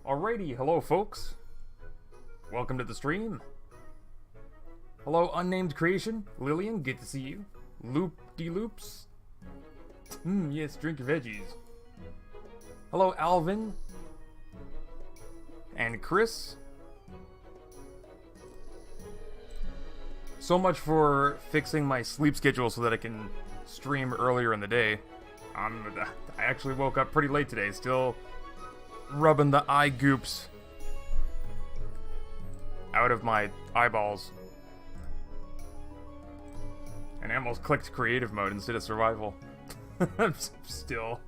Alrighty, hello folks. Welcome to the stream. Hello, unnamed creation. Lillian, good to see you. Loop-de-loops. Yes, drink your veggies. Hello, Alvin. And Chris. So much for fixing my sleep schedule so that I can stream earlier in the day. I actually woke up pretty late today, still rubbing the eye goops out of my eyeballs. And I almost clicked creative mode instead of survival. I'm still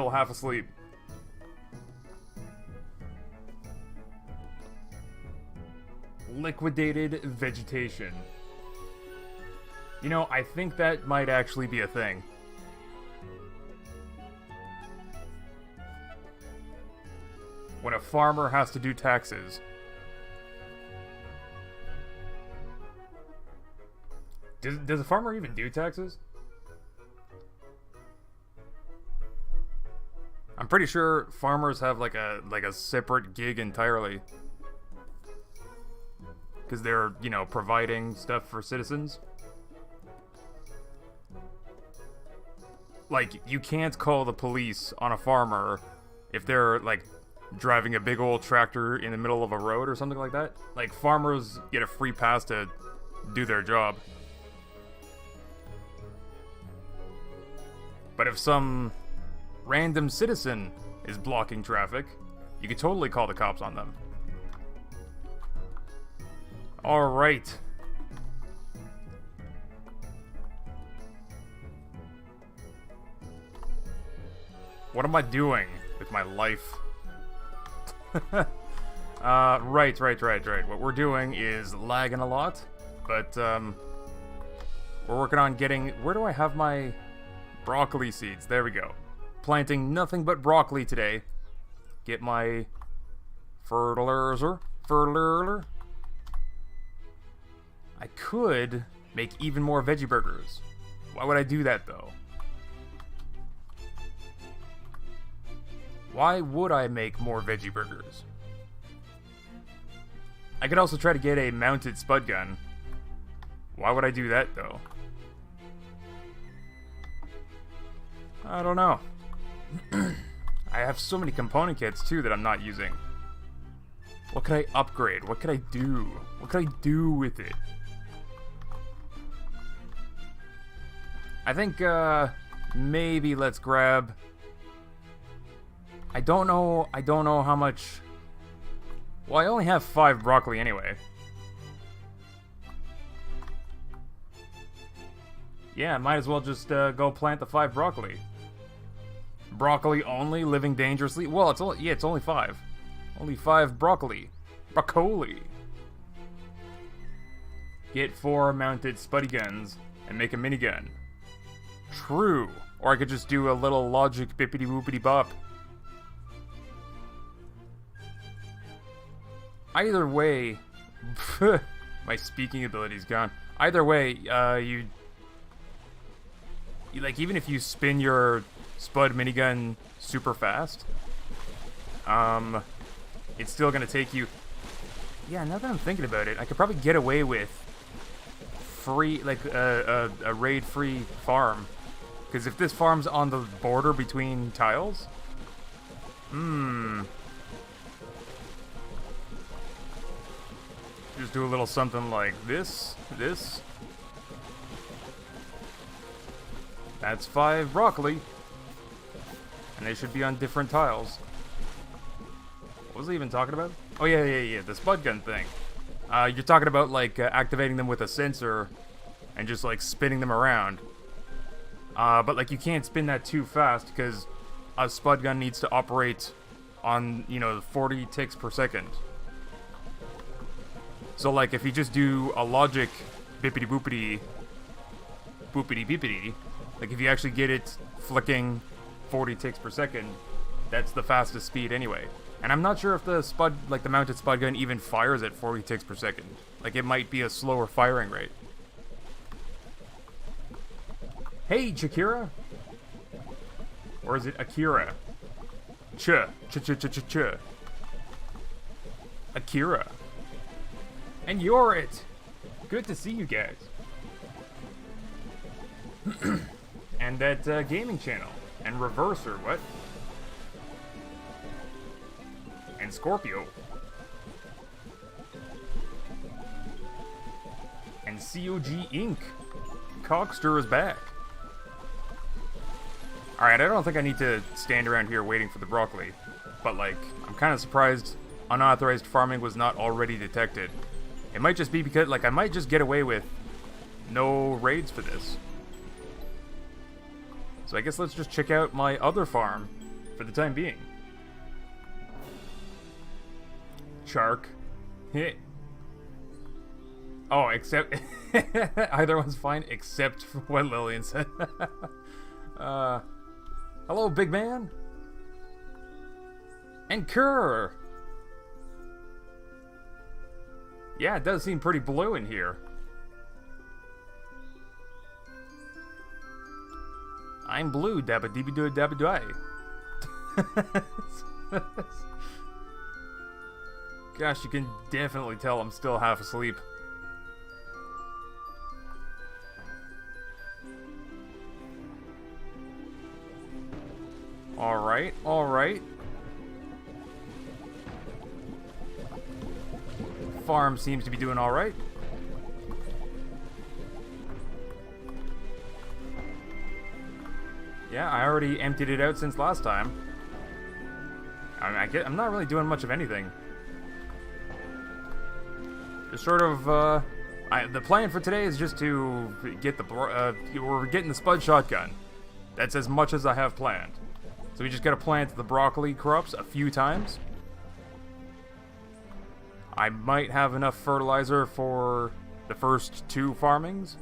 half asleep. Liquidated vegetation. You know, I think that might actually be a thing. When a farmer has to do taxes. Does a farmer even do taxes? I'm pretty sure farmers have like a separate gig entirely. Because they're, you know, providing stuff for citizens. Like, you can't call the police on a farmer if they're, like, driving a big old tractor in the middle of a road or something like that. Like, farmers get a free pass to do their job. But if some random citizen is blocking traffic, you could totally call the cops on them. Alright. What am I doing with my life? Right. What we're doing is lagging a lot, but, we're working on getting... Where do I have my broccoli seeds? There we go. Planting nothing but broccoli today. Get my fertilizer. I could make even more veggie burgers. Why would I do that, though? Why would I make more veggie burgers? I could also try to get a mounted spud gun. Why would I do that, though? I don't know. I have so many component kits, too, that I'm not using. What could I upgrade? What could I do? What could I do with it? I think, maybe let's grab... I don't know how much... Well, I only have 5 broccoli anyway. Yeah, might as well just, go plant the 5 broccoli. Broccoli only, living dangerously? Well, it's only 5. Only 5 broccoli. Broccoli. Get 4 mounted spuddy guns and make a minigun. True. Or I could just do a little logic bippity boopity bop. Either way, my speaking ability's gone. Either way, you like, even if you spin your spud minigun super fast, it's still gonna take you. Yeah, now that I'm thinking about it, I could probably get away with free, like, a raid-free farm. Because if this farm's on the border between tiles, just do a little something like this. That's 5 broccoli. And they should be on different tiles. What was I even talking about? Oh, yeah, the spud gun thing. You're talking about, like, activating them with a sensor and just, like, spinning them around. But, like, you can't spin that too fast because a spud gun needs to operate on, you know, 40 ticks per second. So, like, if you just do a logic bippity boopity, like, if you actually get it flicking 40 ticks per second, that's the fastest speed anyway. And I'm not sure if the spud, like, the mounted spud gun even fires at 40 ticks per second. Like, it might be a slower firing rate. Hey, Chakira! Or is it Akira? Ch. Akira. And you're it. Good to see you guys. And that gaming channel. And Reverser, what? And Scorpio. And COG Inc. Cockster is back. Alright, I don't think I need to stand around here waiting for the broccoli. But, like, I'm kind of surprised unauthorized farming was not already detected. It might just be because, like, I might just get away with no raids for this. So I guess let's just check out my other farm for the time being. Shark. Oh, except... either one's fine, except for what Lillian said. Hello, big man. And Kerr. Yeah, it does seem pretty blue in here. I'm blue, dabba dee doo dabba doo. Gosh, you can definitely tell I'm still half asleep. Alright, alright. Farm seems to be doing alright. Yeah, I already emptied it out since last time. I mean, I'm not really doing much of anything. Just sort of, the plan for today is just to get the, we're getting the Spud shotgun. That's as much as I have planned. So we just gotta plant the broccoli crops a few times. I might have enough fertilizer for the first 2 farmings.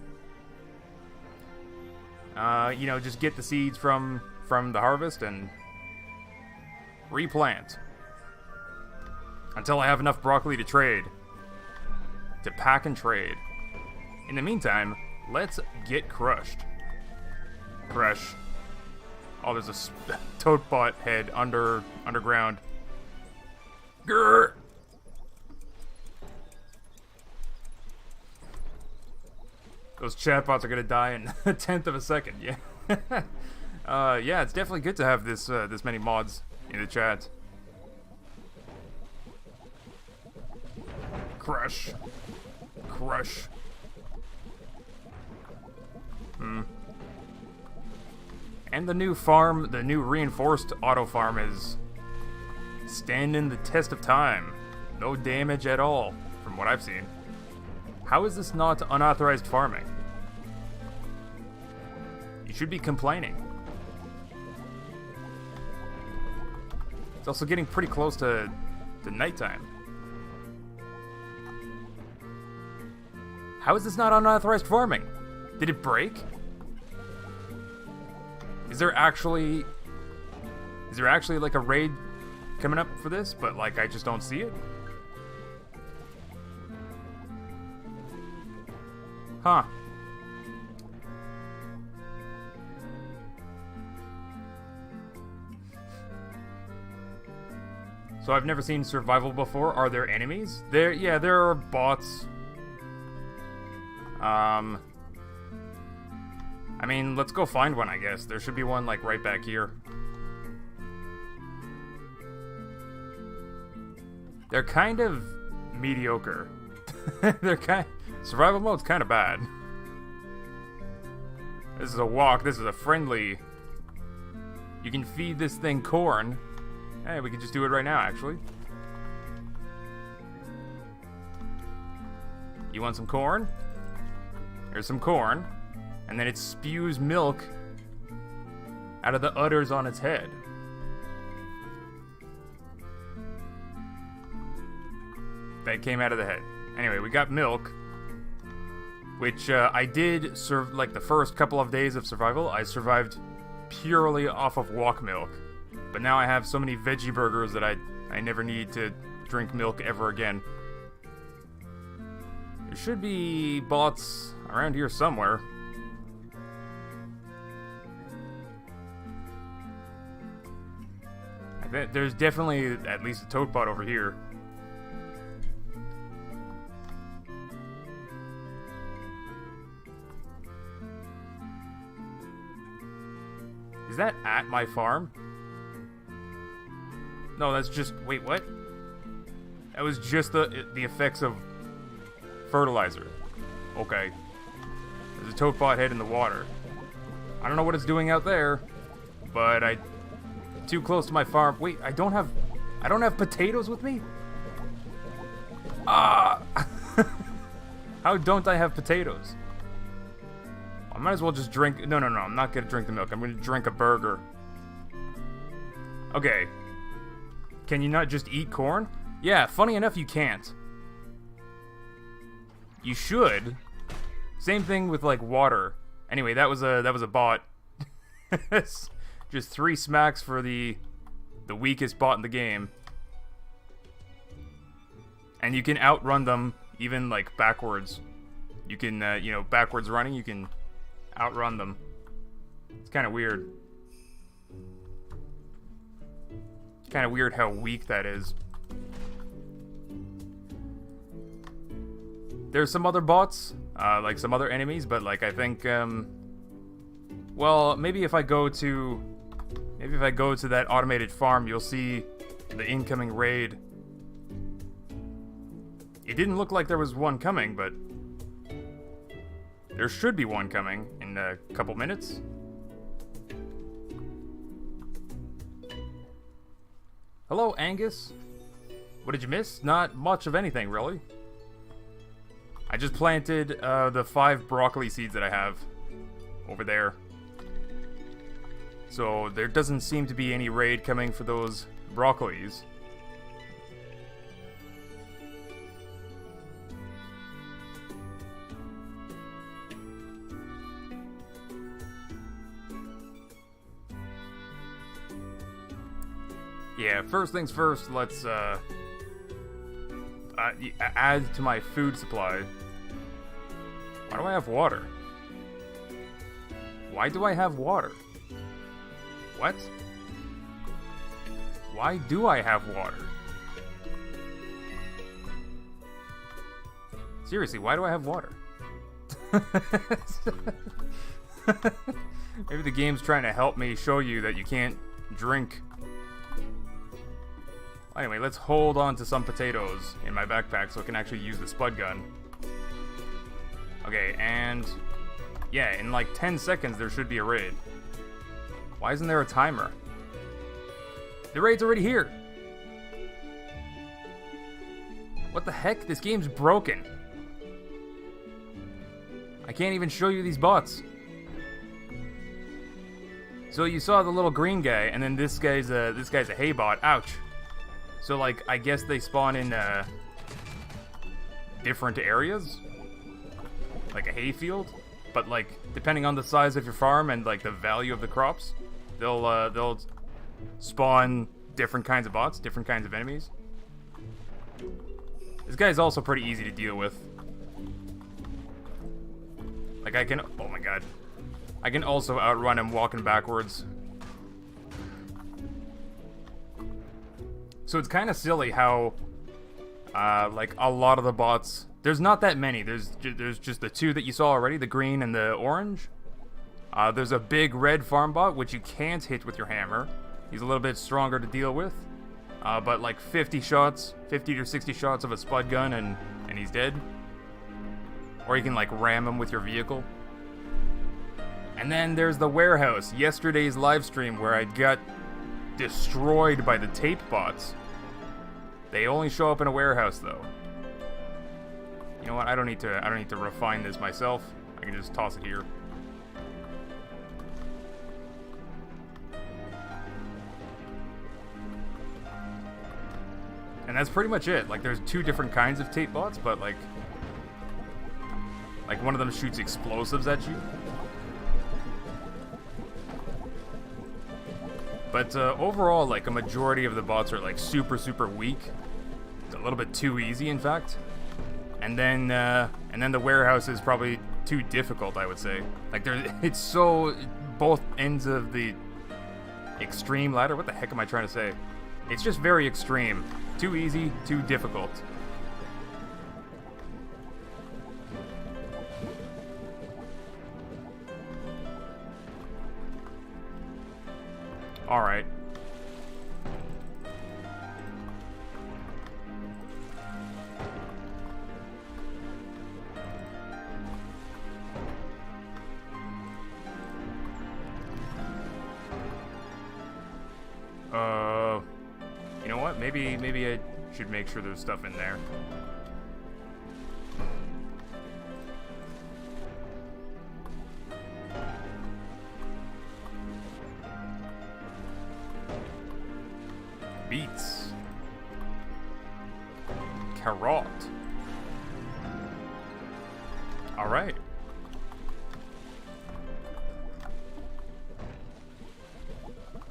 You know, just get the seeds from the harvest and replant. Until I have enough broccoli to trade. To pack and trade. In the meantime, let's get crushed. Crush. Oh, there's a toadbot head underground. Grr! Those chatbots are gonna die in a tenth of a second. Yeah. Yeah, it's definitely good to have this many mods in the chat. Crush. Crush. And the new farm, the new reinforced auto farm is standing the test of time. No damage at all, from what I've seen. How is this not unauthorized farming? You should be complaining. It's also getting pretty close to nighttime. How is this not unauthorized farming? Did it break? Is there actually like a raid coming up for this, but like I just don't see it? Huh. So I've never seen survival before. Are there enemies? Yeah, there are bots. I mean, let's go find one, I guess. There should be one, like, right back here. They're kind of mediocre. Survival mode's kind of bad. This is a walk. This is a friendly... You can feed this thing corn. Hey, we can just do it right now, actually. You want some corn? There's some corn. And then it spews milk out of the udders on its head. That came out of the head. Anyway, we got milk. Which I did serve, like the first couple of days of survival, I survived purely off of walk milk. But now I have so many veggie burgers that I never need to drink milk ever again. There should be bots around here somewhere. There's definitely at least a toad bot over here. Is that at my farm? No, that's just... Wait, what? That was just the effects of fertilizer. Okay. There's a toad pot head in the water. I don't know what it's doing out there, but too close to my farm. Wait, I don't have potatoes with me? Ah! How don't I have potatoes? I might as well just drink... No, I'm not gonna drink the milk. I'm gonna drink a burger. Okay. Can you not just eat corn? Yeah, funny enough, you can't. You should. Same thing with, like, water. Anyway, that was a bot. Just 3 smacks for the weakest bot in the game. And you can outrun them even, like, backwards. You can, you know, backwards running, you can outrun them. It's kind of weird. It's kind of weird how weak that is. There's some other bots, like some other enemies, but, like, I think, well, maybe if I go to that automated farm, you'll see the incoming raid. It didn't look like there was one coming, but there should be one coming in a couple minutes. Hello, Angus. What did you miss? Not much of anything, really. I just planted the 5 broccoli seeds that I have over there. So there doesn't seem to be any raid coming for those broccolis. Yeah, first things first, let's add to my food supply. Why do I have water? Why do I have water? What? Why do I have water? Seriously, why do I have water? Maybe the game's trying to help me show you that you can't drink. Anyway, let's hold on to some potatoes in my backpack so I can actually use the spud gun. Okay, and yeah, in like 10 seconds there should be a raid. Why isn't there a timer? The raid's already here. What the heck? This game's broken. I can't even show you these bots. So you saw the little green guy, and then this guy's a hay bot. Ouch. So, like, I guess they spawn in, different areas? Like a hayfield? But, like, depending on the size of your farm and, like, the value of the crops, they'll spawn different kinds of bots, different kinds of enemies. This guy's also pretty easy to deal with. Like, oh my god. I can also outrun him walking backwards. So it's kind of silly how, like, a lot of the bots... There's not that many. There's just the 2 that you saw already, the green and the orange. There's a big red farm bot, which you can't hit with your hammer. He's a little bit stronger to deal with. But, like, 50 to 60 shots of a spud gun, and he's dead. Or you can, like, ram him with your vehicle. And then there's the warehouse. Yesterday's live stream where I got destroyed by the tape bots. They only show up in a warehouse, though. You know what? I don't need to refine this myself. I can just toss it here. And that's pretty much it. Like, there's 2 different kinds of tape bots, but like one of them shoots explosives at you. But overall, like, a majority of the bots are, like, super, super weak. It's a little bit too easy, in fact. And then the warehouse is probably too difficult, I would say. Like, it's so... both ends of the extreme ladder. What the heck am I trying to say? It's just very extreme. Too easy, too difficult. Alright. You know what? Maybe I should make sure there's stuff in there. Beets. Carrot. Alright.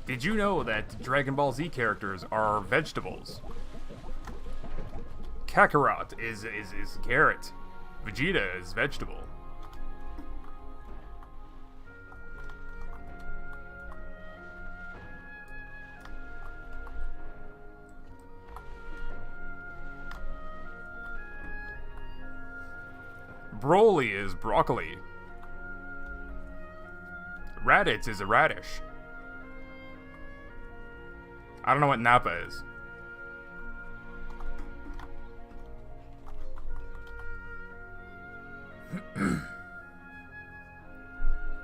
Did you know that Dragon Ball Z characters are vegetables? Kakarot is carrot. Vegeta is vegetable. Broly is broccoli. Raditz is a radish. I don't know what Nappa is.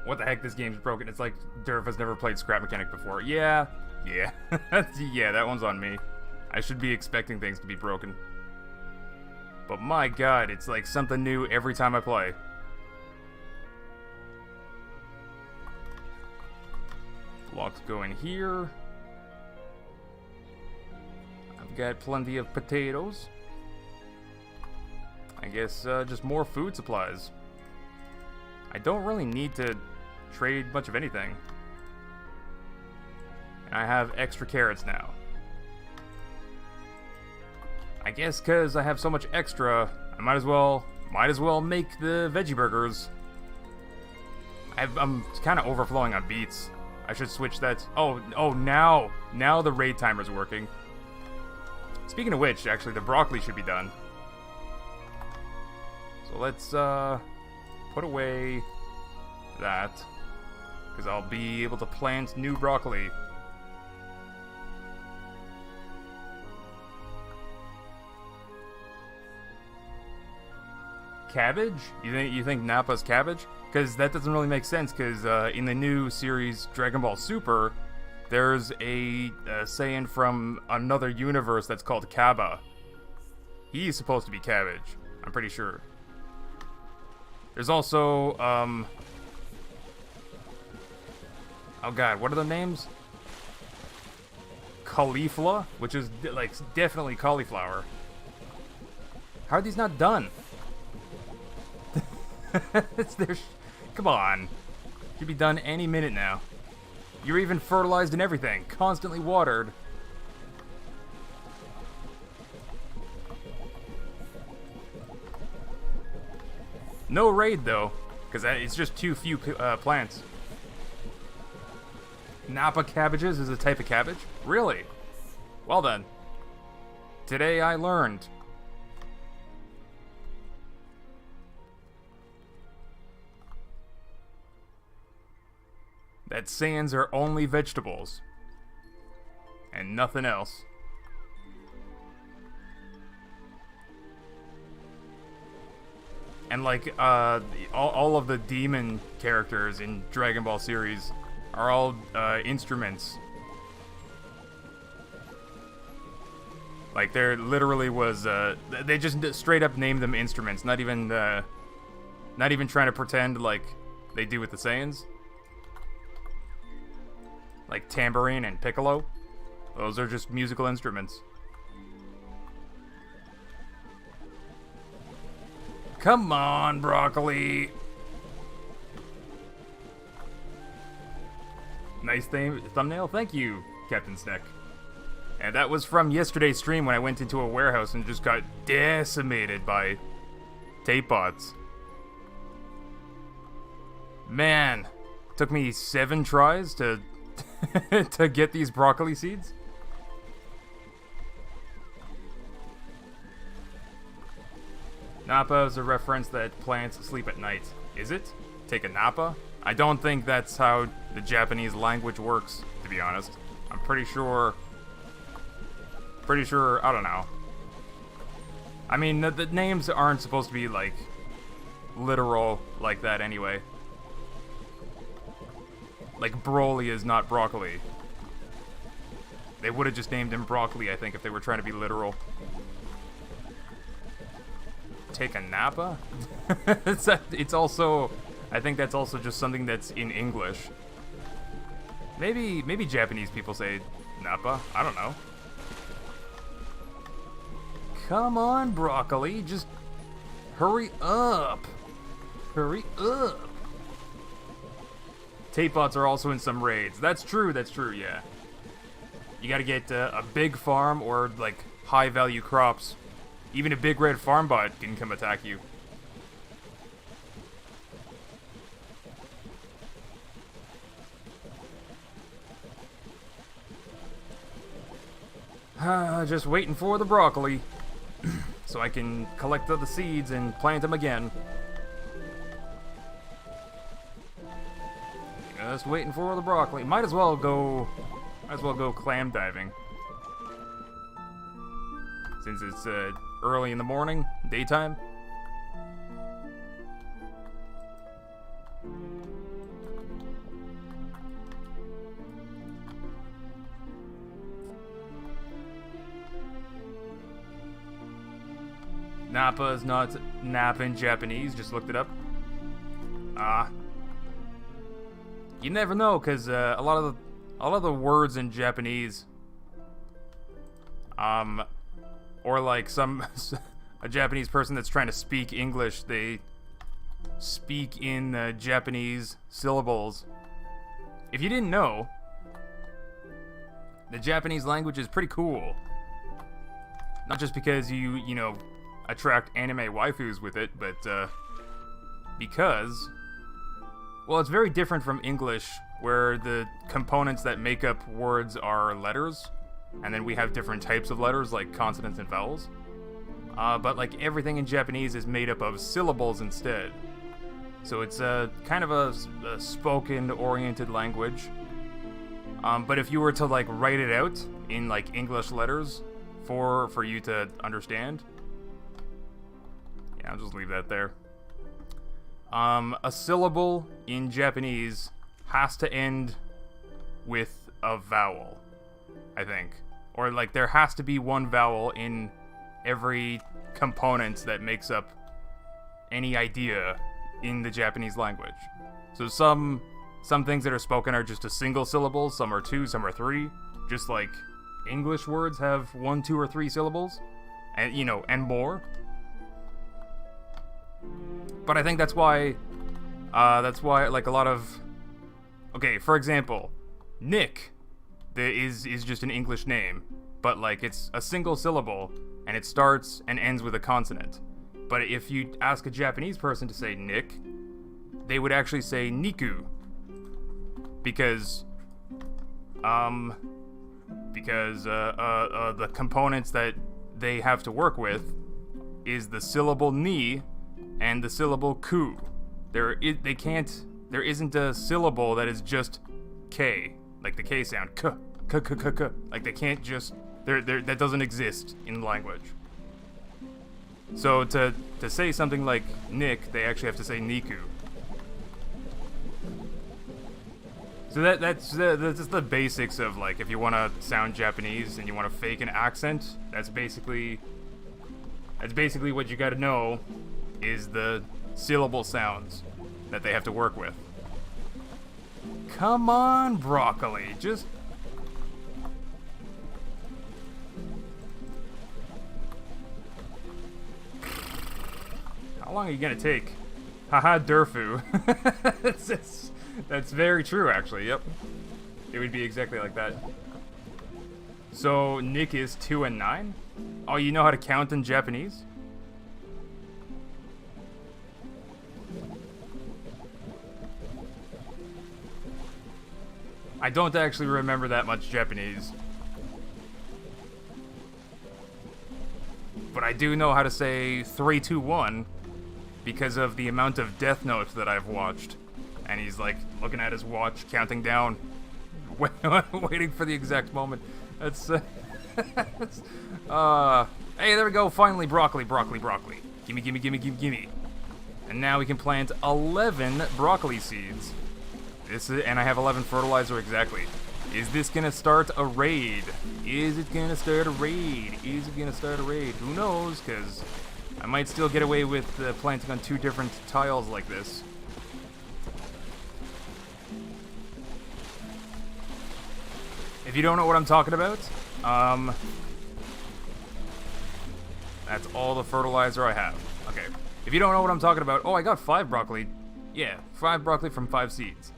What the heck, this game's broken. It's like Durf has never played Scrap Mechanic before. Yeah. Yeah, that one's on me. I should be expecting things to be broken. But my god, it's like something new every time I play. Blocks go in here. I've got plenty of potatoes. I guess just more food supplies. I don't really need to trade much of anything. And I have extra carrots now. I guess because I have so much extra, I might as well make the veggie burgers. I'm kind of overflowing on beets. I should switch that. Oh, now the raid timer's working. Speaking of which, actually, the broccoli should be done. So let's put away that, because I'll be able to plant new broccoli. Cabbage? You think Nappa's cabbage? Because that doesn't really make sense, because in the new series Dragon Ball Super, there's a Saiyan from another universe that's called Kaba. He's supposed to be cabbage, I'm pretty sure. There's also, oh god, what are the names? Caulifla, which is, like, definitely cauliflower. How are these not done? Come on. Should be done any minute now. You're even fertilized and everything, constantly watered. No raid though, because it's just too few plants. Nappa cabbages is a type of cabbage? Really? Well then. Today I learned. That Saiyans are only vegetables. And nothing else. And like, all of the demon characters in Dragon Ball series are all instruments. Like, there literally was, they just straight up named them instruments, not even trying to pretend like they do with the Saiyans. Like tambourine and piccolo. Those are just musical instruments. Come on, broccoli! Nice thumbnail. Thank you, Captain Sneck. And that was from yesterday's stream when I went into a warehouse and just got decimated by tape bots. Man, took me 7 tries to to get these broccoli seeds. Nappa is a reference that plants sleep at night. Is it? Take a nappa? I don't think that's how the Japanese language works, to be honest. I'm pretty sure, I don't know. I mean, the names aren't supposed to be, like, literal like that anyway. Like, Broly is not broccoli. They would have just named him Broccoli, I think, if they were trying to be literal. Take a Nappa? It's also... I think that's also just something that's in English. Maybe Japanese people say Nappa. I don't know. Come on, Broccoli. Just hurry up. Hurry up. Tape bots are also in some raids. That's true, yeah. You gotta get a big farm or, like, high-value crops. Even a big red farm bot can come attack you. Just waiting for the broccoli. So I can collect the seeds and plant them again. Just waiting for the broccoli. Might as well go clam diving. Since it's early in the morning, daytime. Nappa is not Napa in Japanese, just looked it up. You never know, because a lot of the words in Japanese, or like a Japanese person that's trying to speak English, they speak in Japanese syllables. If you didn't know, the Japanese language is pretty cool. Not just because you know, attract anime waifus with it, but because, well, it's very different from English, where the components that make up words are letters, and then we have different types of letters like consonants and vowels. But like everything in Japanese is made up of syllables instead. So it's kind of a spoken-oriented language. But if you were to like write it out in like English letters for you to understand, yeah, I'll just leave that there. A syllable in Japanese has to end with a vowel, I think. Or like there has to be one vowel in every component that makes up any idea in the Japanese language. So some things that are spoken are just a single syllable, some are two, some are three. Just like English words have 1, 2, or 3 syllables, and and more. But I think that's why like a lot of, okay, for example, Nick is just an English name, but like it's a single syllable and it starts and ends with a consonant. But if you ask a Japanese person to say Nick, they would actually say Niku, because the components that they have to work with is the syllable ni and the syllable ku. There isn't a syllable that is just K, like the K sound, k. Like they can't just, that doesn't exist in language. So to say something like Nick, they actually have to say Niku. So that's just the basics of, like, if you want to sound Japanese and you want to fake an accent, that's basically what you got to know is the syllable sounds that they have to work with. Come on, broccoli, just... How long are you gonna take? Haha, Durfu. That's very true, actually, yep. It would be exactly like that. So, Nick is 2 and 9? Oh, you know how to count in Japanese? I don't actually remember that much Japanese. But I do know how to say 3, 2, 1 because of the amount of Death Note that I've watched. And he's like looking at his watch, counting down waiting for the exact moment. That's, hey, there we go. Finally, broccoli. Gimme, gimme, gimme, gimme, gimme. And now we can plant 11 broccoli seeds. And I have 11 fertilizer exactly. Is this gonna start a raid? Is it gonna start a raid? Who knows? Because I might still get away with planting on 2 different tiles like this. If you don't know what I'm talking about, that's all the fertilizer I have. Okay. If you don't know what I'm talking about, oh, I got 5 broccoli. Yeah, 5 broccoli from 5 seeds.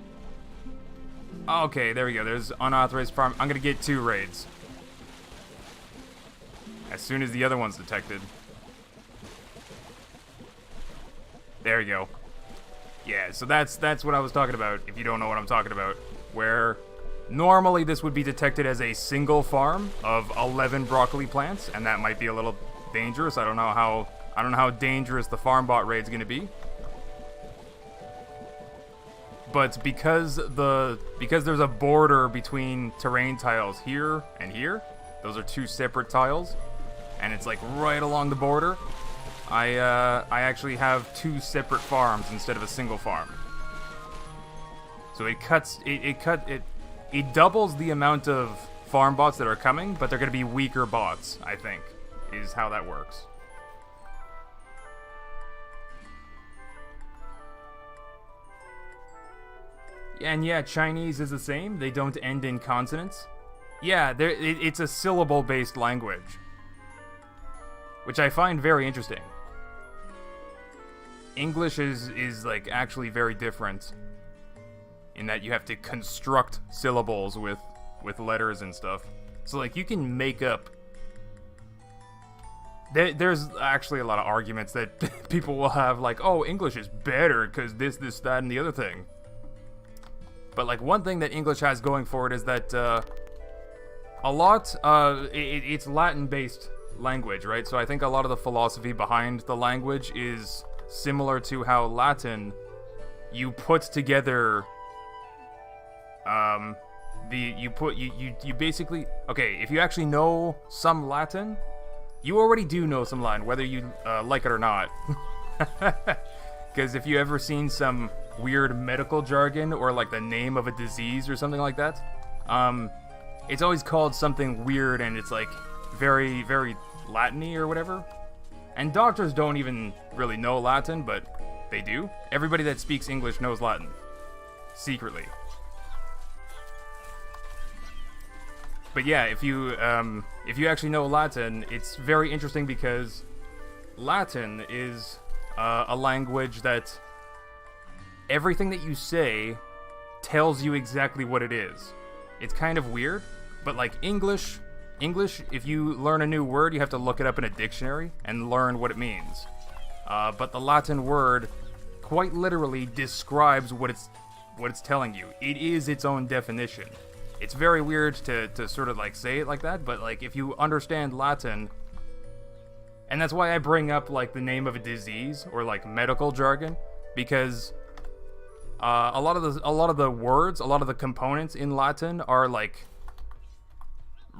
Okay, there we go. There's unauthorized farm. I'm gonna get 2 raids as soon as the other one's detected. There you go. Yeah, so that's what I was talking about, if you don't know what I'm talking about. Where normally this would be detected as a single farm of 11 broccoli plants, and that might be a little dangerous. I don't know how dangerous the farm bot raid's gonna be. But because there's a border between terrain tiles here and here, those are 2 separate tiles, and it's like right along the border, I actually have 2 separate farms instead of a single farm. So it doubles the amount of farm bots that are coming, but they're gonna be weaker bots, I think, is how that works. And yeah, Chinese is the same. They don't end in consonants. Yeah, it's a syllable-based language, which I find very interesting. English is like actually very different in that you have to construct syllables with letters and stuff. So like you can make up. There's actually a lot of arguments that people will have, like, oh, English is better because this, that, and the other thing. But like one thing that English has going for it is that it's Latin-based language, right? So I think a lot of the philosophy behind the language is similar to how Latin, you put together, you basically, okay, if you actually know some Latin, you already do know some Latin, whether you like it or not. Because if you ever seen some weird medical jargon or like the name of a disease or something like that, it's always called something weird and it's like very, very Latin-y or whatever. And doctors don't even really know Latin, but they do. Everybody that speaks English knows Latin. Secretly. But yeah, if you actually know Latin, it's very interesting because Latin is a language that everything that you say tells you exactly what it is. It's kind of weird, but like English, if you learn a new word, you have to look it up in a dictionary and learn what it means. But the Latin word quite literally describes what it's telling you. It is its own definition. It's very weird to sort of like say it like that, but like if you understand Latin, and that's why I bring up like the name of a disease or like medical jargon, because a lot of the words, a lot of the components in Latin are like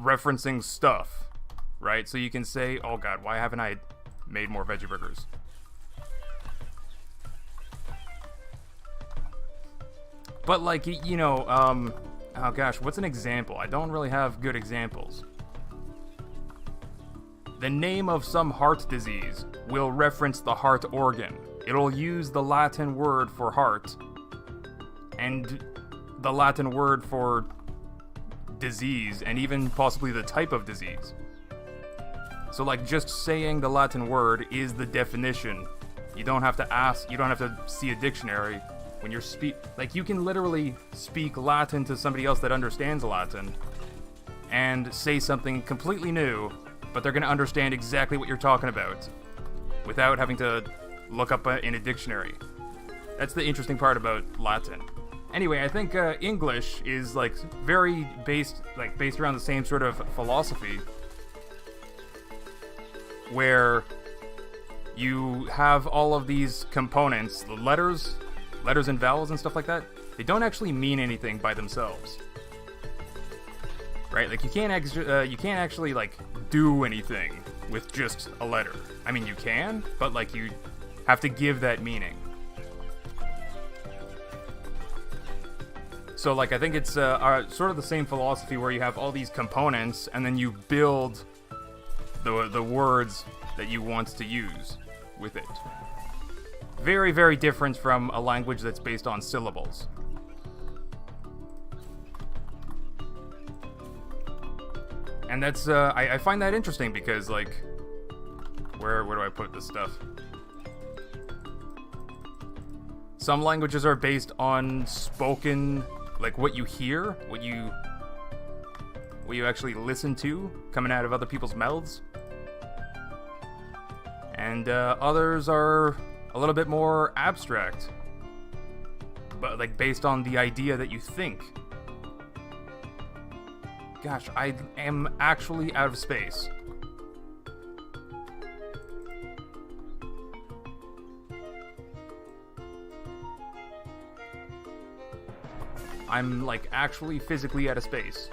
referencing stuff, right? So you can say, oh god, why haven't I made more veggie burgers? But like, you know, oh gosh, what's an example? I don't really have good examples. The name of some heart disease will reference the heart organ. It'll use the Latin word for heart and the Latin word for disease, and even possibly the type of disease. So like just saying the Latin word is the definition. You don't have to ask, you don't have to see a dictionary when you're like you can literally speak Latin to somebody else that understands Latin and say something completely new, but they're going to understand exactly what you're talking about without having to look up in a dictionary. That's the interesting part about Latin. Anyway, I think English is like very based around the same sort of philosophy, where you have all of these components, the letters and vowels and stuff like that. They don't actually mean anything by themselves. right? Like you can't actually like do anything with just a letter. I mean, you can, but like you have to give that meaning. So like I think it's sort of the same philosophy where you have all these components and then you build the words that you want to use with it. Very, very different from a language that's based on syllables. And that's, I find that interesting because, like, where do I put this stuff? Some languages are based on spoken, like what you hear, what you actually listen to coming out of other people's mouths. And others are a little bit more abstract, but like based on the idea that you think. Gosh, I am actually out of space. I'm like actually physically out of space.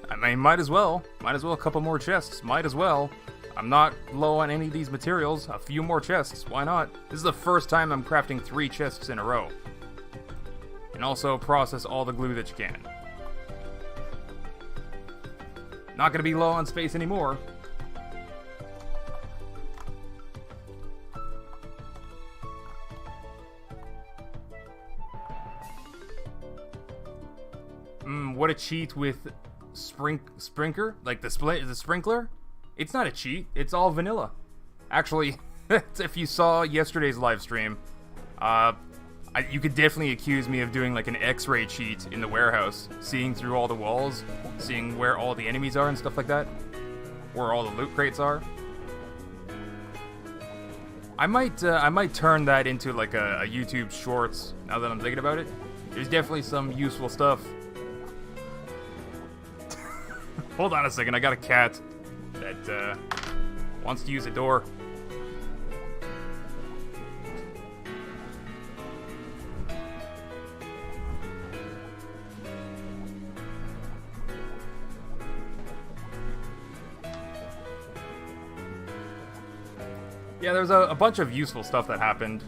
I mean, might as well a couple more chests, might as well. I'm not low on any of these materials, a few more chests, why not? This is the first time I'm crafting 3 chests in a row. And also process all the glue that you can. Not gonna be low on space anymore. What a cheat with sprinkler? Like the sprinkler? It's not a cheat, it's all vanilla. Actually, if you saw yesterday's live stream, you could definitely accuse me of doing like an X-ray cheat in the warehouse, seeing through all the walls, seeing where all the enemies are and stuff like that, where all the loot crates are. I might turn that into like a YouTube Shorts. Now that I'm thinking about it, there's definitely some useful stuff. Hold on a second, I got a cat that wants to use a door. Yeah, there's a bunch of useful stuff that happened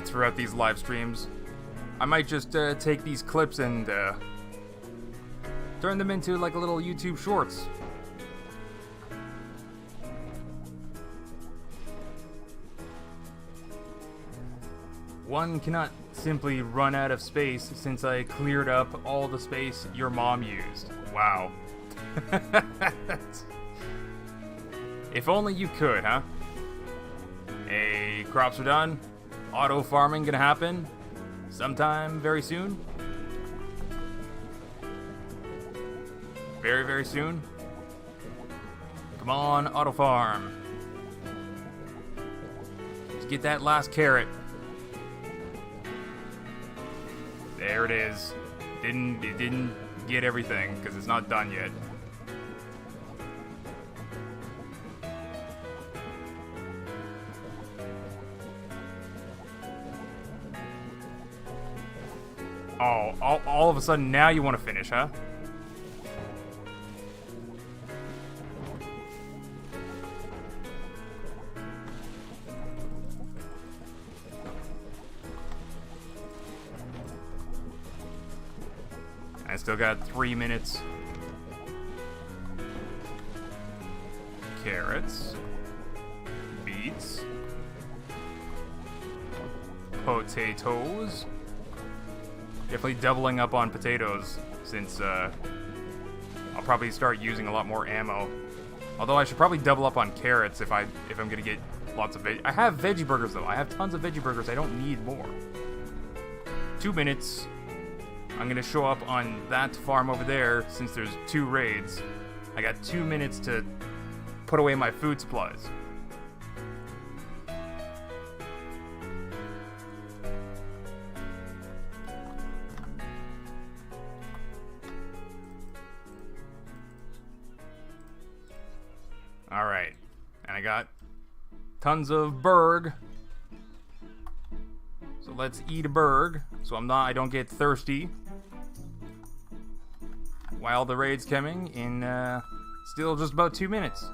throughout these live streams. I might just take these clips and turn them into like a little YouTube Shorts. One cannot simply run out of space since I cleared up all the space your mom used. Wow. If only you could, huh? Hey, crops are done. Auto farming gonna happen sometime very soon. Very, very soon. Come on, auto farm. Let's get that last carrot. There it is. It didn't get everything because it's not done yet. Oh, all of a sudden now you want to finish, huh? I still got 3 minutes. Carrots. Beets. Potatoes. Definitely doubling up on potatoes since I'll probably start using a lot more ammo. Although I should probably double up on carrots if I'm gonna get lots of veg. I have veggie burgers though. I have tons of veggie burgers. I don't need more. 2 minutes. I'm gonna show up on that farm over there since there's 2 raids. I got 2 minutes to put away my food supplies. Alright, and I got tons of berg. So let's eat a burg, so I don't get thirsty while the raid's coming in still just about 2 minutes.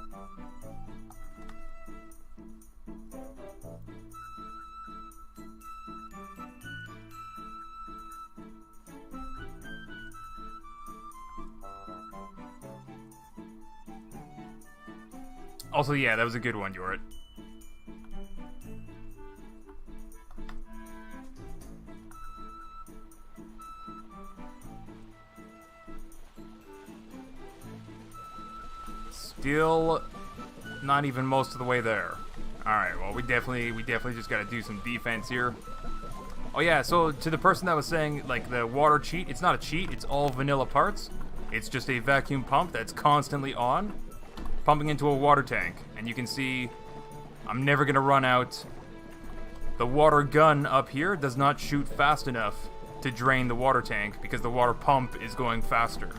Also, yeah, that was a good one, Yorit. Still not even most of the way there. Alright, well, we definitely just gotta do some defense here. Oh yeah, so to the person that was saying, like, the water cheat, it's not a cheat, it's all vanilla parts. It's just a vacuum pump that's constantly on, pumping into a water tank. And you can see I'm never gonna run out. The water gun up here does not shoot fast enough to drain the water tank because the water pump is going faster.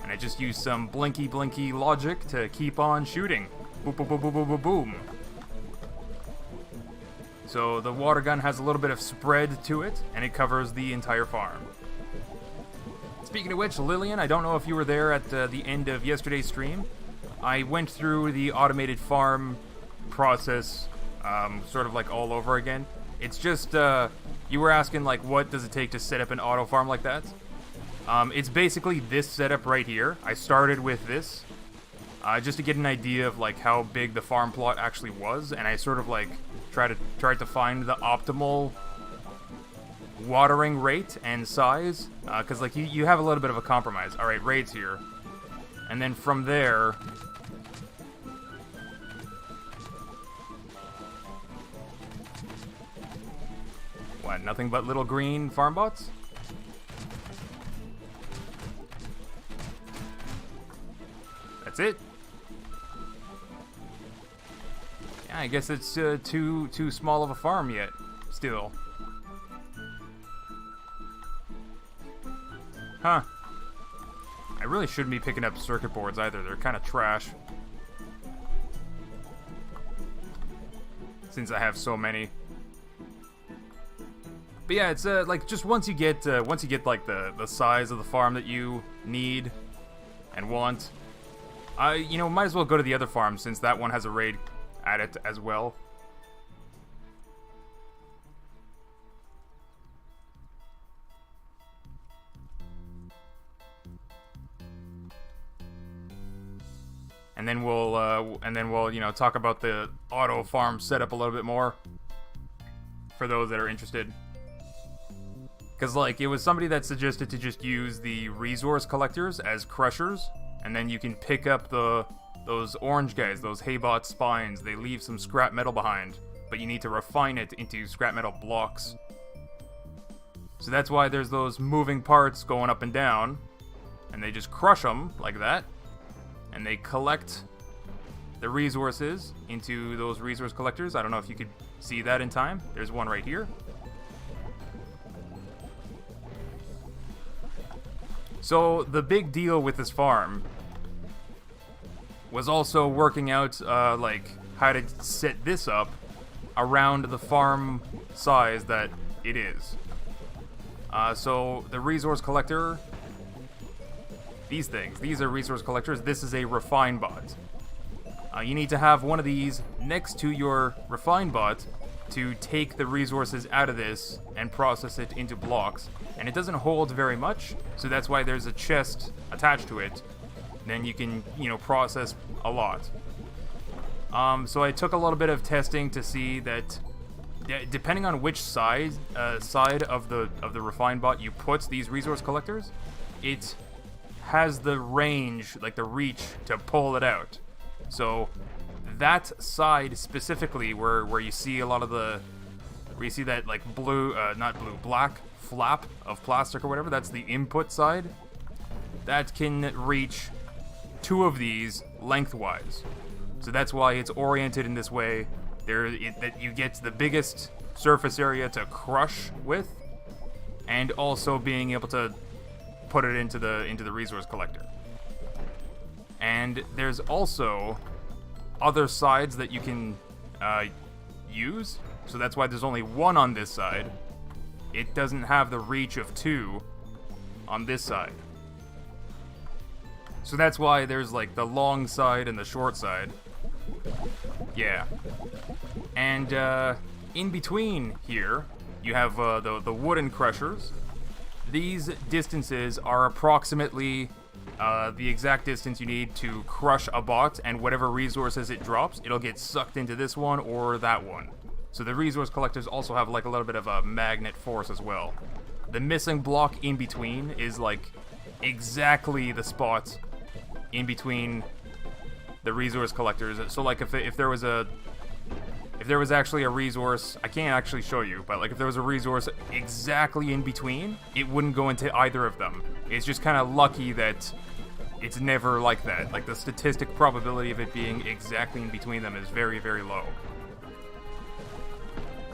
And I just used some blinky logic to keep on shooting. Boom, boom, boom, boom, boom, boom, boom. So the water gun has a little bit of spread to it, and it covers the entire farm. Speaking of which, Lillian, I don't know if you were there at the end of yesterday's stream. I went through the automated farm process, sort of like all over again. It's just, you were asking, like, what does it take to set up an auto farm like that? It's basically this setup right here. I started with this, just to get an idea of, like, how big the farm plot actually was, and I sort of, like, tried to find the optimal watering rate and size, because, like, you have a little bit of a compromise. Alright, raids here. And then from there... What, nothing but little green farm bots? That's it? Yeah, I guess it's too small of a farm yet, still. Huh. I really shouldn't be picking up circuit boards either, they're kind of trash. Since I have so many. But yeah, it's like just once you get like the size of the farm that you need and want, you know, might as well go to the other farm since that one has a raid at it as well. And then we'll you know, talk about the auto farm setup a little bit more for those that are interested. Because, like, it was somebody that suggested to just use the resource collectors as crushers, and then you can pick up those orange guys, those Haybot spines. They leave some scrap metal behind, but you need to refine it into scrap metal blocks. So that's why there's those moving parts going up and down, and they just crush them like that, and they collect the resources into those resource collectors. I don't know if you could see that in time. There's one right here. So the big deal with this farm was also working out like how to set this up around the farm size that it is. So the resource collector, these are resource collectors. This is a refine bot. You need to have one of these next to your refine bot to take the resources out of this and process it into blocks. And it doesn't hold very much, so that's why there's a chest attached to it. Then you can, you know, process a lot. So I took a little bit of testing to see that depending on which side of the refine bot you put these resource collectors, it has the range, like the reach, to pull it out. So that side specifically, where you see a lot of where you see that like black flap of plastic or whatever, that's the input side. That can reach 2 of these lengthwise. So that's why it's oriented in this way. That you get the biggest surface area to crush with, and also being able to put it into the resource collector. And there's also other sides that you can use. So that's why there's only one on this side. it doesn't have the reach of 2 on this side. So that's why there's like the long side and the short side. Yeah. And in between here, you have the wooden crushers. These distances are approximately the exact distance you need to crush a bot, and whatever resources it drops, it'll get sucked into this one or that one. So the resource collectors also have like a little bit of a magnet force as well. The missing block in between is like exactly the spot in between the resource collectors. So like if there was actually a resource, I can't actually show you, but like if there was a resource exactly in between, it wouldn't go into either of them. It's just kind of lucky that it's never like that. Like the statistic probability of it being exactly in between them is very, very low.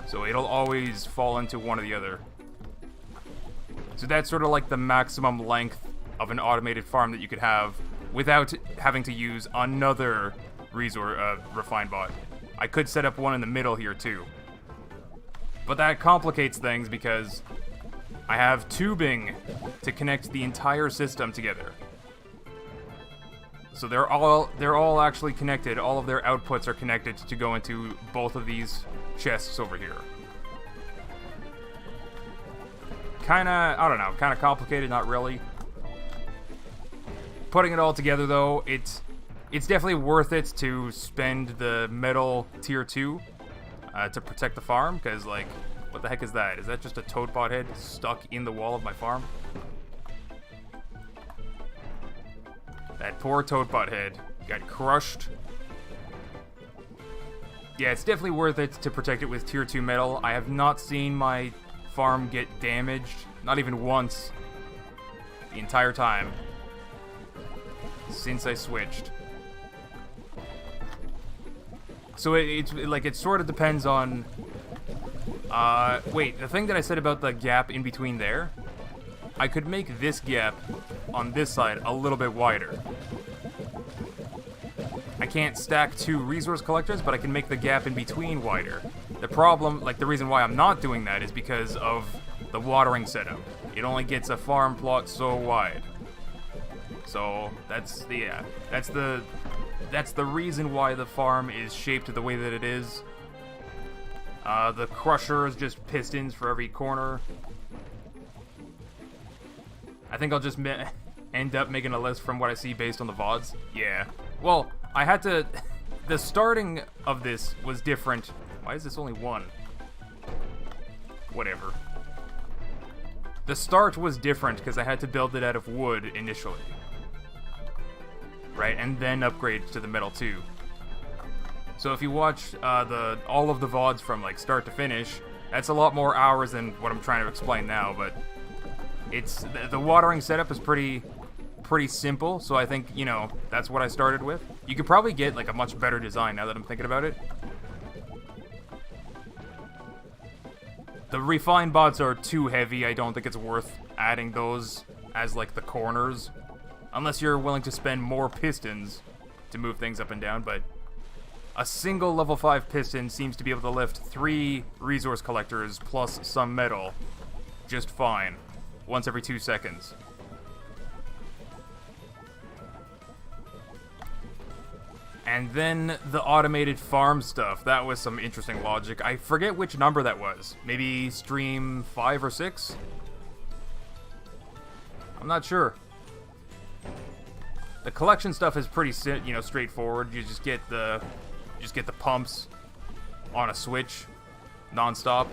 So it'll always fall into one or the other. So that's sort of like the maximum length of an automated farm that you could have without having to use another resource refine bot. I could set up one in the middle here too. But that complicates things because I have tubing to connect the entire system together. So they're all actually connected. All of their outputs are connected to go into both of these chests over here. Kinda, I don't know, kinda complicated, not really. Putting it all together though, it's definitely worth it to spend the metal tier 2 to protect the farm, because like, what the heck is that? Is that just a toadbot head stuck in the wall of my farm? That poor toadbot head got crushed. Yeah, it's definitely worth it to protect it with tier 2 metal. I have not seen my farm get damaged, not even once, the entire time since I switched. So it sort of depends on... wait, the thing that I said about the gap in between there, I could make this gap on this side a little bit wider. I can't stack 2 resource collectors, but I can make the gap in between wider. The problem, like the reason why I'm not doing that is because of the watering setup. It only gets a farm plot so wide. So that's the reason why the farm is shaped the way that it is. The crusher is just pistons for every corner. I think I'll just end up making a list from what I see based on the VODs. Yeah. Well, I had to... The starting of this was different. Why is this only 1? Whatever. The start was different because I had to build it out of wood initially. Right, and then upgrade to the metal too. So if you watch all of the VODs from like start to finish, that's a lot more hours than what I'm trying to explain now, but it's the watering setup is pretty simple, so I think, you know, that's what I started with. You could probably get like a much better design now that I'm thinking about it. The refined bots are too heavy. I don't think it's worth adding those as like the corners, unless you're willing to spend more pistons to move things up and down, but a single level 5 piston seems to be able to lift 3 resource collectors plus some metal just fine, once every 2 seconds. And then the automated farm stuff, that was some interesting logic. I forget which number that was. Maybe stream 5 or 6? I'm not sure. The collection stuff is pretty, you know, straightforward. You just get the pumps on a switch, non-stop,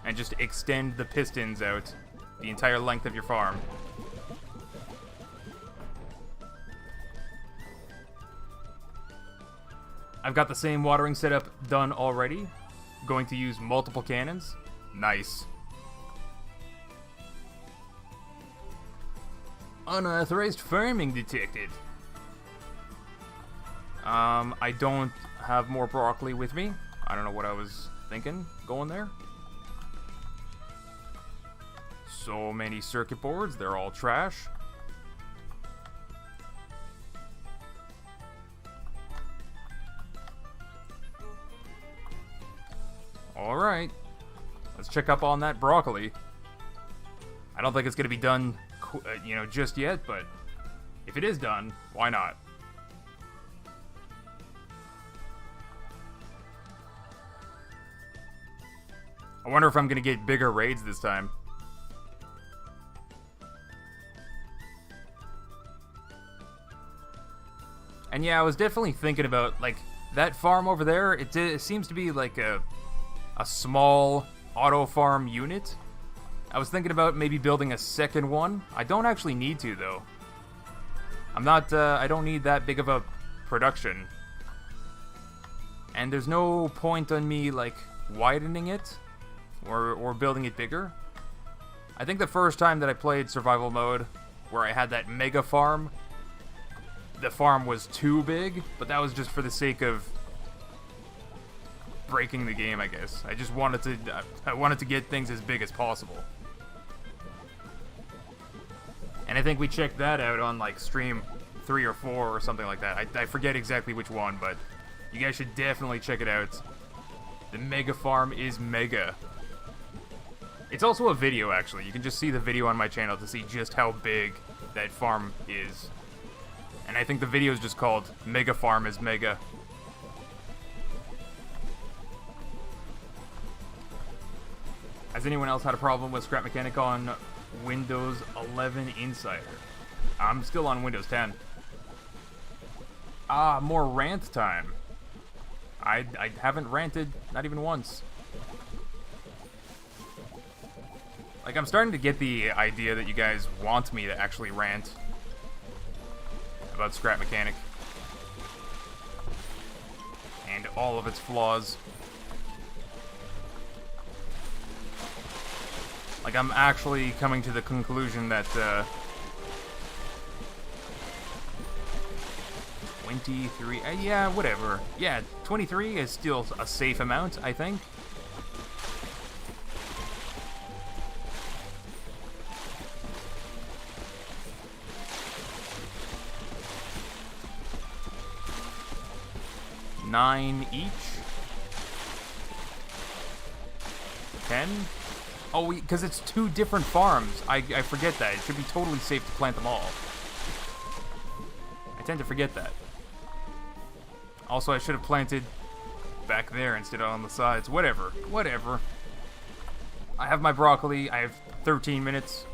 and just extend the pistons out the entire length of your farm. I've got the same watering setup done already. Going to use multiple cannons. Nice. Unauthorized farming detected. I don't have more broccoli with me. I don't know what I was thinking going there. So many circuit boards, they're all trash. Alright. Let's check up on that broccoli. I don't think it's going to be done, just yet, but if it is done, why not? I wonder if I'm going to get bigger raids this time. And yeah, I was definitely thinking about, like, that farm over there. It seems to be like a small auto farm unit. I was thinking about maybe building a second one. I don't actually need to, though. I don't need that big of a production. And there's no point on me, like, widening it or building it bigger. I think the first time that I played survival mode, where I had that mega farm, the farm was too big, but that was just for the sake of breaking the game, I guess. I just wanted to get things as big as possible. And I think we checked that out on, like, stream 3 or 4 or something like that. I forget exactly which one, but you guys should definitely check it out. The mega farm is mega. It's also a video, actually. You can just see the video on my channel to see just how big that farm is. And I think the video is just called Mega Farm is Mega. Has anyone else had a problem with Scrap Mechanic on Windows 11 Insider? I'm still on Windows 10. Ah, more rant time. I haven't ranted, not even once. Like, I'm starting to get the idea that you guys want me to actually rant about Scrap Mechanic and all of its flaws. Like, I'm actually coming to the conclusion that 23, yeah, whatever. Yeah, 23 is still a safe amount, I think. $9 each. 10. Oh, because it's 2 different farms. I forget that. It should be totally safe to plant them all. I tend to forget that. Also, I should have planted back there instead of on the sides. Whatever. Whatever. I have my broccoli. I have 13 minutes.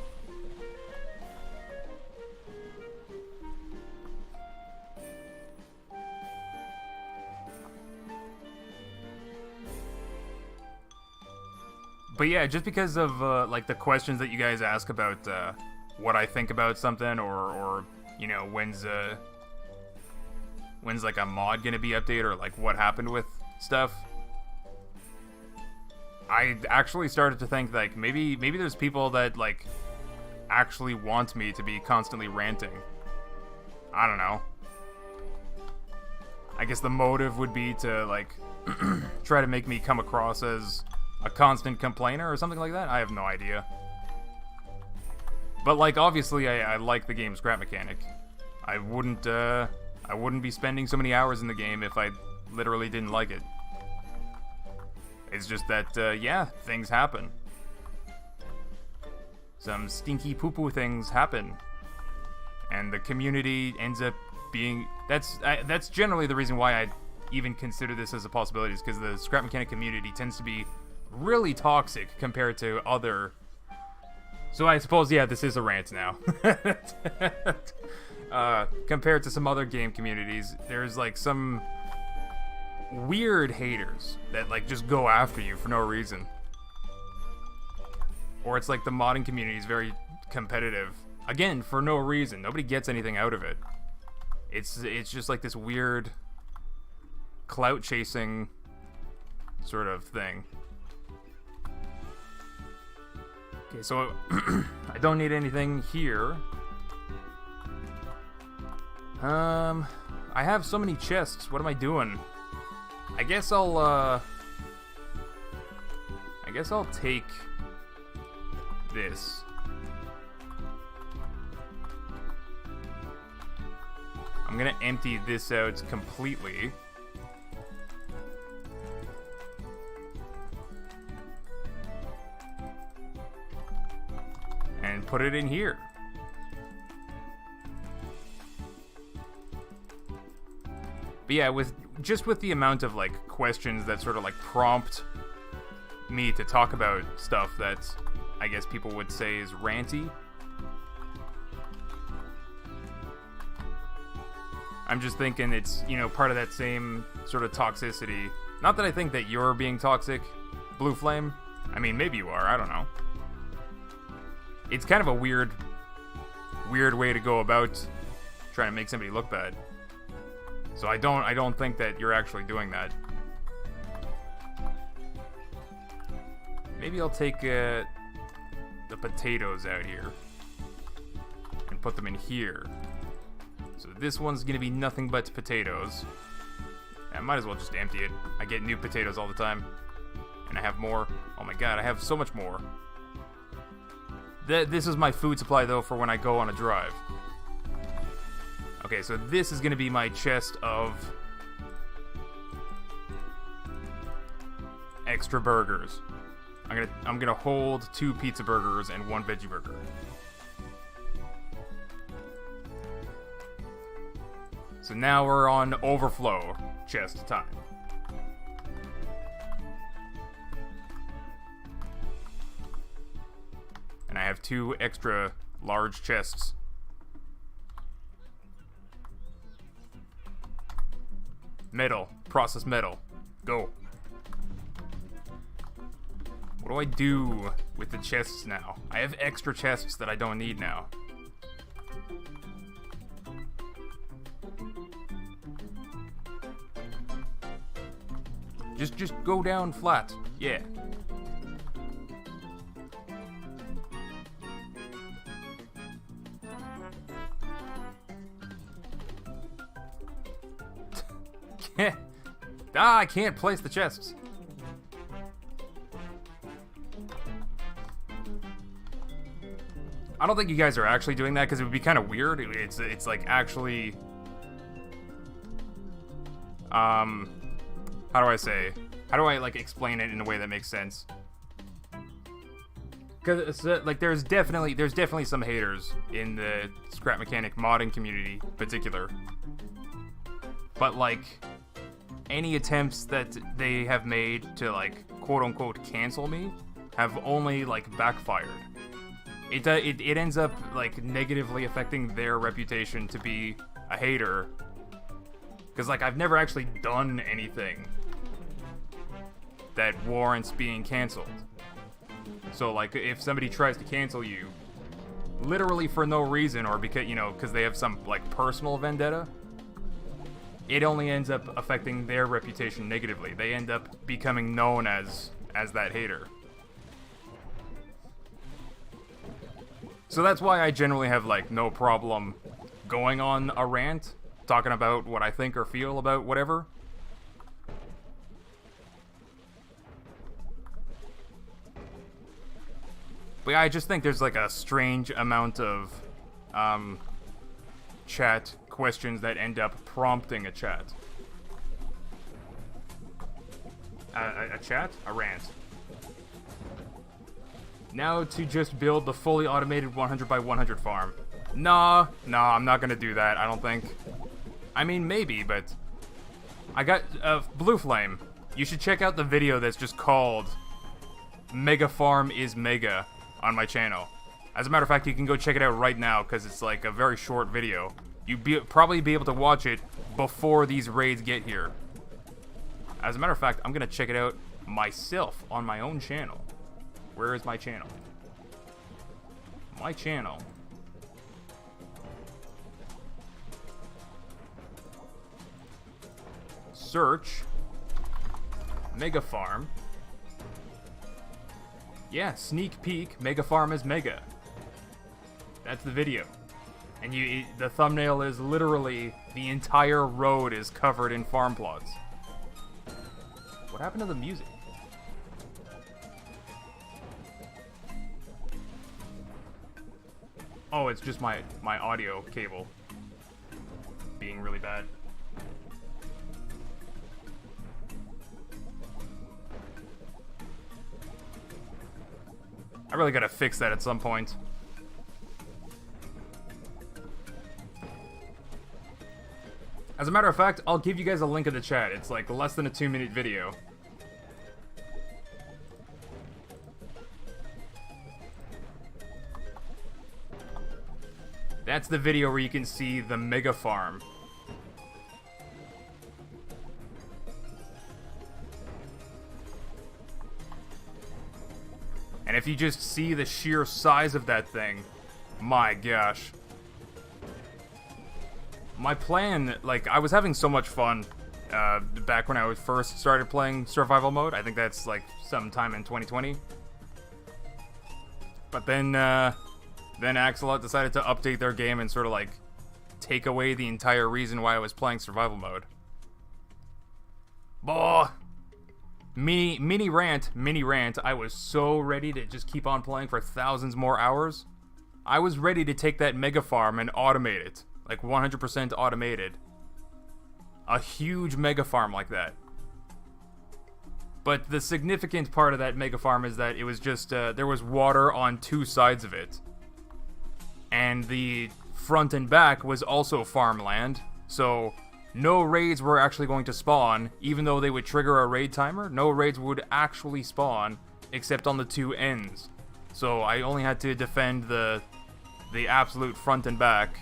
But yeah, just because of like the questions that you guys ask about what I think about something, or you know, when's like a mod gonna be updated, or like what happened with stuff, I actually started to think like maybe there's people that like actually want me to be constantly ranting. I don't know. I guess the motive would be to like try to make me come across as a constant complainer or something like that? I have no idea. But like, obviously I like the game Scrap Mechanic. I wouldn't be spending so many hours in the game if I literally didn't like it. It's just that, yeah, things happen. Some stinky poo-poo things happen. And the community ends up being... That's generally the reason why I even consider this as a possibility, is because the Scrap Mechanic community tends to be really toxic compared to other... So I suppose, yeah, this is a rant now. Compared to some other game communities, there's like some weird haters that like just go after you for no reason. Or it's like the modding community is very competitive. Again, for no reason. Nobody gets anything out of it. It's just like this weird clout chasing sort of thing. Okay, so I don't need anything here. I have so many chests. What am I doing? I guess I'll take this. I'm gonna empty this out completely. and put it in here. But yeah, with the amount of like questions that sort of like prompt me to talk about stuff that I guess people would say is ranty, I'm just thinking it's, you know, part of that same sort of toxicity. Not that I think that you're being toxic, Blue Flame. I mean, maybe you are, I don't know. It's kind of a weird way to go about trying to make somebody look bad. So I don't think that you're actually doing that. Maybe I'll take the potatoes out here and put them in here. So this one's gonna be nothing but potatoes. I might as well just empty it. I get new potatoes all the time. And I have more. Oh my god, I have so much more. This is my food supply though for when I go on a drive. Okay, so this is gonna be my chest of extra burgers. I'm gonna hold 2 pizza burgers and 1 veggie burger. So now we're on overflow chest time. And I have 2 extra large chests. Metal. Processed metal. Go. What do I do with the chests now? I have extra chests that I don't need now. Just go down flat. Yeah. I can't place the chests. I don't think you guys are actually doing that because it would be kind of weird. It's like actually, how do I say? How do I like explain it in a way that makes sense? Because like there's definitely some haters in the scrap mechanic modding community in particular. But like any attempts that they have made to like quote unquote cancel me have only like backfired. It ends up like negatively affecting their reputation to be a hater. Because like I've never actually done anything that warrants being canceled. So like if somebody tries to cancel you literally for no reason or because, you know, because they have some like personal vendetta, it only ends up affecting their reputation negatively. They end up becoming known as that hater. So that's why I generally have like no problem going on a rant, talking about what I think or feel about whatever. But yeah, I just think there's like a strange amount of chat questions that end up prompting a chat. A chat? A rant. Now to just build the fully automated 100 by 100 farm. Nah, I'm not gonna do that, I don't think. I mean, maybe, but I got Blue Flame. You should check out the video that's just called Mega Farm is Mega on my channel. As a matter of fact, you can go check it out right now because it's like a very short video. You'd probably be able to watch it before these raids get here. As a matter of fact, I'm gonna check it out myself on my own channel. Where is my channel? My channel. Search Mega Farm. Yeah, sneak peek, Mega Farm is Mega. That's the video. And the thumbnail is literally the entire road is covered in farm plots. What happened to the music? Oh, it's just my audio cable being really bad. I really gotta fix that at some point. As a matter of fact, I'll give you guys a link in the chat. It's like less than a 2-minute video. That's the video where you can see the mega farm. And if you just see the sheer size of that thing, my gosh. My plan, like, I was having so much fun back when I first started playing survival mode. I think that's, like, sometime in 2020. But then Axolot decided to update their game and sort of, like, take away the entire reason why I was playing survival mode. Boah! Mini rant, I was so ready to just keep on playing for thousands more hours. I was ready to take that mega farm and automate it. Like 100% automated. A huge mega farm like that. But the significant part of that mega farm is that it was just, there was water on 2 sides of it. And the front and back was also farmland, so no raids were actually going to spawn, even though they would trigger a raid timer. No raids would actually spawn, except on the 2 ends. So I only had to defend the absolute front and back.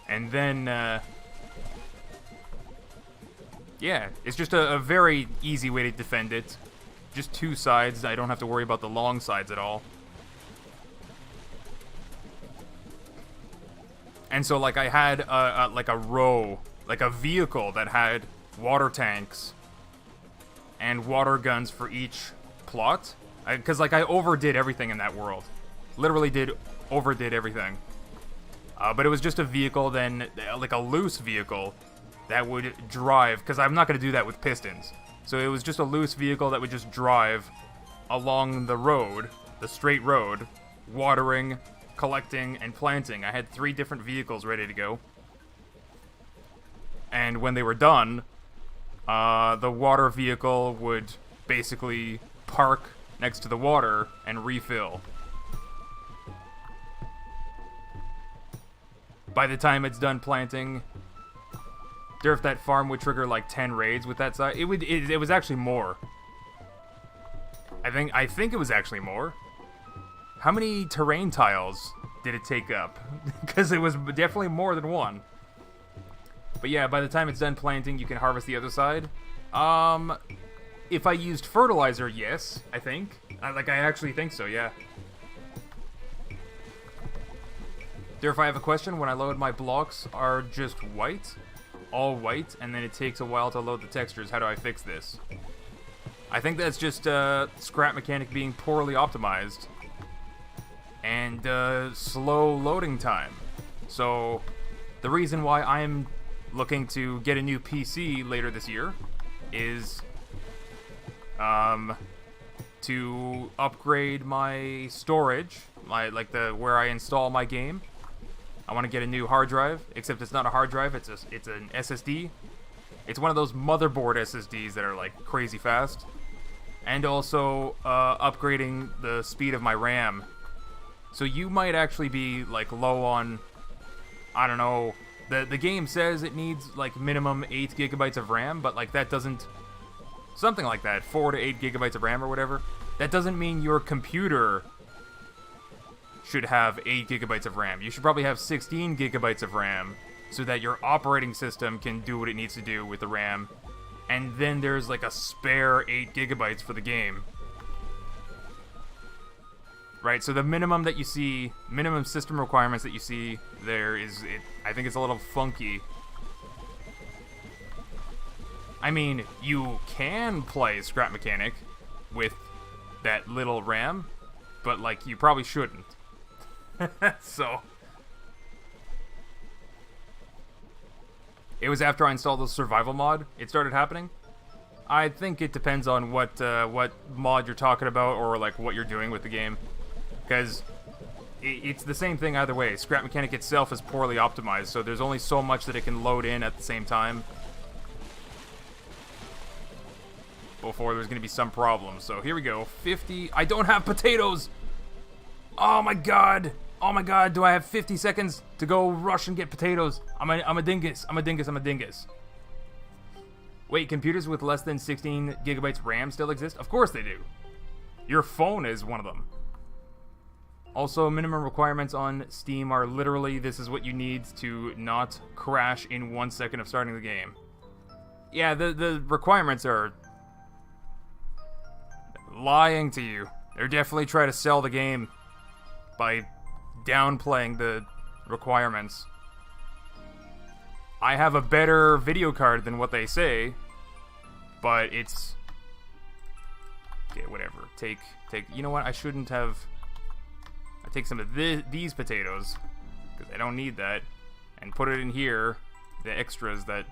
And then, yeah, it's just a very easy way to defend it. Just 2 sides, I don't have to worry about the long sides at all. And so, like, I had like a row, like a vehicle that had water tanks and water guns for each plot. Because, like, I overdid everything in that world. Literally overdid everything. But it was just a vehicle then, like a loose vehicle that would drive, because I'm not going to do that with pistons. So it was just a loose vehicle that would just drive along the road, the straight road, watering, collecting, and planting. I had 3 different vehicles ready to go. And when they were done, the water vehicle would basically park next to the water and refill. By the time it's done planting, Durf, that farm would trigger like 10 raids with that side. It was actually more. I think it was actually more. How many terrain tiles did it take up? Because it was definitely more than 1. But yeah, by the time it's done planting, you can harvest the other side. If I used fertilizer, yes, I think. I actually think so, yeah. Durf, I have a question. When I load, my blocks are just white, all white, and then it takes a while to load the textures. How do I fix this? I think that's just scrap mechanic being poorly optimized and slow loading time. So the reason why I'm looking to get a new PC later this year is to upgrade my storage, where I install my game. I want to get a new hard drive, except it's not a hard drive, it's an SSD. It's one of those motherboard SSDs that are like crazy fast. And also upgrading the speed of my RAM. So you might actually be like low on, I don't know, the game says it needs like minimum 8 gigabytes of RAM, but like that doesn't, something like that, 4 to 8 gigabytes of RAM or whatever. That doesn't mean your computer should have 8 gigabytes of RAM. You should probably have 16 gigabytes of RAM so that your operating system can do what it needs to do with the RAM. And then there's like a spare 8 gigabytes for the game. Right, so the minimum that you see, minimum system requirements that you see there is, I think it's a little funky. I mean, you can play Scrap Mechanic with that little RAM, but like you probably shouldn't. So it was after I installed the survival mod it started happening. I think it depends on what mod you're talking about, or like what you're doing with the game, because it's the same thing either way. Scrap Mechanic itself is poorly optimized, so there's only so much that it can load in at the same time before there's going to be some problem. So here we go. 50. I don't have potatoes. Oh my god. Oh my god, do I have 50 seconds to go rush and get potatoes? I'm a dingus. I'm a dingus. I'm a dingus. Wait, computers with less than 16 gigabytes RAM still exist? Of course they do. Your phone is one of them. Also, minimum requirements on Steam are literally this is what you need to not crash in 1 second of starting the game. Yeah, the requirements are lying to you. They're definitely trying to sell the game by downplaying the requirements. I have a better video card than what they say, but it's... Okay, whatever. Take. You know what? I shouldn't have... I take some of these potatoes, because I don't need that, and put it in here, the extras that...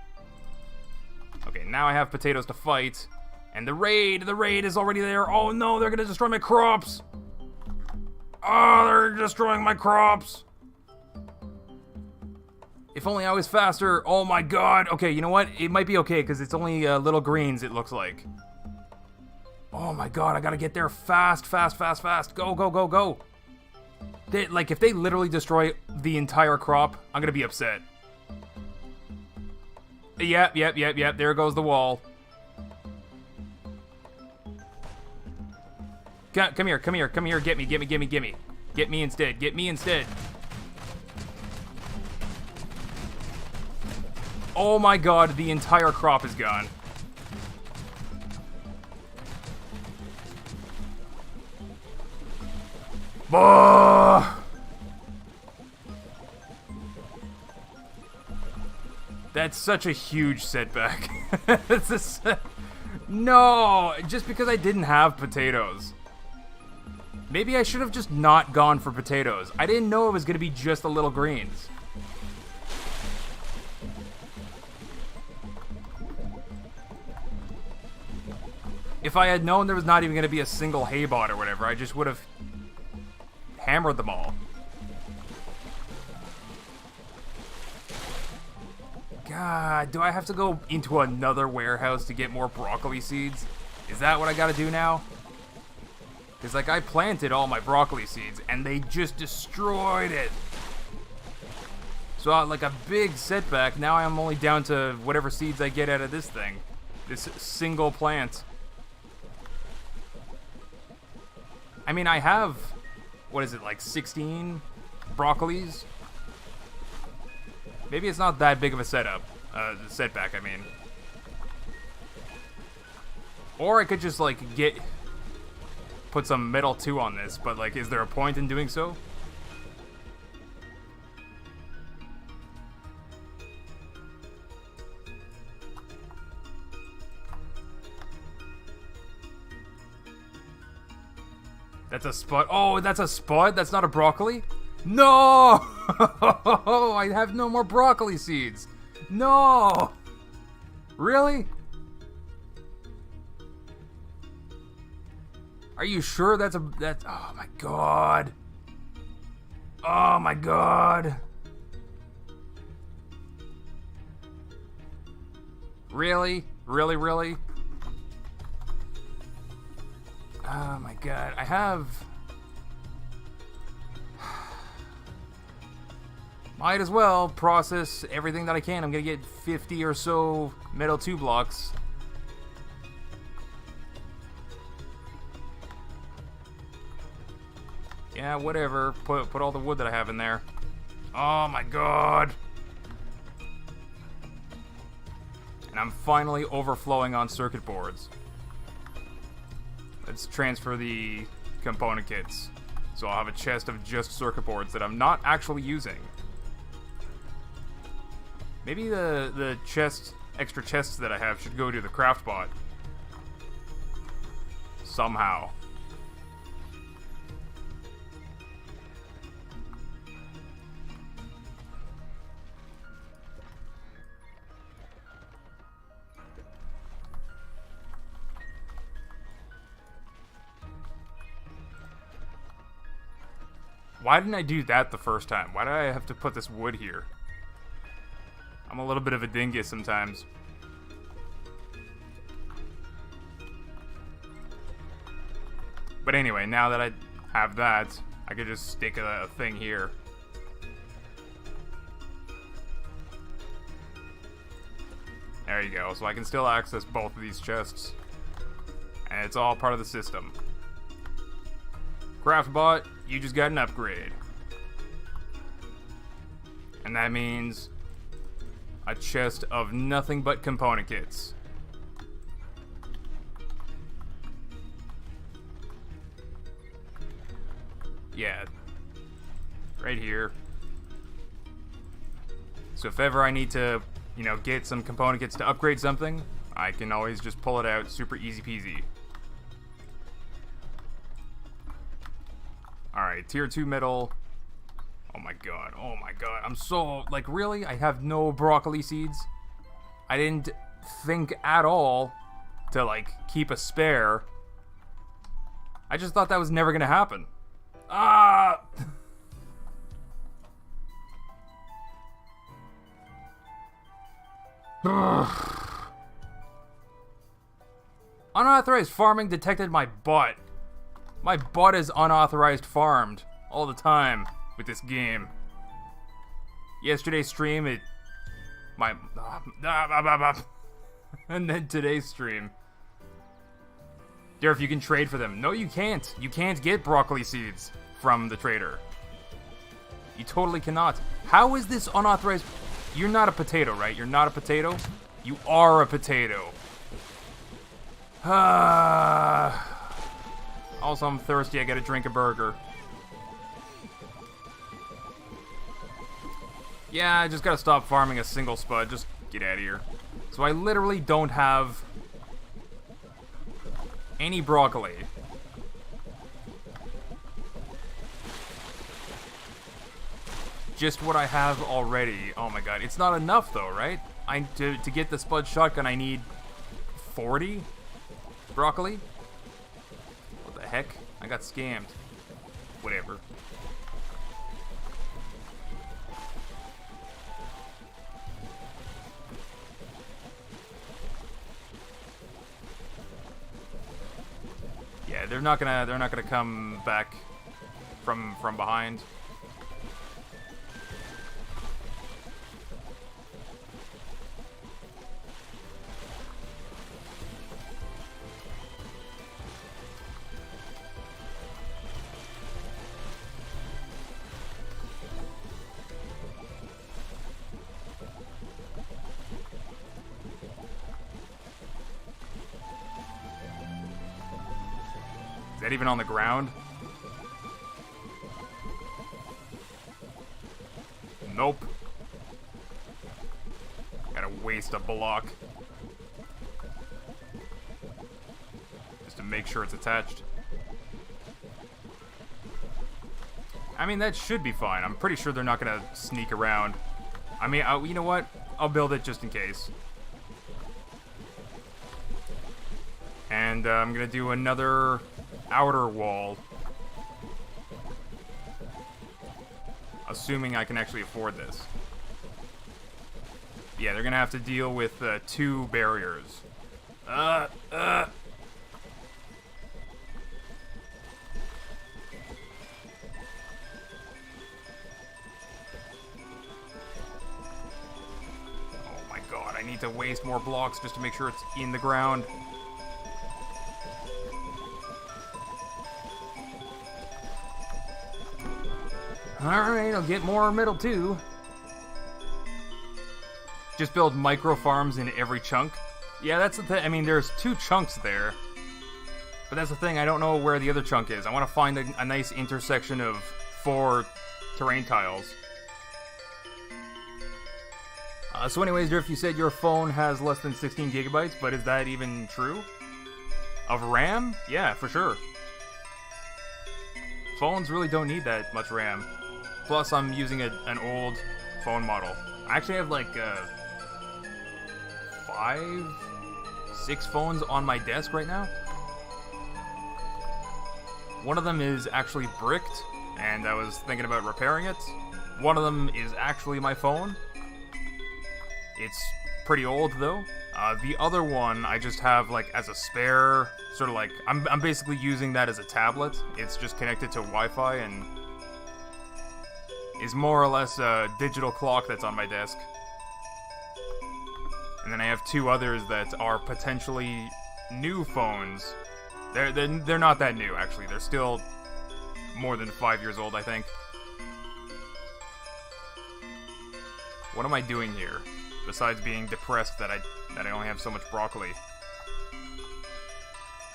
Okay, now I have potatoes to fight, and the raid is already there. Oh no, they're gonna destroy my crops! Oh, they're destroying my crops! If only I was faster. Oh my god. Okay, you know what? It might be okay, because it's only little greens, it looks like. Oh my god, I gotta get there fast. Go, go, go, go. Like, if they literally destroy the entire crop, I'm gonna be upset. Yep. There goes the wall. Come here. Get me. Get me instead. Oh my god, the entire crop is gone. Oh! That's such a huge setback. No, just because I didn't have potatoes. Maybe I should have just not gone for potatoes. I didn't know it was going to be just the little greens. If I had known there was not even going to be a single hay bot or whatever, I just would have hammered them all. God, do I have to go into another warehouse to get more broccoli seeds? Is that what I gotta do now? Because, like, I planted all my broccoli seeds, and they just destroyed it. So, like, a big setback. Now I'm only down to whatever seeds I get out of this thing. This single plant. I mean, I have, what is it, like 16 broccolis? Maybe it's not that big of a setback, I mean. Or I could just, like, put some metal 2 on this, but, like, is there a point in doing so? That's a spud. Oh, that's a spud? That's not a broccoli? No! I have no more broccoli seeds. No! Really? Are you sure that's oh my god. Oh my god. Really? Really? Oh my god. I have... Might as well process everything that I can. I'm gonna get 50 or so metal 2 blocks. Yeah, whatever. Put all the wood that I have in there. Oh my god. And I'm finally overflowing on circuit boards. Let's transfer the component kits. So I'll have a chest of just circuit boards that I'm not actually using. Maybe the extra chests that I have should go to the craft bot. Somehow. Why didn't I do that the first time? Why did I have to put this wood here? I'm a little bit of a dingus sometimes. But anyway, now that I have that, I could just stick a thing here. There you go, so I can still access both of these chests. And it's all part of the system. Craftbot, you just got an upgrade. And that means a chest of nothing but component kits. Yeah. Right here. So if ever I need to, you know, get some component kits to upgrade something, I can always just pull it out, super easy peasy. Alright, tier 2 metal. Oh my god, I'm so, like, really? I have no broccoli seeds? I didn't think at all to, like, keep a spare. I just thought that was never gonna happen. Ah! Unauthorized farming detected my bot. My bot is unauthorized farmed all the time with this game. Yesterday's stream, and then today's stream. Durf, you can trade for them. No, you can't. You can't get broccoli seeds from the trader. You totally cannot. How is this unauthorized? You're not a potato, right? You're not a potato? You are a potato. Also, I'm thirsty. I gotta drink a burger. Yeah, I just gotta stop farming a single spud. Just get out of here. So I literally don't have any broccoli. Just what I have already. Oh my god. It's not enough though, right? To get the spud shotgun, I need 40 broccoli? What the heck? I got scammed. Whatever. Yeah, they're not gonna come back from behind. Is that even on the ground? Nope. Gotta waste a block. Just to make sure it's attached. I mean, that should be fine. I'm pretty sure they're not gonna sneak around. I mean, you know what? I'll build it just in case. And I'm gonna do another outer wall. Assuming I can actually afford this. Yeah, they're gonna have to deal with 2 barriers. Oh my god, I need to waste more blocks just to make sure it's in the ground. Alright, I'll get more metal too. Just build micro farms in every chunk. Yeah, that's the thing. I mean, there's 2 chunks there. But that's the thing, I don't know where the other chunk is. I want to find a nice intersection of 4 terrain tiles. So anyways, Durf, you said your phone has less than 16 gigabytes, but is that even true? Of RAM? Yeah, for sure. Phones really don't need that much RAM. Plus, I'm using an old phone model. I actually have like 5, 6 phones on my desk right now. One of them is actually bricked, and I was thinking about repairing it. One of them is actually my phone. It's pretty old though. The other one I just have like as a spare, sort of like, I'm basically using that as a tablet. It's just connected to Wi-Fi, and is more or less a digital clock that's on my desk. And then I have 2 others that are potentially new phones. They're not that new, actually. They're still more than 5 years old, I think. What am I doing here? Besides being depressed that I only have so much broccoli.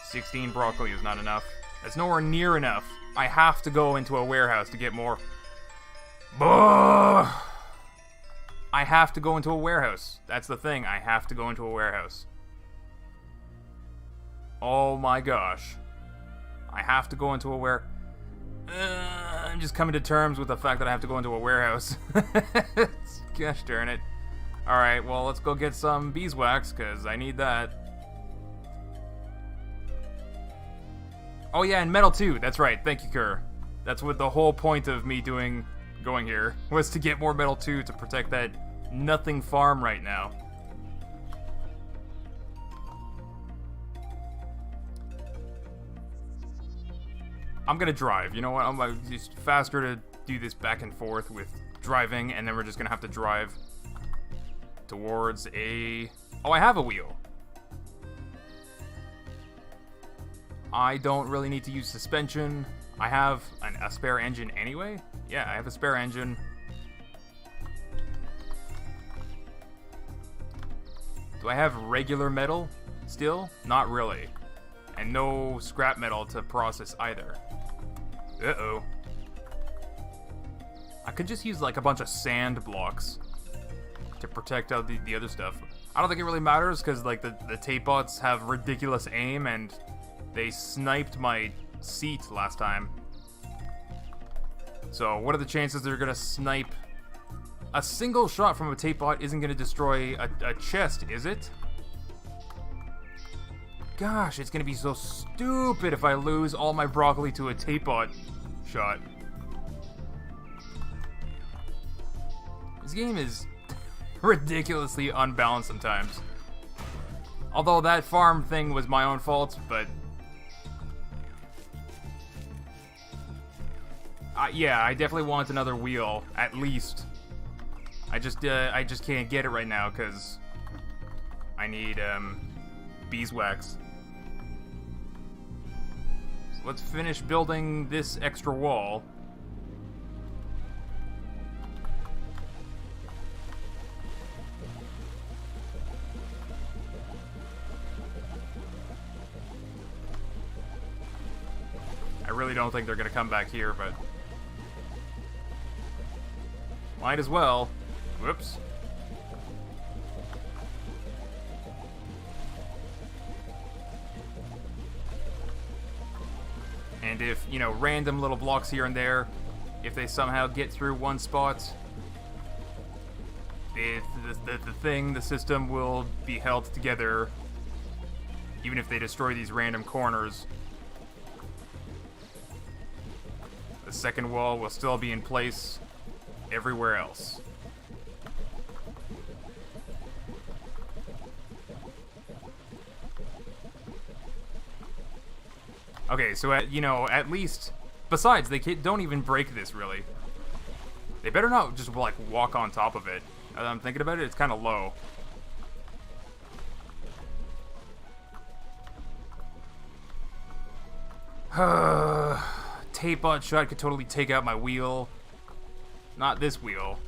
16 broccoli is not enough. That's nowhere near enough. I have to go into a warehouse to get more. Buh! I have to go into a warehouse. That's the thing. I have to go into a warehouse. Oh my gosh. I have to go into a I'm just coming to terms with the fact that I have to go into a warehouse. Gosh darn it. Alright, well, let's go get some beeswax, because I need that. Oh yeah, and metal too. That's right. Thank you, Kerr. That's what the whole point of me going here, was to get more metal too, to protect that nothing farm right now. I'm gonna drive. You know what? I'm just faster to do this back and forth with driving, and then we're just gonna have to drive towards a... Oh, I have a wheel. I don't really need to use suspension. I have a spare engine anyway. Yeah, I have a spare engine. Do I have regular metal still? Not really. And no scrap metal to process either. Uh-oh. I could just use like a bunch of sand blocks to protect out the other stuff. I don't think it really matters because like the tape bots have ridiculous aim and they sniped my seat last time. So what are the chances they're gonna snipe? A single shot from a tape bot isn't gonna destroy a chest, is it? Gosh, it's gonna be so stupid if I lose all my broccoli to a tape bot shot. This game is ridiculously unbalanced sometimes. Although that farm thing was my own fault, but... yeah, I definitely want another wheel, at least. I just can't get it right now, because I need, beeswax. So let's finish building this extra wall. I really don't think they're gonna come back here, but... might as well. Whoops. And if, you know, random little blocks here and there, if they somehow get through one spot, the system will be held together, even if they destroy these random corners. The second wall will still be in place everywhere else. Okay, so you know, at least, besides, they don't even break this, really. They better not just, like, walk on top of it. Now that I'm thinking about it, it's kind of low. Tape bot shot could totally take out my wheel. Not this wheel.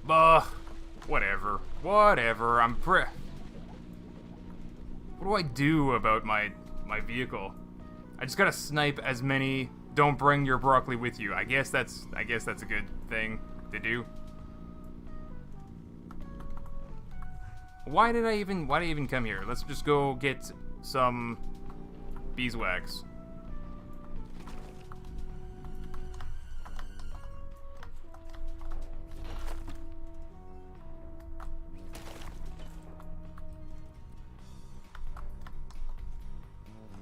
Whatever. Whatever. What do I do about my vehicle? I just gotta snipe as many. Don't bring your broccoli with you. I guess that's a good thing to do. Why did I even come here? Let's just go get some beeswax.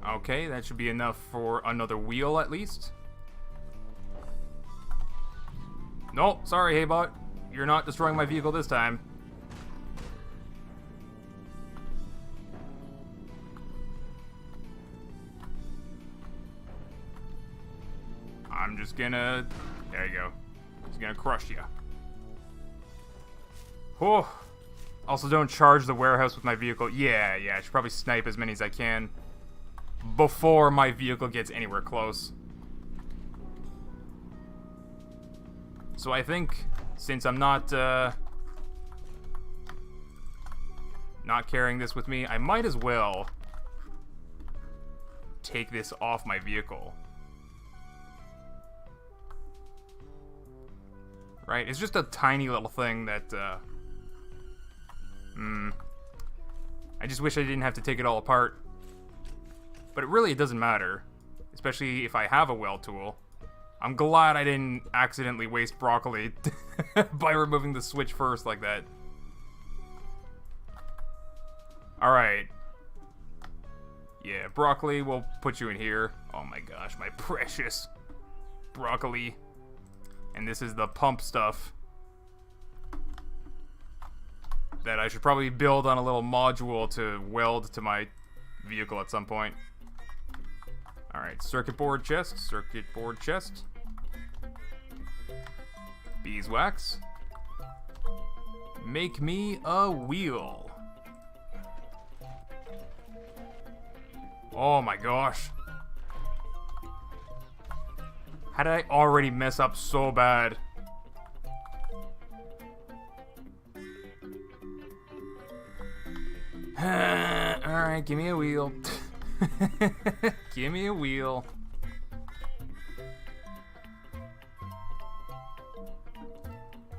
Okay, that should be enough for another wheel at least. No, sorry, Heybot. You're not destroying my vehicle this time. I'm just gonna... There you go. Just gonna crush you. Oh. Also, don't charge the warehouse with my vehicle. Yeah, I should probably snipe as many as I can before my vehicle gets anywhere close. So I think, since I'm not carrying this with me, I might as well take this off my vehicle. Right? It's just a tiny little thing that, I just wish I didn't have to take it all apart. But it doesn't matter. Especially if I have a weld tool. I'm glad I didn't accidentally waste broccoli by removing the switch first like that. Alright. Yeah, broccoli, we'll put you in here. Oh my gosh, my precious broccoli. And this is the pump stuff that I should probably build on a little module to weld to my vehicle at some point. Alright, circuit board chest, beeswax. Make me a wheel. Oh my gosh. How did I already mess up so bad? Alright, give me a wheel. Give me a wheel.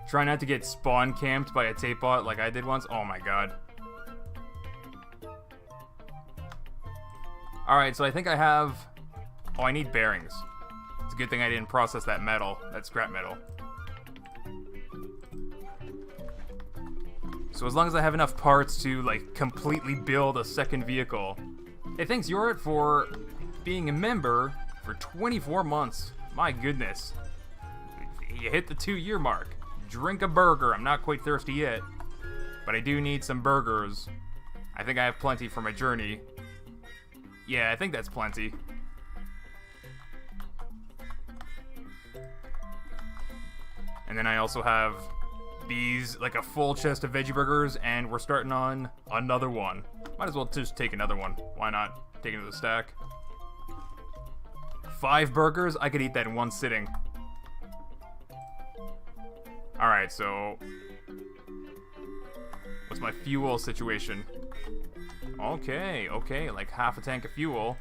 Try not to get spawn camped by a tape bot like I did once. Oh my god. Alright, so I think I have... Oh, I need bearings. It's a good thing I didn't process that metal, that scrap metal. So as long as I have enough parts to, like, completely build a second vehicle. Hey, thanks, Yorit, for being a member for 24 months. My goodness. You hit the 2-year mark. Drink a burger. I'm not quite thirsty yet, but I do need some burgers. I think I have plenty for my journey. Yeah, I think that's plenty. And then I also have these, like a full chest of veggie burgers, and we're starting on another one. Might as well just take another one. Why not? Take it to the stack. 5 burgers? I could eat that in one sitting. Alright, so... what's my fuel situation? Okay, like half a tank of fuel.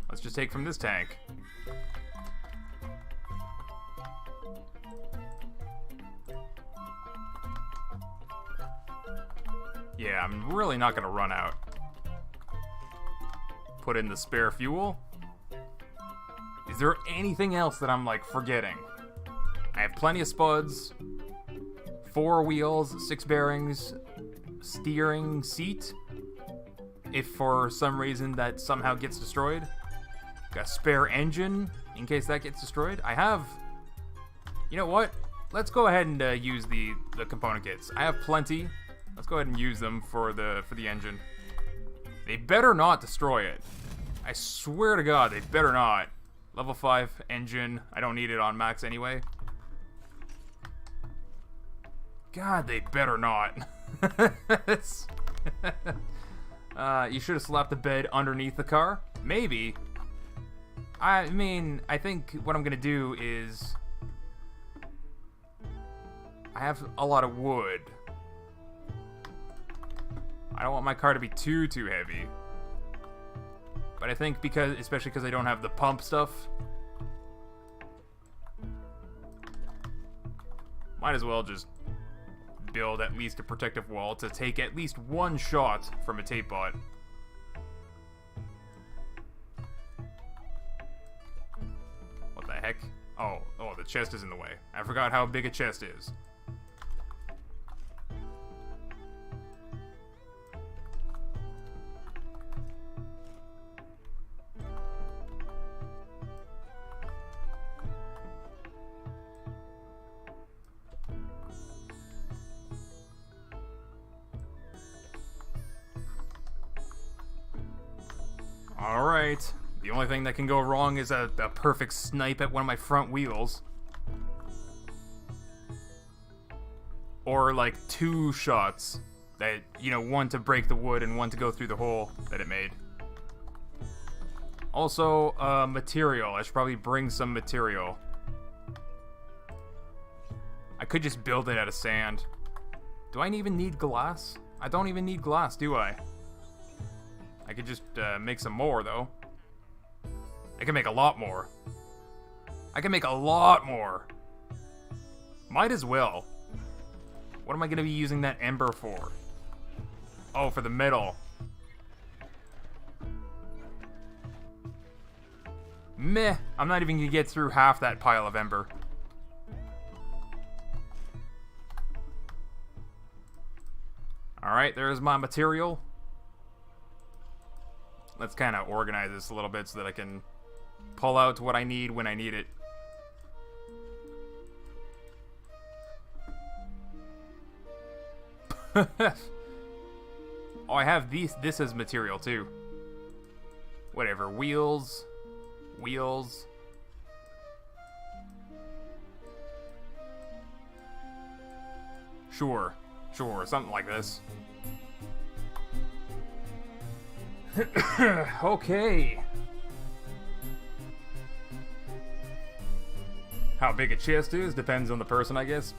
Let's just take from this tank. Yeah, I'm really not gonna run out. Put in the spare fuel. Is there anything else that I'm, like, forgetting? I have plenty of spuds. 4 wheels, 6 bearings, steering seat. If for some reason that somehow gets destroyed. Got a spare engine in case that gets destroyed. I have... You know what? Let's go ahead and use the component kits. I have plenty. Let's go ahead and use them for the engine. They better not destroy it. I swear to God, they better not. Level 5 engine. I don't need it on max anyway. God, they better not. You should have slapped the bed underneath the car. Maybe. I mean, I think what I'm gonna do is... I have a lot of wood. I don't want my car to be too heavy. But I think especially because I don't have the pump stuff, might as well just build at least a protective wall to take at least one shot from a tape bot. What the heck? Oh, the chest is in the way. I forgot how big a chest is. Alright, The only thing that can go wrong is a perfect snipe at one of my front wheels. Or like 2 shots that, you know, one to break the wood and one to go through the hole that it made. Also, material. I should probably bring some material. I could just build it out of sand. Do I even need glass? I don't even need glass, do I? I could just make some more, though. I can make a lot more. I can make a lot more. Might as well. What am I going to be using that ember for? Oh, for the metal. Meh. I'm not even going to get through half that pile of ember. Alright, there's my material. Let's kind of organize this a little bit so that I can pull out what I need when I need it. Oh, I have this as material too. Whatever, wheels. Sure, something like this. Okay. How big a chest is depends on the person, I guess.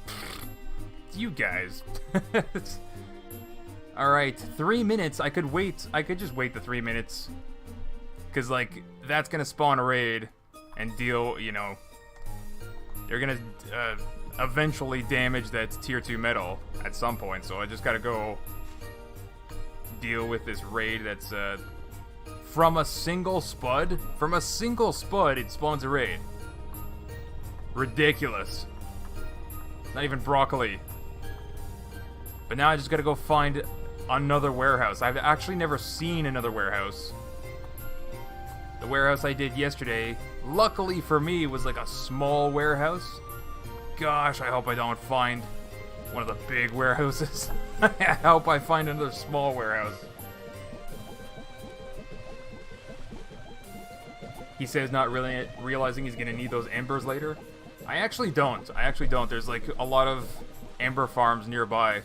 You guys. Alright, 3 minutes. I could wait. I could just wait the 3 minutes. Because, like, that's going to spawn a raid and deal, you know. They're going to eventually damage that tier 2 metal at some point. So I just got to go deal with this raid that's from a single spud. From a single spud, it spawns a raid. Ridiculous. Not even broccoli. But now I just gotta go find another warehouse. I've actually never seen another warehouse. The warehouse I did yesterday, luckily for me, was like a small warehouse. Gosh, I hope I don't find one of the big warehouses. I hope I find another small warehouse. He says not really realizing he's gonna need those embers later. I actually don't. There's like a lot of ember farms nearby.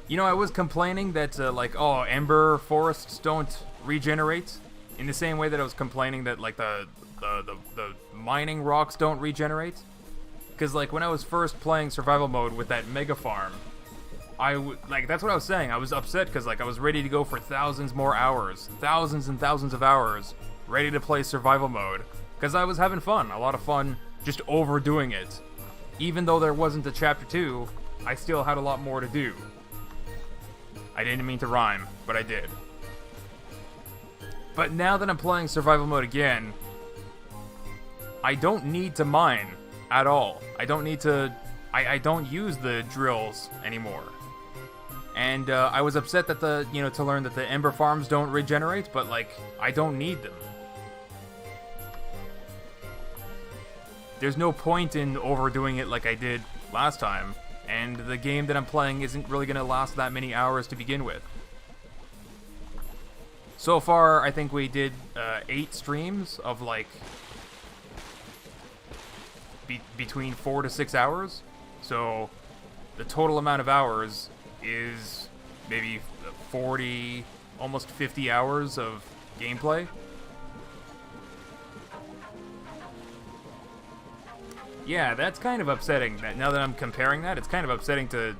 You know, I was complaining that like, oh, ember forests don't regenerate in the same way that I was complaining that like the mining rocks don't regenerate. Because like when I was first playing survival mode with that mega farm, like that's what I was saying. I was upset because like I was ready to go for thousands more hours, thousands and thousands of hours, ready to play survival mode because I was having fun, a lot of fun, just overdoing it. Even though there wasn't a chapter 2, I still had a lot more to do. I didn't mean to rhyme, but I did. But now that I'm playing survival mode again, I don't need to mine at all. I don't need to... I don't use the drills anymore. And I was upset that to learn that the ember farms don't regenerate, but like, I don't need them. There's no point in overdoing it like I did last time. And the game that I'm playing isn't really going to last that many hours to begin with. So far, I think we did 8 streams of like between 4 to 6 hours. So the total amount of hours is maybe 40, almost 50 hours of gameplay. Yeah, that's kind of upsetting. Now that I'm comparing that, it's kind of upsetting to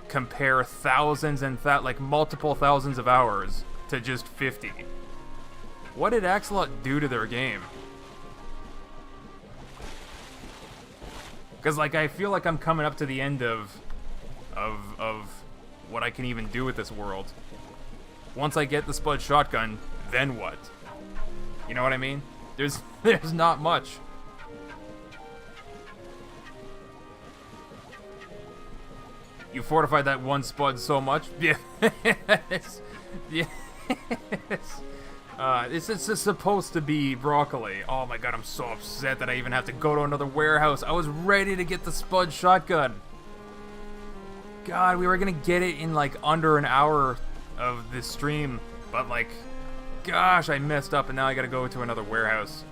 compare thousands and like multiple thousands of hours to just 50. What did Axolot do to their game? Because like I feel like I'm coming up to the end of what I can even do with this world. Once I get the Spud shotgun, then what? You know what I mean? There's not much. You fortified that one Spud so much. Yes. Yes. This is supposed to be broccoli. Oh my god, I'm so upset that I even have to go to another warehouse. I was ready to get the Spud shotgun. God, we were gonna get it in like under an hour of this stream, but like, gosh, I messed up and now I gotta go to another warehouse.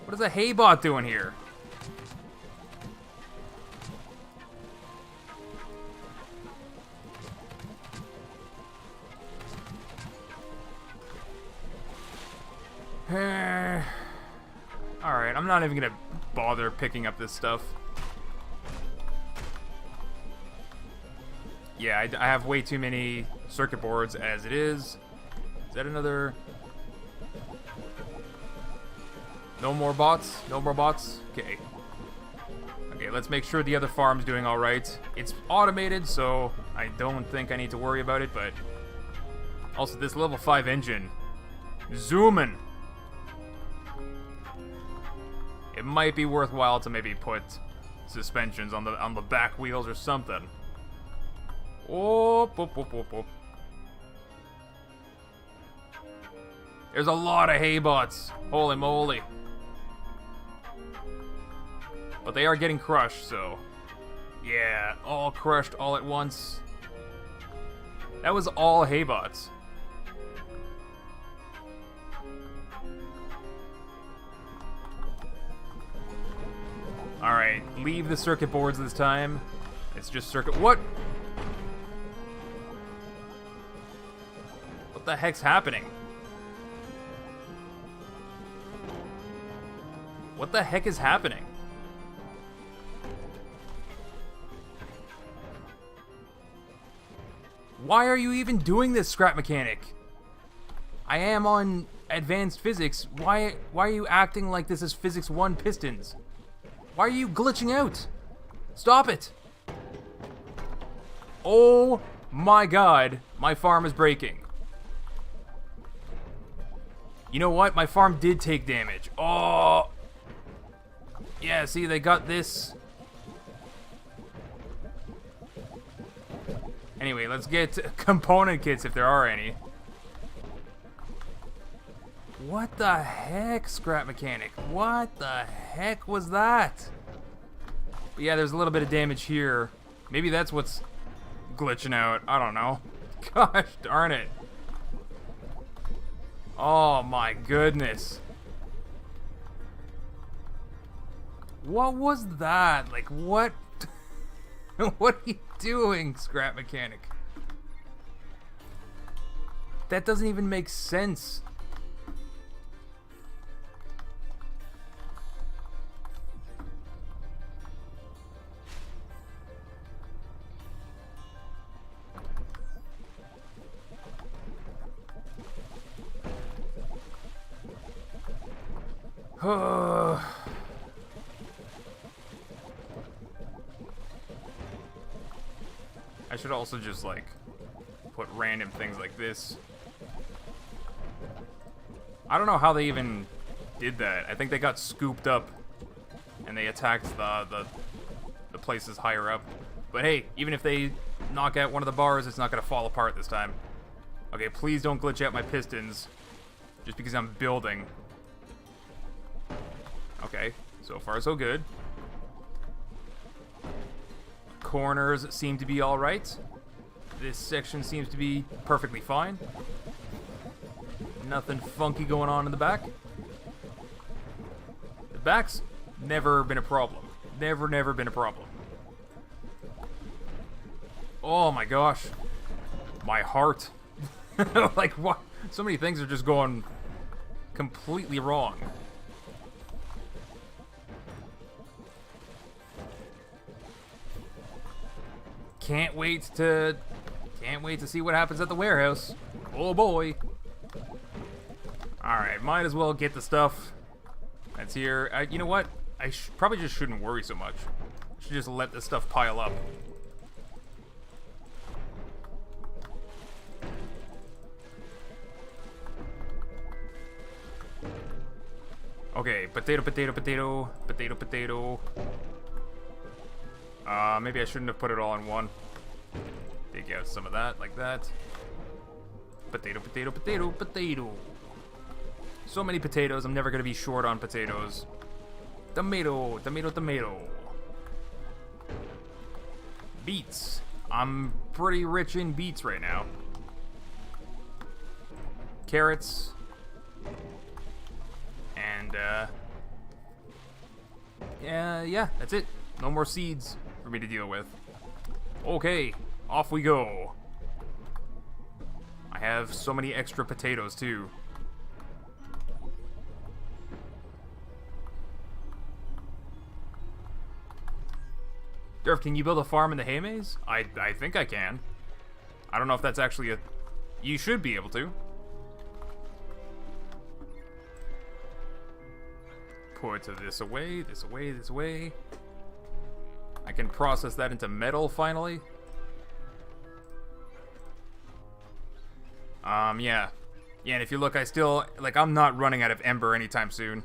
What is a haybot doing here? Alright, I'm not even gonna bother picking up this stuff. Yeah, I have way too many circuit boards as it is. Is that another... No more bots? No more bots? Okay. Okay, let's make sure the other farm's doing alright. It's automated, so I don't think I need to worry about it, but... Also, this level 5 engine. Zooming! It might be worthwhile to maybe put suspensions on the back wheels or something. Oh, boop, boop, boop, boop. There's a lot of haybots. Holy moly. But they are getting crushed, so... Yeah, all crushed all at once. That was all haybots. Alright, leave the circuit boards this time. It's just circuit... What? What the heck's happening? What the heck is happening? Why are you even doing this, Scrap Mechanic? I am on advanced physics. Why are you acting like this is physics 1 pistons? Why are you glitching out? Stop it! Oh my god, my farm is breaking. You know what? My farm did take damage. Oh! Yeah, see, they got this. Anyway, let's get component kits if there are any. What the heck, Scrap Mechanic? What the heck was that? But yeah, there's a little bit of damage here. Maybe that's what's glitching out. I don't know. Gosh darn it. Oh my goodness. What was that? Like, what? What are you doing, Scrap Mechanic? That doesn't even make sense. I should also just, like, put random things like this. I don't know how they even did that. I think they got scooped up and they attacked the places higher up. But hey, even if they knock out one of the bars, it's not going to fall apart this time. Okay, please don't glitch out my pistons just because I'm building. Okay, so far so good. Corners seem to be alright. This section seems to be perfectly fine. Nothing funky going on in the back. The back's never been a problem. Never been a problem. Oh my gosh. My heart. Like, what? So many things are just going completely wrong. Can't wait to see what happens at the warehouse. Oh boy. Alright, might as well get the stuff that's here. You know what? I probably just shouldn't worry so much. I should just let this stuff pile up. Okay, potato, potato, potato, potato, potato. Maybe I shouldn't have put it all in one. Take out some of that, like that. Potato, potato, potato, potato. So many potatoes, I'm never gonna be short on potatoes. Tomato, tomato, tomato. Beets. I'm pretty rich in beets right now. Carrots. And, yeah, that's it. No more seeds for me to deal with. Okay, off we go. I have so many extra potatoes, too. Durf, can you build a farm in the hay maze? I think I can. I don't know if that's actually a... You should be able to. Put this away, this away, this away. I can process that into metal, finally. Yeah. Yeah, and if you look, I still... Like, I'm not running out of ember anytime soon.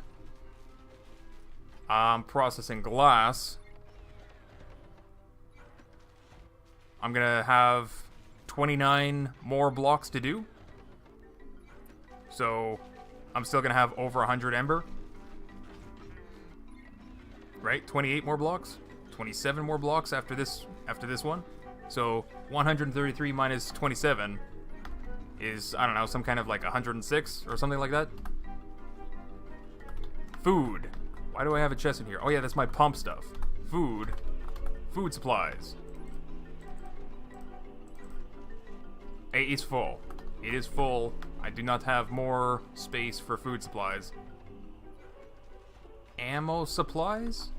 I'm processing glass. I'm gonna have 29 more blocks to do. So, I'm still gonna have over 100 ember. Right? 28 more blocks? 27 more blocks after this one. So, 133 minus 27 is, I don't know, some kind of like 106 or something like that. Food. Why do I have a chest in here? Oh yeah, that's my pump stuff. Food. Food supplies. It's full. It is full. I do not have more space for food supplies. Ammo supplies?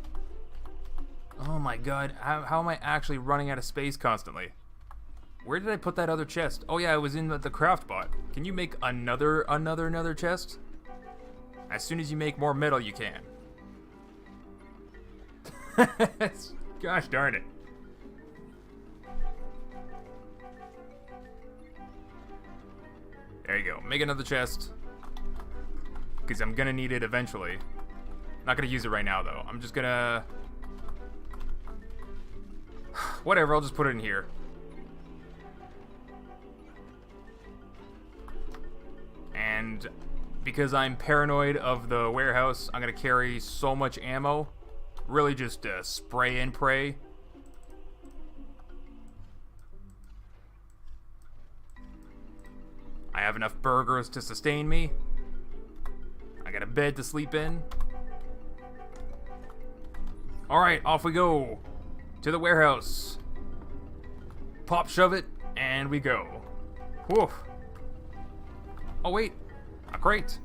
Oh my god, how am I actually running out of space constantly? Where did I put that other chest? Oh yeah, it was in the craft bot. Can you make another chest? As soon as you make more metal, you can. Gosh darn it. There you go. Make another chest. Because I'm gonna need it eventually. Not gonna use it right now, though. I'm just gonna... Whatever, I'll just put it in here. And because I'm paranoid of the warehouse, I'm gonna carry so much ammo. Really just spray and pray. I have enough burgers to sustain me. I got a bed to sleep in. Alright, off we go. To the warehouse. Pop, shove it, and we go. Whew. Oh wait, a crate.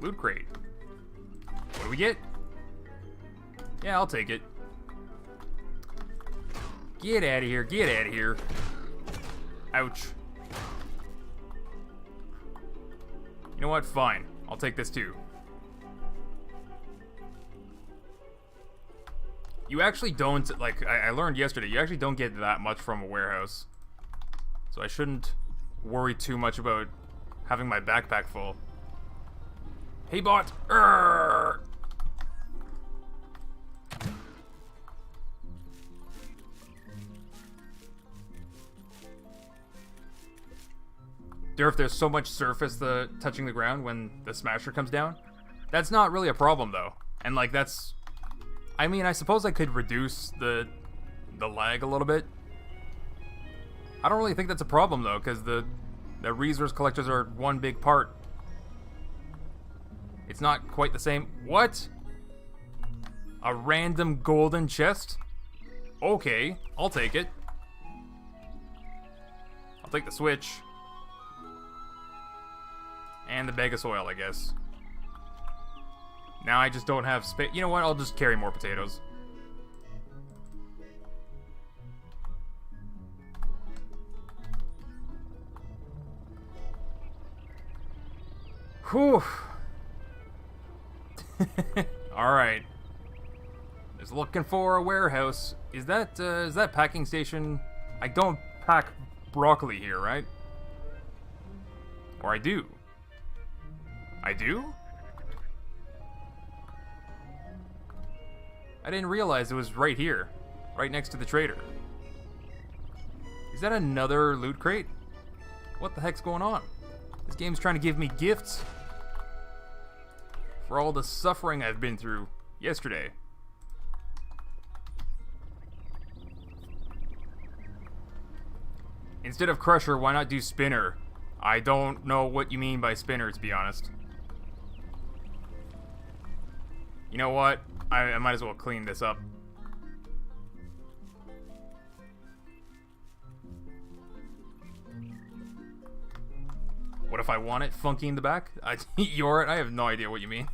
Loot crate. What do we get? Yeah, I'll take it. Get out of here, get out of here. Ouch. You know what? Fine. I'll take this too. You actually don't, like, I learned yesterday, you actually don't get that much from a warehouse. So I shouldn't worry too much about having my backpack full. Hey, bot! Urgh! Durf, there's so much surface touching the ground when the smasher comes down. That's not really a problem, though. And, like, that's... I mean, I suppose I could reduce the lag a little bit. I don't really think that's a problem, though, because the resource collectors are one big part. It's not quite the same. What? A random golden chest? Okay, I'll take it. I'll take the switch. And the bag of soil, I guess. Now I just don't have space. You know what? I'll just carry more potatoes. Whew. Alright. Just looking for a warehouse. Is that packing station? I don't pack broccoli here, right? Or I do. I do? I didn't realize it was right here. Right next to the trader. Is that another loot crate? What the heck's going on? This game's trying to give me gifts for all the suffering I've been through yesterday. Instead of Crusher, why not do Spinner? I don't know what you mean by Spinner, to be honest. You know what? I might as well clean this up. What if I want it funky in the back? You're it? I have no idea what you mean.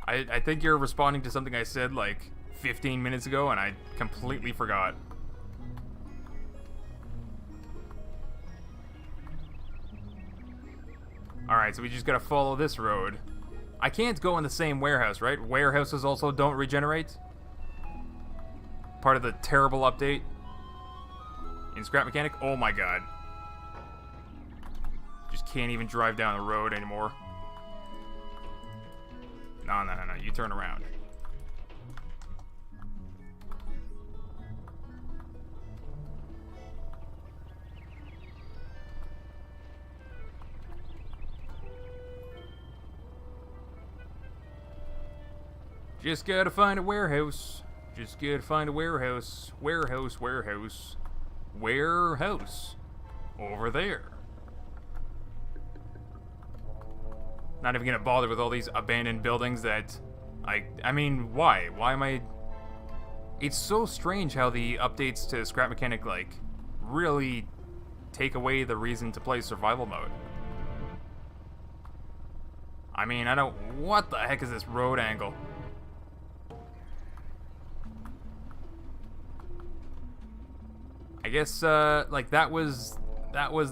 I think you're responding to something I said like 15 minutes ago and I completely forgot. Alright, so we just gotta follow this road. I can't go in the same warehouse, right? Warehouses also don't regenerate? Part of the terrible update in Scrap Mechanic? Oh my god. Just can't even drive down the road anymore. No, you turn around. Just gotta find a warehouse. Just gotta find a warehouse. Warehouse. Warehouse. Over there. Not even gonna bother with all these abandoned buildings that... I mean, why? Why am I... It's so strange how the updates to Scrap Mechanic, like, really take away the reason to play survival mode. I mean, I don't... What the heck is this road angle? I guess, like, that was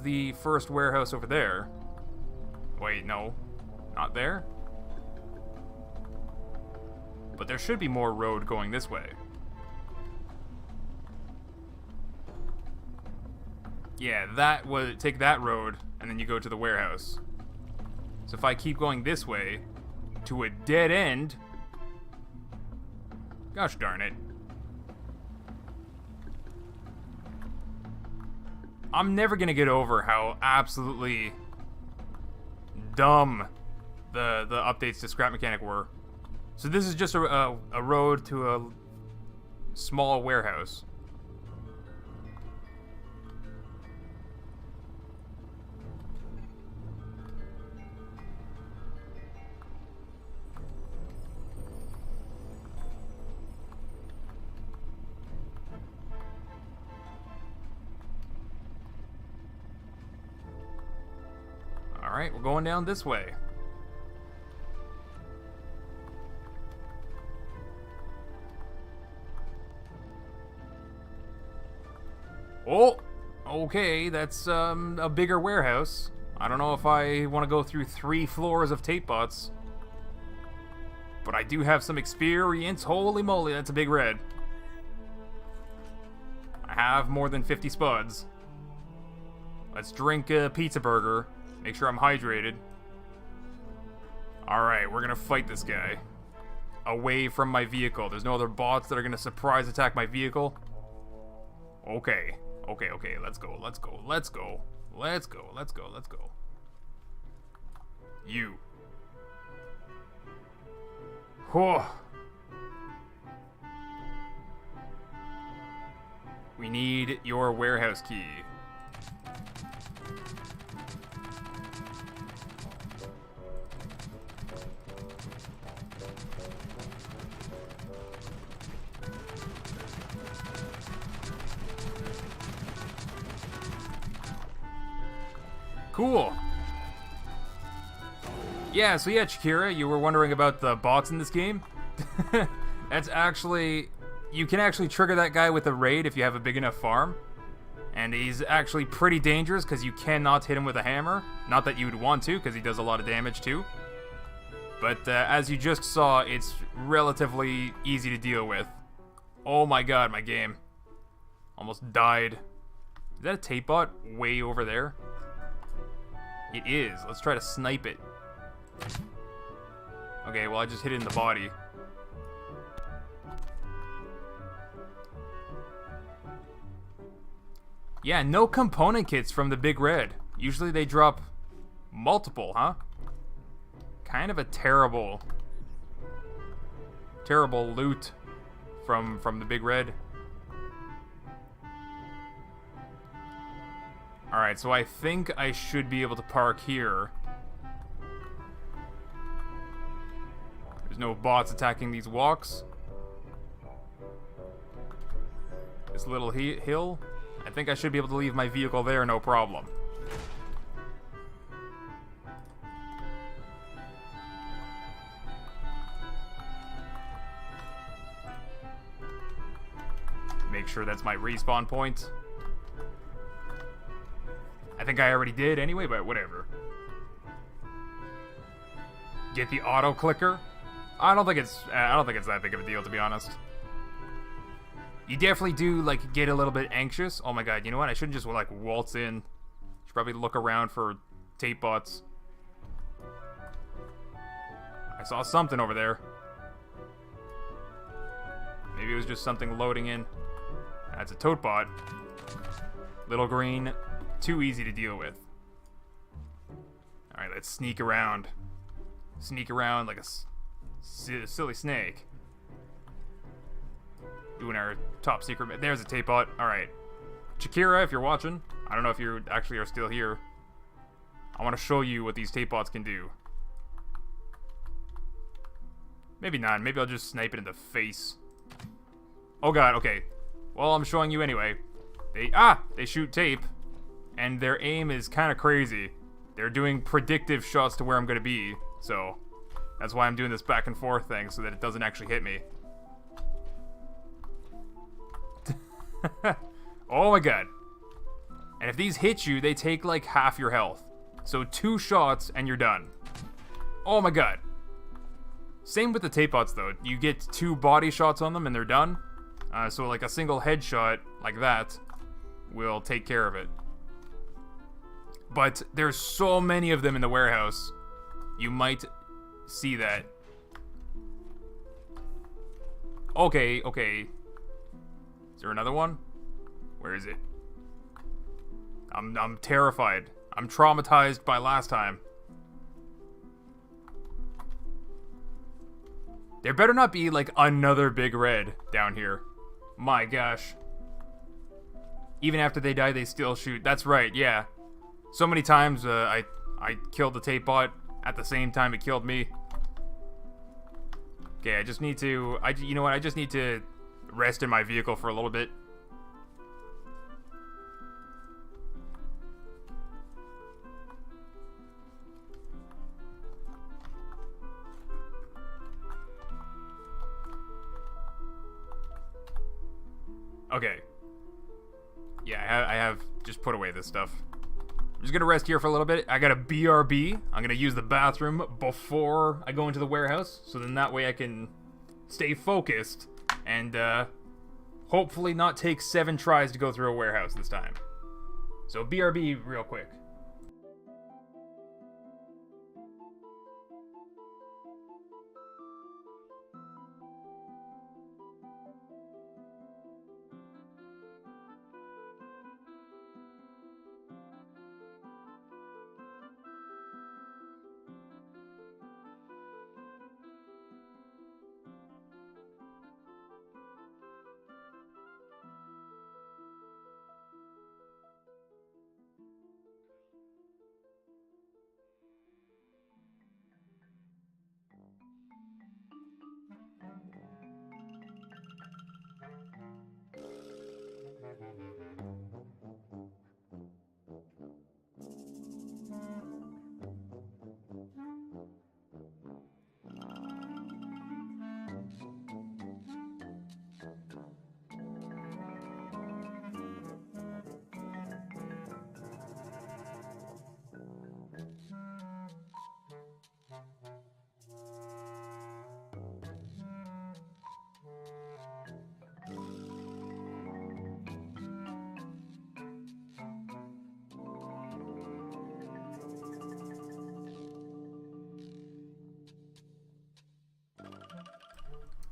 the first warehouse over there. Wait, no. Not there? But there should be more road going this way. Yeah, that was... Take that road, and then you go to the warehouse. So if I keep going this way, to a dead end... Gosh darn it. I'm never gonna get over how absolutely dumb the updates to Scrap Mechanic were. So this is just a road to a small warehouse. Alright, we're going down this way. Oh! Okay, that's a bigger warehouse. I don't know if I want to go through 3 floors of tape bots. But I do have some experience. Holy moly, that's a big red. I have more than 50 spuds. Let's drink a pizza burger. Make sure I'm hydrated. Alright, we're gonna fight this guy. Away from my vehicle. There's no other bots that are gonna surprise attack my vehicle. Okay. Okay, let's go. You. Whew. We need your warehouse key. Cool. Yeah, so Chikira, you were wondering about the bots in this game? That's actually... You can actually trigger that guy with a raid if you have a big enough farm. And he's actually pretty dangerous because you cannot hit him with a hammer. Not that you would want to, because he does a lot of damage too. But as you just saw, it's relatively easy to deal with. Oh my god, my game. Almost died. Is that a tape bot way over there? It is. Let's try to snipe it. Okay, well I just hit it in the body. Yeah, no component kits from the Big Red. Usually they drop multiple, huh? Kind of a terrible loot from the Big Red. Alright, so I think I should be able to park here. There's no bots attacking these walks. This little hill. I think I should be able to leave my vehicle there, no problem. Make sure that's my respawn point. I think I already did anyway, but whatever. Get the auto clicker. I don't think it's that big of a deal, to be honest. You definitely do like get a little bit anxious. Oh my god, you know what? I shouldn't just like waltz in. Should probably look around for tape bots. I saw something over there. Maybe it was just something loading in. That's a tote bot. Little green. Too easy to deal with. Alright, let's sneak around. Sneak around like a silly snake. Doing our top secret. There's a tape bot. Alright. Shakira, if you're watching. I don't know if you actually are still here. I want to show you what these tape bots can do. Maybe not. Maybe I'll just snipe it in the face. Oh god, okay. Well, I'm showing you anyway. They shoot tape. And their aim is kind of crazy. They're doing predictive shots to where I'm going to be. So, that's why I'm doing this back and forth thing, so that it doesn't actually hit me. Oh my god. And if these hit you, they take like half your health. So 2 shots and you're done. Oh my god. Same with the tape bots though. You get 2 body shots on them and they're done. So like a single headshot like that will take care of it. But there's so many of them in the warehouse. You might see that. Okay. Is there another one? Where is it? I'm terrified. I'm traumatized by last time. There better not be like another big red down here. My gosh. Even after they die, they still shoot. That's right, yeah. So many times I killed the tape bot at the same time it killed me. Okay, I just need to... you know what? I just need to rest in my vehicle for a little bit. Okay. Yeah, I have just put away this stuff. I'm just gonna rest here for a little bit. I got a BRB. I'm gonna use the bathroom before I go into the warehouse, so then that way I can stay focused and hopefully not take 7 tries to go through a warehouse this time. So BRB real quick.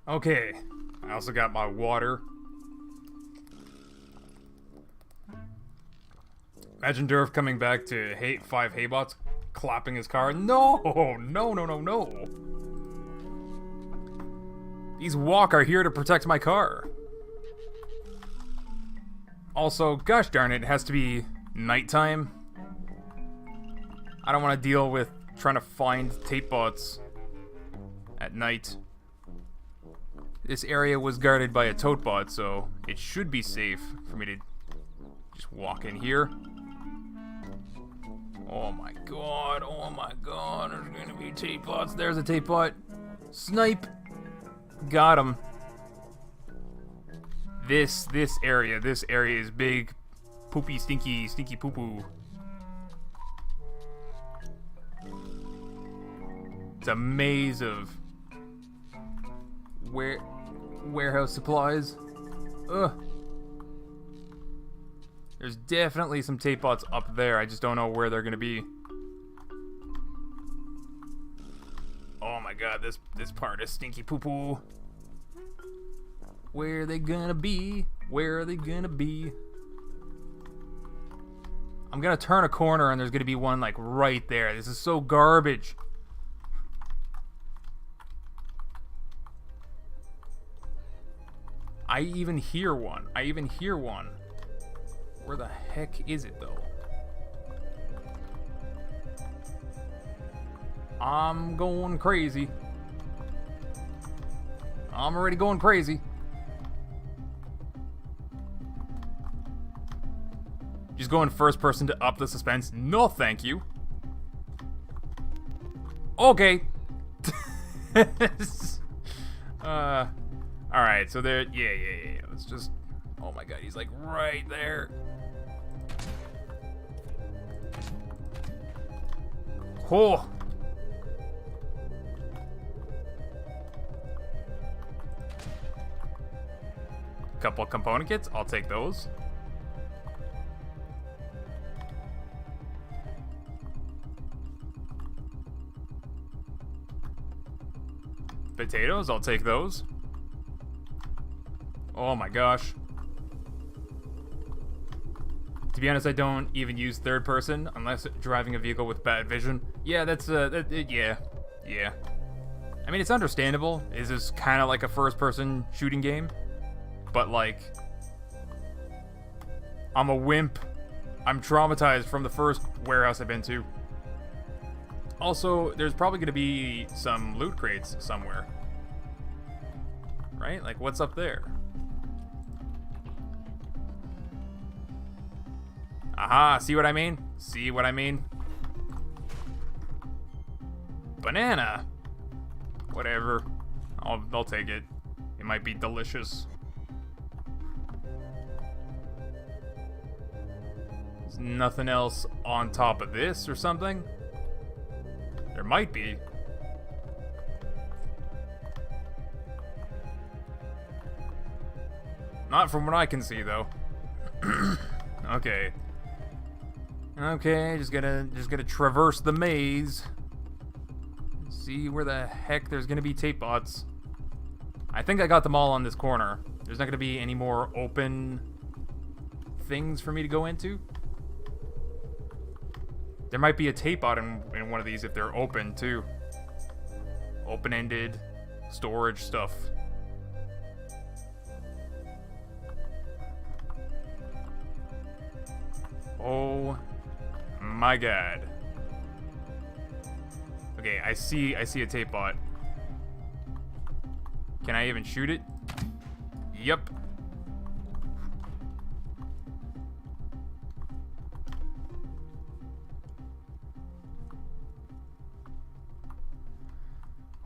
Okay, I also got my water. Imagine Durf coming back to 5 haybots, clapping his car. No! These walk are here to protect my car. Also, gosh darn it, it has to be nighttime. I don't want to deal with trying to find tape bots at night. This area was guarded by a tote bot, so it should be safe for me to just walk in here. Oh my god, there's gonna be tape bots. There's a tape bot. Snipe! Got him. This area is big, poopy, stinky poo-poo. It's a maze of warehouse supplies. Ugh. There's definitely some tape bots up there. I just don't know where they're gonna be. Oh my god, this part is stinky poo-poo. Where are they gonna be? Where are they gonna be? I'm gonna turn a corner and there's gonna be one like right there. This is so garbage. I even hear one. Where the heck is it though? I'm going crazy. I'm already going crazy. Just going first person to up the suspense. No, thank you. Okay. Alright, so there. Yeah. Let's just. Oh my god, he's like right there. Oh. Couple component kits, I'll take those. Potatoes, I'll take those. Oh my gosh. To be honest, I don't even use third person unless driving a vehicle with bad vision. Yeah, that's yeah. I mean, it's understandable. This is kind of like a first person shooting game. But like, I'm a wimp. I'm traumatized from the first warehouse I've been to. Also, there's probably going to be some loot crates somewhere. Right? Like, what's up there? Aha, see what I mean? See what I mean? Banana! Whatever. I'll take it. It might be delicious. There's nothing else on top of this or something? There might be. Not from what I can see, though. Okay. Okay, just gotta traverse the maze. See where the heck there's gonna be tape bots. I think I got them all on this corner. There's not gonna be any more open things for me to go into. There might be a tape bot in one of these if they're open, too. Open-ended storage stuff. Oh my god. Okay, I see a tape bot. Can I even shoot it? Yep.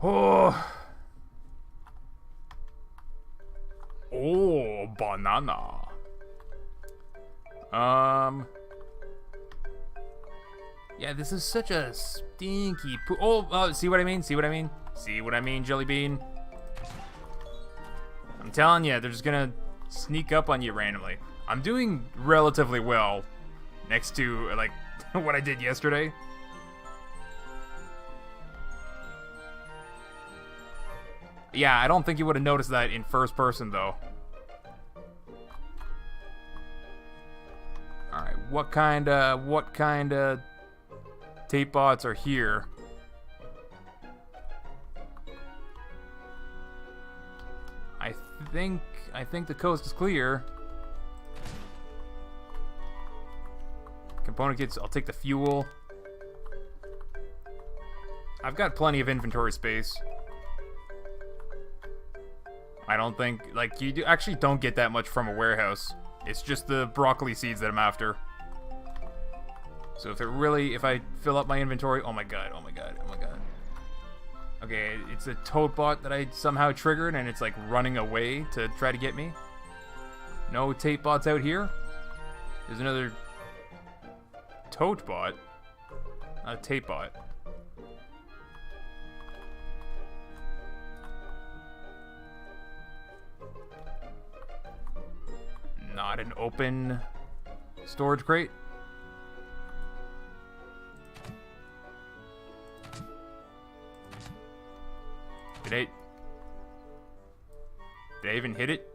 Oh. Oh, banana. Yeah, this is such a stinky see what I mean? See what I mean? See what I mean, Jelly Bean? I'm telling you, they're just gonna sneak up on you randomly. I'm doing relatively well next to, like, what I did yesterday. Yeah, I don't think you would have noticed that in first person, though. Alright, what kind of tape bots are here? I think the coast is clear. component kits. I'll take the fuel. I've got plenty of inventory space. I don't think, like, you actually don't get that much from a warehouse. It's just the broccoli seeds that I'm after. So if I fill up my inventory, oh my god. Okay, it's a toad bot that I somehow triggered, and it's like running away to try to get me. No tape bots out here. There's another toad bot, not a tape bot. Not an open storage crate. Did I even hit it?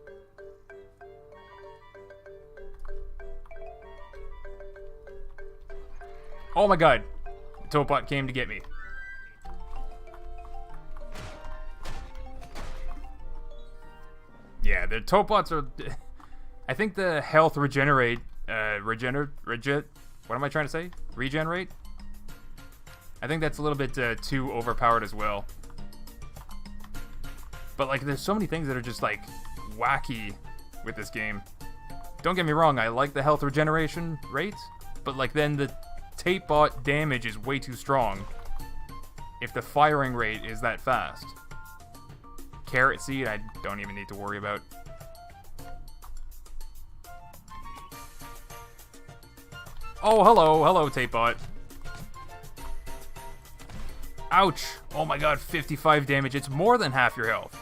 Oh my god. The Topot came to get me. Yeah, the Topots are... I think the health regenerate... what am I trying to say? Regenerate? I think that's a little bit too overpowered as well. But, like, there's so many things that are just, like, wacky with this game. Don't get me wrong, I like the health regeneration rate, but, like, then the tape bot damage is way too strong if the firing rate is that fast. Carrot seed, I don't even need to worry about. Oh, hello, tape bot. Ouch! Oh my god, 55 damage. It's more than half your health.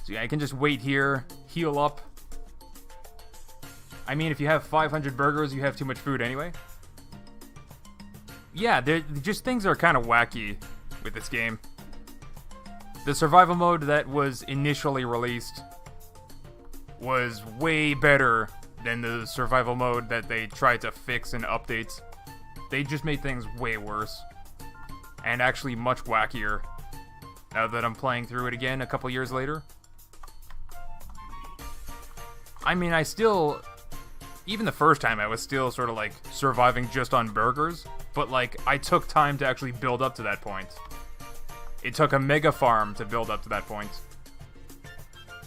So yeah, I can just wait here, heal up. I mean, if you have 500 burgers, you have too much food anyway. Yeah, just things are kind of wacky with this game. The survival mode that was initially released was way better than the survival mode that they tried to fix in updates. They just made things way worse. And actually much wackier. Now that I'm playing through it again a couple years later. I mean, even the first time, I was still sort of like surviving just on burgers. But like, I took time to actually build up to that point. It took a mega farm to build up to that point.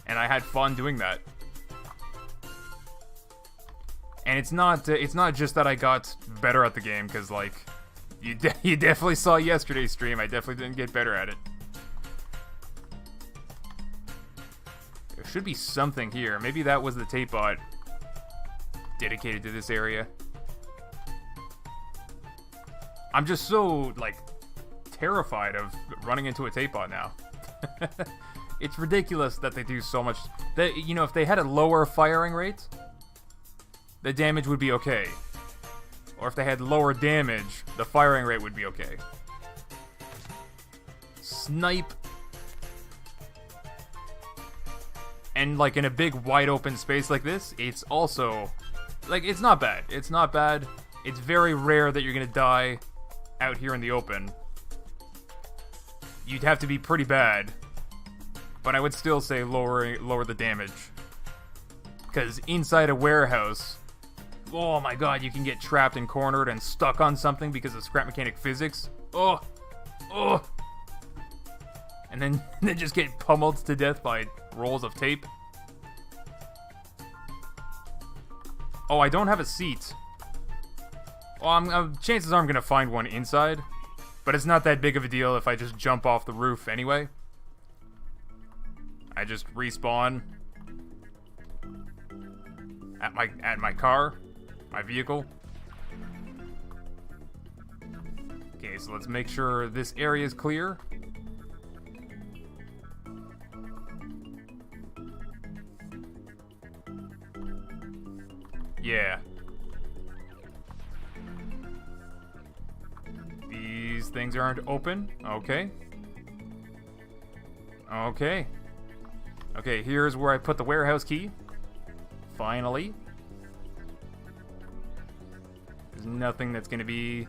And I had fun doing that. And it's not just that I got better at the game, because, like, you definitely saw yesterday's stream, I definitely didn't get better at it. There should be something here. Maybe that was the tape bot dedicated to this area. I'm just so, like, terrified of running into a tape bot now. It's ridiculous that they do so much. You know, if they had a lower firing rate, the damage would be okay. Or if they had lower damage, the firing rate would be okay. Snipe. And, like, in a big, wide open space like this, it's also... Like, it's not bad. It's not bad. It's very rare that you're gonna die out here in the open. You'd have to be pretty bad. But I would still say lower the damage. Because inside a warehouse... Oh my god, you can get trapped and cornered and stuck on something because of scrap mechanic physics. Oh! And then just get pummeled to death by rolls of tape. Oh, I don't have a seat. Well, chances are I'm gonna find one inside. But it's not that big of a deal if I just jump off the roof anyway. I just respawn at my car. My vehicle. Okay, so let's make sure this area is clear. Yeah. These things aren't open. Okay. Okay. Okay, here's where I put the warehouse key. Finally. There's nothing that's gonna be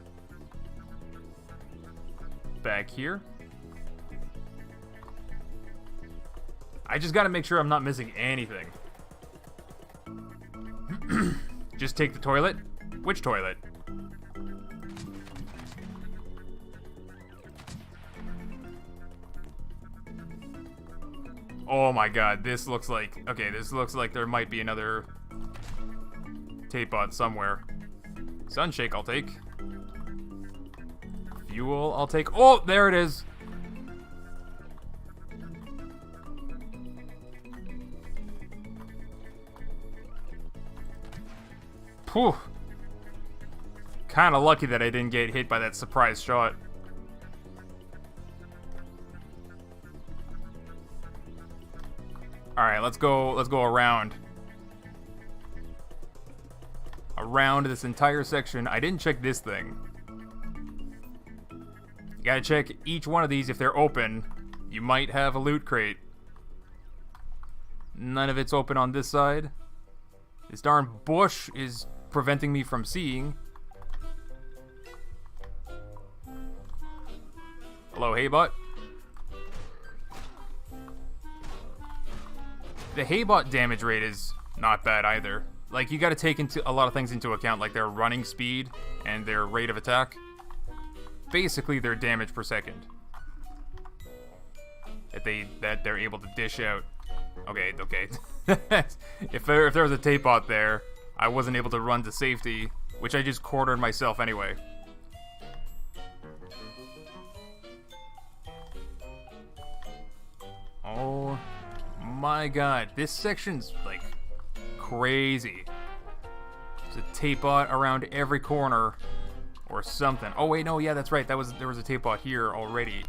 back here. I just gotta make sure I'm not missing anything. Just take the toilet? Which toilet? Oh my god, this looks like... Okay, this looks like there might be another tape bot somewhere. Sunshake I'll take. Fuel I'll take. Oh, there it is! Whew. Kinda lucky that I didn't get hit by that surprise shot. Alright, let's go around. Around this entire section. I didn't check this thing. You gotta check each one of these if they're open. You might have a loot crate. None of it's open on this side. This darn bush is preventing me from seeing. Hello, Haybot. The Haybot damage rate is not bad either. Like, you gotta take into a lot of things into account, like their running speed and their rate of attack. Basically, their damage per second that they're able to dish out. Okay. If there was a tape bot there, I wasn't able to run to safety, which I just cornered myself anyway. Oh my god, this section's like crazy. There's a tape bot around every corner or something. Oh wait, no, yeah, that's right. There was a tape bot here already.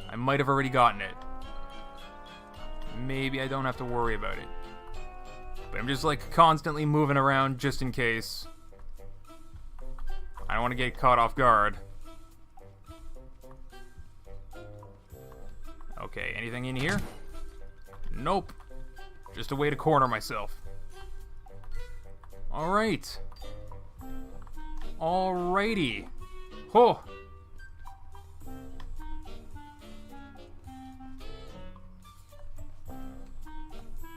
I might have already gotten it. Maybe I don't have to worry about it. But I'm just like constantly moving around just in case. I don't want to get caught off guard. Okay, anything in here? Nope. Just a way to corner myself. Alright. Alrighty. Oh.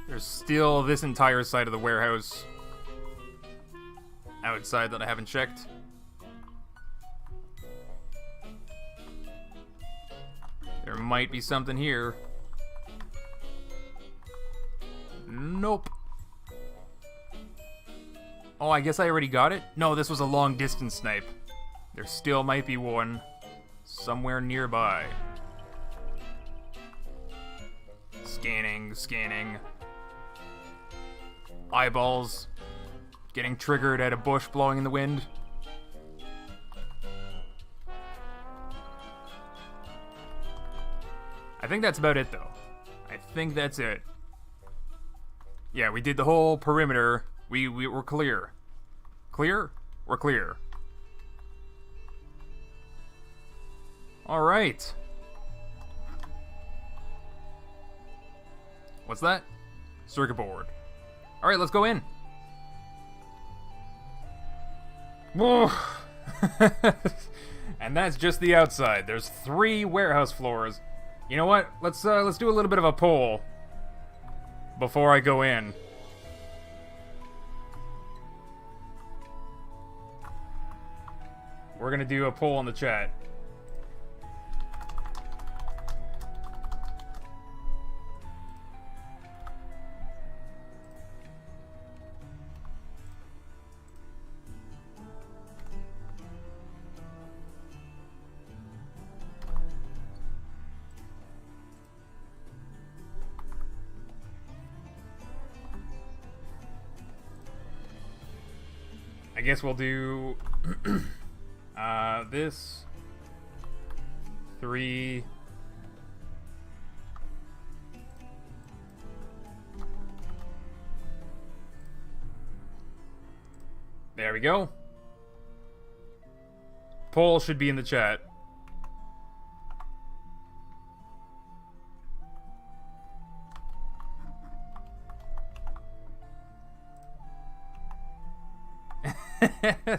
There's still this entire side of the warehouse outside that I haven't checked. There might be something here. Nope. Oh, I guess I already got it? No, this was a long distance snipe. There still might be one somewhere nearby. Scanning. Eyeballs getting triggered at a bush blowing in the wind. I think that's about it, though. I think that's it. Yeah, we did the whole perimeter. We were clear. Clear? We're clear. Alright. What's that? Circuit board. Alright, let's go in. Whoa. And that's just the outside. There's 3 warehouse floors. You know what? Let's do a little bit of a poll before I go in. We're gonna do a poll in the chat. I guess we'll do this 3. There we go. Poll should be in the chat.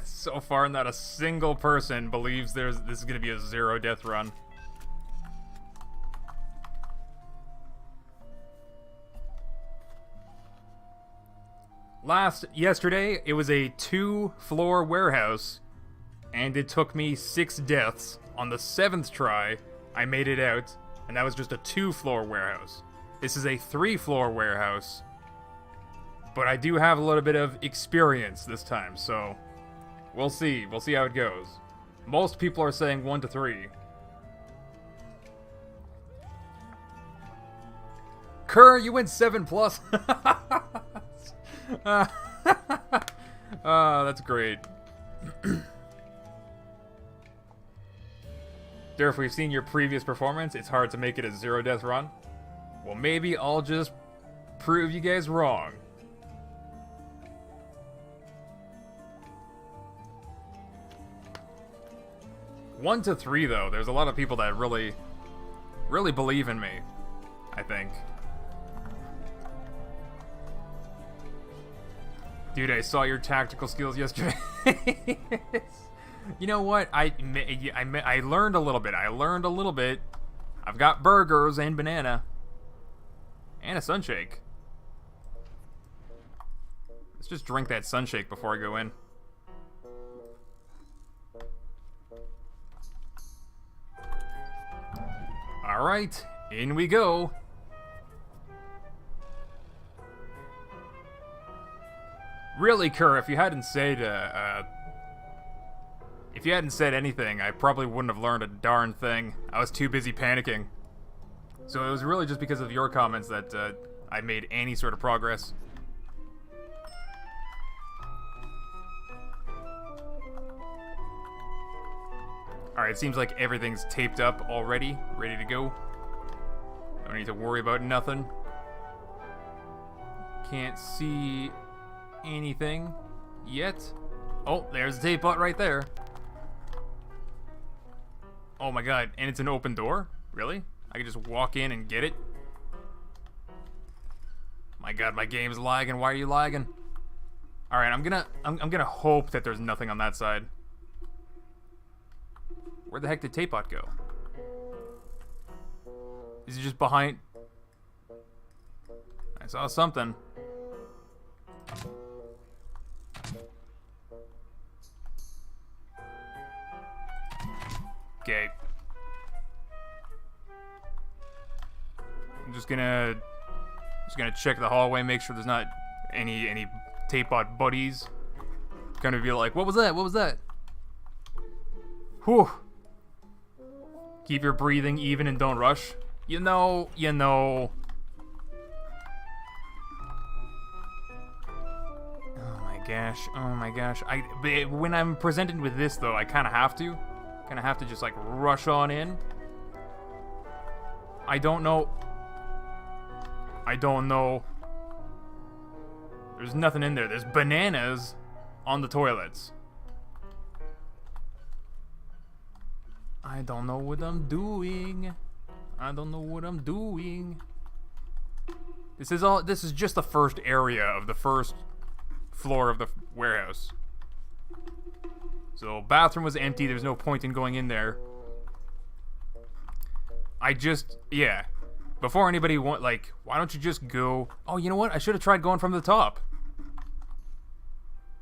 So far, not a single person believes this is going to be a 0 death run. Yesterday, it was a 2-floor warehouse, and it took me 6 deaths. On the 7th try, I made it out, and that was just a 2-floor warehouse. This is a 3-floor warehouse, but I do have a little bit of experience this time, so we'll see. We'll see how it goes. Most people are saying 1 to 3. Kerr, you went 7+. That's great. Durf, we've seen your previous performance. It's hard to make it a 0-death run. Well, maybe I'll just prove you guys wrong. One to 3, though. There's a lot of people that really believe in me, I think. Dude, I saw your tactical skills yesterday. You know what? I learned a little bit. I've got burgers and banana. And a sunshake. Let's just drink that sunshake before I go in. Alright, in we go. Really, Kerr, if you hadn't said anything, I probably wouldn't have learned a darn thing. I was too busy panicking. So it was really just because of your comments that I made any sort of progress. Alright, it seems like everything's taped up already, ready to go. Don't need to worry about nothing. Can't see anything yet. Oh, there's the tape bot right there. Oh my god, and it's an open door? Really? I can just walk in and get it? My god, my game's lagging. Why are you lagging? Alright, I'm gonna hope that there's nothing on that side. Where the heck did tape bot go? Is he just behind? I saw something. Okay. I'm just gonna check the hallway, make sure there's not any tape bot buddies. Gonna be like, what was that? What was that? Whew. Keep your breathing even and don't rush. You know. Oh my gosh. When I'm presented with this, though, I kind of have to. Just, like, rush on in. I don't know. There's nothing in there. There's bananas on the toilets. I don't know what I'm doing. This is just the first area of the first floor of the warehouse. So, bathroom was empty. There's no point in going in there. Yeah. Before anybody why don't you just go... Oh, you know what? I should have tried going from the top.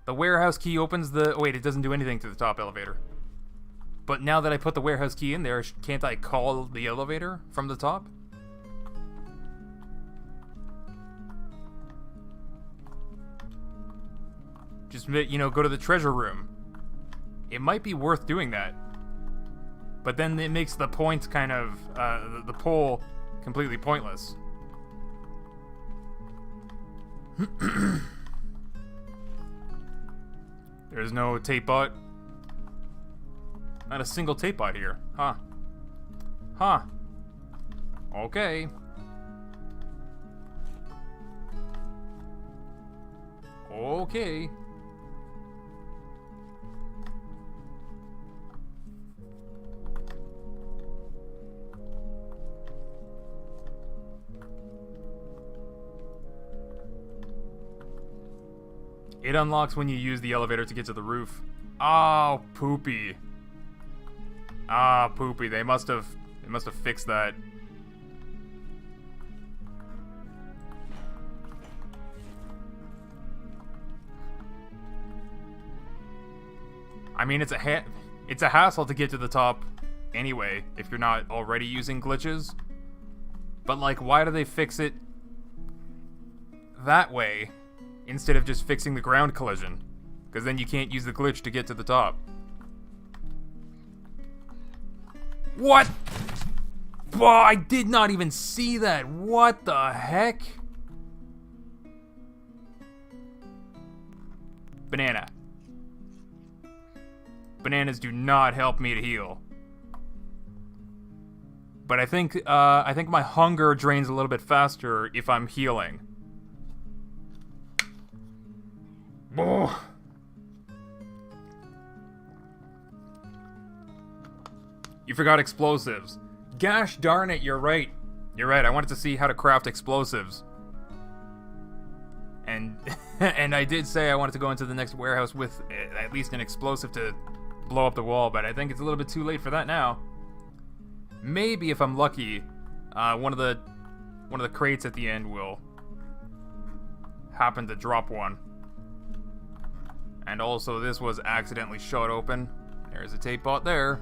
The warehouse key opens the... Oh, wait, it doesn't do anything to the top elevator. But now that I put the warehouse key in there, can't I call the elevator from the top? Just, go to the treasure room. It might be worth doing that. But then it makes the point kind of, the pull completely pointless. There's no tape bot. Not a single tape bot here. Huh. Okay. It unlocks when you use the elevator to get to the roof. Oh, poopy. Poopy. They must have fixed that. I mean, it's a hassle to get to the top anyway, if you're not already using glitches. But, like, why do they fix it that way instead of just fixing the ground collision? Because then you can't use the glitch to get to the top. What? Oh, I did not even see that. What the heck? Banana. Bananas do not help me to heal. But I think my hunger drains a little bit faster if I'm healing. Oh. You forgot explosives. Gosh darn it, you're right. You're right, I wanted to see how to craft explosives. And and I did say I wanted to go into the next warehouse with at least an explosive to blow up the wall, but I think it's a little bit too late for that now. Maybe if I'm lucky, one of the crates at the end will happen to drop one. And also, this was accidentally shot open. There's a tape bot there.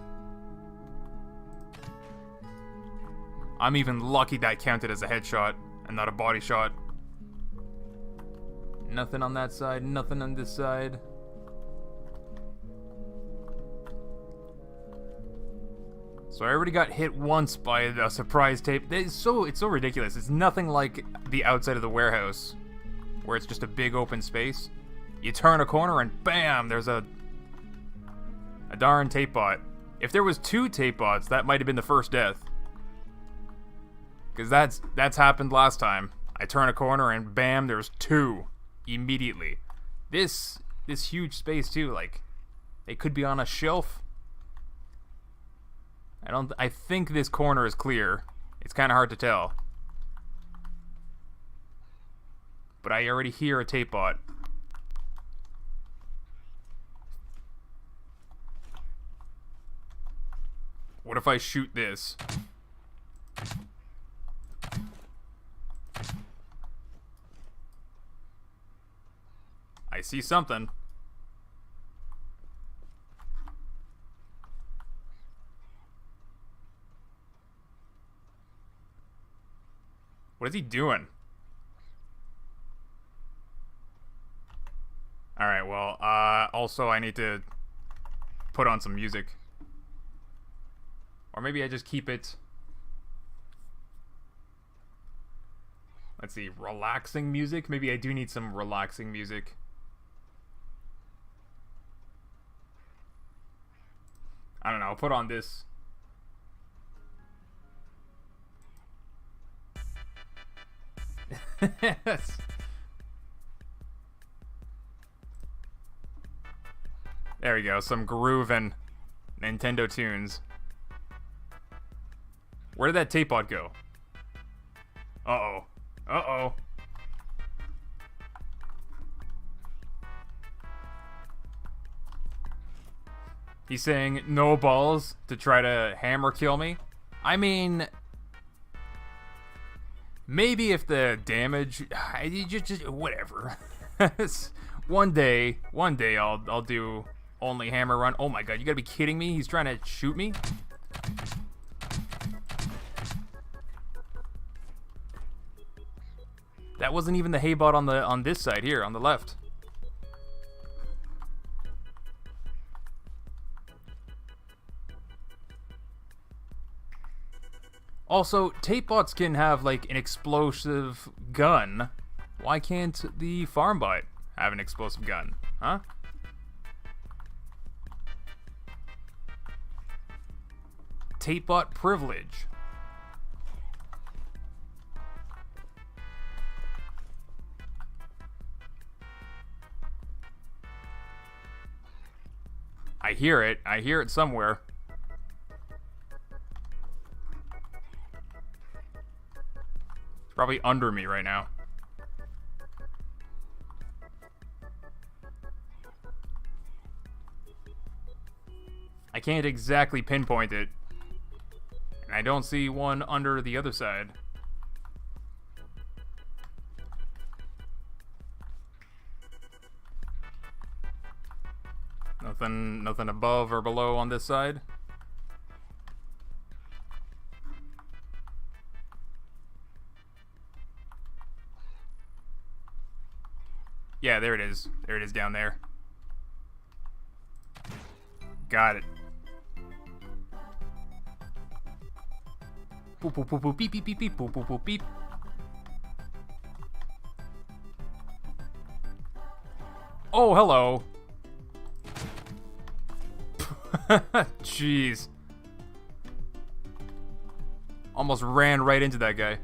I'm even lucky that counted as a headshot and not a body shot. Nothing on that side, nothing on this side. So I already got hit once by the surprise tape. It's so ridiculous. It's nothing like the outside of the warehouse, where it's just a big open space. You turn a corner and bam, there's a darn tape bot. If there was 2 tape bots, that might have been the first death. Because that's happened last time. I turn a corner and bam, there's 2 immediately. This huge space too, like they could be on a shelf. I think this corner is clear. It's kind of hard to tell. But I already hear a tape bot. What if I shoot this? I see something. What is he doing? Alright, well, also I need to put on some music. Or maybe I just keep it... Let's see, relaxing music? Maybe I do need some relaxing music. I don't know, I'll put on this. There we go, some groovin' Nintendo tunes. Where did that tape bot go? Uh-oh. Uh-oh. He's saying no balls to try to hammer kill me. I mean, maybe if the damage, just whatever. one day I'll do only hammer run. Oh my god, you gotta be kidding me! He's trying to shoot me. That wasn't even the haybot on this side here, on the left. Also, tape bots can have like an explosive gun. Why can't the farm bot have an explosive gun? Huh? Tape bot privilege. I hear it. I hear it somewhere. It's probably under me right now. I can't exactly pinpoint it. And I don't see one under the other side. Nothing above or below on this side. Yeah, there it is. There it is down there. Got it. Boop, boop, boop, boop, beep, beep, beep, beep, boop, boop, boop, beep. Oh, hello. Jeez. Almost ran right into that guy.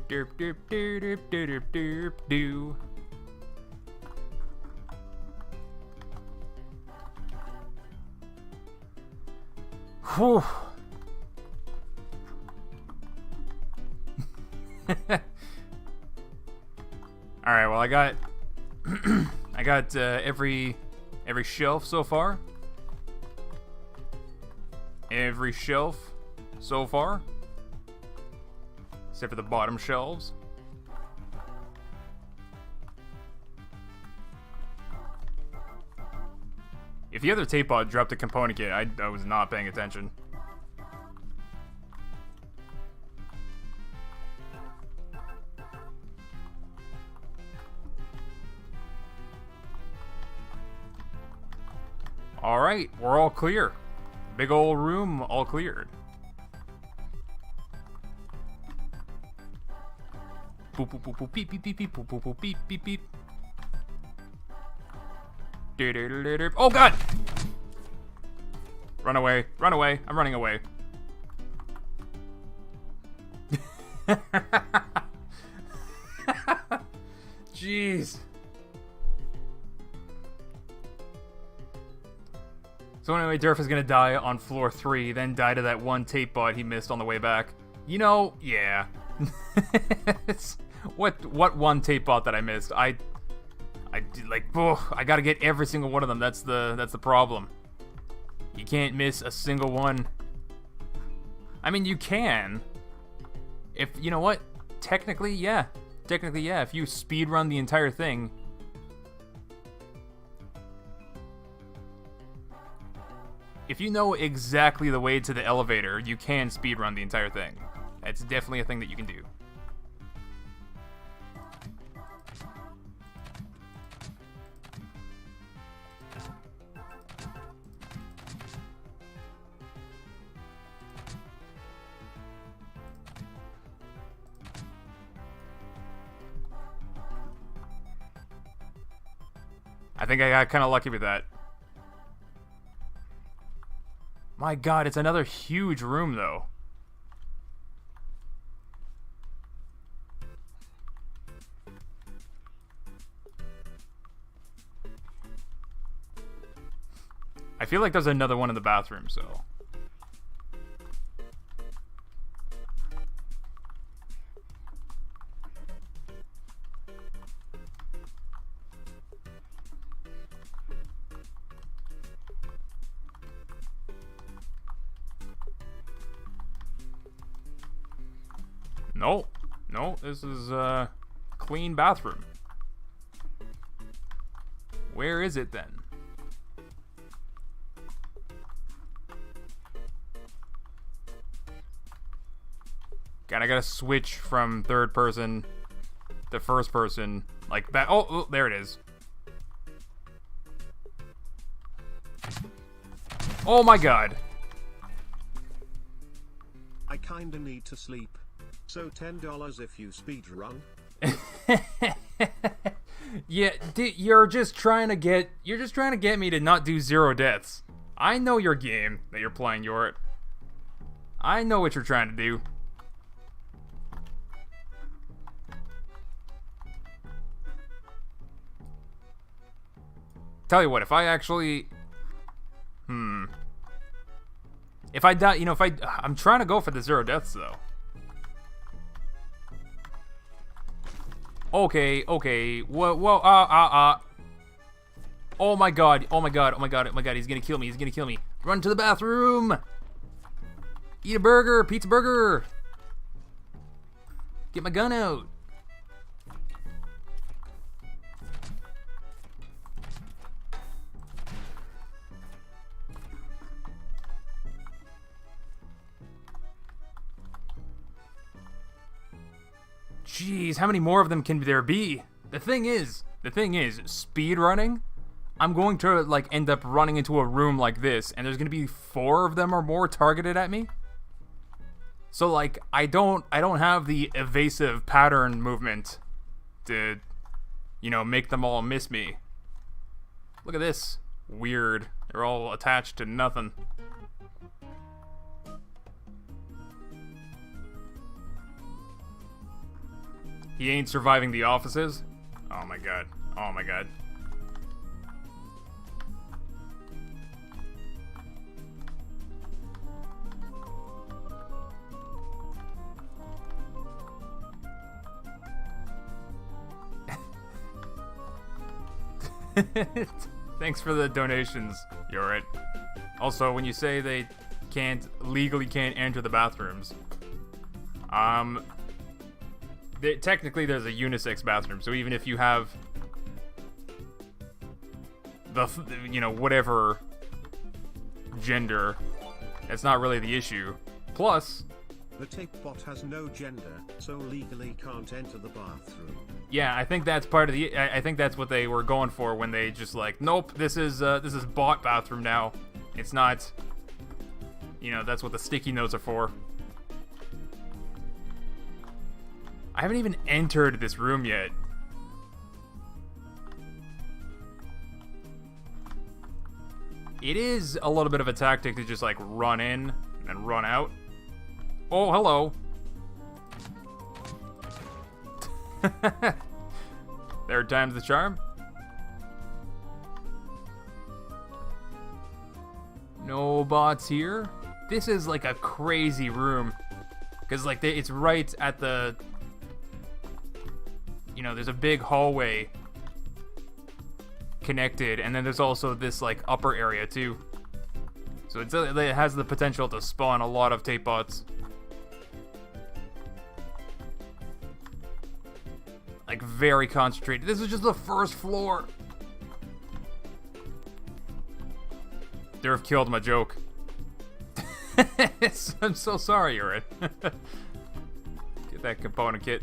Derp, derp, derp, derp, derp, derp, doo. Whew. All right, well, I got I got every shelf so far. Every shelf so far. Except for the bottom shelves. If the other tape pod dropped a component kit, I was not paying attention. Alright, we're all clear. Big old room, all cleared. Boop, boop, boop, boop, beep, beep, beep, beep, boop, boop, boop, beep, beep, beep. Oh, God! Run away, run away. I'm running away. Jeez. So anyway, Durf is gonna die on floor 3, then die to that one tape bot he missed on the way back. You know, yeah. What one tape bot that I missed? I did, like, oh, I gotta get every single one of them. That's the problem. You can't miss a single one. I mean, you can. If you know what, technically, yeah. Technically, yeah. If you speedrun the entire thing. If you know exactly the way to the elevator, you can speedrun the entire thing. That's definitely a thing that you can do. I think I got kind of lucky with that. My God, it's another huge room, though. I feel like there's another one in the bathroom, so... No, no, this is a clean bathroom. Where is it then? God, I gotta switch from third person to first person, like that. Oh, there it is. Oh my God. I kinda need to sleep. So $10 if you speedrun. Yeah, you're just trying to get me to not do 0 deaths. I know your game that you're playing, Yort. I know what you're trying to do. Tell you what, if I actually... If I die, you know, I'm trying to go for the 0 deaths, though. Okay, okay. Whoa, Oh my God, oh my God, oh my God, oh my God, he's gonna kill me, he's gonna kill me. Run to the bathroom! Eat a burger, pizza burger! Get my gun out! Jeez, how many more of them can there be? The thing is, speed running. I'm going to like end up running into a room like this, and there's gonna be 4 of them or more targeted at me. So like, I don't have the evasive pattern movement to, you know, make them all miss me. Look at this. Weird. They're all attached to nothing. He ain't surviving the offices? Oh my god. Oh my god. Thanks for the donations. You're right. Also, when you say they legally can't enter the bathrooms, technically there's a unisex bathroom, so even if you have the, you know, whatever gender, that's not really the issue. Plus, the tape bot has no gender, so legally can't enter the bathroom. Yeah, I think that's part of the. I think that's what they were going for when they just like, nope, this is bot bathroom now. It's not. You know, that's what the sticky notes are for. I haven't even entered this room yet. It is a little bit of a tactic to just like run in and run out. Oh, hello. Third time's the charm. No bots here. This is like a crazy room. Because like it's right at the... You know, there's a big hallway connected. And then there's also this like upper area too. So it has the potential to spawn a lot of tape bots. Like, very concentrated. This is just the first floor. Durf killed my joke. I'm so sorry, Urin. Get that component kit.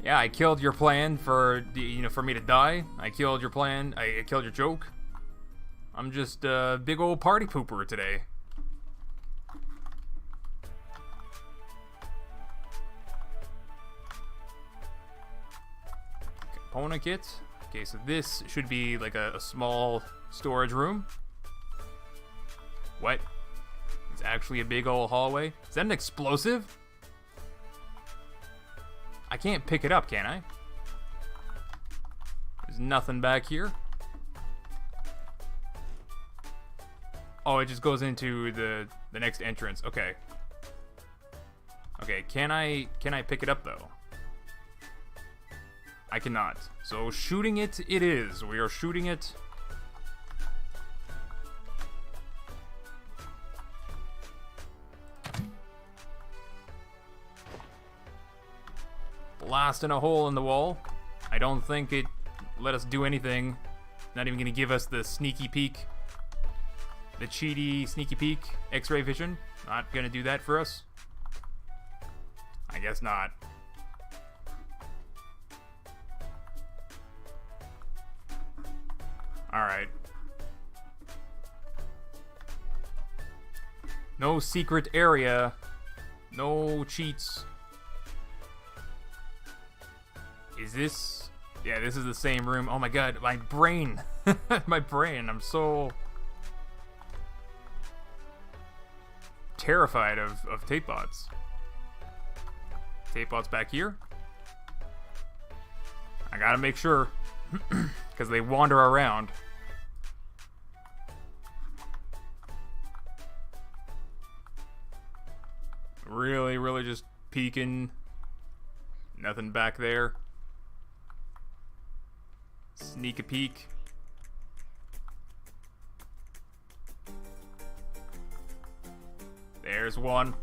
Yeah, I killed your plan for me to die. I killed your plan. I killed your joke. I'm just a big old party pooper today. Component kit. Okay, so this should be like a small storage room. What? It's actually a big old hallway. Is that an explosive? I can't pick it up, can I? There's nothing back here. Oh, it just goes into the next entrance. Okay. Okay, can I pick it up though? I cannot. So shooting it is. We are shooting it. Blasting a hole in the wall. I don't think it let us do anything. Not even gonna give us the sneaky peek. The cheaty sneaky peek X-ray vision. Not gonna do that for us. I guess not. Alright. No secret area. No cheats. Is this... Yeah, this is the same room. Oh my god, my brain. My brain. I'm so... terrified of tape bots. Tape bots back here. I gotta make sure. Because they wander around. Really just peeking. Nothing back there. Sneak a peek. There's one.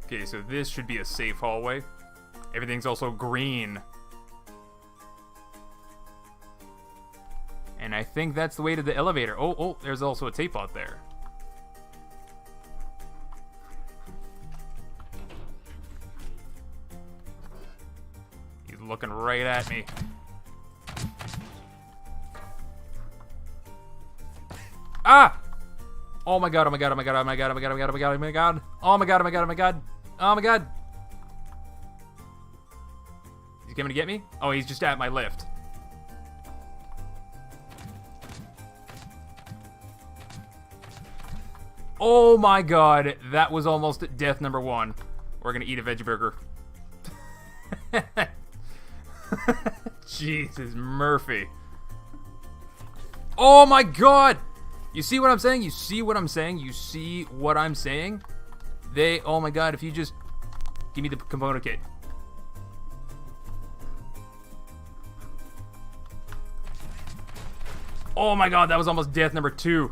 Okay, so this should be a safe hallway. Everything's also green. And I think that's the way to the elevator. Oh, there's also a tape bot there. right at me. Ah! Oh my god, oh my god, oh my god, oh my god, oh my god, oh my god, oh my god, oh my god. Oh my god, oh my god, oh my god. Oh my god. He's coming to get me? Oh, he's just at my lift. Oh my god, that was almost death number 1. We're gonna eat a veggie burger. Jesus, Murphy. Oh my god! You see what I'm saying? You see what I'm saying? You see what I'm saying? Oh my god, if you just give me the component kit. Oh my god, that was almost death number 2.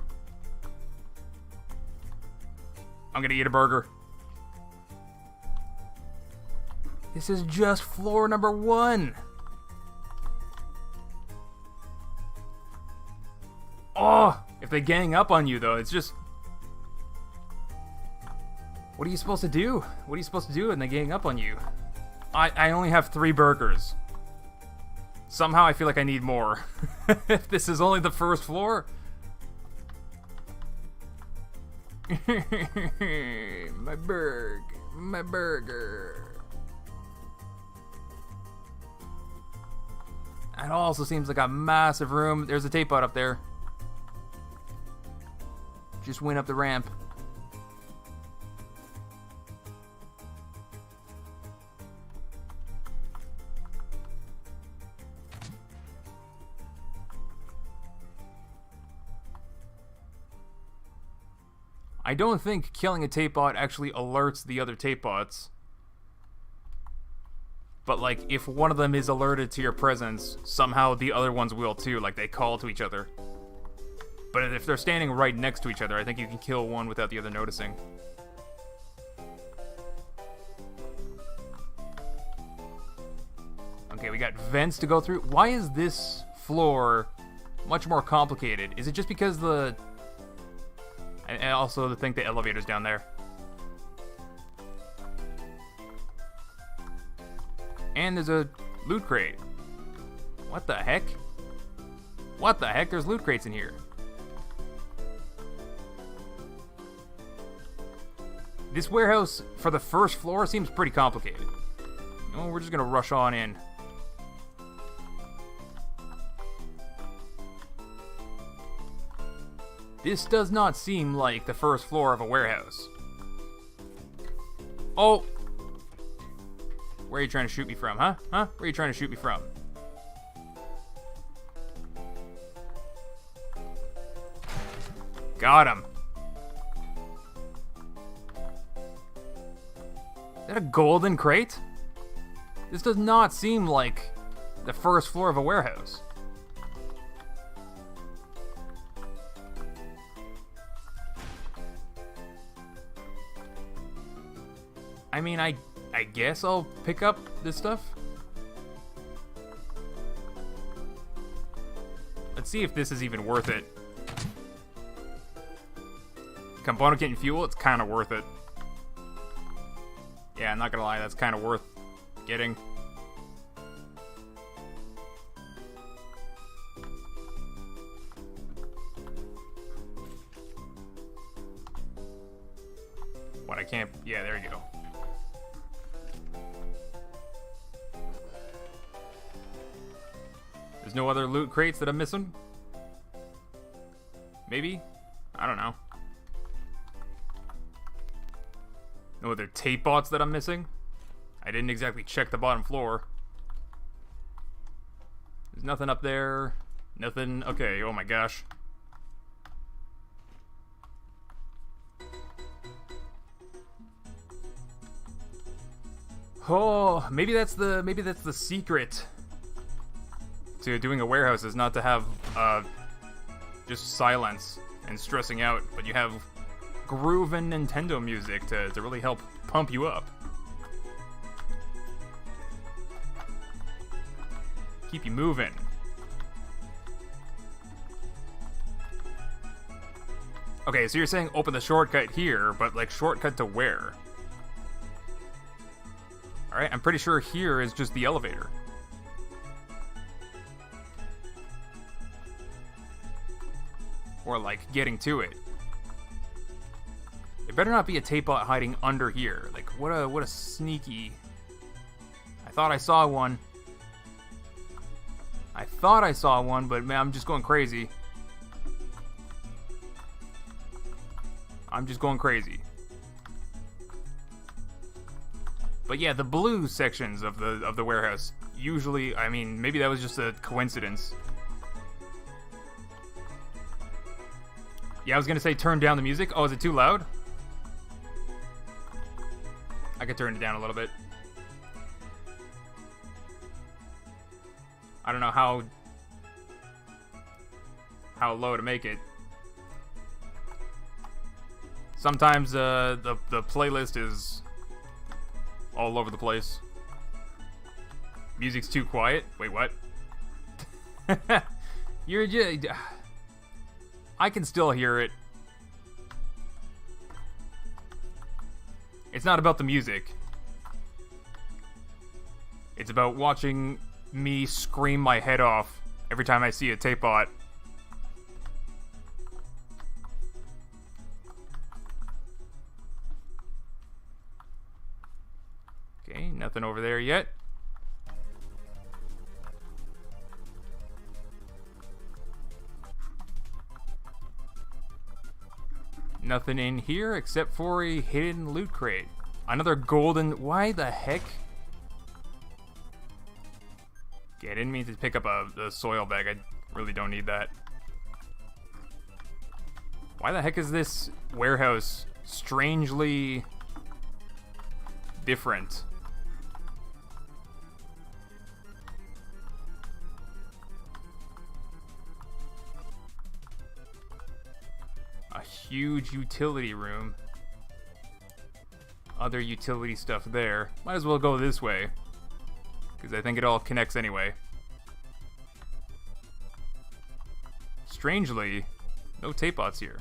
I'm gonna eat a burger. This is just floor number 1. Oh, if they gang up on you, though, it's just... What are you supposed to do? What are you supposed to do when they gang up on you? I only have 3 burgers. Somehow I feel like I need more. If this is only the first floor... My burger. It also seems like a massive room. There's a tape out up there. Just went up the ramp. I don't think killing a tape bot actually alerts the other tape bots. But, like, if one of them is alerted to your presence, somehow the other ones will too. Like, they call to each other. But if they're standing right next to each other, I think you can kill one without the other noticing. Okay, we got vents to go through. Why is this floor much more complicated? Is it just because the... I also think the elevator's down there. And there's a loot crate. What the heck? What the heck? There's loot crates in here. This warehouse for the first floor seems pretty complicated. Oh, we're just gonna rush on in. This does not seem like the first floor of a warehouse. Oh! Where are you trying to shoot me from, huh? Huh? Where are you trying to shoot me from? Got him. Is that a golden crate? This does not seem like the first floor of a warehouse. I mean, I guess I'll pick up this stuff. Let's see if this is even worth it. Component kit and fuel, it's kind of worth it. Yeah, I'm not gonna lie, that's kind of worth getting. What, I can't... Yeah, there you go. There's no other loot crates that I'm missing? Maybe? I don't know. No other tape bots that I'm missing? I didn't exactly check the bottom floor. There's nothing up there. Nothing. Okay, oh my gosh. Oh, maybe that's the secret to doing a warehouse, is not to have just silence and stressing out, but you have groove and Nintendo music to really help pump you up. Keep you moving. Okay, so you're saying open the shortcut here, but like shortcut to where? Alright, I'm pretty sure here is just the elevator. or like getting to it. There better not be a tape bot hiding under here. Like what a sneaky. I thought I saw one. But man, I'm just going crazy. But yeah, the blue sections of the warehouse usually, I mean, maybe that was just a coincidence. Yeah, I was gonna say turn down the music. Oh, is it too loud? I could turn it down a little bit. I don't know how low to make it. Sometimes the playlist is all over the place. Music's too quiet. Wait, what? You're just... I can still hear it. It's not about the music. It's about watching me scream my head off every time I see a tape bot. Okay, nothing over there yet. Nothing in here except for a hidden loot crate. Another golden... Why the heck? Okay, I didn't mean to pick up a soil bag. I really don't need that. Why the heck is this warehouse strangely different? A huge utility room. Other utility stuff there. Might as well go this way, because I think it all connects anyway. Strangely, no tape bots here.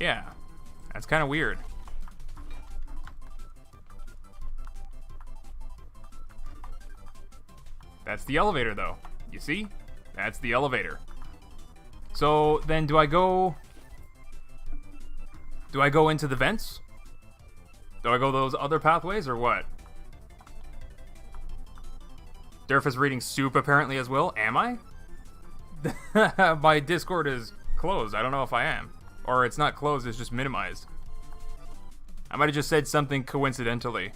Yeah, that's kind of weird. That's the elevator, though. You see? That's the elevator. So then do I go into the vents? Do I go those other pathways or what? Durf is reading soup apparently as well. Am I? My Discord is closed. I don't know if I am. Or it's not closed, it's just minimized. I might have just said something coincidentally.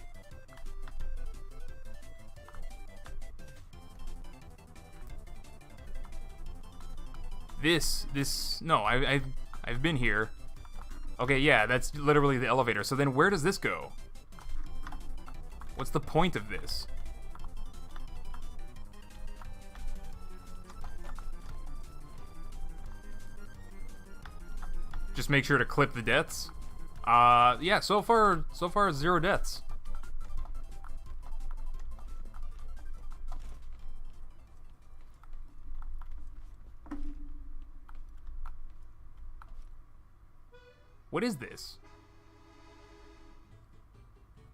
No, I've been here. Okay, yeah, that's literally the elevator. So then where does this go? What's the point of this? Just make sure to clip the deaths. Yeah, so far 0 deaths. What is this?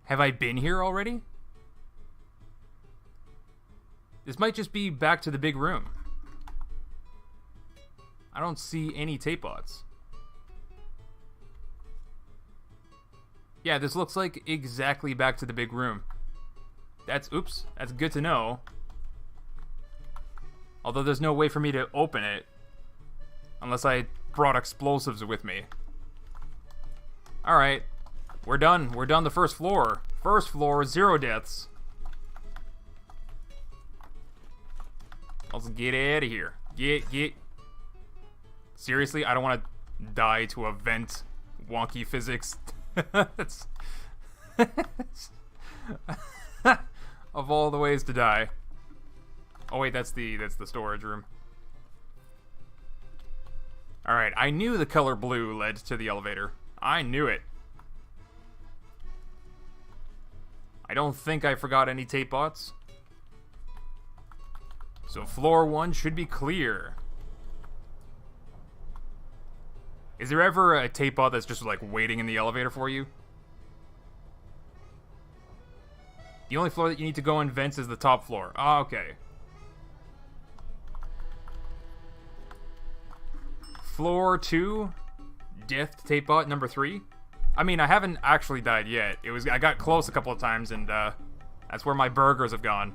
Have I been here already? This might just be back to the big room. I don't see any tape bots. Yeah, this looks like exactly back to the big room. That's good to know. Although there's no way for me to open it unless I brought explosives with me. Alright, we're done. We're done the first floor. First floor, 0 deaths. Let's get out of here. Get. Seriously, I don't want to die to a vent. Wonky physics. Of all the ways to die. Oh wait, that's the storage room. Alright, I knew the color blue led to the elevator. I knew it. I don't think I forgot any tape bots. So floor 1 should be clear. Is there ever a tape bot that's just like waiting in the elevator for you? The only floor that you need to go in vents is the top floor. Ah, okay. Floor 2, Death Tape Bot number 3. I mean, I haven't actually died yet. I got close a couple of times, and that's where my burgers have gone.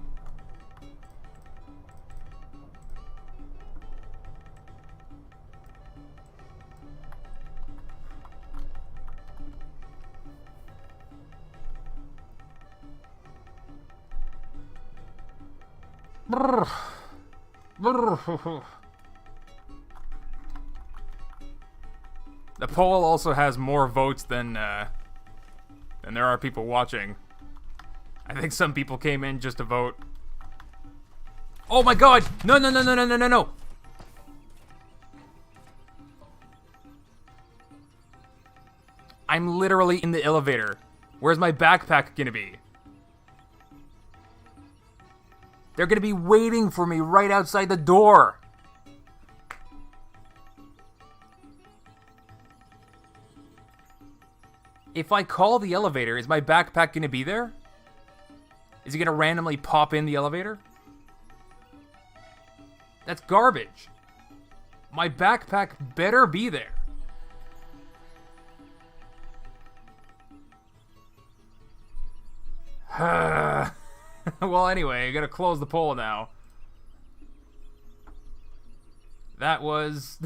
Brr. Brr. The poll also has more votes than there are people watching. I think some people came in just to vote. Oh my god! No, no, no, no, no, no, no, no! I'm literally in the elevator. Where's my backpack gonna be? They're gonna be waiting for me right outside the door. If I call the elevator, is my backpack gonna be there? Is he gonna randomly pop in the elevator? That's garbage. My backpack better be there. Well, anyway, I gotta close the poll now. That was...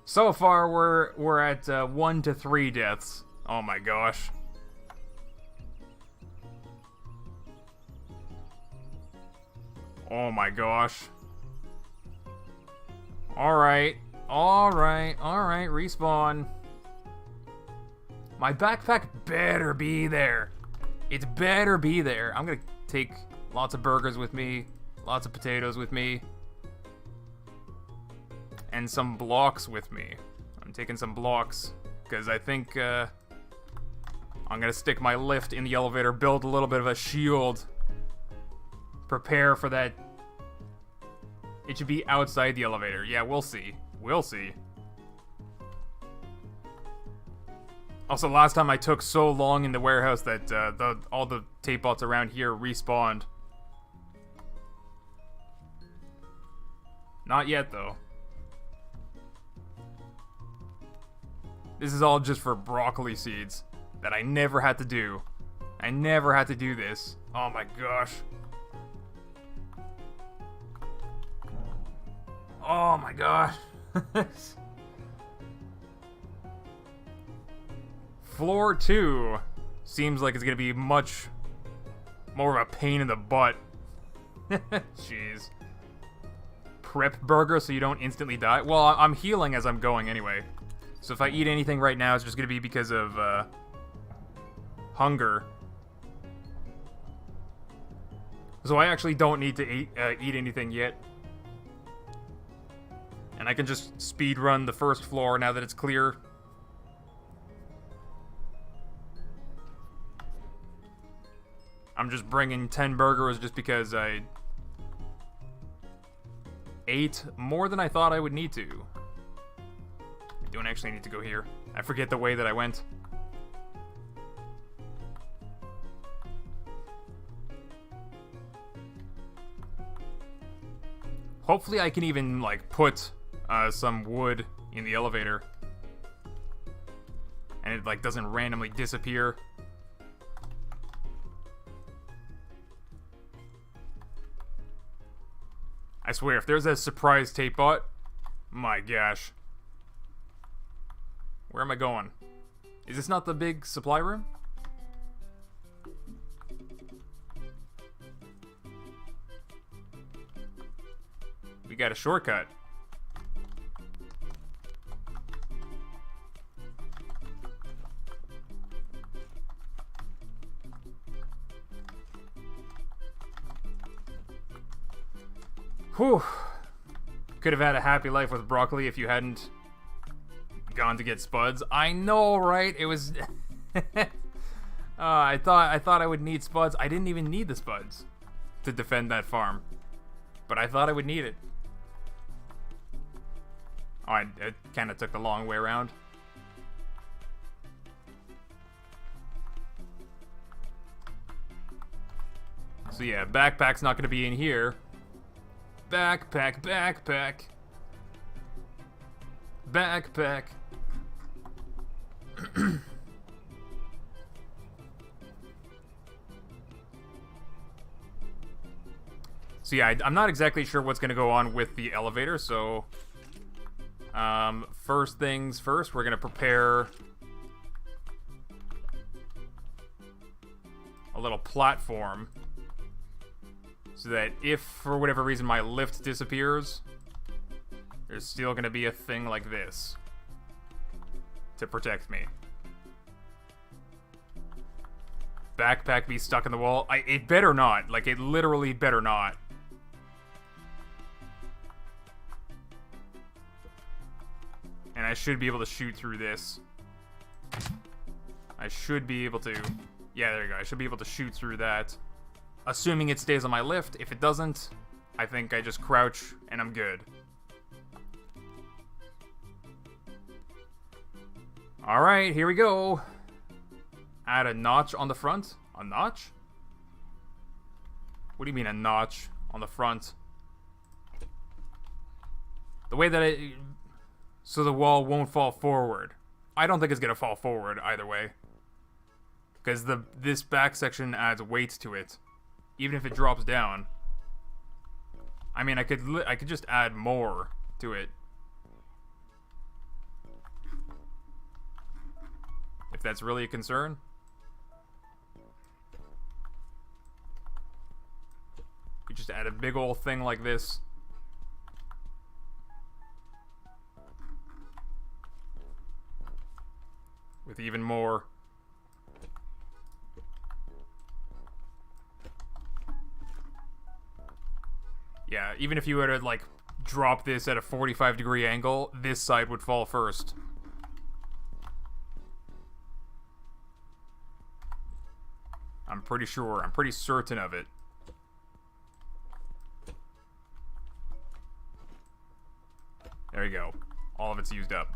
so far, we're at 1 to 3 deaths. Oh my gosh. Oh my gosh. Alright. Alright. Alright. Respawn. My backpack better be there. It better be there. I'm gonna take lots of burgers with me. Lots of potatoes with me. And some blocks with me. I'm taking some blocks. Because I think I'm gonna stick my lift in the elevator. Build a little bit of a shield. Prepare for that. It should be outside the elevator. Yeah, we'll see. We'll see. Also, last time I took so long in the warehouse that all the tape bots around here respawned. Not yet, though. This is all just for broccoli seeds that I never had to do. I never had to do this. Oh my gosh. Oh my gosh. Floor 2 seems like it's gonna be much more of a pain in the butt. Jeez. Prep burger so you don't instantly die? Well, I'm healing as I'm going anyway. So if I eat anything right now, it's just gonna be because of hunger. So I actually don't need to eat anything yet. And I can just speed run the first floor now that it's clear. I'm just bringing 10 burgers just because I ate more than I thought I would need to. I don't actually need to go here. I forget the way that I went. Hopefully I can even, like, put some wood in the elevator. And it, like, doesn't randomly disappear. I swear, if there's a surprise tape bot, my gosh. Where am I going? Is this not the big supply room? We got a shortcut. Whew. Could have had a happy life with broccoli if you hadn't gone to get spuds. I know, right? It was... I thought I would need spuds. I didn't even need the spuds to defend that farm. But I thought I would need it. Oh, I kind of took the long way around. So yeah, backpack's not gonna be in here. Backpack, backpack. Backpack. So yeah, I'm not exactly sure what's gonna go on with the elevator, so... first things first, we're gonna prepare... a little platform. So that if, for whatever reason, my lift disappears, there's still gonna be a thing like this to protect me. Backpack be stuck in the wall. It better not. Like, it literally better not. And I should be able to shoot through this. I should be able to... Yeah, there you go. I should be able to shoot through that. Assuming it stays on my lift. If it doesn't, I think I just crouch and I'm good. Alright, here we go. Add a notch on the front. A notch? What do you mean a notch on the front? The way that it... So the wall won't fall forward. I don't think it's gonna fall forward either way. Because this back section adds weight to it. Even if it drops down. I mean, I could just add more to it. If that's really a concern. You just add a big old thing like this. With even more. Yeah, even if you were to, like, drop this at a 45-degree angle, this side would fall first. I'm pretty sure. I'm pretty certain of it. There you go. All of it's used up.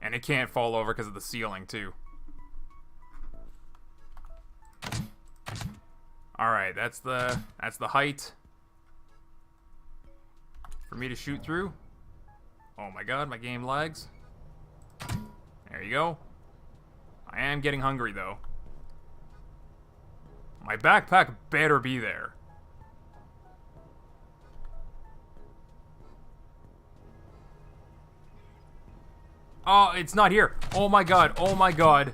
And it can't fall over because of the ceiling, too. Alright, that's the height for me to shoot through. Oh my god, my game lags. There you go. I am getting hungry, though. My backpack better be there. Oh, it's not here. Oh my god, oh my god.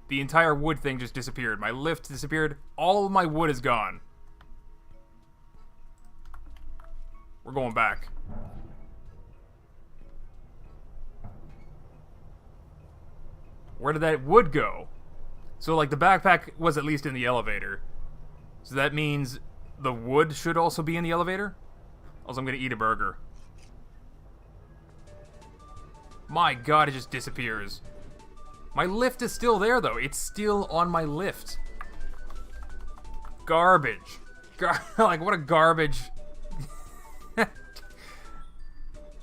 The entire wood thing just disappeared. My lift disappeared. All of my wood is gone. We're going back. Where did that wood go? So, like, the backpack was at least in the elevator. So that means the wood should also be in the elevator? Also, I'm gonna eat a burger. My god, it just disappears. My lift is still there, though. It's still on my lift. Garbage. Like, what a garbage.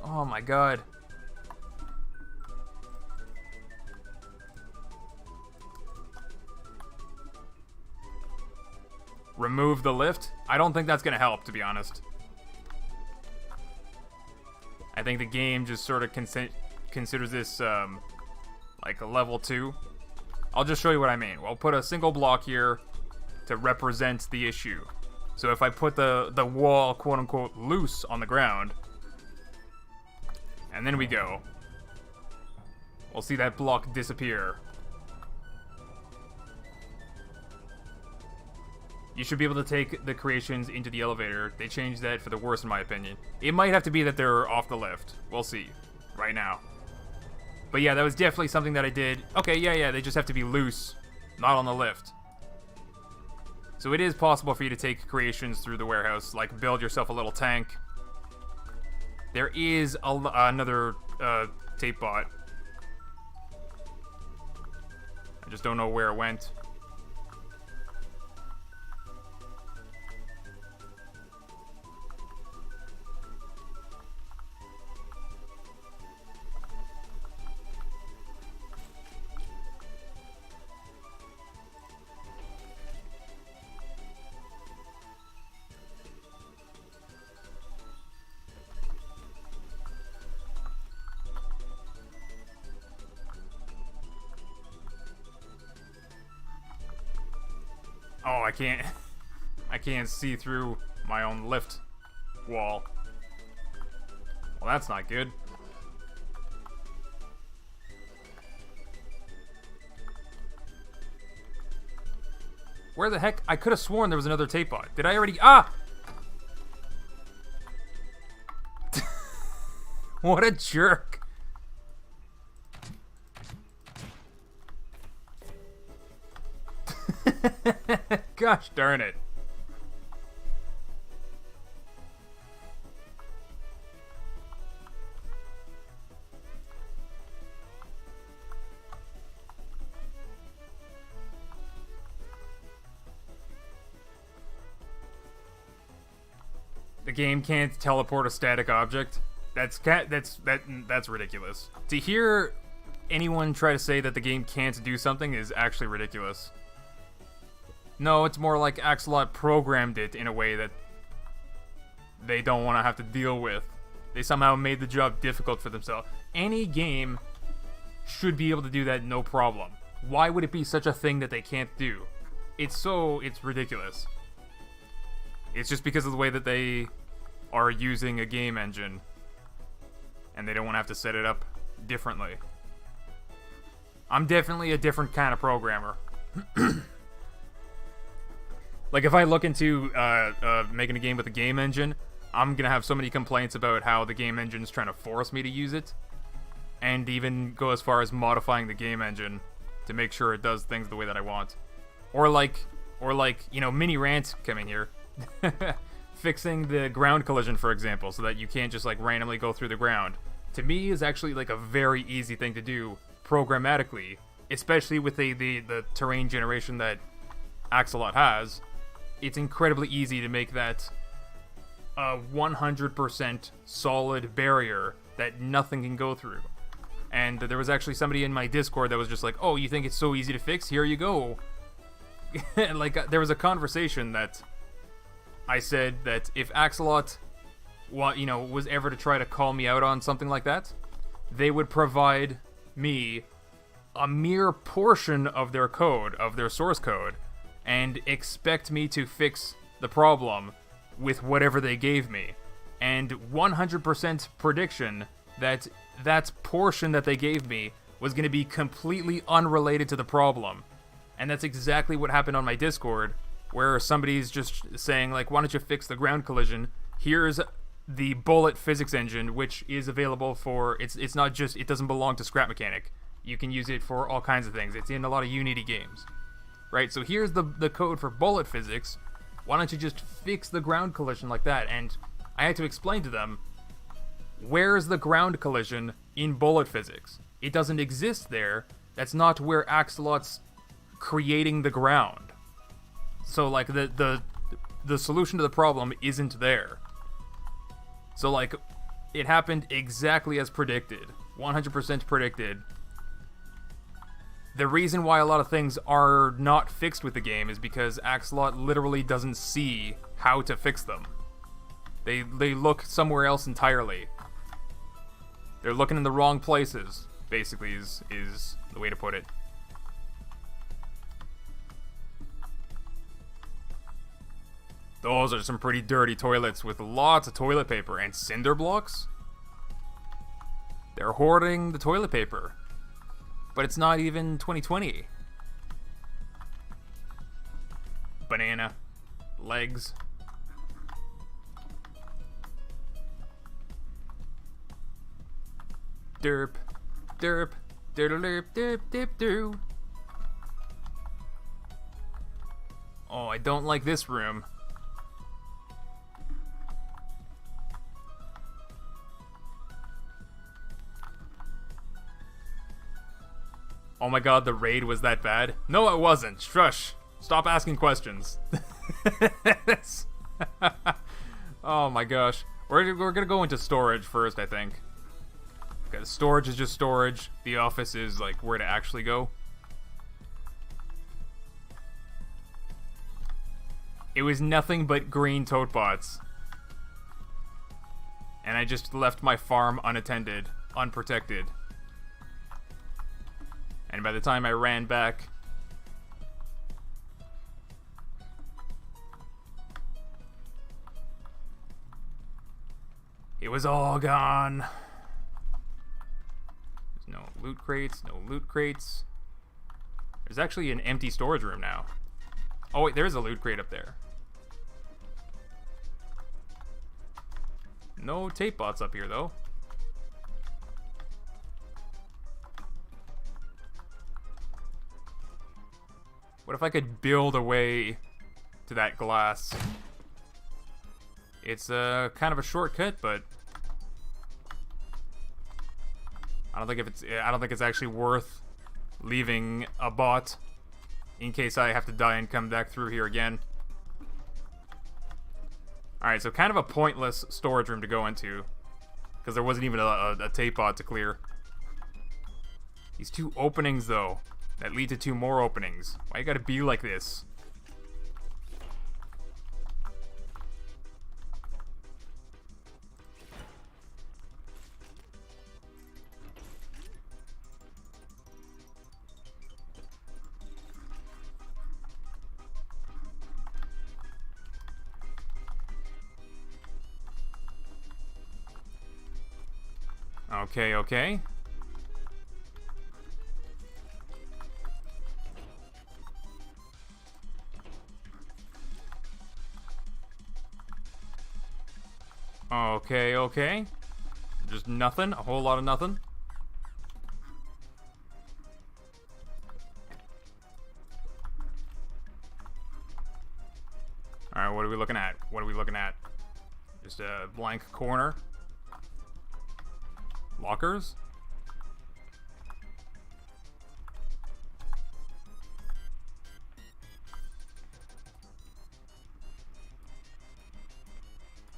Oh, my God. Remove the lift? I don't think that's going to help, to be honest. I think the game just sort of considers this, like a level 2. I'll just show you what I mean. We'll put a single block here to represent the issue. So if I put the wall, quote-unquote, loose on the ground, and then we go, we'll see that block disappear. You should be able to take the creations into the elevator. They changed that for the worse, in my opinion. It might have to be that they're off the lift. We'll see. Right now. But yeah, that was definitely something that I did. Okay, yeah, they just have to be loose, not on the lift. So it is possible for you to take creations through the warehouse, like build yourself a little tank. There is another tape bot. I just don't know where it went. Oh, I can't... I can't see through my own lift wall. Well, that's not good. Where the heck? I could have sworn there was another tape on. Did I already... Ah! What a jerk. Gosh darn it. The game can't teleport a static object. That's ridiculous. To hear anyone try to say that the game can't do something is actually ridiculous. No, it's more like Axolot programmed it in a way that they don't want to have to deal with. They somehow made the job difficult for themselves. Any game should be able to do that no problem. Why would it be such a thing that they can't do? It's ridiculous. It's just because of the way that they are using a game engine. And they don't want to have to set it up differently. I'm definitely a different kind of programmer. Like, if I look into making a game with a game engine, I'm gonna have so many complaints about how the game engine is trying to force me to use it. And even go as far as modifying the game engine to make sure it does things the way that I want. Or like, you know, mini rant coming here. Fixing the ground collision, for example, so that you can't just, like, randomly go through the ground. To me, is actually, like, a very easy thing to do programmatically. Especially with the terrain generation that Axolot has. It's incredibly easy to make that a 100% solid barrier that nothing can go through. And there was actually somebody in my Discord that was just like, oh, you think it's so easy to fix? Here you go. Like, there was a conversation that I said that if Axolot, was ever to try to call me out on something like that, they would provide me a mere portion of their code, of their source code, and expect me to fix the problem with whatever they gave me. And 100% prediction that that portion that they gave me was going to be completely unrelated to the problem. And that's exactly what happened on my Discord, where somebody's just saying, like, why don't you fix the ground collision? Here's the bullet physics engine, which is available for... It's not just... It doesn't belong to Scrap Mechanic. You can use it for all kinds of things. It's in a lot of Unity games. Right? So here's the code for bullet physics. Why don't you just fix the ground collision like that? And I had to explain to them, where's the ground collision in bullet physics? It doesn't exist there. That's not where Axolot's creating the ground. So, like, the solution to the problem isn't there. So, like, it happened exactly as predicted. 100% predicted. The reason why a lot of things are not fixed with the game is because Axolot literally doesn't see how to fix them. They look somewhere else entirely. They're looking in the wrong places, basically, is the way to put it. Those are some pretty dirty toilets with lots of toilet paper and cinder blocks. They're hoarding the toilet paper. But it's not even 2020. Banana. Legs. Derp. Derp. Derp. Derp. Derp. Derp. Oh, I don't like this room. Oh my god, the raid was that bad? No, it wasn't. Shush. Stop asking questions. Oh my gosh. We're gonna go into storage first, I think. Because storage is just storage. The office is, like, where to actually go. It was nothing but green tote bots. And I just left my farm unattended, unprotected. And by the time I ran back, It was all gone. There's no loot crates, no loot crates. There's actually an empty storage room now. Oh wait, there's a loot crate up there. No tape bots up here though. What if I could build a way to that glass? It's kind of a shortcut, but I don't think it's actually worth leaving a bot in case I have to die and come back through here again. Alright, so kind of a pointless storage room to go into, because there wasn't even a tape bot to clear. These two openings, though, that lead to two more openings. Why you gotta be like this? Okay, okay. Okay, okay. Just nothing, a whole lot of nothing. Alright, what are we looking at? What are we looking at? Just a blank corner. Lockers?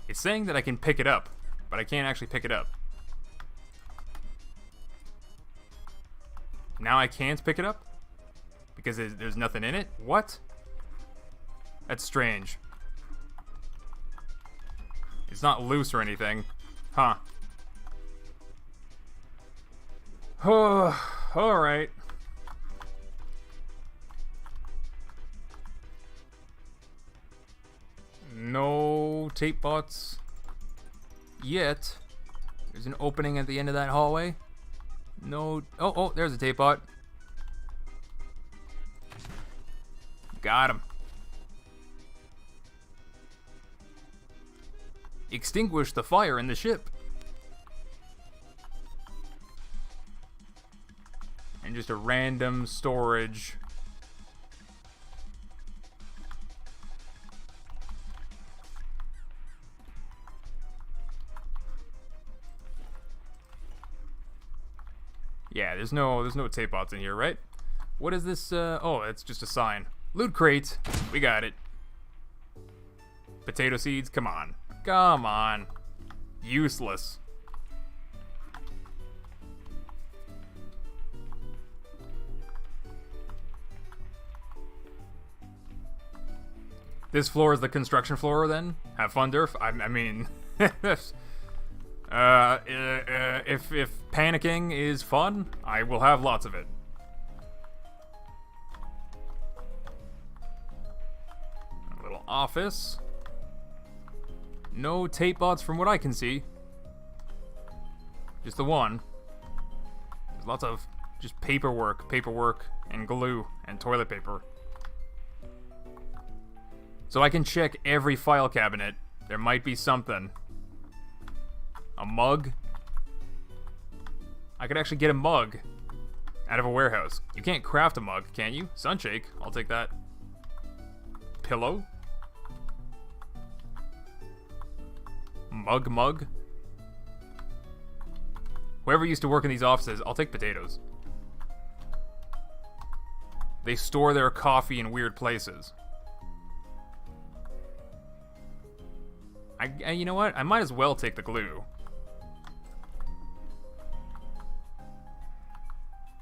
It's saying that I can pick it up, but I can't actually pick it up. Now I can't pick it up? Because there's nothing in it? What? That's strange. It's not loose or anything. Huh. Oh, alright. No tape bots yet. There's an opening at the end of that hallway. No. Oh, there's a tape bot. Got him. Extinguish the fire in the ship. And just a random storage. Yeah, there's no tape bots in here, right? What is this? Oh, it's just a sign. Loot crate. We got it. Potato seeds. Come on. Come on. Useless. This floor is the construction floor, then? Have fun, Durf. I mean, if panicking is fun, I will have lots of it. A little office. No tape bots from what I can see. Just the one. There's lots of just paperwork, and glue, and toilet paper. So I can check every file cabinet. There might be something. A mug? I could actually get a mug out of a warehouse. You can't craft a mug, can you? Sunshake, I'll take that. Pillow? Mug? Whoever used to work in these offices, I'll take potatoes. They store their coffee in weird places. You know what? I might as well take the glue.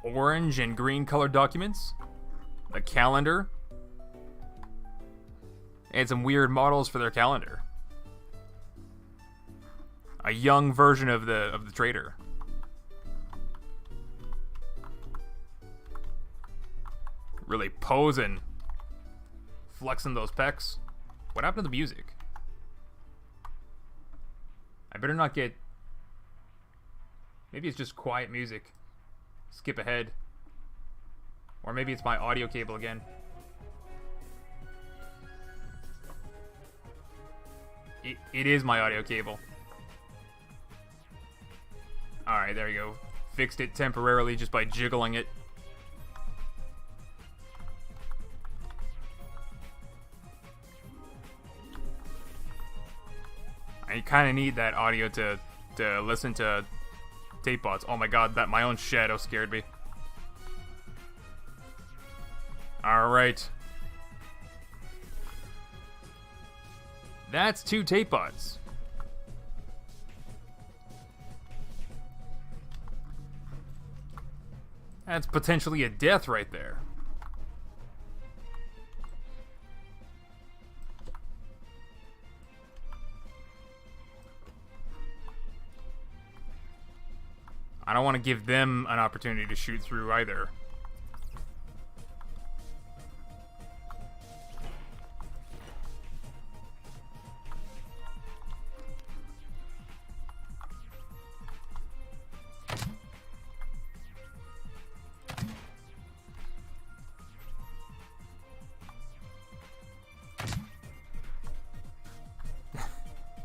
Orange and green colored documents. The calendar. And some weird models for their calendar. A young version of the trader. Really posing. Flexing those pecs. What happened to the music? I better not get... Maybe it's just quiet music. Skip ahead. Or maybe it's my audio cable again. It is my audio cable. Alright, there you go. Fixed it temporarily just by jiggling it. I kind of need that audio to listen to tape bots. Oh my god, that my own shadow scared me. Alright. That's 2 tape bots. That's potentially a death right there. I don't want to give them an opportunity to shoot through either.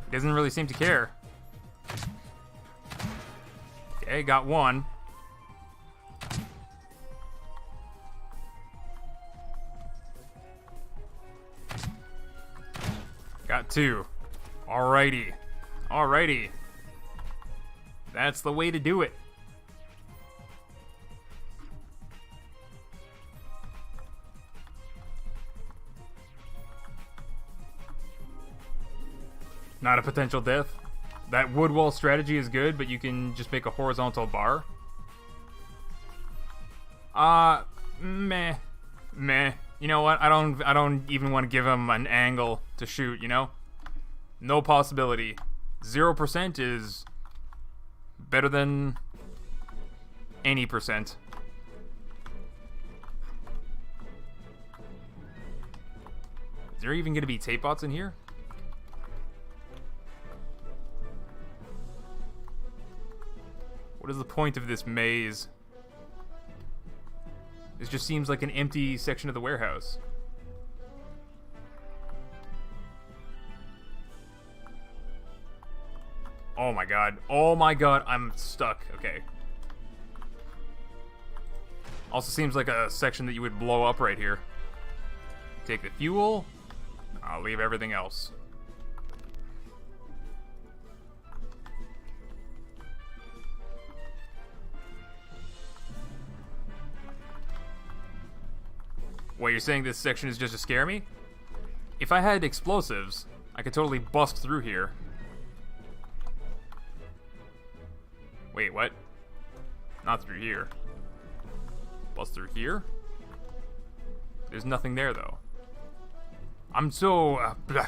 He doesn't really seem to care. Okay, got 1. Got 2. Alrighty. Alrighty. That's the way to do it. Not a potential death. That wood wall strategy is good, but you can just make a horizontal bar. Meh. Meh. You know what? I don't even want to give him an angle to shoot, you know? No possibility. 0% is better than any percent. Is there even going to be tape bots in here? What is the point of this maze? This just seems like an empty section of the warehouse. Oh my god. Oh my god, I'm stuck. Okay. Also seems like a section that you would blow up right here. Take the fuel. I'll leave everything else. What, you're saying this section is just to scare me? If I had explosives, I could totally bust through here. Wait, what? Not through here. Bust through here? There's nothing there, though. I'm so... blah,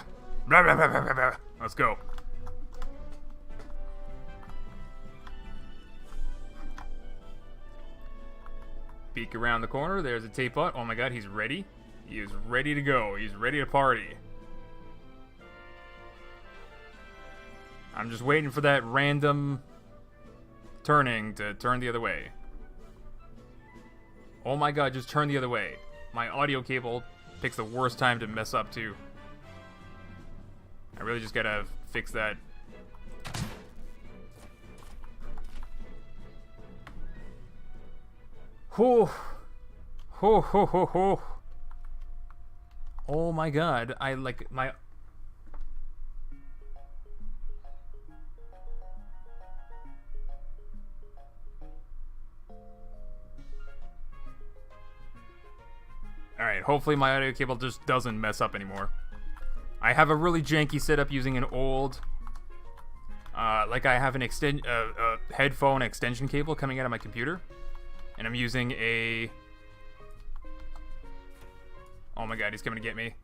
blah, blah, blah, blah, blah. Let's go. Peek around the corner. There's a tape bot. Oh my god, he's ready. He is ready to go. He's ready to party. I'm just waiting for that random turning to turn the other way. Oh my god, just turn the other way. My audio cable picks the worst time to mess up too. I really just gotta fix that. Ho! Ho ho ho ho! Oh my god, I like my... Alright, hopefully my audio cable just doesn't mess up anymore. I have a really janky setup using an old... like I have an headphone extension cable coming out of my computer. And I'm using a... Oh my god, he's coming to get me.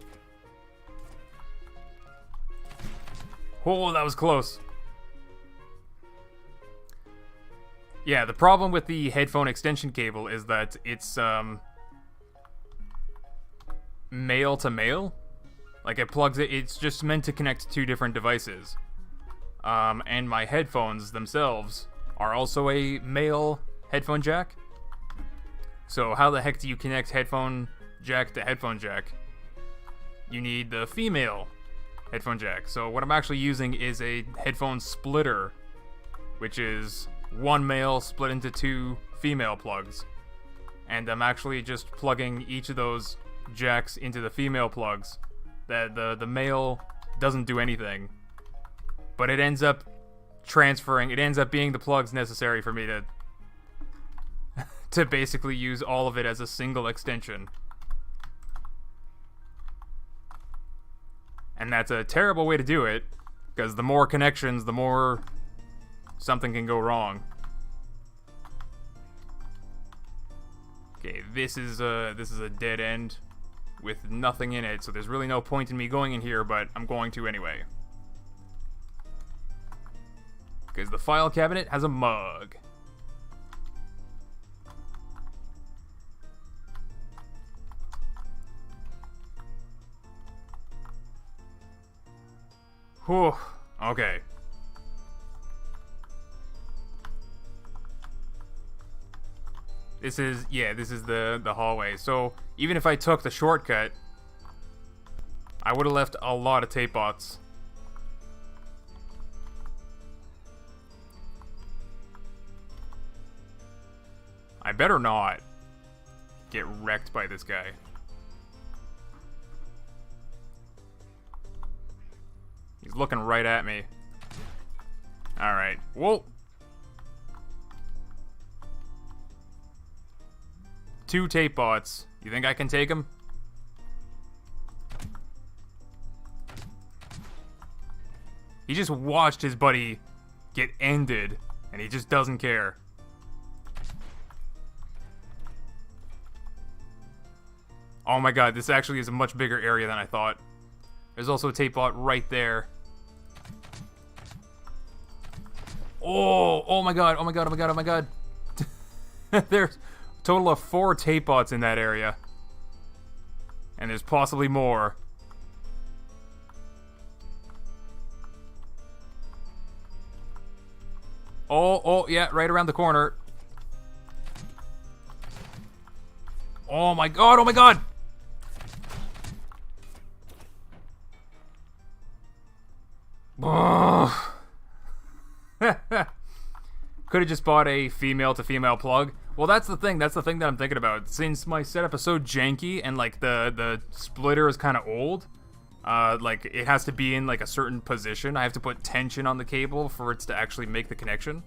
Oh, that was close. Yeah, the problem with the headphone extension cable is that it's, male to male. Like, it plugs it, it's just meant to connect to 2 different devices. and my headphones themselves are also a male headphone jack. So how the heck do you connect headphone jack to headphone jack? You need the female headphone jack. So what I'm actually using is a headphone splitter, which is one male split into two female plugs. And I'm actually just plugging each of those jacks into the female plugs. The male doesn't do anything, but it ends up transferring. It ends up being the plugs necessary for me to to basically use all of it as a single extension. And that's a terrible way to do it, because the more connections, the more something can go wrong. Okay, this is a dead end with nothing in it, so there's really no point in me going in here, but I'm going to anyway. Because the file cabinet has a mug. Whew, okay. This is the hallway. So even if I took the shortcut, I would have left a lot of tape bots. I better not get wrecked by this guy. He's looking right at me. Alright. Whoa! 2 tape bots. You think I can take him? He just watched his buddy get ended, and he just doesn't care. Oh my god, this actually is a much bigger area than I thought. There's also a tape bot right there. Oh my god, oh my god, oh my god, oh my god. There's a total of 4 tape bots in that area. And there's possibly more. Oh, yeah, right around the corner. Oh my god, oh my god! Could have just bought a female to female plug. Well, that's the thing that I'm thinking about. Since my setup is so janky and like the splitter is kind of old, like it has to be in like a certain position. I have to put tension on the cable for it to actually make the connection.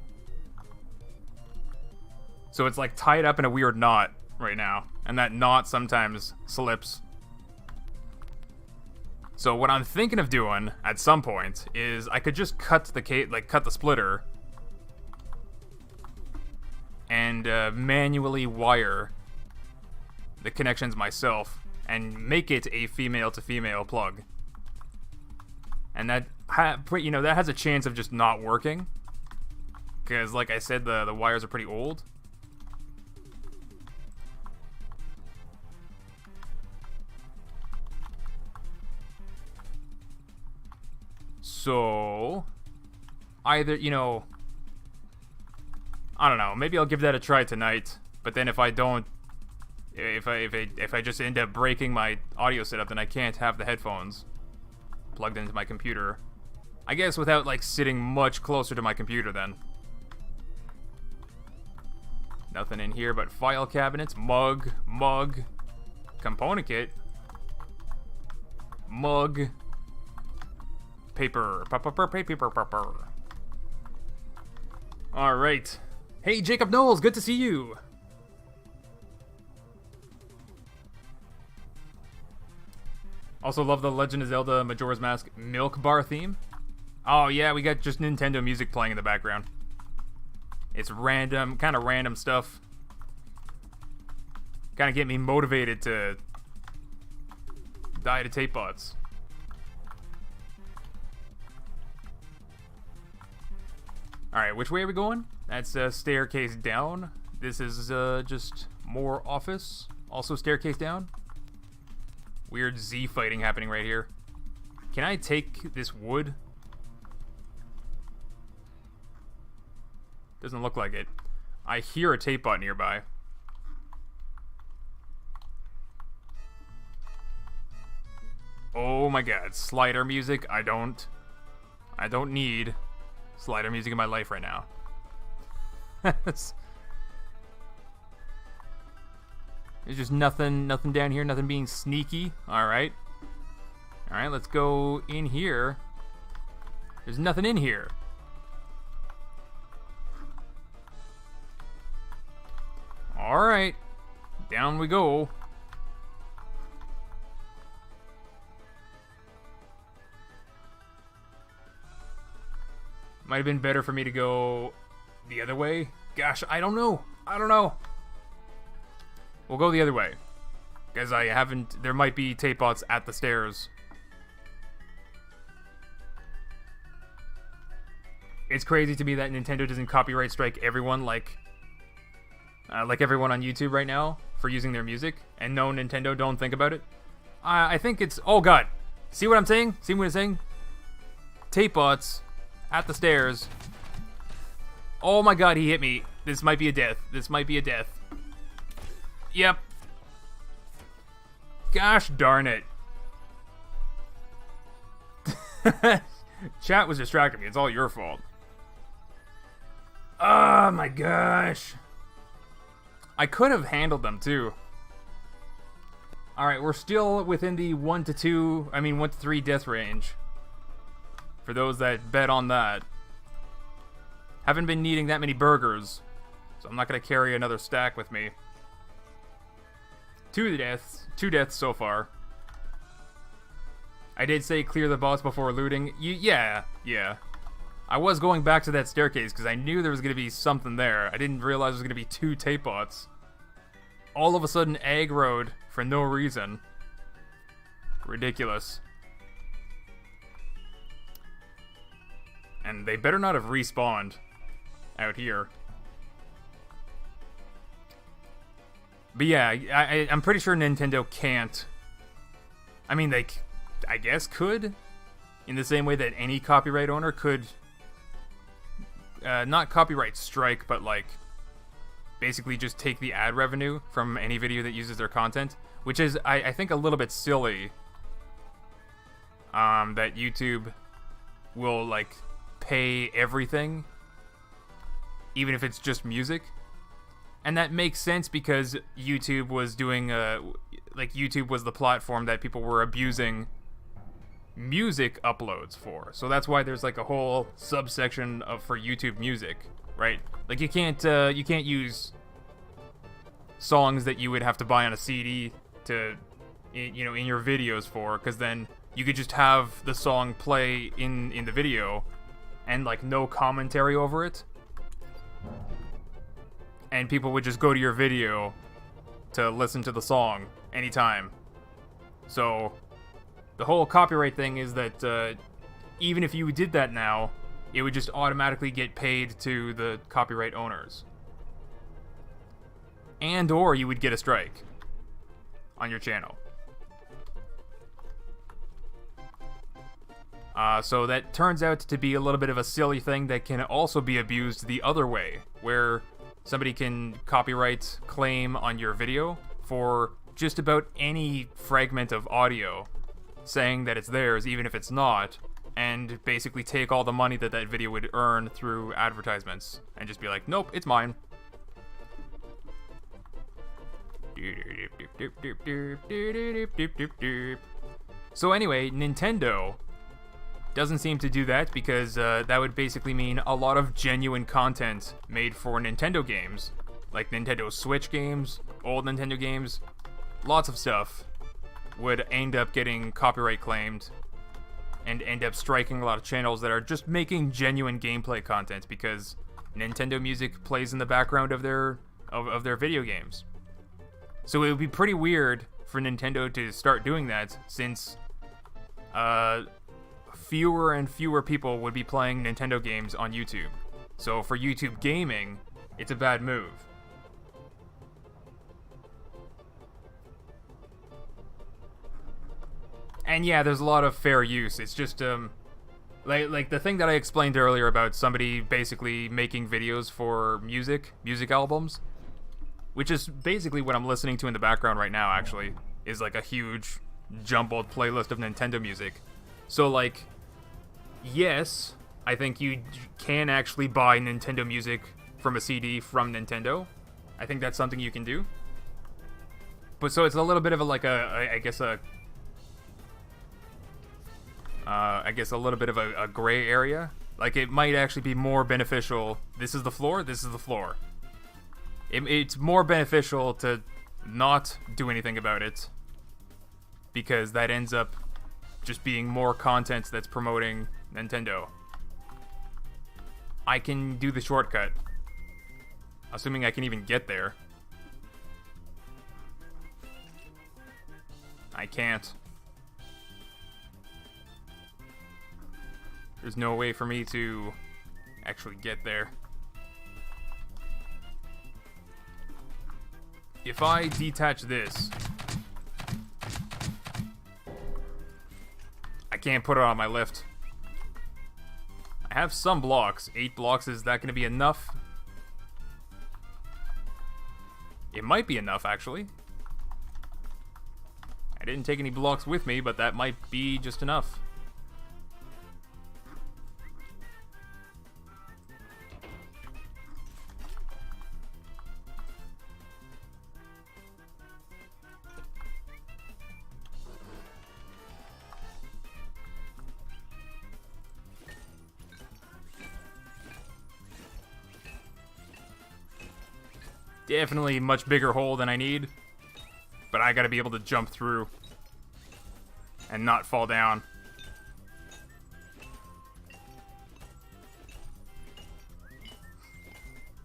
So it's like tied up in a weird knot right now, and that knot sometimes slips. So what I'm thinking of doing at some point is I could just cut the splitter and manually wire the connections myself and make it a female to female plug. And that that has a chance of just not working, because like I said, the wires are pretty old. So, either, I don't know, maybe I'll give that a try tonight, but then if I don't, if I just end up breaking my audio setup, then I can't have the headphones plugged into my computer. I guess without, like, sitting much closer to my computer then. Nothing in here but file cabinets, mug, component kit, mug, paper. Alright. Hey, Jacob Knowles, good to see you. Also love the Legend of Zelda Majora's Mask Milk Bar theme. Oh yeah, we got just Nintendo music playing in the background. It's random, kind of random stuff. Kind of get me motivated to die to tape bots. Alright, which way are we going? That's a staircase down. This is just more office. Also staircase down. Weird Z fighting happening right here. Can I take this wood? Doesn't look like it. I hear a tape bot nearby. Oh my god, slider music. I don't need slider music in my life right now. There's just nothing down here, nothing being sneaky. Alright. Alright, let's go in here. There's nothing in here. Alright. Down we go. Might have been better for me to go the other way. Gosh, I don't know. We'll go the other way. Because I haven't... There might be tape bots at the stairs. It's crazy to me that Nintendo doesn't copyright strike everyone like everyone on YouTube right now for using their music. And no, Nintendo, don't think about it. I think it's... Oh, God. See what I'm saying? See what I'm saying? Tape bots at the stairs. Oh, my God, he hit me. This might be a death. Yep. Gosh darn it. Chat was distracting me. It's all your fault. Oh my gosh. I could have handled them too. Alright, we're still within the 1 to 3 death range. For those that bet on that. Haven't been needing that many burgers, so I'm not going to carry another stack with me. 2 deaths so far. I did say clear the boss before looting. Yeah. I was going back to that staircase because I knew there was going to be something there. I didn't realize there was going to be 2 tape bots. All of a sudden aggroed for no reason. Ridiculous. And they better not have respawned out here. But yeah, I'm pretty sure Nintendo can't. I mean, they, I guess, could. In the same way that any copyright owner could. Not copyright strike, but like. Basically just take the ad revenue from any video that uses their content. Which is, I think, a little bit silly. That YouTube will, like, pay everything. Even if it's just music. And that makes sense because YouTube was doing, YouTube was the platform that people were abusing music uploads for. So that's why there's like a whole subsection for YouTube music, right? Like you can't use songs that you would have to buy on a CD to, in your videos for, because then you could just have the song play in the video and like no commentary over it. And people would just go to your video to listen to the song anytime. So, the whole copyright thing is that even if you did that now, it would just automatically get paid to the copyright owners. And or you would get a strike on your channel. So that turns out to be a little bit of a silly thing that can also be abused the other way, where somebody can copyright claim on your video for just about any fragment of audio, saying that it's theirs even if it's not, and basically take all the money that video would earn through advertisements, and just be like, nope, it's mine. So anyway, Nintendo doesn't seem to do that because that would basically mean a lot of genuine content made for Nintendo games, like Nintendo Switch games, old Nintendo games, lots of stuff would end up getting copyright claimed and end up striking a lot of channels that are just making genuine gameplay content because Nintendo music plays in the background of their video games. So it would be pretty weird for Nintendo to start doing that since fewer and fewer people would be playing Nintendo games on YouTube. So for YouTube gaming, it's a bad move. And yeah, there's a lot of fair use. It's just Like the thing that I explained earlier about somebody basically making videos for music albums, which is basically what I'm listening to in the background right now, actually, is like a huge jumbled playlist of Nintendo music. So, like, yes, I think you can actually buy Nintendo music from a CD from Nintendo. I think that's something you can do. But so it's a little bit of a, like I guess a little bit of a gray area. Like, it might actually be more beneficial. This is the floor, this is the floor. It's more beneficial to not do anything about it, because that ends up just being more content that's promoting Nintendo. I can do the shortcut, assuming I can even get there. I can't. There's no way for me to actually get there. If I detach this, I can't put it on my lift. I have some blocks. 8 blocks, is that going to be enough? It might be enough, actually. I didn't take any blocks with me, but that might be just enough. Definitely a much bigger hole than I need, but I gotta be able to jump through and not fall down.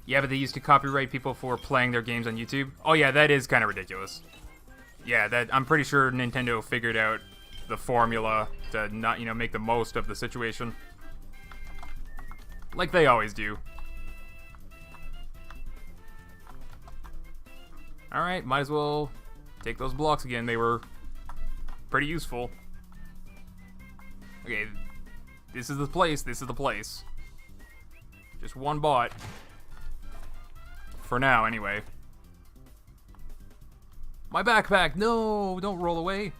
Yeah, but they used to copyright people for playing their games on YouTube. Oh yeah, that is kind of ridiculous. Yeah, that I'm pretty sure Nintendo figured out the formula to not, make the most of the situation. Like they always do. Alright, might as well take those blocks again. They were pretty useful. Okay, this is the place. This is the place. Just one bot. For now, anyway. My backpack! No! Don't roll away.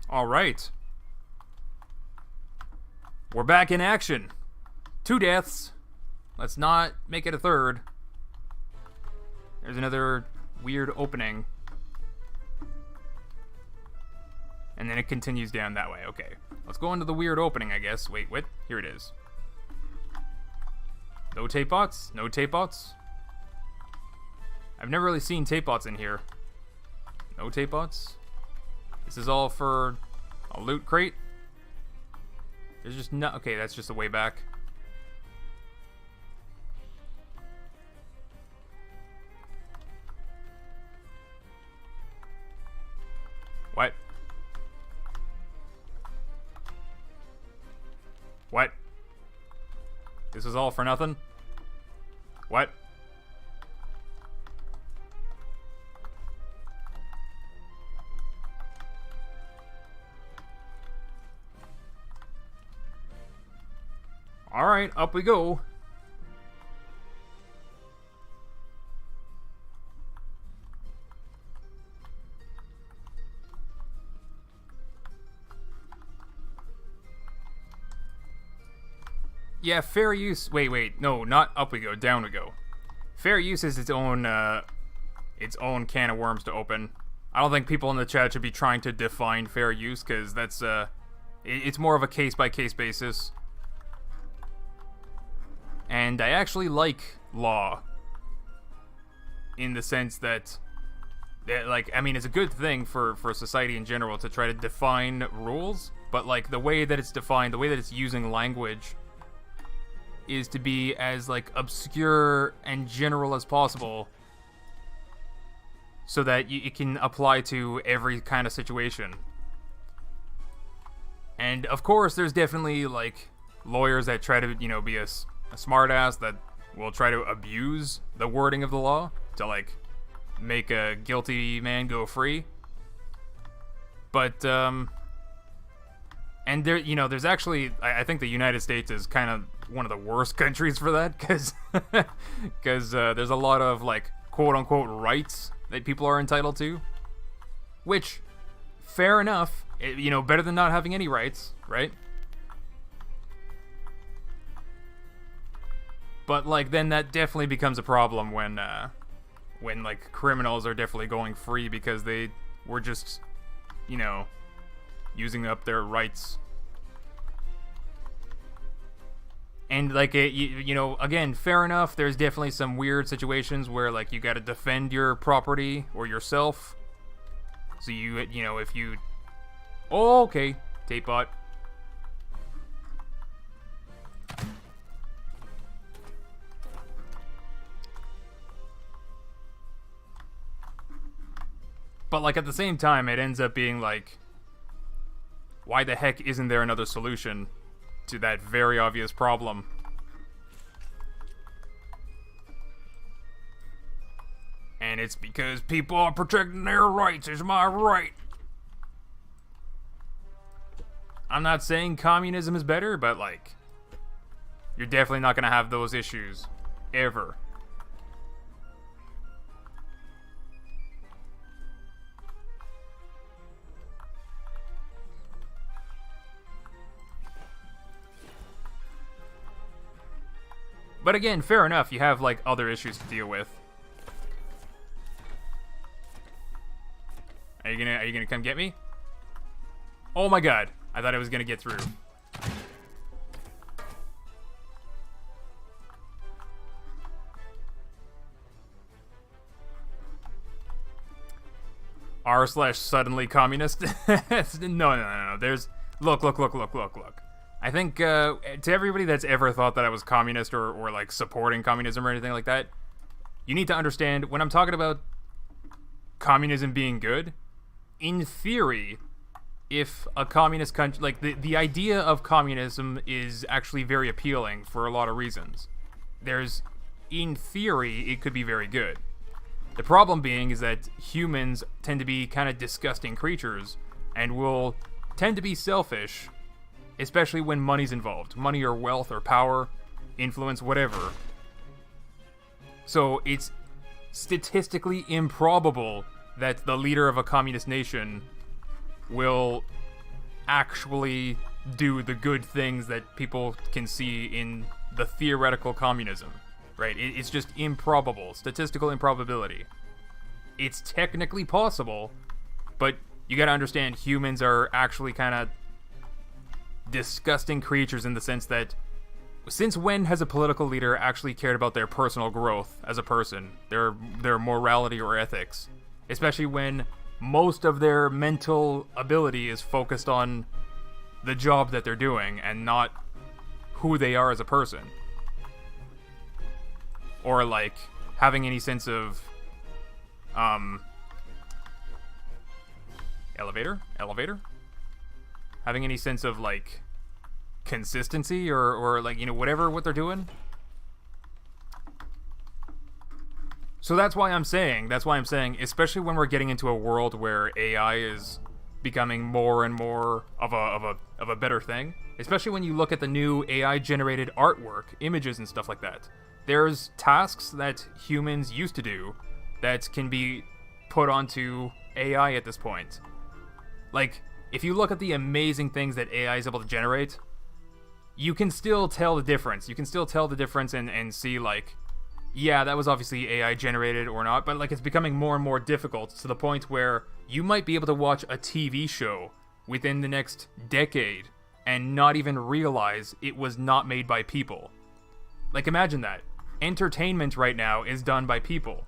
Alright. We're back in action. 2 deaths. Let's not make it a third. There's another weird opening. And then it continues down that way. Okay. Let's go into the weird opening, I guess. Wait, what? Here it is. No tape bots? No tape bots? I've never really seen tape bots in here. No tape bots? This is all for a loot crate? There's just no... Okay, that's just the way back. What? What? This is all for nothing? What? Alright, up we go. Yeah, fair use. Wait. No, not up we go. Down we go. Fair use is its own can of worms to open. I don't think people in the chat should be trying to define fair use, because that's it's more of a case-by-case basis. And I actually like law, in the sense that like, I mean, it's a good thing for society in general to try to define rules, but like the way that it's defined, the way that it's using language, is to be as like obscure and general as possible, so that it can apply to every kind of situation. And of course, there's definitely like lawyers that try to, be a smartass that will try to abuse the wording of the law to like make a guilty man go free. But and there, there's actually, I think the United States is kind of one of the worst countries for that, because there's a lot of, like, quote-unquote rights that people are entitled to, which, fair enough, better than not having any rights, right? But, like, then that definitely becomes a problem when like, criminals are definitely going free because they were just, using up their rights. And, like, again, fair enough, there's definitely some weird situations where, like, you gotta defend your property or yourself. So if you... Oh, okay, tape bot. But, like, at the same time, it ends up being, like, why the heck isn't there another solution to that very obvious problem? And it's because people are protecting their rights, is my right. I'm not saying communism is better, but, like, you're definitely not going to have those issues. Ever. But again, fair enough, you have, like, other issues to deal with. Are you gonna come get me? Oh my god, I thought I was gonna get through. r/suddenly communist? No. There's... Look. I think, to everybody that's ever thought that I was communist or like, supporting communism or anything like that, you need to understand, when I'm talking about communism being good, in theory, if a communist country... Like, the idea of communism is actually very appealing for a lot of reasons. In theory, it could be very good. The problem being is that humans tend to be kind of disgusting creatures, and will tend to be selfish, especially when money's involved. Money or wealth or power, influence, whatever. So it's statistically improbable that the leader of a communist nation will actually do the good things that people can see in the theoretical communism, right? It's just improbable. Statistical improbability. It's technically possible, but you gotta understand, humans are actually kind of disgusting creatures in the sense that, since when has a political leader actually cared about their personal growth as a person, their morality or ethics, especially when most of their mental ability is focused on the job that they're doing and not who they are as a person, or like having any sense of elevator having any sense of, like, consistency or like, whatever what they're doing. So that's why I'm saying, especially when we're getting into a world where AI is becoming more and more of a better thing, especially when you look at the new AI generated artwork, images and stuff like that. There's tasks that humans used to do that can be put onto AI at this point. Like, if you look at the amazing things that AI is able to generate, you can still tell the difference. You can still tell the difference and see, like, yeah, that was obviously AI generated or not, but, like, it's becoming more and more difficult to the point where you might be able to watch a TV show within the next decade and not even realize it was not made by people. Like, imagine that. Entertainment right now is done by people.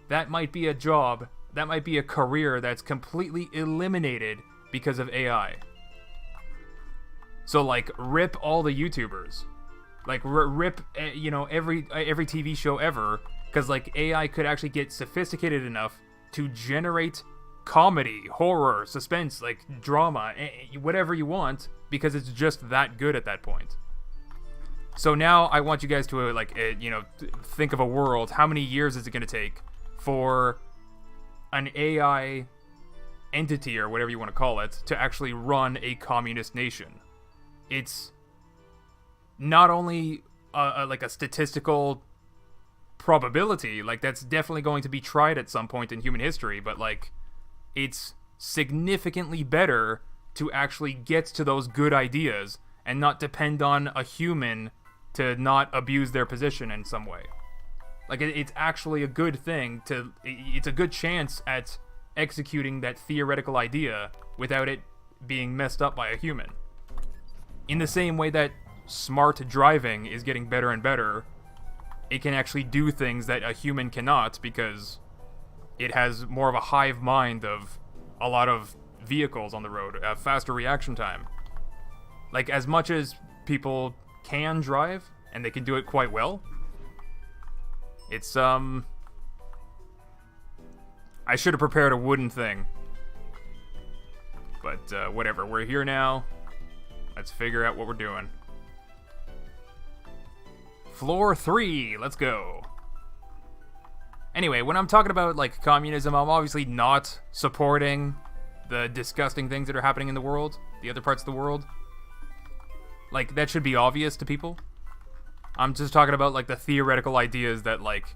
That might be a job, that might be a career that's completely eliminated because of AI. So, like, rip all the YouTubers. Like, rip, every TV show ever, because, like, AI could actually get sophisticated enough to generate comedy, horror, suspense, like, drama, whatever you want, because it's just that good at that point. So now I want you guys to, think of a world. How many years is it going to take for an AI entity, or whatever you want to call it, to actually run a communist nation. It's not only like a statistical probability, like that's definitely going to be tried at some point in human history, but like it's significantly better to actually get to those good ideas and not depend on a human to not abuse their position in some way. Like it's actually a good thing it's a good chance at executing that theoretical idea without it being messed up by a human. In the same way that smart driving is getting better and better, it can actually do things that a human cannot because it has more of a hive mind of a lot of vehicles on the road, a faster reaction time. Like, as much as people can drive, and they can do it quite well, it's, I should have prepared a wooden thing. But, whatever, we're here now. Let's figure out what we're doing. Floor 3, let's go. Anyway, when I'm talking about, like, communism, I'm obviously not supporting the disgusting things that are happening in the world, the other parts of the world. Like, that should be obvious to people. I'm just talking about, like, the theoretical ideas that, like,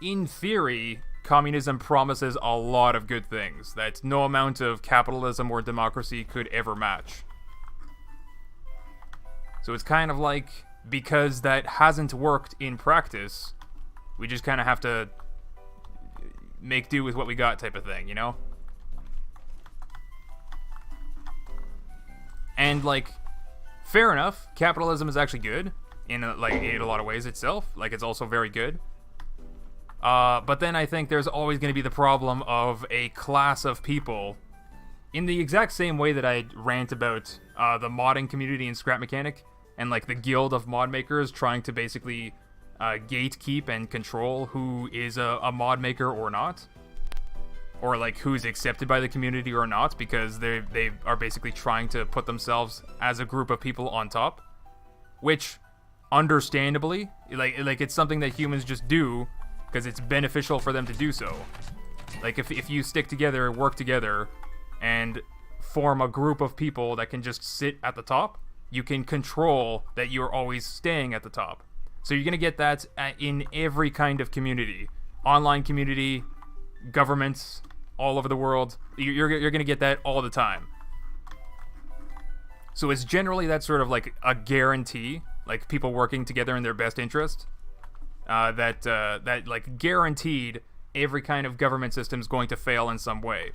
in theory, communism promises a lot of good things that no amount of capitalism or democracy could ever match. So it's kind of like, because that hasn't worked in practice, we just kind of have to make do with what we got type of thing, you know? And, like, fair enough, capitalism is actually good in a lot of ways itself. Like, it's also very good. But then I think there's always going to be the problem of a class of people, in the exact same way that I rant about the modding community in Scrap Mechanic, and, like, the guild of mod makers trying to basically gatekeep and control who is a mod maker or not. Or, like, who's accepted by the community or not, because they are basically trying to put themselves as a group of people on top. Which, understandably, like it's something that humans just do, because it's beneficial for them to do so. Like, if you stick together, work together, and form a group of people that can just sit at the top, you can control that you're always staying at the top. So you're going to get that in every kind of community. Online community, governments, all over the world. You're going to get that all the time. So it's generally that sort of like a guarantee, like people working together in their best interest, that like guaranteed every kind of government system is going to fail in some way.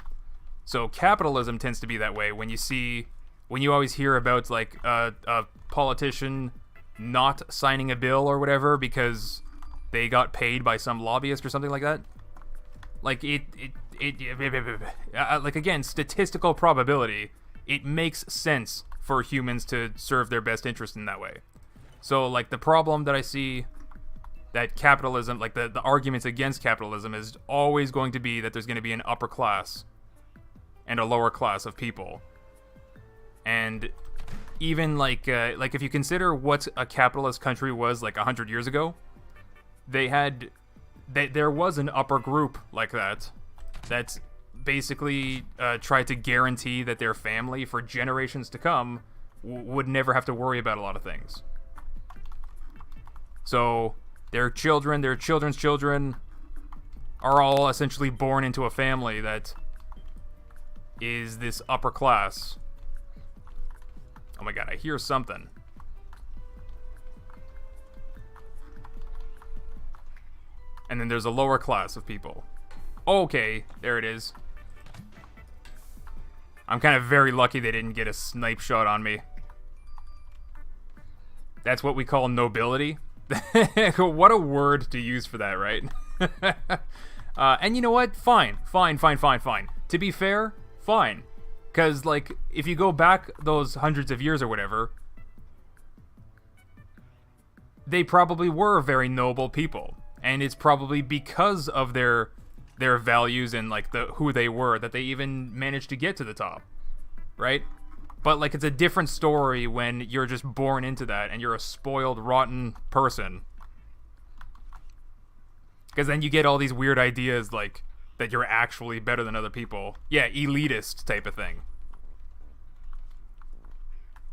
So capitalism tends to be that way. When you always hear about like a politician not signing a bill or whatever because they got paid by some lobbyist or something like that. Like like again, statistical probability, it makes sense for humans to serve their best interest in that way. So like the problem that I see that capitalism, like the arguments against capitalism is always going to be that there's going to be an upper class and a lower class of people. And even like if you consider what a capitalist country was like 100 years ago, there was an upper group like that basically tried to guarantee that their family for generations to come would never have to worry about a lot of things. So their children, their children's children are all essentially born into a family that is this upper class. Oh my god, I hear something. And then there's a lower class of people. Okay, there it is. I'm kind of very lucky they didn't get a snipe shot on me. That's what we call nobility. What a word to use for that, right? And you know what? Fine. To be fair, fine. Because, like, if you go back those hundreds of years or whatever, they probably were very noble people. And it's probably because of their values and, like, who they were that they even managed to get to the top. Right? But, like, it's a different story when you're just born into that and you're a spoiled, rotten person. Because then you get all these weird ideas like that you're actually better than other people. Yeah, elitist type of thing.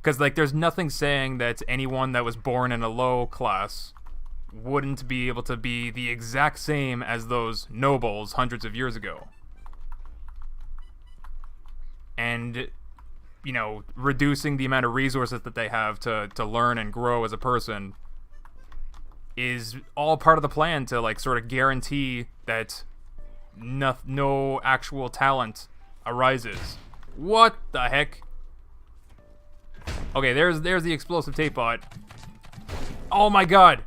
Because, like, there's nothing saying that anyone that was born in a low class wouldn't be able to be the exact same as those nobles hundreds of years ago. And, you know, reducing the amount of resources that they have to learn and grow as a person is all part of the plan to, like, sort of guarantee that no actual talent arises. What the heck? Okay, there's the explosive tape bot. Oh my god!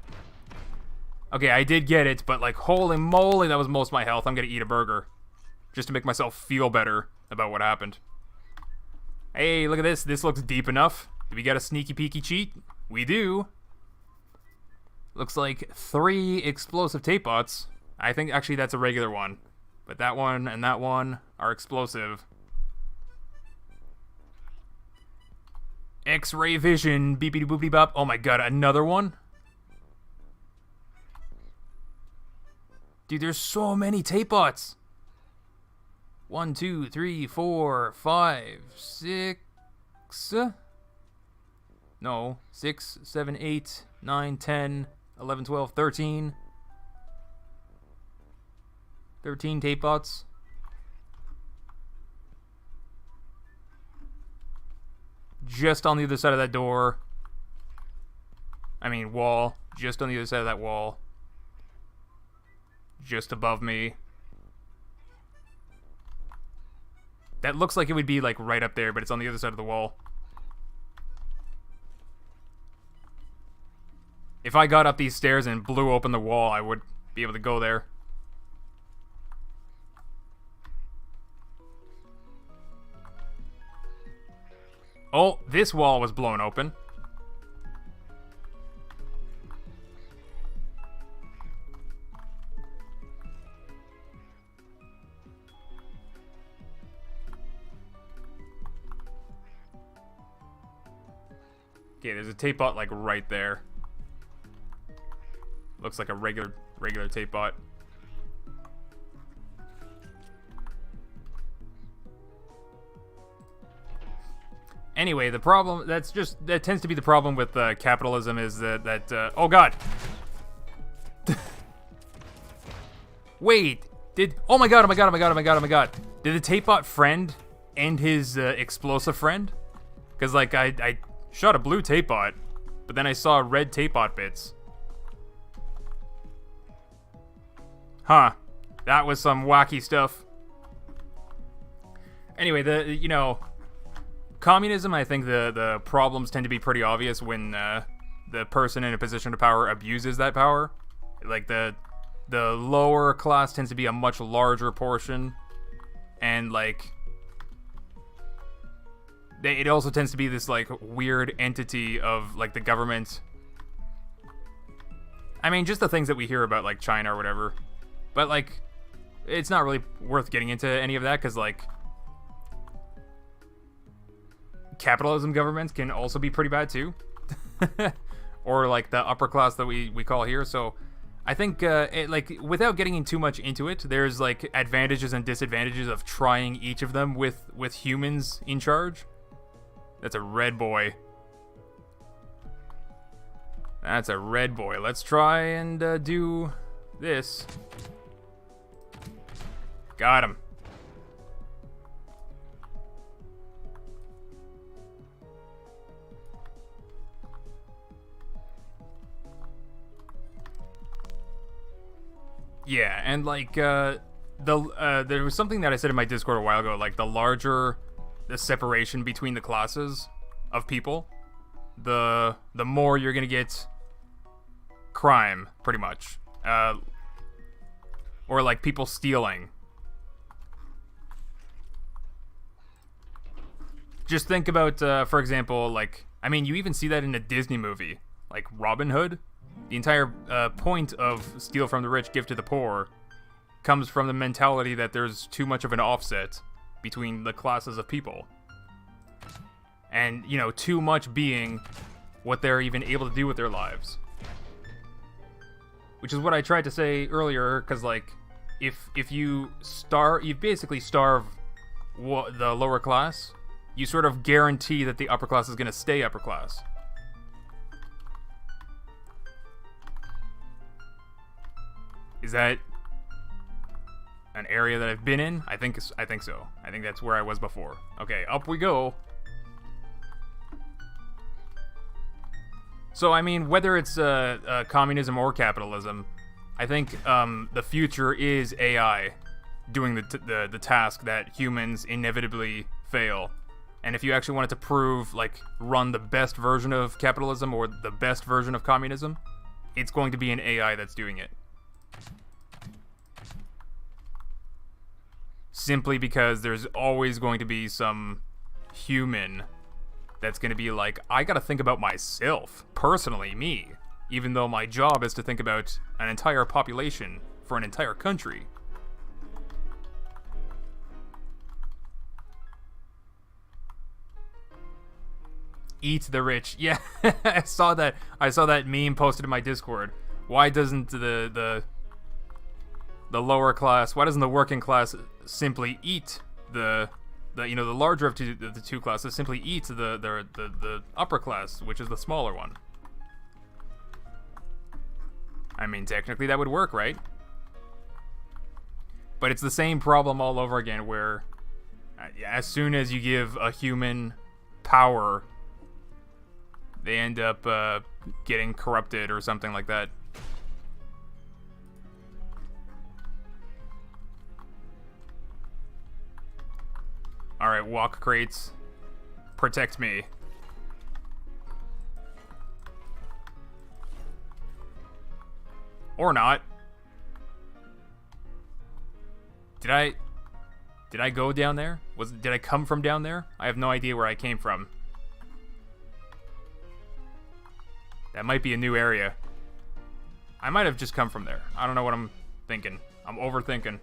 Okay, I did get it, but, like, holy moly, that was most of my health. I'm gonna eat a burger. Just to make myself feel better about what happened. Hey, look at this. This looks deep enough. Do we got a sneaky peeky cheat? We do. Looks like 3 explosive tape bots. I think actually that's a regular one. But that one and that one are explosive. X-ray vision. Beepity boopity bop. Oh my god, another one? Dude, there's so many tape bots. 1, 2, 3, 4, 5, 6. No, 6, 7, 8, 9, 10, 11, 12, 13. 13 tape bots. Just on the other side of that door. I mean, wall. Just on the other side of that wall. Just above me. That looks like it would be, like, right up there, but it's on the other side of the wall. If I got up these stairs and blew open the wall, I would be able to go there. Oh, this wall was blown open. Okay, there's a tape bot, like, right there. Looks like a regular tape bot. Anyway, the problem, that tends to be the problem with capitalism is that oh god. Wait, oh my god, did the tape bot friend end his explosive friend? Because, like, I shot a blue tape bot, but then I saw red tape bot bits. Huh. That was some wacky stuff. Anyway, you know, communism, I think the problems tend to be pretty obvious when the person in a position of power abuses that power. Like, the lower class tends to be a much larger portion, and, like, it also tends to be this, like, weird entity of, like, the government. I mean, just the things that we hear about, like, China or whatever. But, like, it's not really worth getting into any of that, because, like, capitalism governments can also be pretty bad, too. Or, like, the upper class that we call here. So, I think, like, without getting in too much into it, there's, like, advantages and disadvantages of trying each of them with humans in charge. That's a red boy. That's a red boy. Let's try and do this. Got him. Yeah, and, like, there was something that I said in my Discord a while ago, like, the larger the separation between the classes of people, the more you're gonna get crime, pretty much. Or, like, people stealing. Just think about, for example, like, I mean, you even see that in a Disney movie, like Robin Hood. The entire point of steal from the rich, give to the poor comes from the mentality that there's too much of an offset between the classes of people. And, you know, too much being what they're even able to do with their lives. Which is what I tried to say earlier, because, like, if you basically starve the lower class, you sort of guarantee that the upper class is going to stay upper class. Is that an area that I've been in? I think so. I think that's where I was before. Okay, up we go. So, I mean, whether it's communism or capitalism, I think the future is AI doing the task that humans inevitably fail. And if you actually wanted to prove, like, run the best version of capitalism or the best version of communism, it's going to be an AI that's doing it. Simply because there's always going to be some human that's going to be like, I gotta think about myself, personally, me, even though my job is to think about an entire population for an entire country. Eat the rich. Yeah, I saw that meme posted in my Discord. Why doesn't the lower class, why doesn't the working class simply eat the larger of the two classes simply eat the upper class, which is the smaller one? I mean, technically that would work, right? But it's the same problem all over again, where as soon as you give a human power, they end up getting corrupted or something like that. Alright, walk crates. Protect me. Or not. Did I go down there? Did I come from down there? I have no idea where I came from. That might be a new area. I might have just come from there. I don't know what I'm thinking. I'm overthinking.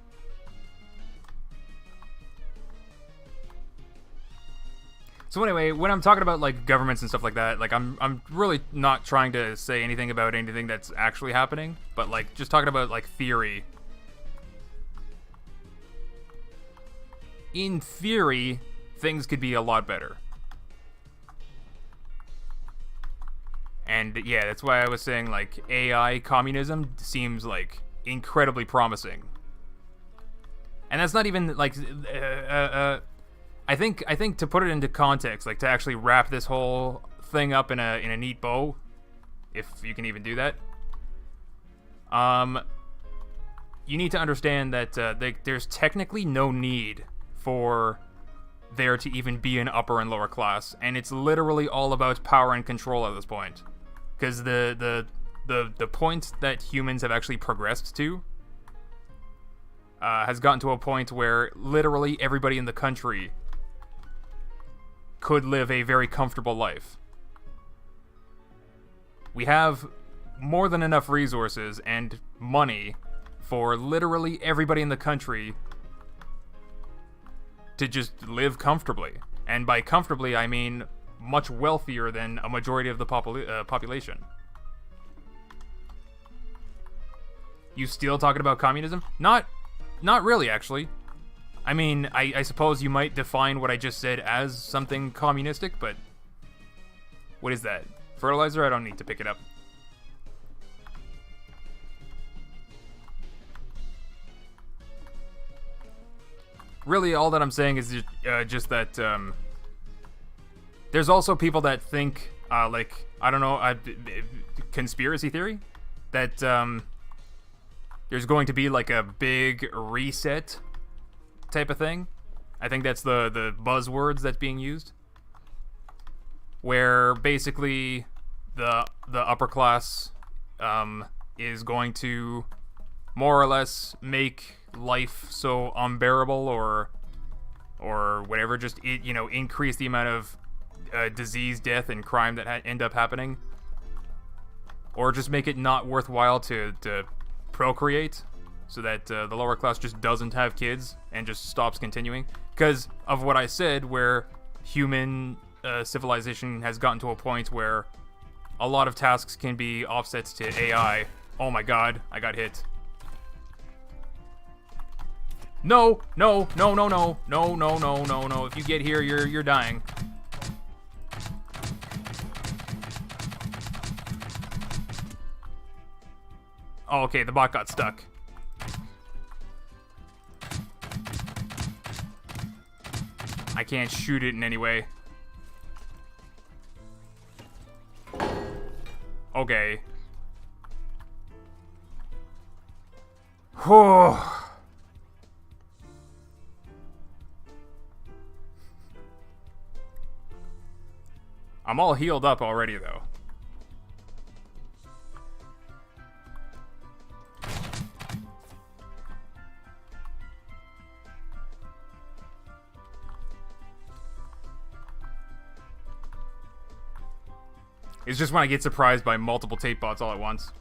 So anyway, when I'm talking about like governments and stuff like that, like I'm really not trying to say anything about anything that's actually happening, but like just talking about like theory. In theory, things could be a lot better. And yeah, that's why I was saying like AI communism seems like incredibly promising. And that's not even like I think to put it into context, like to actually wrap this whole thing up in a neat bow, if you can even do that. You need to understand that there's technically no need for there to even be an upper and lower class, and it's literally all about power and control at this point. Because the point that humans have actually progressed to has gotten to a point where literally everybody in the country could live a very comfortable life. We have more than enough resources and money for literally everybody in the country to just live comfortably. And by comfortably, I mean much wealthier than a majority of the population. You still talking about communism? Not really, actually. I mean, I suppose you might define what I just said as something communistic, but what is that? Fertilizer? I don't need to pick it up. Really, all that I'm saying is just that there's also people that think, like, I don't know, conspiracy theory, that there's going to be like a big reset type of thing. I think that's the buzzwords that's being used, where basically the upper class is going to more or less make life so unbearable or whatever, just increase the amount of disease, death, and crime that end up happening, or just make it not worthwhile to procreate, so that the lower class just doesn't have kids and just stops continuing. Because of what I said, where human civilization has gotten to a point where a lot of tasks can be offset to AI. Oh my god, I got hit. No, no, no, no, no, no, no, no, no, no. If you get here, you're dying. Oh, okay, the bot got stuck. I can't shoot it in any way. Okay. Whew. I'm all healed up already, though. It's just when I get surprised by multiple tape bots all at once.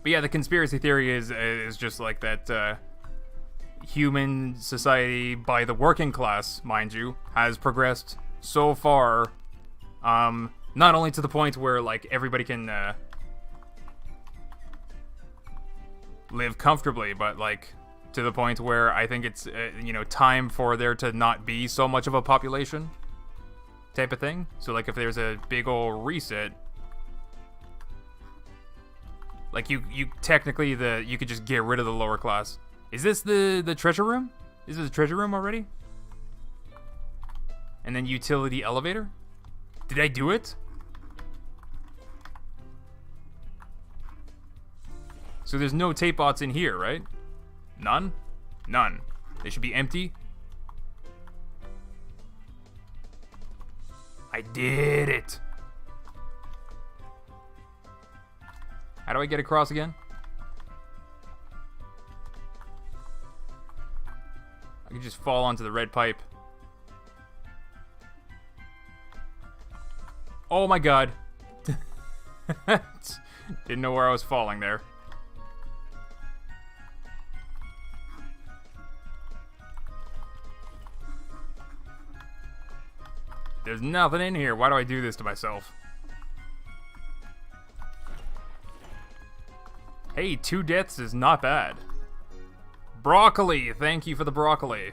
But yeah, the conspiracy theory is just like that human society, by the working class, mind you, has progressed so far, not only to the point where, like, everybody can live comfortably, but, like, to the point where I think it's, you know, time for there to not be so much of a population type of thing. So, like, if there's a big ol' reset, like, you technically, you could just get rid of the lower class. Is this the treasure room? Is this the treasure room already? And then utility elevator? Did I do it? So there's no tape bots in here, right? None? None. They should be empty. I did it. How do I get across again? I can just fall onto the red pipe. Oh my god. Didn't know where I was falling there. There's nothing in here. Why do I do this to myself? Hey, 2 deaths is not bad. Broccoli! Thank you for the broccoli.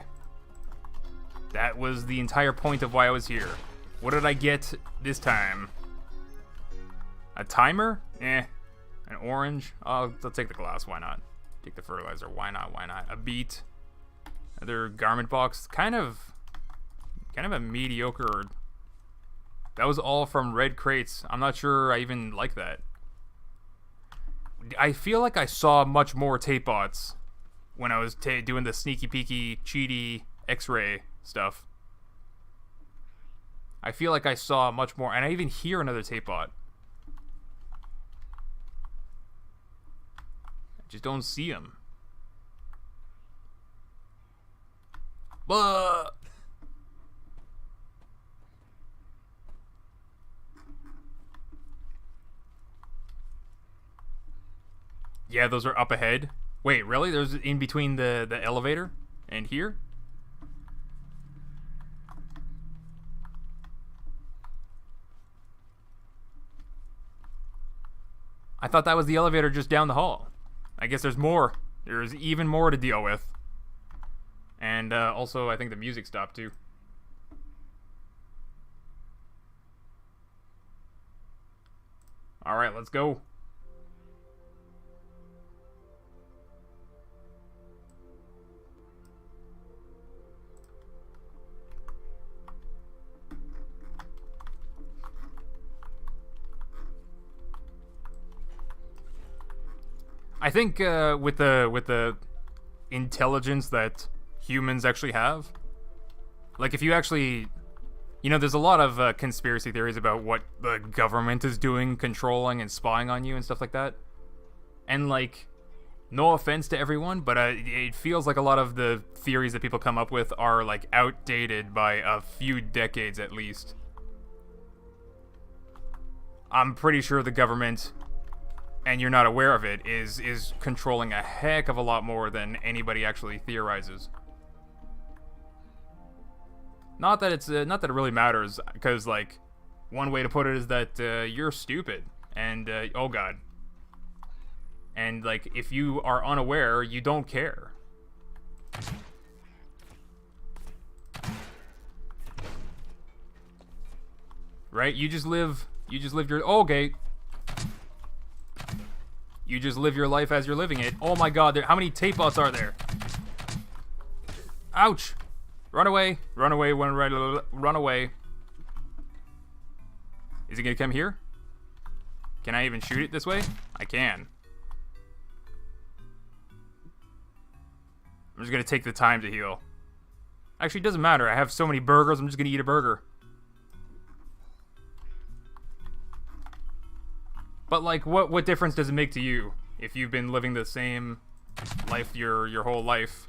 That was the entire point of why I was here. What did I get this time? A timer? Eh. An orange? I'll take the glass, why not? Take the fertilizer, why not, why not? A beet. Another garment box. Kind of a mediocre... That was all from red crates. I'm not sure I even like that. I feel like I saw much more tape bots when I was doing the sneaky peeky cheaty x-ray stuff. I feel like I saw much more, and I even hear another tape bot. I just don't see him. But yeah, those are up ahead. Wait, really? There's in between the elevator and here? I thought that was the elevator just down the hall. I guess there's more. There's even more to deal with. And also, I think the music stopped too. Alright, let's go. I think with the intelligence that humans actually have, like if you actually, you know, there's a lot of conspiracy theories about what the government is doing, controlling and spying on you and stuff like that. And like, no offense to everyone, but it feels like a lot of the theories that people come up with are like outdated by a few decades at least. I'm pretty sure the government, and you're not aware of it, is controlling a heck of a lot more than anybody actually theorizes. Not that it's not that it really matters, because like one way to put it is that you're stupid, and oh god, And, like, if you are unaware, you don't care. Right? You just live your... Oh, okay. You just live your life as you're living it. Oh my god, how many tape bots are there? Ouch! Run away. Run away, run away. Is he gonna come here? Can I even shoot it this way? I can. I'm just gonna take the time to heal. Actually, it doesn't matter. I have so many burgers, I'm just gonna eat a burger. But, like, what difference does it make to you if you've been living the same life your whole life?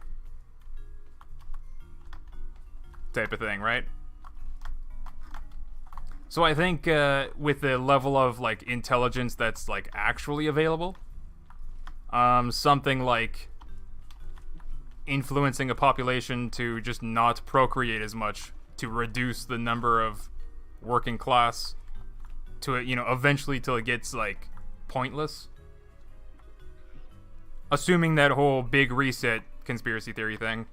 Type of thing, right? So I think with the level of, like, intelligence that's, like, actually available, something like influencing a population to just not procreate as much, to reduce the number of working class, to, you know, eventually till it gets, like, pointless. Assuming that whole big reset conspiracy theory thing.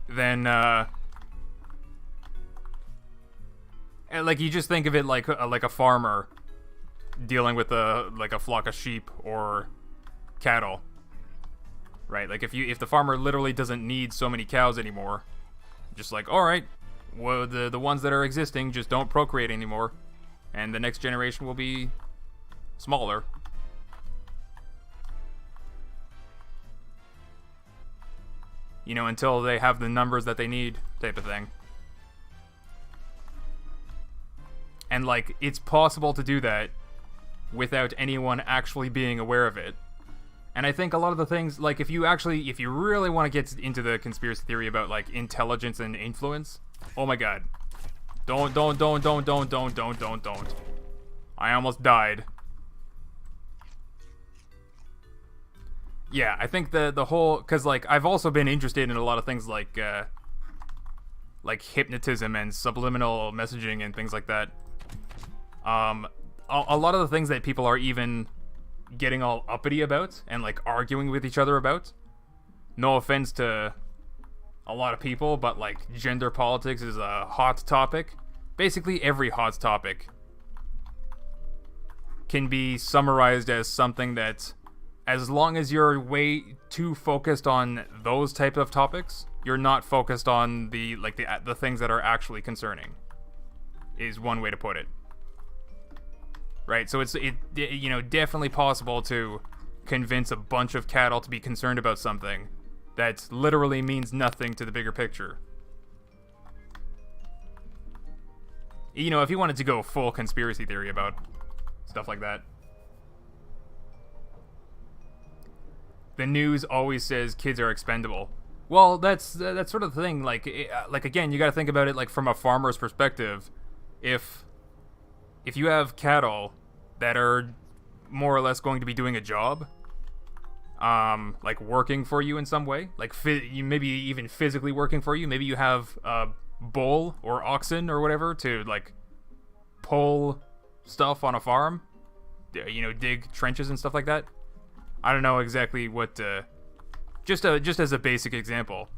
Then, like, you just think of it like a farmer dealing with like a flock of sheep or cattle. Right? Like, if the farmer literally doesn't need so many cows anymore, just like, alright, well, the ones that are existing just don't procreate anymore, and the next generation will be smaller. You know, until they have the numbers that they need, type of thing. And, like, it's possible to do that without anyone actually being aware of it. And I think a lot of the things, like, if you really want to get into the conspiracy theory about, like, intelligence and influence, oh my god. Don't. I almost died. Yeah, I think the whole, because, like, I've also been interested in a lot of things like hypnotism and subliminal messaging and things like that. A lot of the things that people are even getting all uppity about and, like, arguing with each other about. No offense to a lot of people, but, like, gender politics is a hot topic. Basically, every hot topic can be summarized as something that, as long as you're way too focused on those type of topics, you're not focused on the things that are actually concerning, is one way to put it. Right, so it's you know, definitely possible to convince a bunch of cattle to be concerned about something that literally means nothing to the bigger picture. You know, if you wanted to go full conspiracy theory about stuff like that. The news always says kids are expendable. Well, that's sort of the thing. Like again, you got to think about it like from a farmer's perspective. If you have cattle that are more or less going to be doing a job, like working for you in some way, like you maybe even physically working for you. Maybe you have a bull or oxen or whatever to like pull stuff on a farm, you know, dig trenches and stuff like that. I don't know exactly what. Just as a basic example,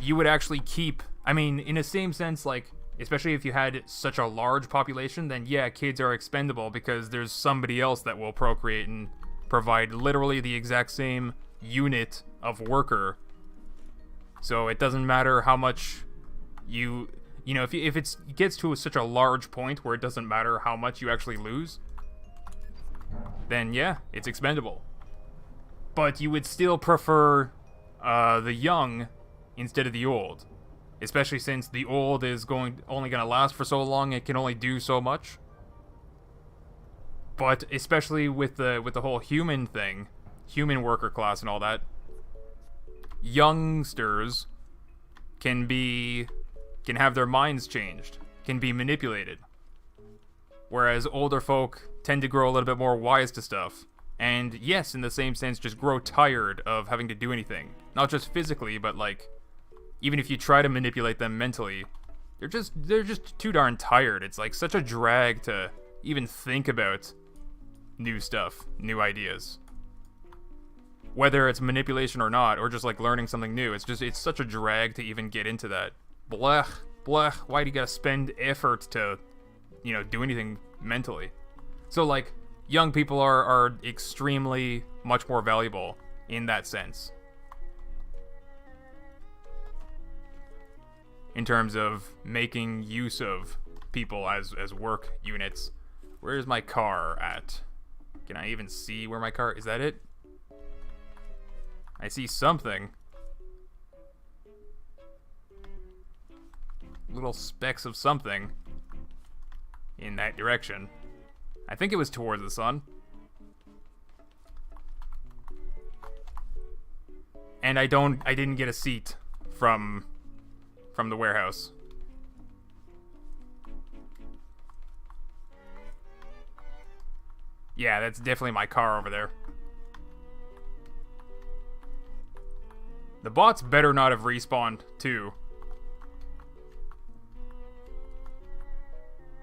you would actually keep. I mean, in the same sense, like, especially if you had such a large population, then yeah, kids are expendable because there's somebody else that will procreate and provide literally the exact same unit of worker. So it doesn't matter how much you know, if it gets to such a large point where it doesn't matter how much you actually lose, then yeah, it's expendable. But you would still prefer the young instead of the old, especially since the old is only going to last for so long. It can only do so much. But especially with the whole human thing, human worker class and all that, youngsters can have their minds changed, can be manipulated. Whereas older folk tend to grow a little bit more wise to stuff. And yes, in the same sense, just grow tired of having to do anything. Not just physically, but like, even if you try to manipulate them mentally, they're just too darn tired. It's like such a drag to even think about new stuff, new ideas. Whether it's manipulation or not, or just like learning something new, it's such a drag to even get into that. Blech, blech, why do you gotta spend effort to, you know, do anything mentally? So like, young people are extremely much more valuable in that sense. In terms of making use of people as work units. Where's my car at? Can I even see where my car... Is that it? I see something. Little specks of something in that direction. I think it was towards the sun. And I didn't get a seat from the warehouse. Yeah, that's definitely my car over there. The bots better not have respawned, too.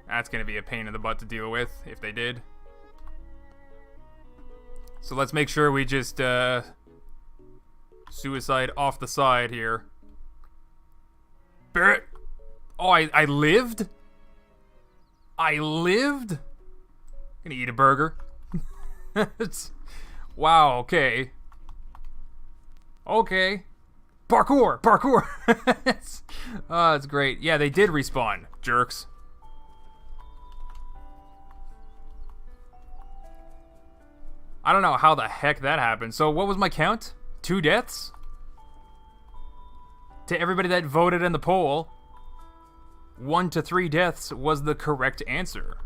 That's gonna be a pain in the butt to deal with, if they did. So let's make sure we just, suicide off the side here. Barrett! Oh, I lived? I lived? Gonna eat a burger. Wow, okay. Okay. Parkour! Parkour! Oh, that's great. Yeah, they did respawn, jerks. I don't know how the heck that happened. So what was my count? 2 deaths? To everybody that voted in the poll, 1 to 3 deaths was the correct answer.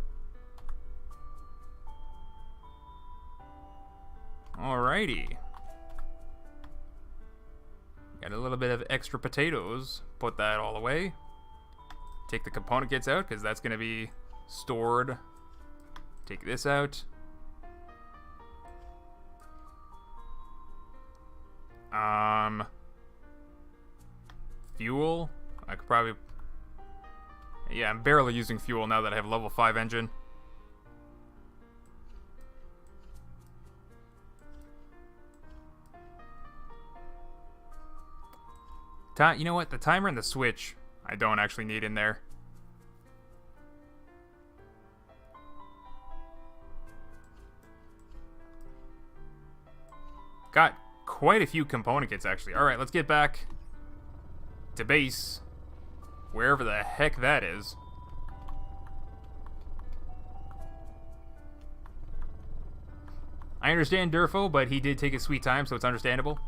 Alrighty. Got a little bit of extra potatoes. Put that all away. Take the component kits out, because that's going to be stored. Take this out. Fuel? I could probably... Yeah, I'm barely using fuel now that I have level 5 engine. You know what? The timer and the switch, I don't actually need in there. Got quite a few component kits, actually. Alright, let's get back to base. Wherever the heck that is. I understand Durfo, but he did take his sweet time, so it's understandable.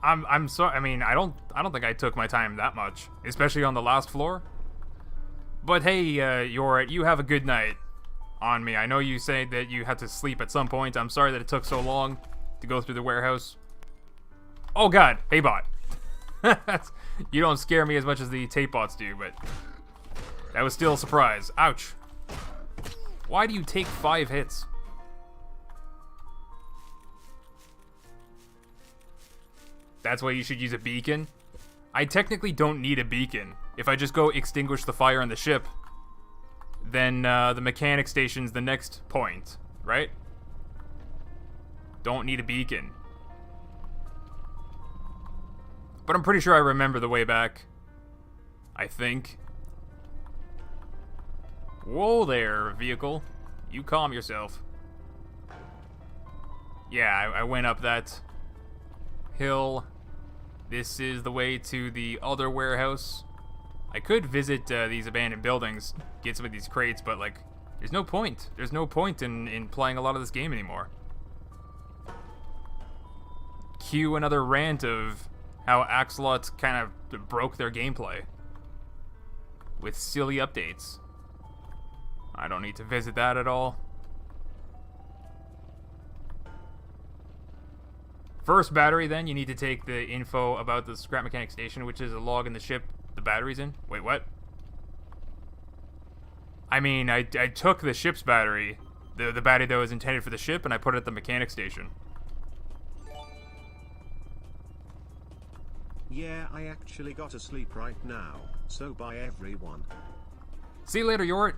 I'm sorry. I mean, I don't think I took my time that much, especially on the last floor. But hey, you have a good night on me. I know you said that you had to sleep at some point. I'm sorry that it took so long to go through the warehouse. Oh god, hey bot. You don't scare me as much as the tape bots do, but that was still a surprise. Ouch. Why do you take 5 hits? That's why you should use a beacon? I technically don't need a beacon. If I just go extinguish the fire on the ship, then the mechanic station's the next point, right? Don't need a beacon. But I'm pretty sure I remember the way back. I think. Whoa there, vehicle. You calm yourself. Yeah, I went up that hill. This is the way to the other warehouse. I could visit these abandoned buildings, get some of these crates, but like, there's no point. There's no point in playing a lot of this game anymore. Cue another rant of how Axolot kind of broke their gameplay with silly updates. I don't need to visit that at all. First battery, then, you need to take the info about the scrap mechanic station, which is a log in the ship the battery's in. Wait, what? I mean, I took the ship's battery, the battery that was intended for the ship, and I put it at the mechanic station. Yeah, I actually got to sleep right now, so bye everyone. See you later, Yort.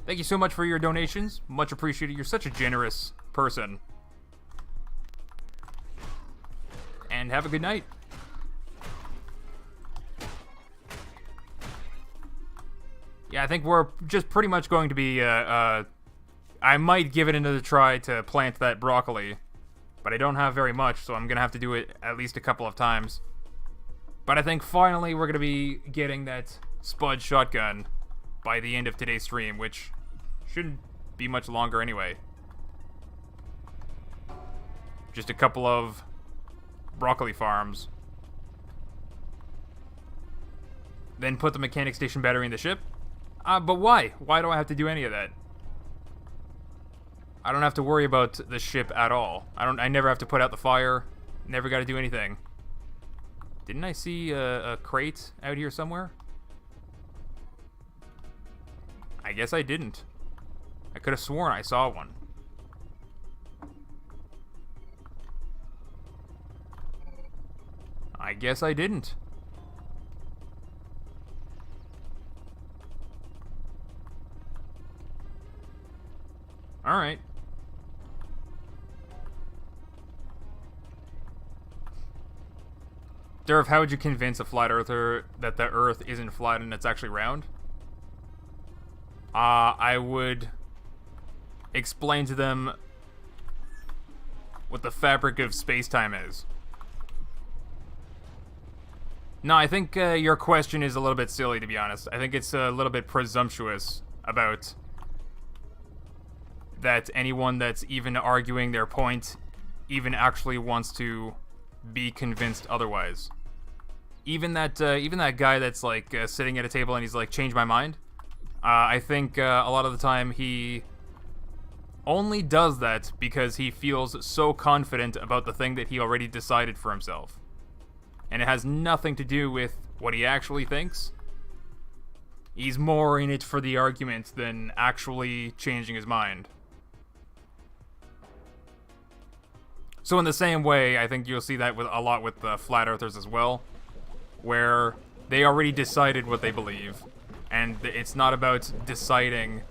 Thank you so much for your donations. Much appreciated. You're such a generous person. And have a good night. Yeah, I think we're just pretty much going to be, I might give it another try to plant that broccoli, but I don't have very much, so I'm gonna have to do it at least a couple of times. But I think finally we're gonna be getting that Spud shotgun by the end of today's stream, which shouldn't be much longer anyway. Just a couple of broccoli farms. Then put the mechanic station battery in the ship. But why? Why do I have to do any of that? I don't have to worry about the ship at all. I never have to put out the fire. Never got to do anything. Didn't I see a crate out here somewhere? I guess I didn't. I could have sworn I saw one. I guess I didn't. Alright. Durf, how would you convince a flat earther that the Earth isn't flat and it's actually round? I would explain to them what the fabric of space-time is. No, I think your question is a little bit silly, to be honest. I think it's a little bit presumptuous about that anyone that's even arguing their point even actually wants to be convinced otherwise. Even that guy that's like sitting at a table and he's like, change my mind. I think a lot of the time he only does that because he feels so confident about the thing that he already decided for himself. And it has nothing to do with what he actually thinks. He's more in it for the argument than actually changing his mind. So in the same way, I think you'll see that with a lot with the flat earthers as well, where they already decided what they believe, and it's not about deciding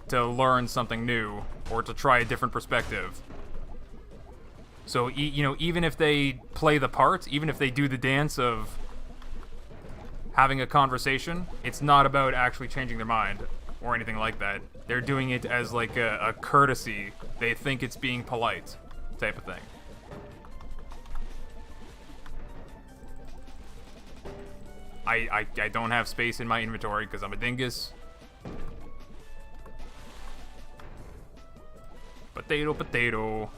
to learn something new or to try a different perspective. So, you know, even if they play the part, even if they do the dance of having a conversation, it's not about actually changing their mind or anything like that. They're doing it as like a courtesy. They think it's being polite type of thing. I don't have space in my inventory because I'm a dingus. Potato, potato.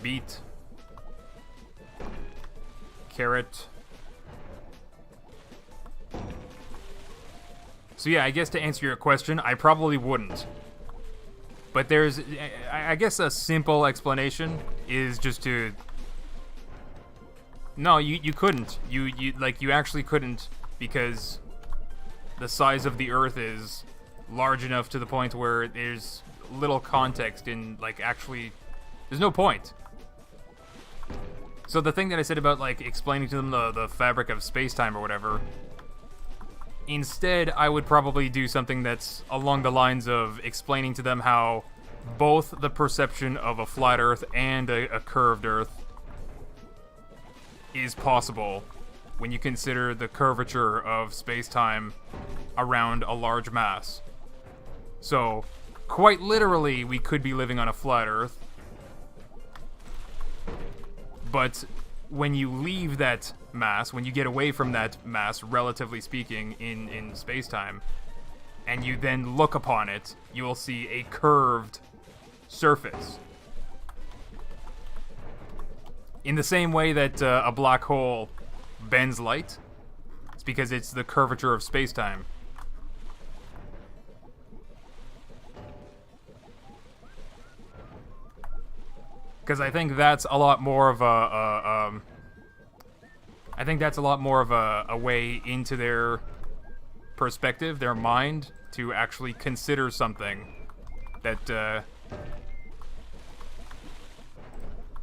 Beet. Carrot. So yeah, I guess to answer your question, I probably wouldn't. But there's, I guess a simple explanation is just to... No, you couldn't. You actually couldn't, because the size of the Earth is large enough to the point where there's little context in, like, actually... There's no point. So the thing that I said about, like, explaining to them the fabric of space-time or whatever, instead I would probably do something that's along the lines of explaining to them how both the perception of a flat Earth and a curved Earth is possible when you consider the curvature of space-time around a large mass. So, quite literally, we could be living on a flat Earth. But when you leave that mass, when you get away from that mass, relatively speaking, in space-time, and you then look upon it, you will see a curved surface. In the same way that a black hole bends light, it's because it's the curvature of space-time. Because I think that's a lot more of a way into their perspective, their mind, to actually consider something that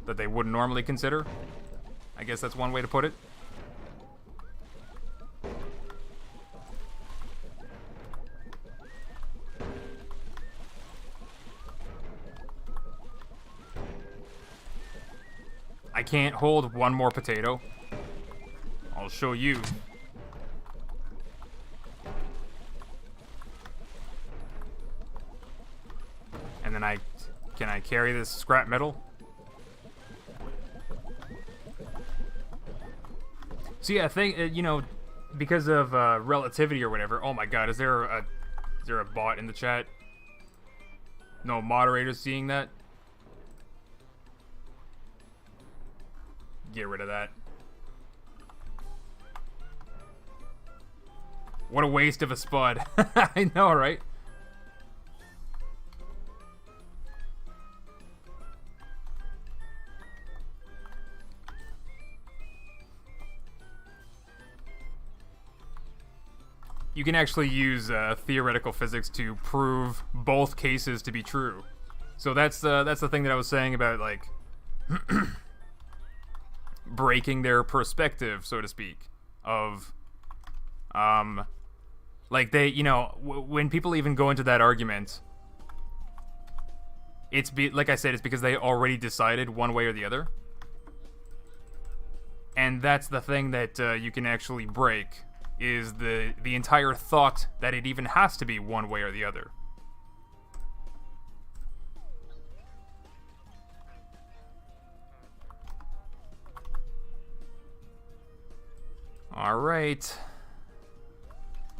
that they wouldn't normally consider. I guess that's one way to put it. I can't hold one more potato. I'll show you. And then can I carry this scrap metal? So yeah, I think, you know, because of relativity or whatever. Oh my god, is there a bot in the chat? No moderators seeing that? Get rid of that. What a waste of a spud. I know, right? You can actually use theoretical physics to prove both cases to be true. So that's the thing that I was saying about, like, breaking their perspective, so to speak, of, like, they, you know, when people even go into that argument, like I said, it's because they already decided one way or the other. And that's the thing that you can actually break, is the entire thought that it even has to be one way or the other. Alright.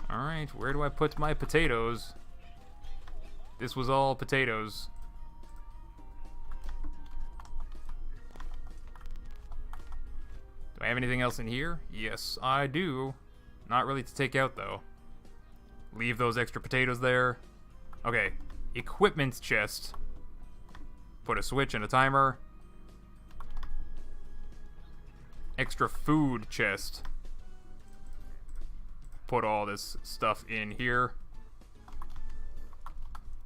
Alright, where do I put my potatoes? This was all potatoes. Do I have anything else in here? Yes, I do. Not really to take out, though. Leave those extra potatoes there. Okay, equipment chest. Put a switch and a timer. Extra food chest. Put all this stuff in here.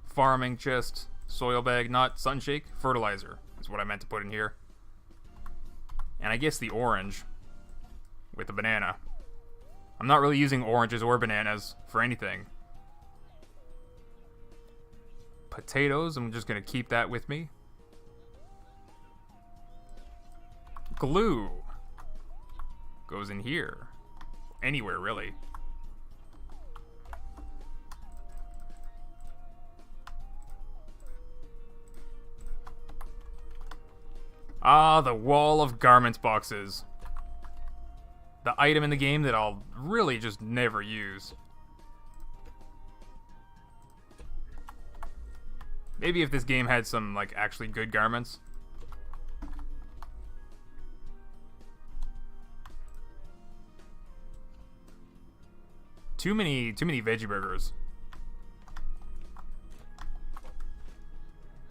Farming chest. Soil bag, not sunshake. Fertilizer is what I meant to put in here. And I guess the orange with the banana. I'm not really using oranges or bananas for anything. Potatoes, I'm just going to keep that with me. Glue goes in here. Anywhere, really. Ah, the wall of garment boxes. The item in the game that I'll really just never use. Maybe if this game had some, like, actually good garments. Too many veggie burgers.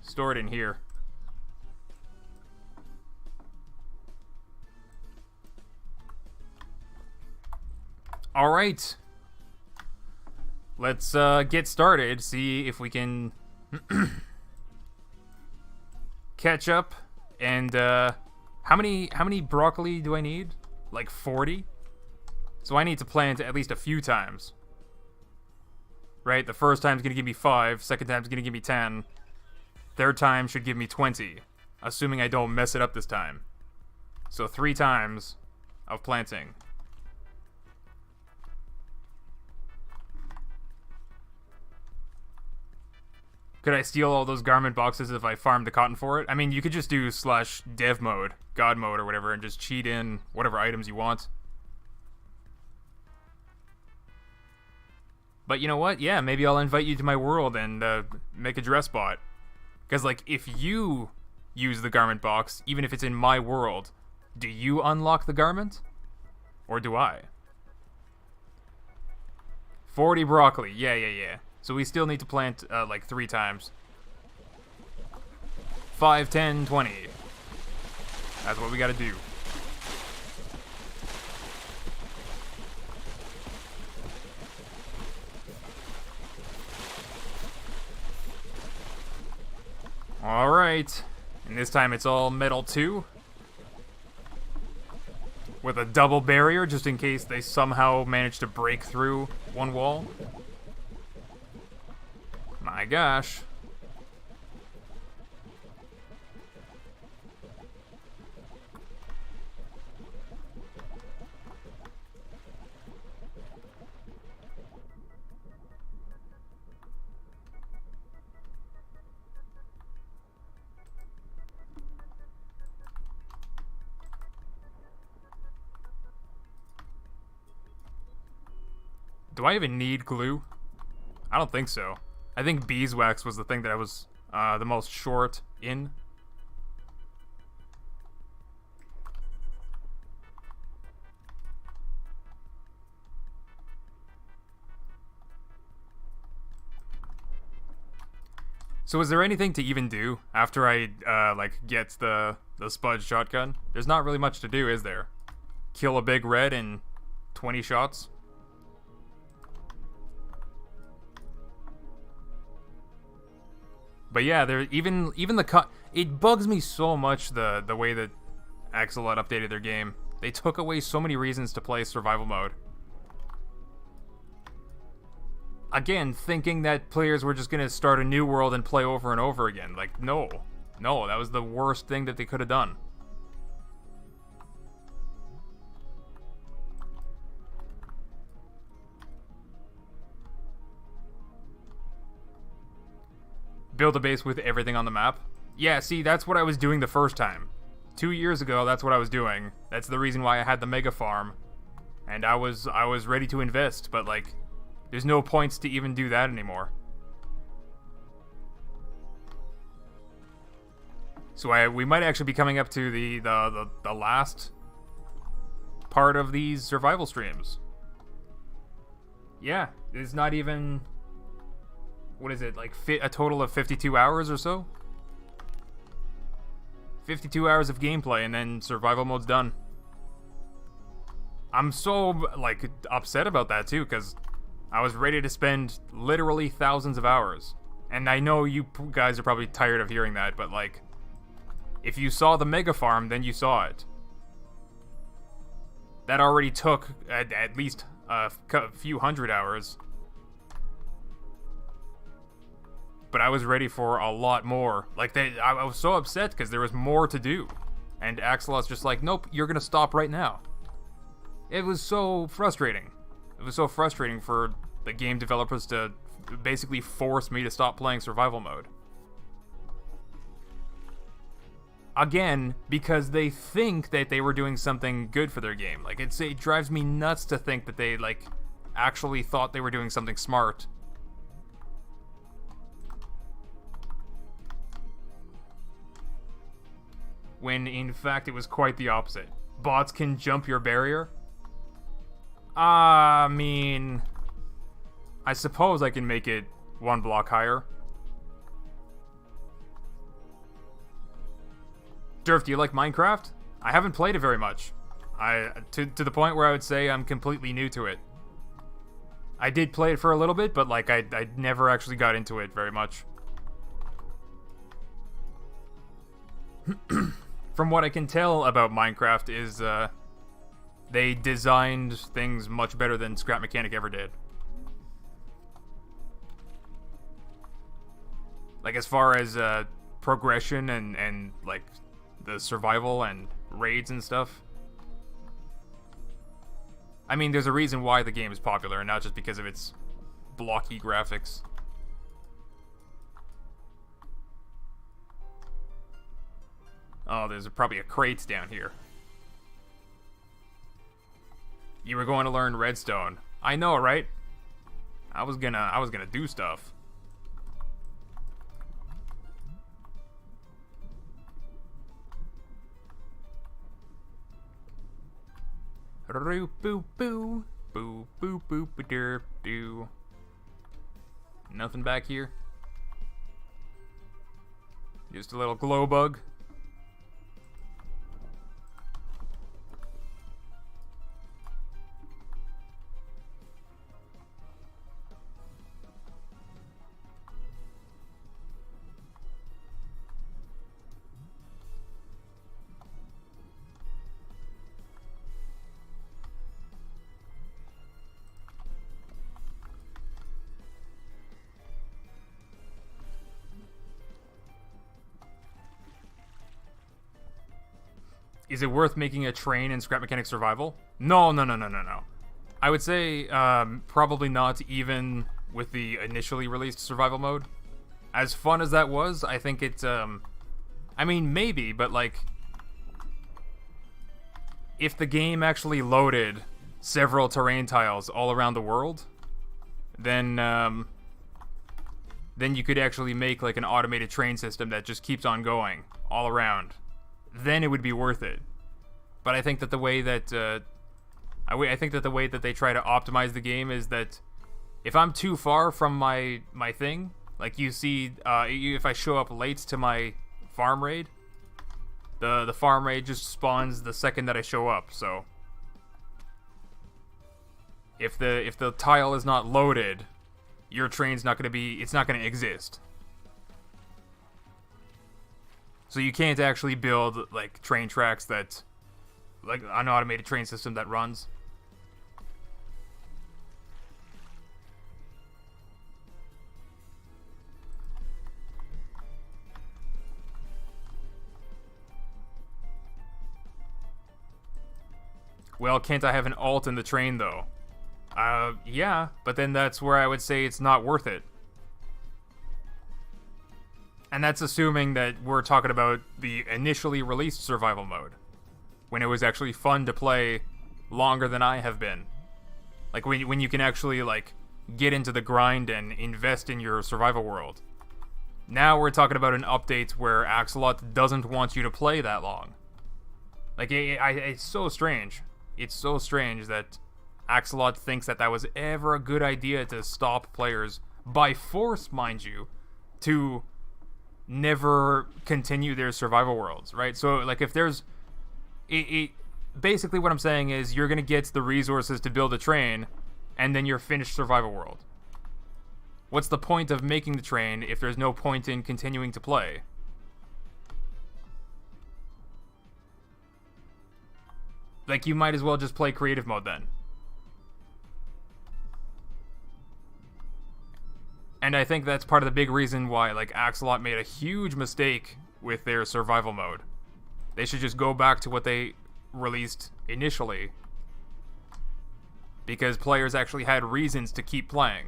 Store it in here. Alright. Let's get started, see if we can catch up. And how many broccoli do I need? Like 40? So I need to plant at least a few times. Right? The first time's gonna give me 5, second time's gonna give me 10. Third time should give me 20. Assuming I don't mess it up this time. So 3 times of planting. Could I steal all those garment boxes if I farmed the cotton for it? I mean, you could just do /dev mode, god mode or whatever, and just cheat in whatever items you want. But you know what? Yeah, maybe I'll invite you to my world and make a dress bot. Because, like, if you use the garment box, even if it's in my world, do you unlock the garment? Or do I? 40 broccoli. Yeah. So we still need to plant, like, 3 times. 5, 10, 20. That's what we gotta do. Alright. And this time it's all metal too. With a double barrier, just in case they somehow manage to break through one wall. My gosh. Do I even need glue? I don't think so. I think beeswax was the thing that I was the most short in. So is there anything to even do after I like get the spud shotgun? There's not really much to do, is there? Kill a big red in 20 shots? But yeah, there even the cut. It bugs me so much the way that Axelot updated their game. They took away so many reasons to play survival mode. Again, thinking that players were just gonna start a new world and play over and over again. Like, no, that was the worst thing that they could have done. Build a base with everything on the map. Yeah, see, that's what I was doing the first time. 2 years ago, that's what I was doing. That's the reason why I had the mega farm. And I was ready to invest, but like, there's no points to even do that anymore. So we might actually be coming up to the last part of these survival streams. Yeah, it's not even... What is it, like a total of 52 hours or so? 52 hours of gameplay and then survival mode's done. I'm so, like, upset about that too, because I was ready to spend literally thousands of hours. And I know you guys are probably tired of hearing that, but like, if you saw the mega farm, then you saw it. That already took at least a few hundred hours. But I was ready for a lot more. Like, I was so upset because there was more to do. And Axelot's just like, nope, you're gonna stop right now. It was so frustrating. It was so frustrating for the game developers to basically force me to stop playing survival mode. Again, because they think that they were doing something good for their game. Like, it drives me nuts to think that they, like, actually thought they were doing something smart. When in fact it was quite the opposite. Bots can jump your barrier? I mean, I suppose I can make it one block higher. Durf, do you like Minecraft? I haven't played it very much. To the point where I would say I'm completely new to it. I did play it for a little bit, but like I never actually got into it very much. From what I can tell about Minecraft is they designed things much better than Scrap Mechanic ever did. Like, as far as progression and like the survival and raids and stuff. I mean, there's a reason why the game is popular, and not just because of its blocky graphics. Oh, there's probably a crate down here. You were going to learn redstone. I know, right? I was gonna do stuff. Boo boo boo boo boo boo boo doo. Nothing back here. Just a little glow bug. Is it worth making a train in Scrap Mechanic Survival? No. I would say probably not, even with the initially released survival mode. As fun as that was, I think it's, I mean, maybe, but like, if the game actually loaded several terrain tiles all around the world, then you could actually make like an automated train system that just keeps on going all around. Then it would be worth it. But I think that the way that I think that the way that they try to optimize the game is that if I'm too far from my thing, like you see, if I show up late to my farm raid, the farm raid just spawns the second that I show up. So if the tile is not loaded, your train's not it's not gonna exist. So you can't actually build like train tracks that, like an automated train system that runs. Well, can't I have an alt in the train though? Yeah, but then that's where I would say it's not worth it. And that's assuming that we're talking about the initially released survival mode, when it was actually fun to play longer than I have been. Like when you can actually like get into the grind and invest in your survival world. Now we're talking about an update where Axolot doesn't want you to play that long. Like it's so strange. It's so strange that Axolot thinks that was ever a good idea to stop players, by force, mind you, to never continue their survival worlds, right? So, like, if there's... basically what I'm saying is you're going to get the resources to build a train, and then you're finished survival world. What's the point of making the train if there's no point in continuing to play? Like, you might as well just play creative mode then. And I think that's part of the big reason why, like, Axolot made a huge mistake with their survival mode. They should just go back to what they released initially, because players actually had reasons to keep playing.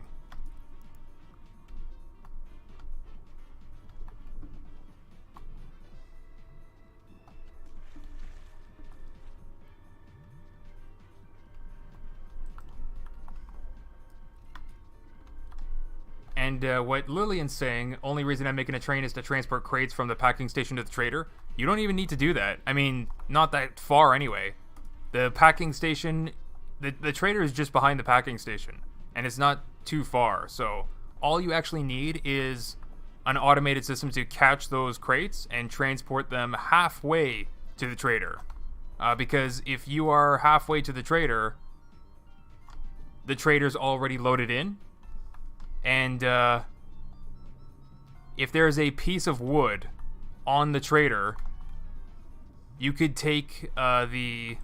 And what Lillian's saying, only reason I'm making a train is to transport crates from the packing station to the trader. You don't even need to do that. I mean, not that far anyway. The packing station, the trader is just behind the packing station, and it's not too far. So all you actually need is an automated system to catch those crates and transport them halfway to the trader. Because if you are halfway to the trader's already loaded in. And if there's a piece of wood on the trader, you could take the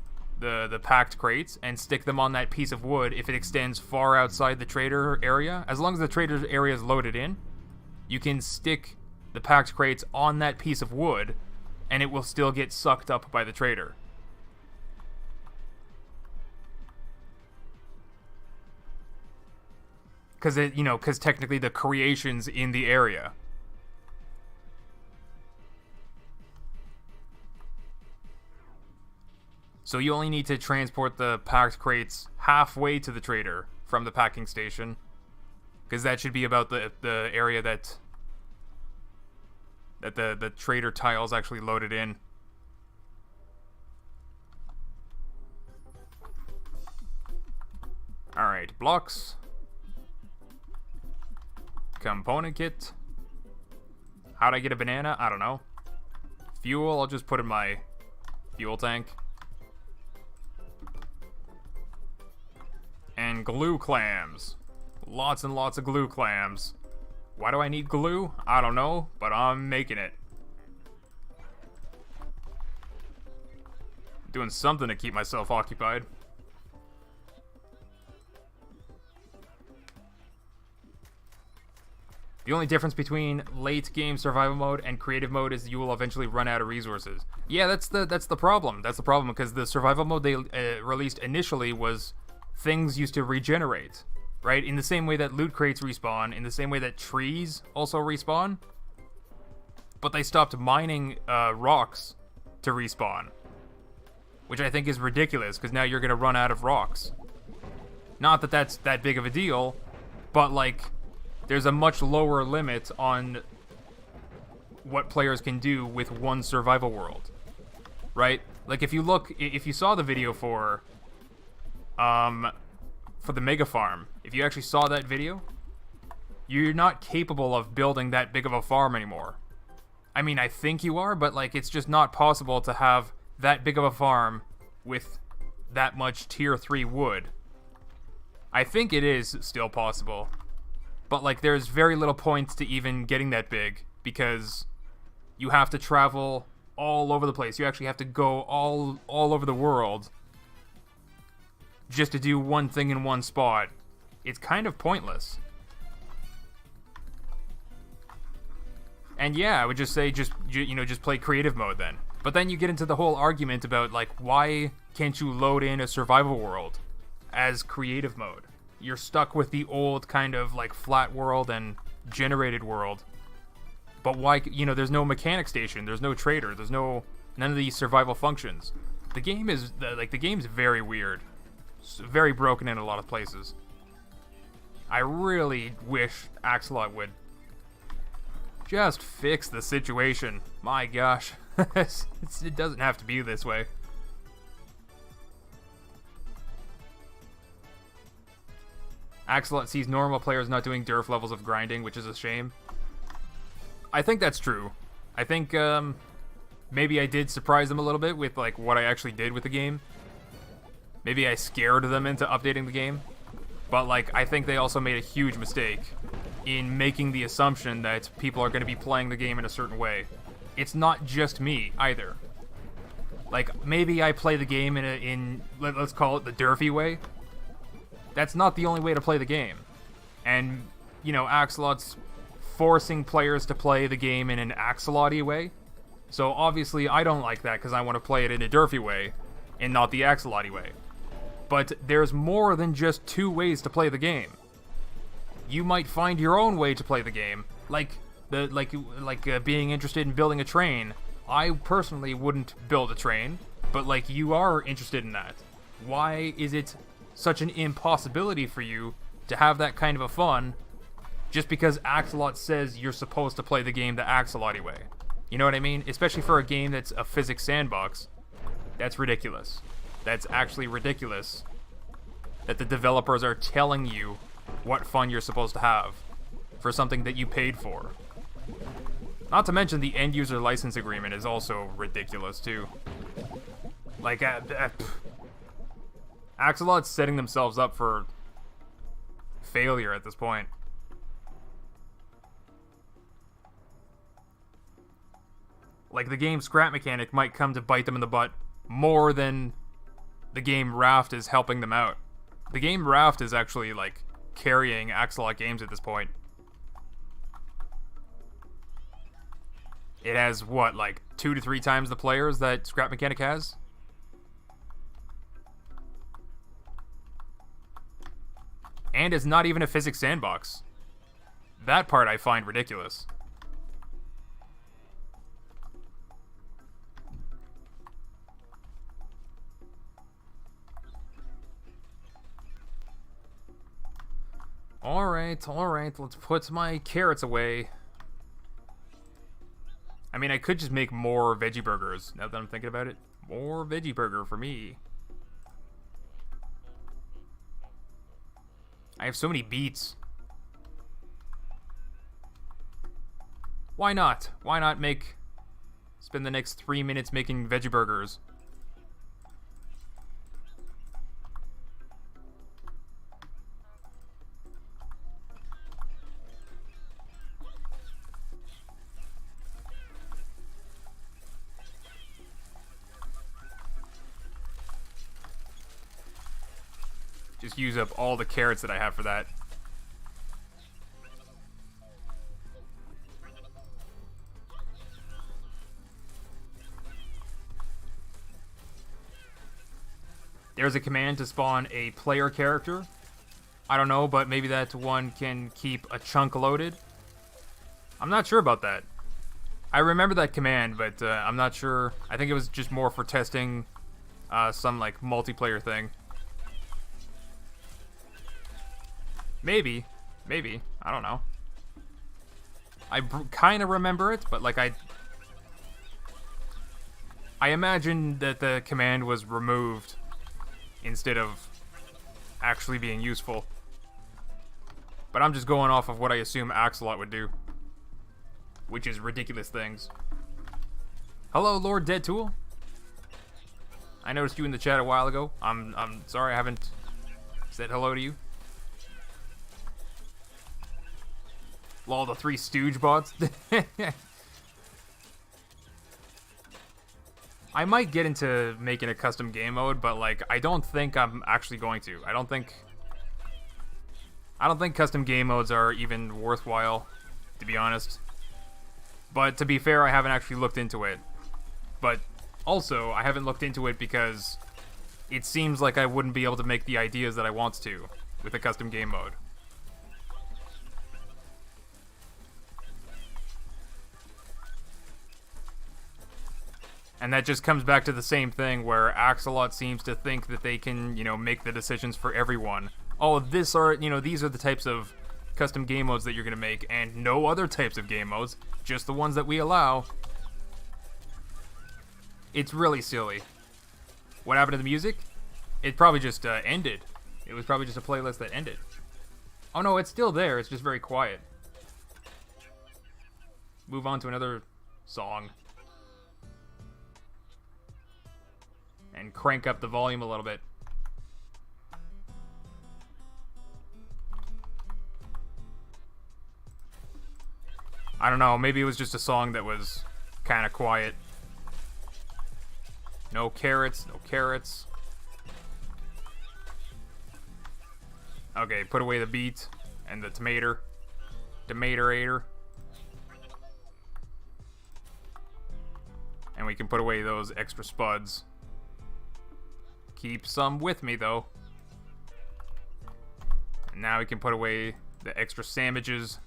packed crates and stick them on that piece of wood if it extends far outside the trader area. As long as the trader's area is loaded in, you can stick the packed crates on that piece of wood, and it will still get sucked up by the trader. Because technically the creation's in the area. So you only need to transport the packed crates halfway to the trader from the packing station, because that should be about the area that the trader tile's actually loaded in. Alright, blocks. Component kit. How'd I get a banana? I don't know. Fuel, I'll just put in my fuel tank. And glue clams. Lots and lots of glue clams. Why do I need glue? I don't know, but I'm making it. Doing something to keep myself occupied. The only difference between late game survival mode and creative mode is you will eventually run out of resources. Yeah, that's the problem. That's the problem, because the survival mode they released initially was things used to regenerate, right? In the same way that loot crates respawn, in the same way that trees also respawn. But they stopped mining rocks to respawn, which I think is ridiculous, because now you're going to run out of rocks. Not that that's that big of a deal, but like there's a much lower limit on what players can do with one survival world, right? Like if you saw the video for the Mega Farm, if you actually saw that video, you're not capable of building that big of a farm anymore. I mean, I think you are, but like it's just not possible to have that big of a farm with that much tier 3 wood. I think it is still possible, but like there's very little points to even getting that big because you have to travel all over the place. You actually have to go all over the world just to do one thing in one spot. It's kind of pointless. And yeah, I would just say just play creative mode then. But then you get into the whole argument about like why can't you load in a survival world as creative mode? You're stuck with the old kind of like flat world and generated world. But why, there's no mechanic station, there's no trader, there's none of these survival functions. The game's very weird. It's very broken in a lot of places. I really wish Axolot would just fix the situation. My gosh. It doesn't have to be this way. Axolot sees normal players not doing Durf levels of grinding, which is a shame. I think that's true. I think maybe I did surprise them a little bit with like what I actually did with the game. Maybe I scared them into updating the game. But like I think they also made a huge mistake in making the assumption that people are going to be playing the game in a certain way. It's not just me either. Like maybe I play the game in let's call it the Durfy way. That's not the only way to play the game. And Axolot's forcing players to play the game in an Axolot-y way. So obviously I don't like that because I want to play it in a Durfy way and not the Axolot-y way. But there's more than just two ways to play the game. You might find your own way to play the game, like being interested in building a train. I personally wouldn't build a train, but like you are interested in that. Why is it such an impossibility for you to have that kind of a fun just because Axolot says you're supposed to play the game the Axolot-y way? You know what I mean? Especially for a game that's a physics sandbox. That's ridiculous. That's actually ridiculous that the developers are telling you what fun you're supposed to have for something that you paid for. Not to mention the end user license agreement is also ridiculous too. Like, Axolot's setting themselves up for failure at this point. Like, the game scrap mechanic might come to bite them in the butt more than the game Raft is helping them out. The game Raft is actually, like, carrying Axolot games at this point. It has, what, like 2 to 3 times the players that Scrap Mechanic has? And it's not even a physics sandbox. That part I find ridiculous. Alright, let's put my carrots away. I mean, I could just make more veggie burgers, now that I'm thinking about it. More veggie burger for me. I have so many beets. Why not? Why not spend the next 3 minutes making veggie burgers? Just use up all the carrots that I have for that. There's a command to spawn a player character. I don't know, but maybe that one can keep a chunk loaded. I'm not sure about that. I remember that command, but I'm not sure. I think it was just more for testing some like multiplayer thing. Maybe. Maybe. I don't know. I kind of remember it, but like I imagine that the command was removed instead of actually being useful. But I'm just going off of what I assume Axolot would do, which is ridiculous things. Hello, Lord Deadtool. I noticed you in the chat a while ago. I'm sorry I haven't said hello to you. Lol, the 3 Stooge bots. I might get into making a custom game mode, but like I don't think I'm actually going to. I don't think custom game modes are even worthwhile, to be honest. But to be fair, I haven't actually looked into it. But also, I haven't looked into it because it seems like I wouldn't be able to make the ideas that I want to with a custom game mode. And that just comes back to the same thing where Axolot seems to think that they can, you know, make the decisions for everyone. Oh, these are the types of custom game modes that you're going to make, and no other types of game modes, just the ones that we allow. It's really silly. What happened to the music? It probably just ended. It was probably just a playlist that ended. Oh no, it's still there, it's just very quiet. Move on to another song. And crank up the volume a little bit. I don't know, maybe it was just a song that was kind of quiet. No carrots, no carrots. Okay, put away the beet and the tomato. Tomato-ator. And we can put away those extra spuds. Keep some with me, though. And now we can put away the extra sandwiches.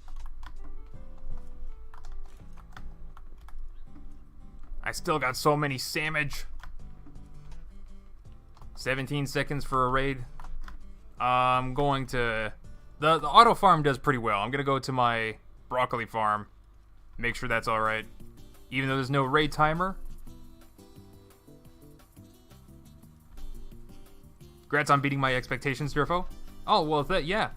I still got so many sandwich. 17 seconds for a raid. I'm going to... The auto farm does pretty well. I'm going to go to my broccoli farm. Make sure that's alright. Even though there's no raid timer. Congrats on beating my expectations, Durfo. Oh, well, yeah.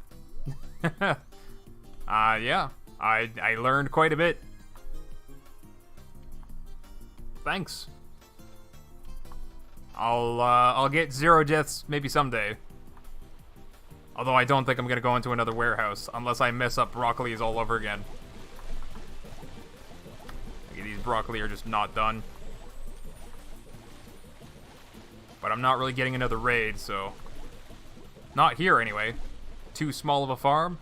Yeah. I learned quite a bit. Thanks. I'll get 0 deaths maybe someday. Although I don't think I'm gonna go into another warehouse unless I mess up broccolis all over again. Okay, these broccoli are just not done. But I'm not really getting another raid, so... Not here, anyway. Too small of a farm.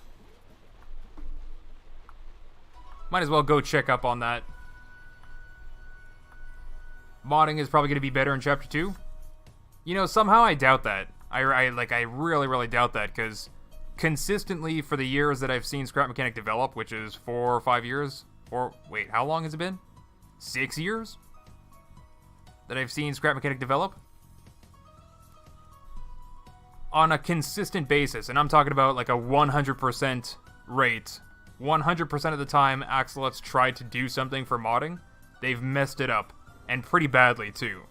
Might as well go check up on that. Modding is probably going to be better in Chapter 2. You know, somehow I doubt that. I really, really doubt that, because consistently for the years that I've seen Scrap Mechanic develop, which is 4 or 5 years, or wait, how long has it been? 6 years? That I've seen Scrap Mechanic develop? On a consistent basis, and I'm talking about like a 100% rate. 100% of the time Axolot's tried to do something for modding, they've messed it up. And pretty badly, too.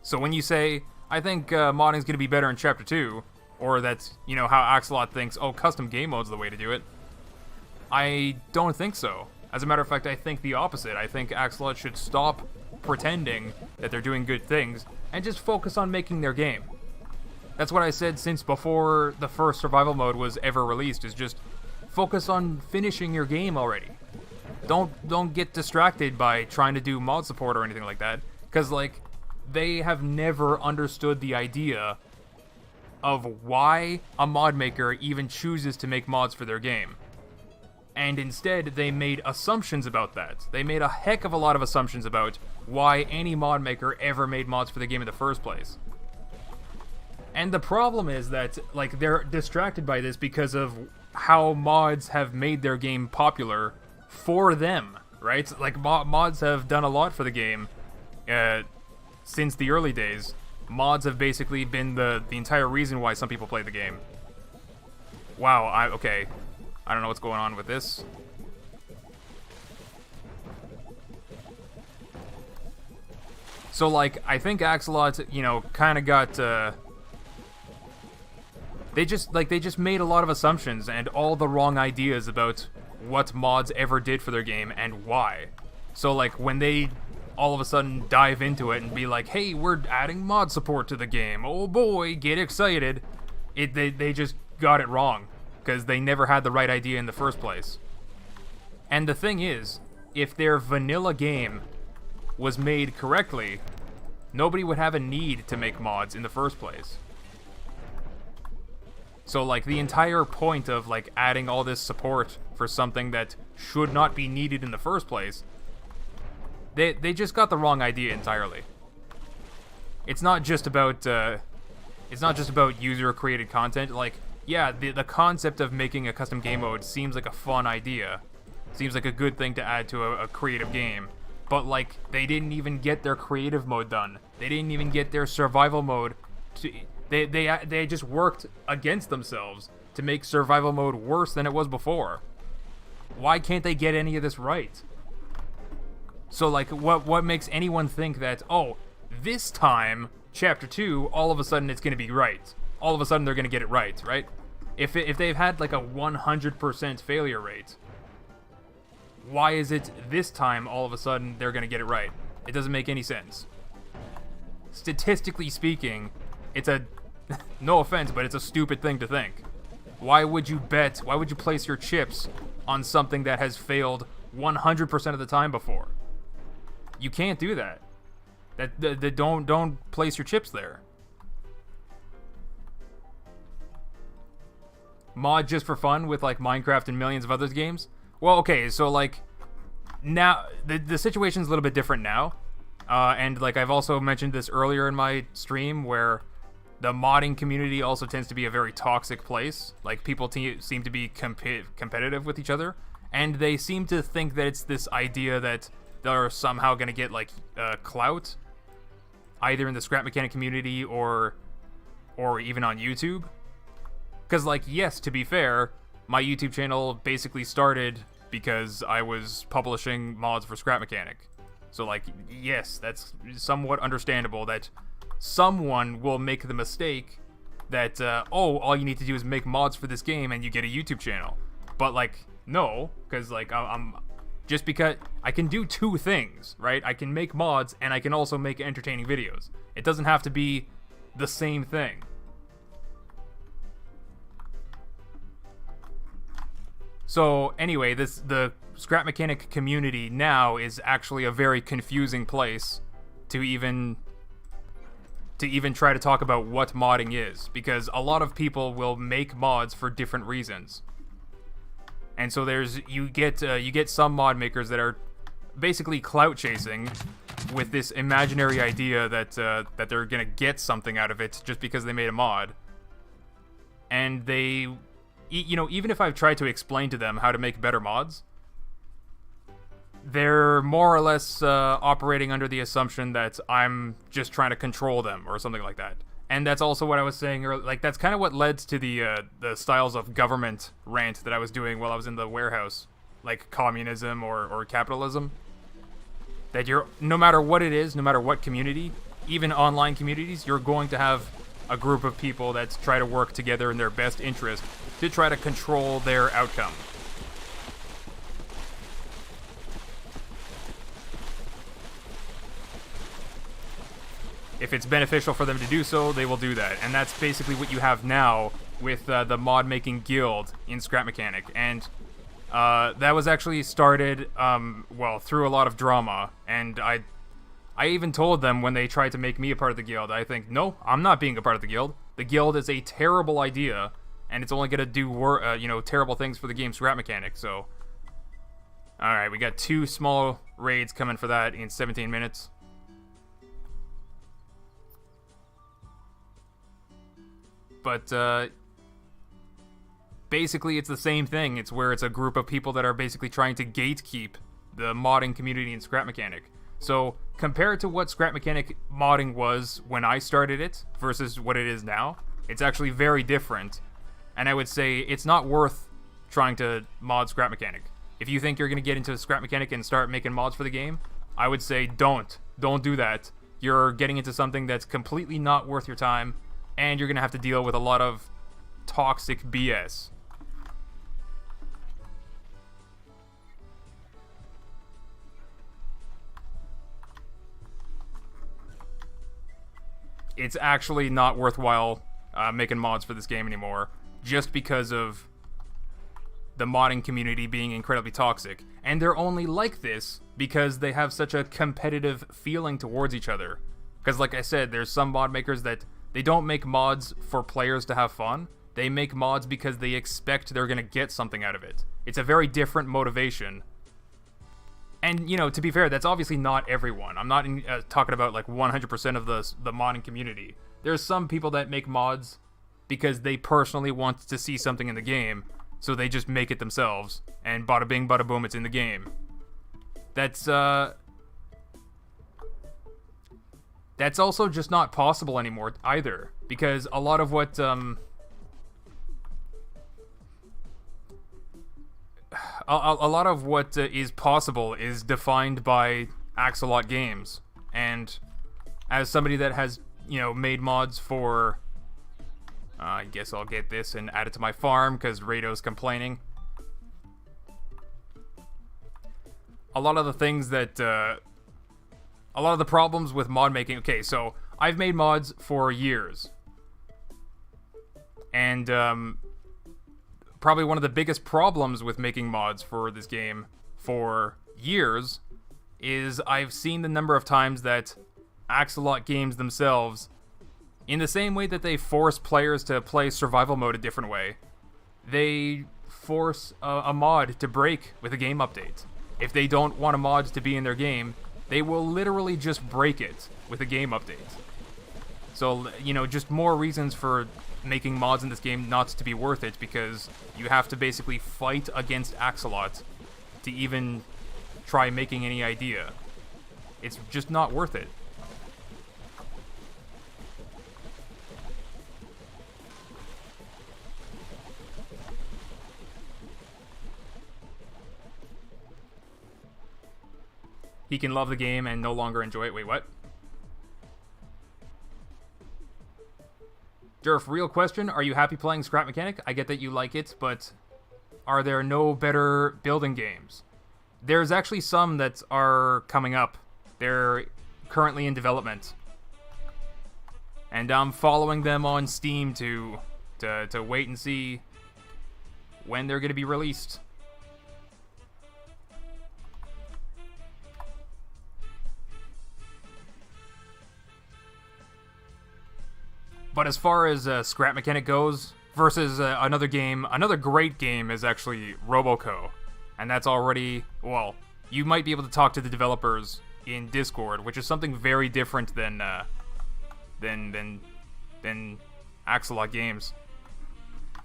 So when you say, I think modding's going to be better in Chapter 2, or that's, you know, how Axolot thinks, oh, custom game mode's the way to do it, I don't think so. As a matter of fact, I think the opposite. I think Axolot should stop pretending that they're doing good things, and just focus on making their game. That's what I said since before the first survival mode was ever released, is just focus on finishing your game already. Don't get distracted by trying to do mod support or anything like that, because like they have never understood the idea of why a mod maker even chooses to make mods for their game. And instead they made assumptions about that. They made a heck of a lot of assumptions about why any mod maker ever made mods for the game in the first place. And the problem is that like they're distracted by this because of how mods have made their game popular for them, right? Like, mods have done a lot for the game since the early days. Mods have basically been the entire reason why some people play the game. Wow, okay. I don't know what's going on with this. So, like, I think Axolot, you know, kind of got, They just made a lot of assumptions and all the wrong ideas about what mods ever did for their game and why. So, like, when they all of a sudden dive into it and be like, hey, we're adding mod support to the game, oh boy, get excited, they just got it wrong, because they never had the right idea in the first place. And the thing is, if their vanilla game was made correctly, nobody would have a need to make mods in the first place. So, like, the entire point of, like, adding all this support for something that should not be needed in the first place, they just got the wrong idea entirely. It's not just about user-created content. Like, yeah, the concept of making a custom game mode seems like a fun idea. Seems like a good thing to add to a creative game. But, like, they didn't even get their creative mode done. They didn't even get their survival mode to... They just worked against themselves to make survival mode worse than it was before. Why can't they get any of this right? So, like, what makes anyone think that, oh, this time, Chapter 2, all of a sudden it's going to be right. All of a sudden they're going to get it right, right? If they've had, like, a 100% failure rate, why is it this time, all of a sudden, they're going to get it right? It doesn't make any sense. Statistically speaking, it's a... no offense, but it's a stupid thing to think. Why would you place your chips on something that has failed 100% of the time before? You can't do that. Don't place your chips there. Mod just for fun with, like, Minecraft and millions of other games? Well, okay, so, like, now, the situation's a little bit different now. And, like, I've also mentioned this earlier in my stream, where the modding community also tends to be a very toxic place. Like, people seem to be competitive with each other, and they seem to think that it's this idea that they're somehow going to get, like, clout, either in the scrap mechanic community or even on YouTube. Because, like, yes, to be fair, my YouTube channel basically started because I was publishing mods for scrap mechanic. So, like, yes, that's somewhat understandable that someone will make the mistake that, oh, all you need to do is make mods for this game and you get a YouTube channel. But, like, no, because, like, I'm just because I can do two things, right? I can make mods and I can also make entertaining videos. It doesn't have to be the same thing. So, anyway, the scrap mechanic community now is actually a very confusing place to even try to talk about what modding is, because a lot of people will make mods for different reasons. And so you get some mod makers that are basically clout chasing with this imaginary idea that they're gonna get something out of it just because they made a mod. And they, you know, even if I've tried to explain to them how to make better mods, they're more or less operating under the assumption that I'm just trying to control them or something like that. And that's also what I was saying earlier. Like, that's kind of what led to the styles of government rant that I was doing while I was in the warehouse, like communism or capitalism. That no matter what it is, no matter what community, even online communities, you're going to have a group of people that try to work together in their best interest to try to control their outcome. If it's beneficial for them to do so, they will do that. And that's basically what you have now with the mod-making guild in Scrap Mechanic. And that was actually started, well, through a lot of drama. And I even told them when they tried to make me a part of the guild, I think, no, I'm not being a part of the guild. The guild is a terrible idea, and it's only going to do, terrible things for the game Scrap Mechanic, so... Alright, we got 2 small raids coming for that in 17 minutes. But, basically it's the same thing. It's where it's a group of people that are basically trying to gatekeep the modding community in Scrap Mechanic. So, compared to what Scrap Mechanic modding was when I started it versus what it is now, it's actually very different. And I would say it's not worth trying to mod Scrap Mechanic. If you think you're going to get into Scrap Mechanic and start making mods for the game, I would say don't. Don't do that. You're getting into something that's completely not worth your time, and you're going to have to deal with a lot of toxic BS. It's actually not worthwhile making mods for this game anymore, just because of the modding community being incredibly toxic. And they're only like this because they have such a competitive feeling towards each other. Because like I said, there's some mod makers that they don't make mods for players to have fun. They make mods because they expect they're going to get something out of it. It's a very different motivation. And, you know, to be fair, that's obviously not everyone. I'm not talking about like 100% of the modding community. There's some people that make mods because they personally want to see something in the game, so they just make it themselves, and bada bing, bada boom, it's in the game. That's also just not possible anymore either, because a lot of what a lot of what is possible is defined by Axolot Games, and as somebody that has, you know, made mods for I guess I'll get this and add it to my farm because Rado's complaining. A lot of the things that, a lot of the problems with mod making. Okay, so I've made mods for years. And, probably one of the biggest problems with making mods for this game for years is I've seen the number of times that Axolot Games themselves, in the same way that they force players to play survival mode a different way, they force a mod to break with a game update. If they don't want a mod to be in their game, they will literally just break it with a game update. So, you know, just more reasons for making mods in this game not to be worth it, because you have to basically fight against Axolot to even try making any idea. It's just not worth it. He can love the game and no longer enjoy it. Wait, what? Durf, real question. Are you happy playing Scrap Mechanic? I get that you like it, but are there no better building games? There's actually some that are coming up. They're currently in development. And I'm following them on Steam to wait and see when they're going to be released. But as far as Scrap Mechanic goes, versus another game, another great game is actually Roboco. And that's already, well, you might be able to talk to the developers in Discord, which is something very different than Axolot Games.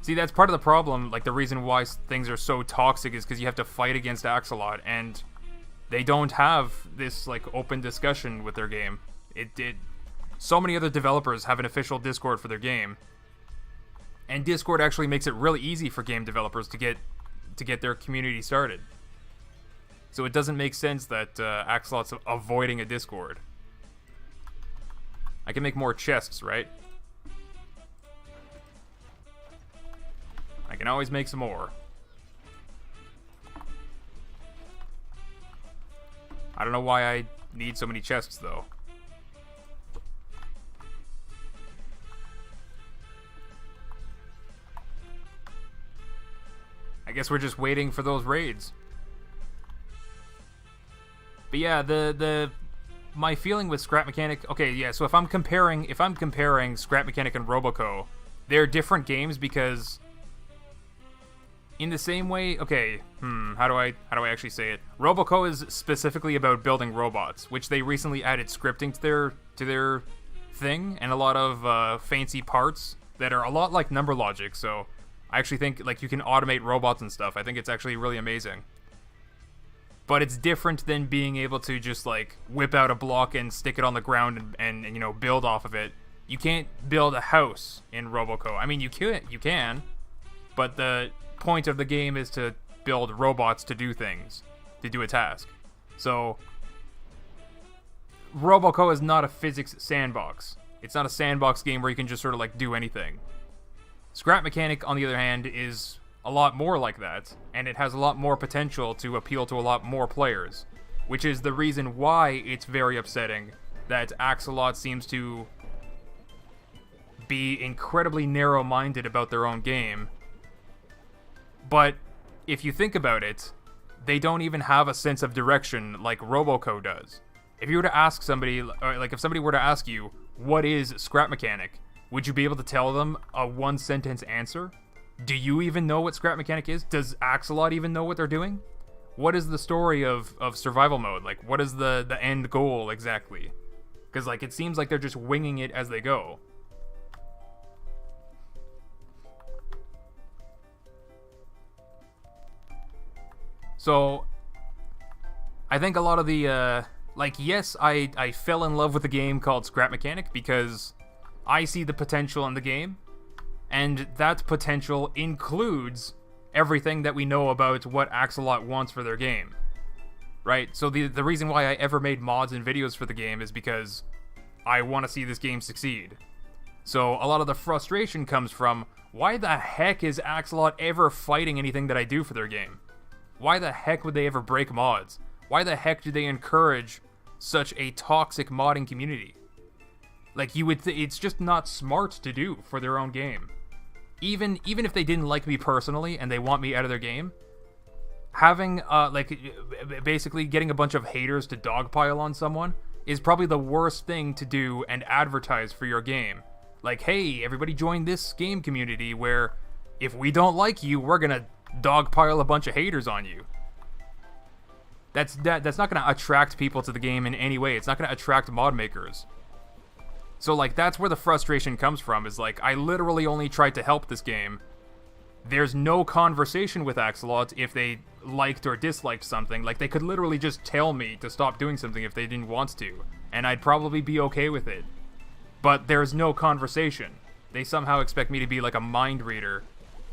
See, that's part of the problem. Like, the reason why things are so toxic is because you have to fight against Axolot, and they don't have this, like, open discussion with their game. So many other developers have an official Discord for their game, and Discord actually makes it really easy for game developers to get their community started. So it doesn't make sense that Axolot's avoiding a Discord. I can make more chests, right? I can always make some more. I don't know why I need so many chests, though. I guess we're just waiting for those raids. But yeah, my feeling with Scrap Mechanic. Okay, yeah. So if I'm comparing Scrap Mechanic and Roboco, they're different games because, in the same way. Okay, how do I actually say it? Roboco is specifically about building robots, which they recently added scripting to their thing, and a lot of fancy parts that are a lot like number logic. So I actually think, like, you can automate robots and stuff. I think it's actually really amazing. But it's different than being able to just, like, whip out a block and stick it on the ground and you know, build off of it. You can't build a house in Roboco. I mean, you can, but the point of the game is to build robots to do things, to do a task. So, Roboco is not a physics sandbox. It's not a sandbox game where you can just sort of like do anything. Scrap Mechanic, on the other hand, is a lot more like that, and it has a lot more potential to appeal to a lot more players, which is the reason why it's very upsetting that Axolot seems to be incredibly narrow-minded about their own game. But if you think about it, they don't even have a sense of direction like Roboco does. If you were to ask somebody, or like if somebody were to ask you, what is Scrap Mechanic? Would you be able to tell them a one-sentence answer? Do you even know what Scrap Mechanic is? Does Axolot even know what they're doing? What is the story of survival mode? Like, what is the end goal exactly? Because, like, it seems like they're just winging it as they go. So, I think a lot of the, like, yes, I fell in love with a game called Scrap Mechanic because I see the potential in the game, and that potential includes everything that we know about what Axolot wants for their game. Right? So the reason why I ever made mods and videos for the game is because I want to see this game succeed. So a lot of the frustration comes from, why the heck is Axolot ever fighting anything that I do for their game? Why the heck would they ever break mods? Why the heck do they encourage such a toxic modding community? Like, you would it's just not smart to do for their own game. Even if they didn't like me personally and they want me out of their game, having, basically getting a bunch of haters to dogpile on someone is probably the worst thing to do and advertise for your game. Like, hey, everybody join this game community where if we don't like you, we're gonna dogpile a bunch of haters on you. That's not gonna attract people to the game in any way. It's not gonna attract mod makers. So, like, that's where the frustration comes from, is like, I literally only tried to help this game. There's no conversation with Axolot if they liked or disliked something. Like, they could literally just tell me to stop doing something if they didn't want to, and I'd probably be okay with it. But there's no conversation. They somehow expect me to be like a mind reader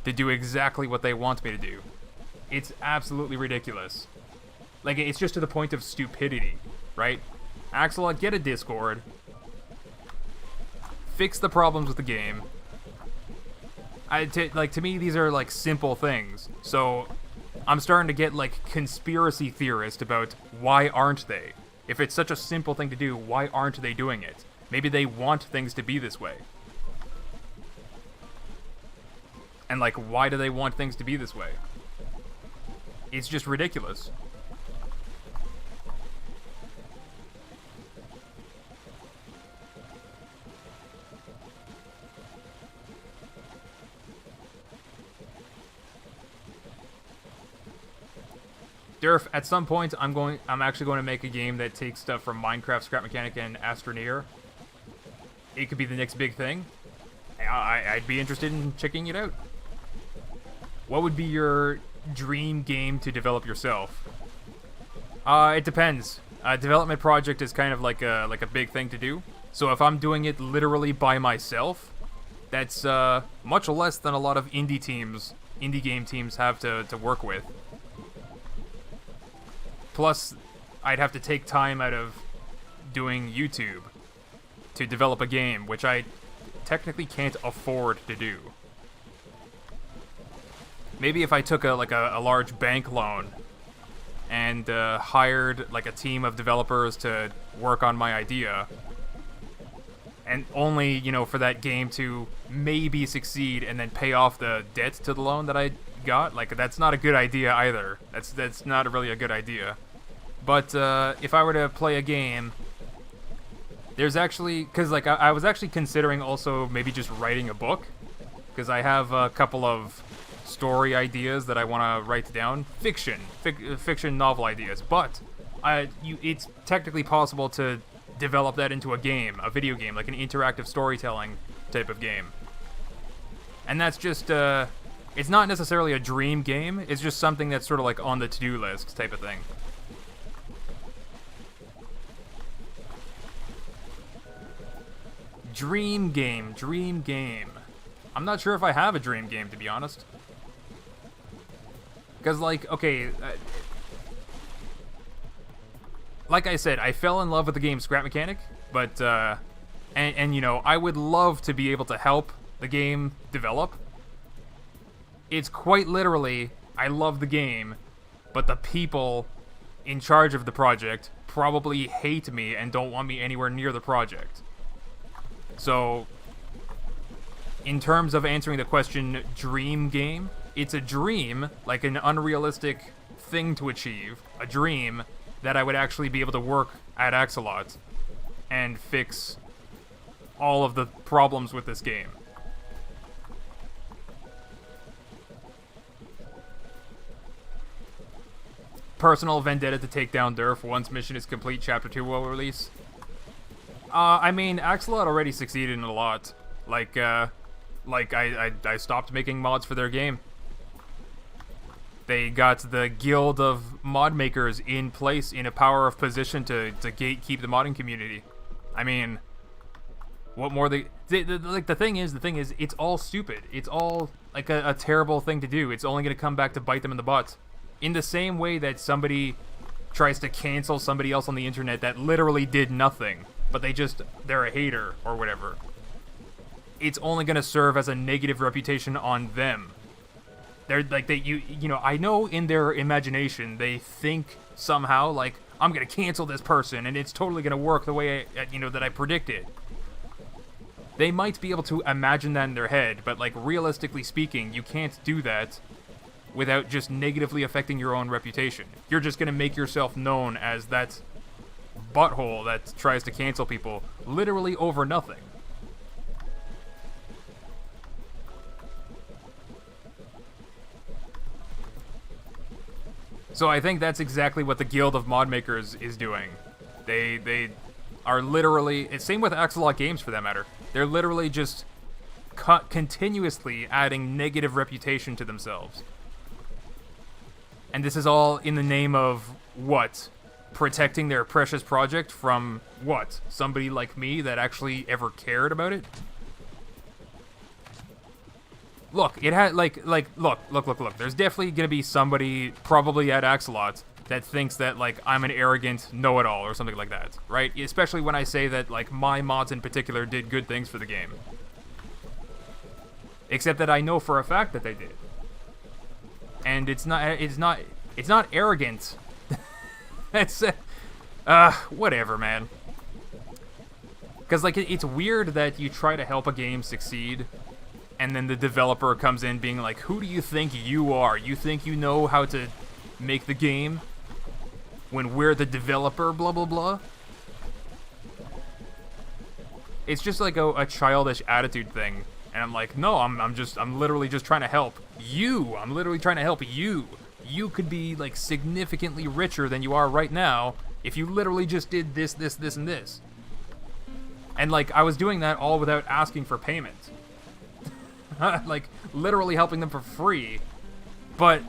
to do exactly what they want me to do. It's absolutely ridiculous. Like, it's just to the point of stupidity, right? Axolot, get a Discord. Fix the problems with the game. To me, these are, like, simple things. So, I'm starting to get, like, conspiracy theorists about why aren't they? If it's such a simple thing to do, why aren't they doing it? Maybe they want things to be this way. And, like, why do they want things to be this way? It's just ridiculous. Durf, at some point, I'm actually going to make a game that takes stuff from Minecraft, Scrap Mechanic, and Astroneer. It could be the next big thing. I'd be interested in checking it out. What would be your dream game to develop yourself? It depends. A development project is kind of like a big thing to do. So if I'm doing it literally by myself, that's much less than a lot of indie game teams have to work with. Plus, I'd have to take time out of doing YouTube to develop a game, which I technically can't afford to do. Maybe if I took a large bank loan and hired like a team of developers to work on my idea, and only, you know, for that game to maybe succeed and then pay off the debt to the loan that I got, like, that's not a good idea either. That's not really a good idea. But if I were to play a game, there's actually, because like I was actually considering also maybe just writing a book, because I have a couple of story ideas that I want to write down, fiction novel ideas. But it's technically possible to develop that into a game, a video game, like an interactive storytelling type of game. And that's just it's not necessarily a dream game. It's just something that's sort of like on the to-do list type of thing. Dream game. I'm not sure if I have a dream game, to be honest. Because, like, okay, like I said, I fell in love with the game's scrap mechanic, but, and you know, I would love to be able to help the game develop. It's quite literally, I love the game, but the people in charge of the project probably hate me and don't want me anywhere near the project. So, in terms of answering the question, dream game, it's a dream, like an unrealistic thing to achieve, a dream that I would actually be able to work at Axolot and fix all of the problems with this game. Personal vendetta to take down Durf once mission is complete, Chapter 2 will release. I mean, Axolot already succeeded in a lot. Like I stopped making mods for their game. They got the guild of mod makers in place in a power of position to gatekeep the modding community. I mean, what more like the thing is, it's all stupid. It's all like a terrible thing to do. It's only going to come back to bite them in the butt. In the same way that somebody tries to cancel somebody else on the internet that literally did nothing, but they're a hater or whatever. It's only going to serve as a negative reputation on them. They're like, you know, I know in their imagination they think somehow like, I'm going to cancel this person and it's totally going to work the way that I predicted. They might be able to imagine that in their head, but like realistically speaking, you can't do that without just negatively affecting your own reputation. You're just going to make yourself known as that butthole that tries to cancel people literally over nothing. So I think that's exactly what the Guild of Mod Makers is doing. They are literally, same with Axolot Games for that matter, they're literally just continuously adding negative reputation to themselves. And this is all in the name of what? Protecting their precious project from what? Somebody like me that actually ever cared about it? Look, it had look. There's definitely gonna be somebody probably at Axolot that thinks that like I'm an arrogant know-it-all or something like that, right? Especially when I say that like my mods in particular did good things for the game. Except that I know for a fact that they did. And it's not arrogant. It's whatever, man. Because like it's weird that you try to help a game succeed, and then the developer comes in being like, "Who do you think you are? You think you know how to make the game? When we're the developer, blah blah blah." It's just like a childish attitude thing. And I'm like, no, I'm literally just trying to help you. I'm literally trying to help you. You could be like significantly richer than you are right now if you literally just did this, this, this, and this. And like, I was doing that all without asking for payment. Like, literally helping them for free. But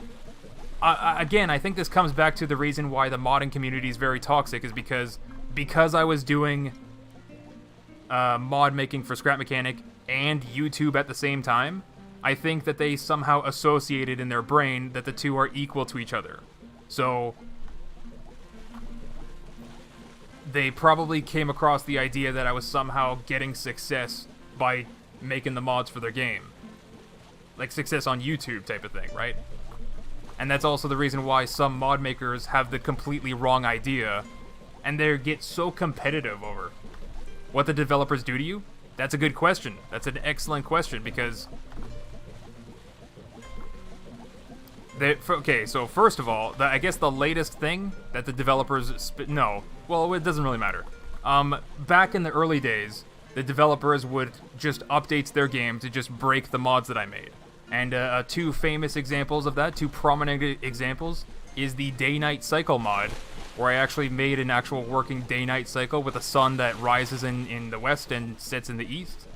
again, I think this comes back to the reason why the modding community is very toxic, is because I was doing mod making for Scrap Mechanic and YouTube at the same time. I think that they somehow associated in their brain that the two are equal to each other. So they probably came across the idea that I was somehow getting success by making the mods for their game. Like success on YouTube type of thing, right? And that's also the reason why some mod makers have the completely wrong idea and they get so competitive over what the developers do to you. That's a good question. That's an excellent question, because okay, so first of all, I guess the latest thing that the developers well, it doesn't really matter. Back in the early days, the developers would just update their game to just break the mods that I made. And two famous examples of that, two prominent examples, is the day-night cycle mod, where I actually made an actual working day-night cycle with a sun that rises in the west and sets in the east.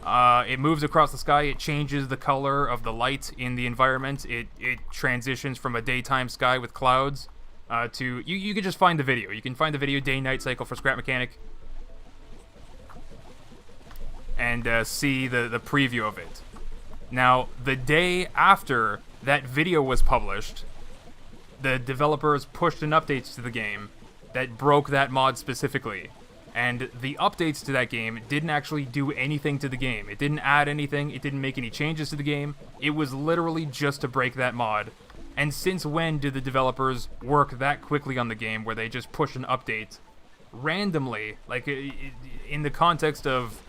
It moves across the sky, it changes the color of the light in the environment, it transitions from a daytime sky with clouds to... You can just find the video. You can find the video day-night cycle for Scrap Mechanic and see the preview of it. Now, the day after that video was published, the developers pushed an update to the game that broke that mod specifically. And the updates to that game didn't actually do anything to the game. It didn't add anything, it didn't make any changes to the game. It was literally just to break that mod. And since when did the developers work that quickly on the game where they just push an update randomly, like in the context of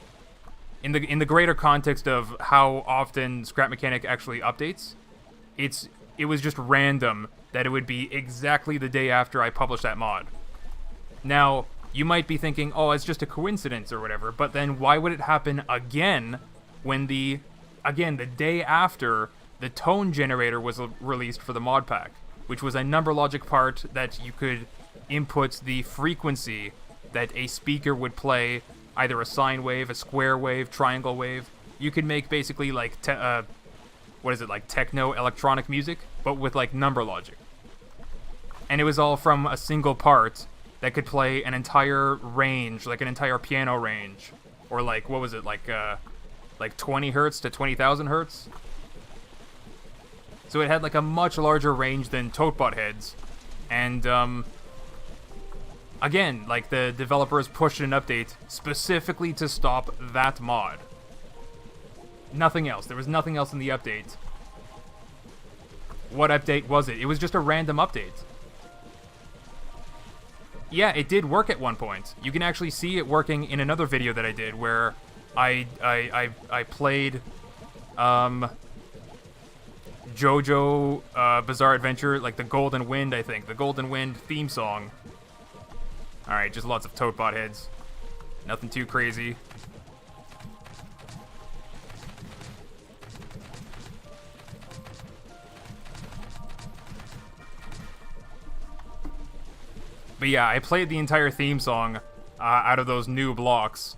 in the greater context of how often Scrap Mechanic actually updates, it was just random that it would be exactly the day after I published that mod. Now, you might be thinking, oh, it's just a coincidence or whatever, but then why would it happen again when the day after the tone generator was released for the mod pack, which was a number logic part that you could input the frequency that a speaker would play, either a sine wave, a square wave, triangle wave. You could make basically like like techno electronic music, but with like number logic. And it was all from a single part that could play an entire range, like an entire piano range, or like what was it, like 20 hertz to 20,000 hertz. So it had like a much larger range than Totebot heads, and again, like the developers pushed an update specifically to stop that mod. Nothing else. There was nothing else in the update. What update was it? It was just a random update. Yeah, it did work at one point. You can actually see it working in another video that I did where I played JoJo Bizarre Adventure, like the Golden Wind, I think. The Golden Wind theme song. Alright, just lots of Totebot heads. Nothing too crazy. But yeah, I played the entire theme song out of those new blocks.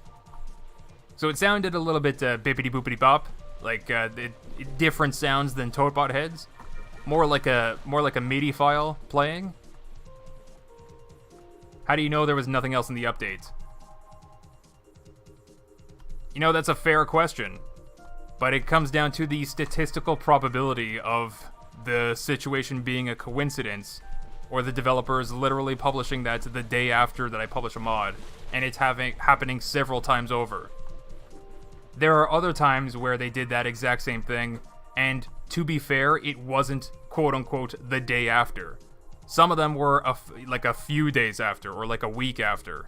So it sounded a little bit bippity boopity bop, like different sounds than Totebot heads. More like a MIDI file playing. How do you know there was nothing else in the update? You know, that's a fair question, but it comes down to the statistical probability of the situation being a coincidence, or the developers literally publishing that the day after that I publish a mod, and it's happening several times over. There are other times where they did that exact same thing, and to be fair, it wasn't quote-unquote the day after. Some of them were like a few days after, or like a week after.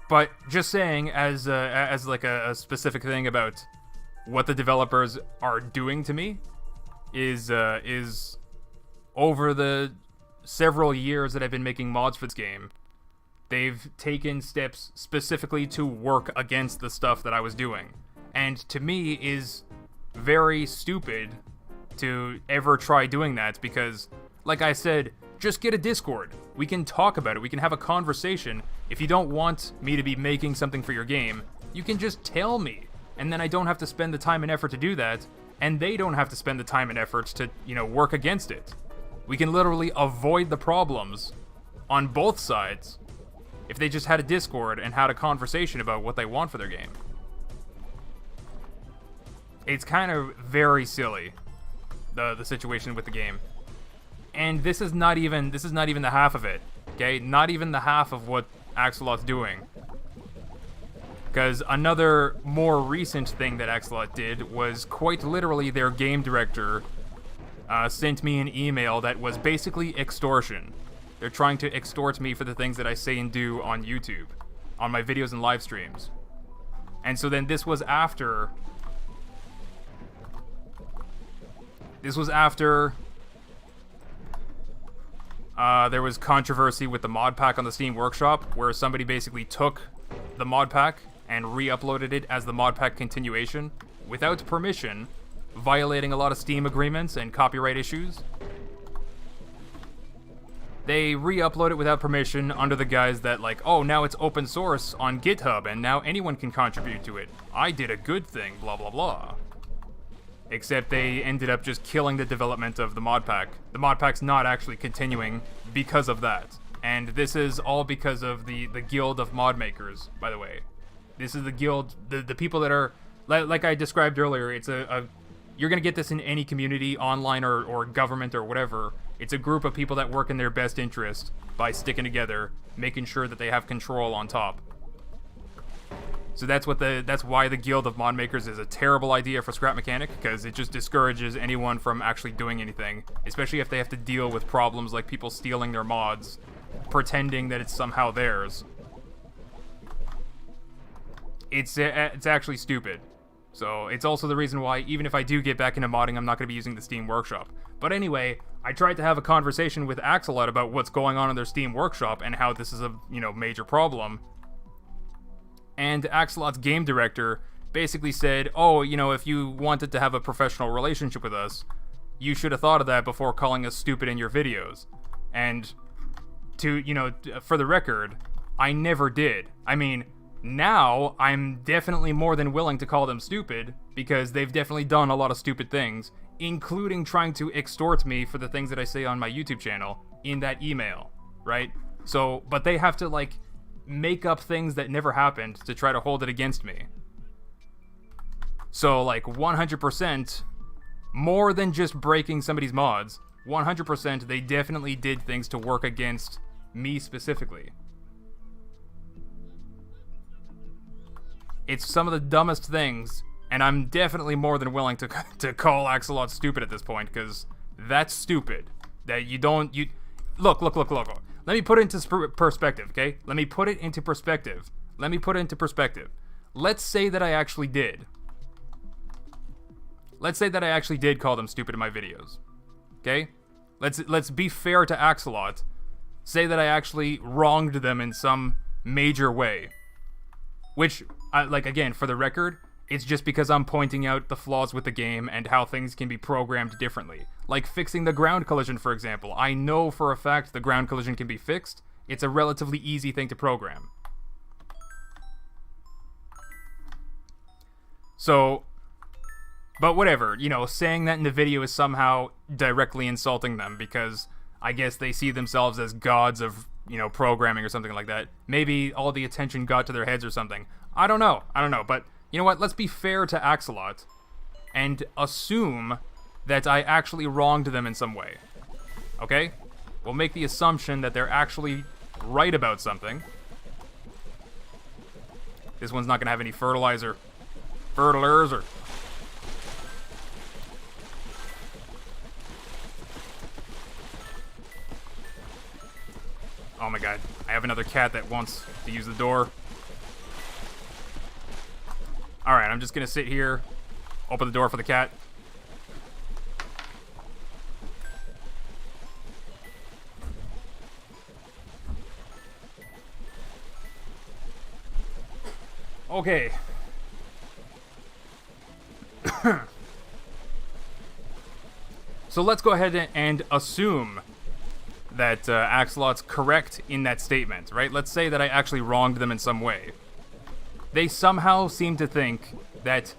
But just saying, as like a specific thing about what the developers are doing to me, is over the several years that I've been making mods for this game, they've taken steps specifically to work against the stuff that I was doing. And to me is very stupid to ever try doing that, because, like I said, just get a Discord. We can talk about it. We can have a conversation. If you don't want me to be making something for your game, you can just tell me. And then I don't have to spend the time and effort to do that, and they don't have to spend the time and effort to, work against it. We can literally avoid the problems on both sides if they just had a Discord and had a conversation about what they want for their game. It's kind of very silly, the situation with the game. And this is not even the half of it, okay? Not even the half of what Axolot's doing. Because another more recent thing that Axolot did was quite literally their game director sent me an email that was basically extortion. They're trying to extort me for the things that I say and do on YouTube, on my videos and live streams. And so then this was after there was controversy with the mod pack on the Steam Workshop, where somebody basically took the mod pack and re-uploaded it as the mod pack continuation without permission, violating a lot of Steam agreements and copyright issues. They re-upload it without permission under the guise that, like, oh, now it's open source on GitHub and now anyone can contribute to it. I did a good thing, blah blah blah. Except they ended up just killing the development of the mod pack. The mod pack's not actually continuing because of that. And this is all because of the Guild of Mod Makers, by the way. This is the guild, the people that are like I described earlier, it's you're gonna get this in any community, online or government or whatever. It's a group of people that work in their best interest by sticking together, making sure that they have control on top. So that's why the Guild of Mod Makers is a terrible idea for Scrap Mechanic, because it just discourages anyone from actually doing anything, especially if they have to deal with problems like people stealing their mods, pretending that it's somehow theirs. It's actually stupid. So it's also the reason why, even if I do get back into modding, I'm not going to be using the Steam Workshop. But anyway, I tried to have a conversation with Axolot about what's going on in their Steam Workshop and how this is a, major problem. And Axolot's game director basically said, oh, if you wanted to have a professional relationship with us, you should have thought of that before calling us stupid in your videos. And for the record, I never did. I mean, now I'm definitely more than willing to call them stupid, because they've definitely done a lot of stupid things, including trying to extort me for the things that I say on my YouTube channel in that email, right? So, but they have to, make up things that never happened to try to hold it against me. So, 100%, more than just breaking somebody's mods, 100% they definitely did things to work against me specifically. It's some of the dumbest things, and I'm definitely more than willing to call Axolot stupid at this point, because that's stupid. That Look. Let me put it into perspective, okay? Let me put it into perspective. Let's say that I actually did. Let's say that I actually did call them stupid in my videos, okay? Let's be fair to Axolot. Say that I actually wronged them in some major way. Which, again, for the record, it's just because I'm pointing out the flaws with the game and how things can be programmed differently. Like fixing the ground collision, for example. I know for a fact the ground collision can be fixed. It's a relatively easy thing to program. So, but whatever, saying that in the video is somehow directly insulting them, because I guess they see themselves as gods of, programming or something like that. Maybe all the attention got to their heads or something. I don't know, but you know what? Let's be fair to Axolot and assume that I actually wronged them in some way. Okay? We'll make the assumption that they're actually right about something. This one's not gonna have any fertilizer. Fertilizer. Oh my god, I have another cat that wants to use the door. Alright, I'm just gonna sit here, open the door for the cat. Okay. So let's go ahead and assume that Axolot's correct in that statement, right? Let's say that I actually wronged them in some way. They somehow seem to think that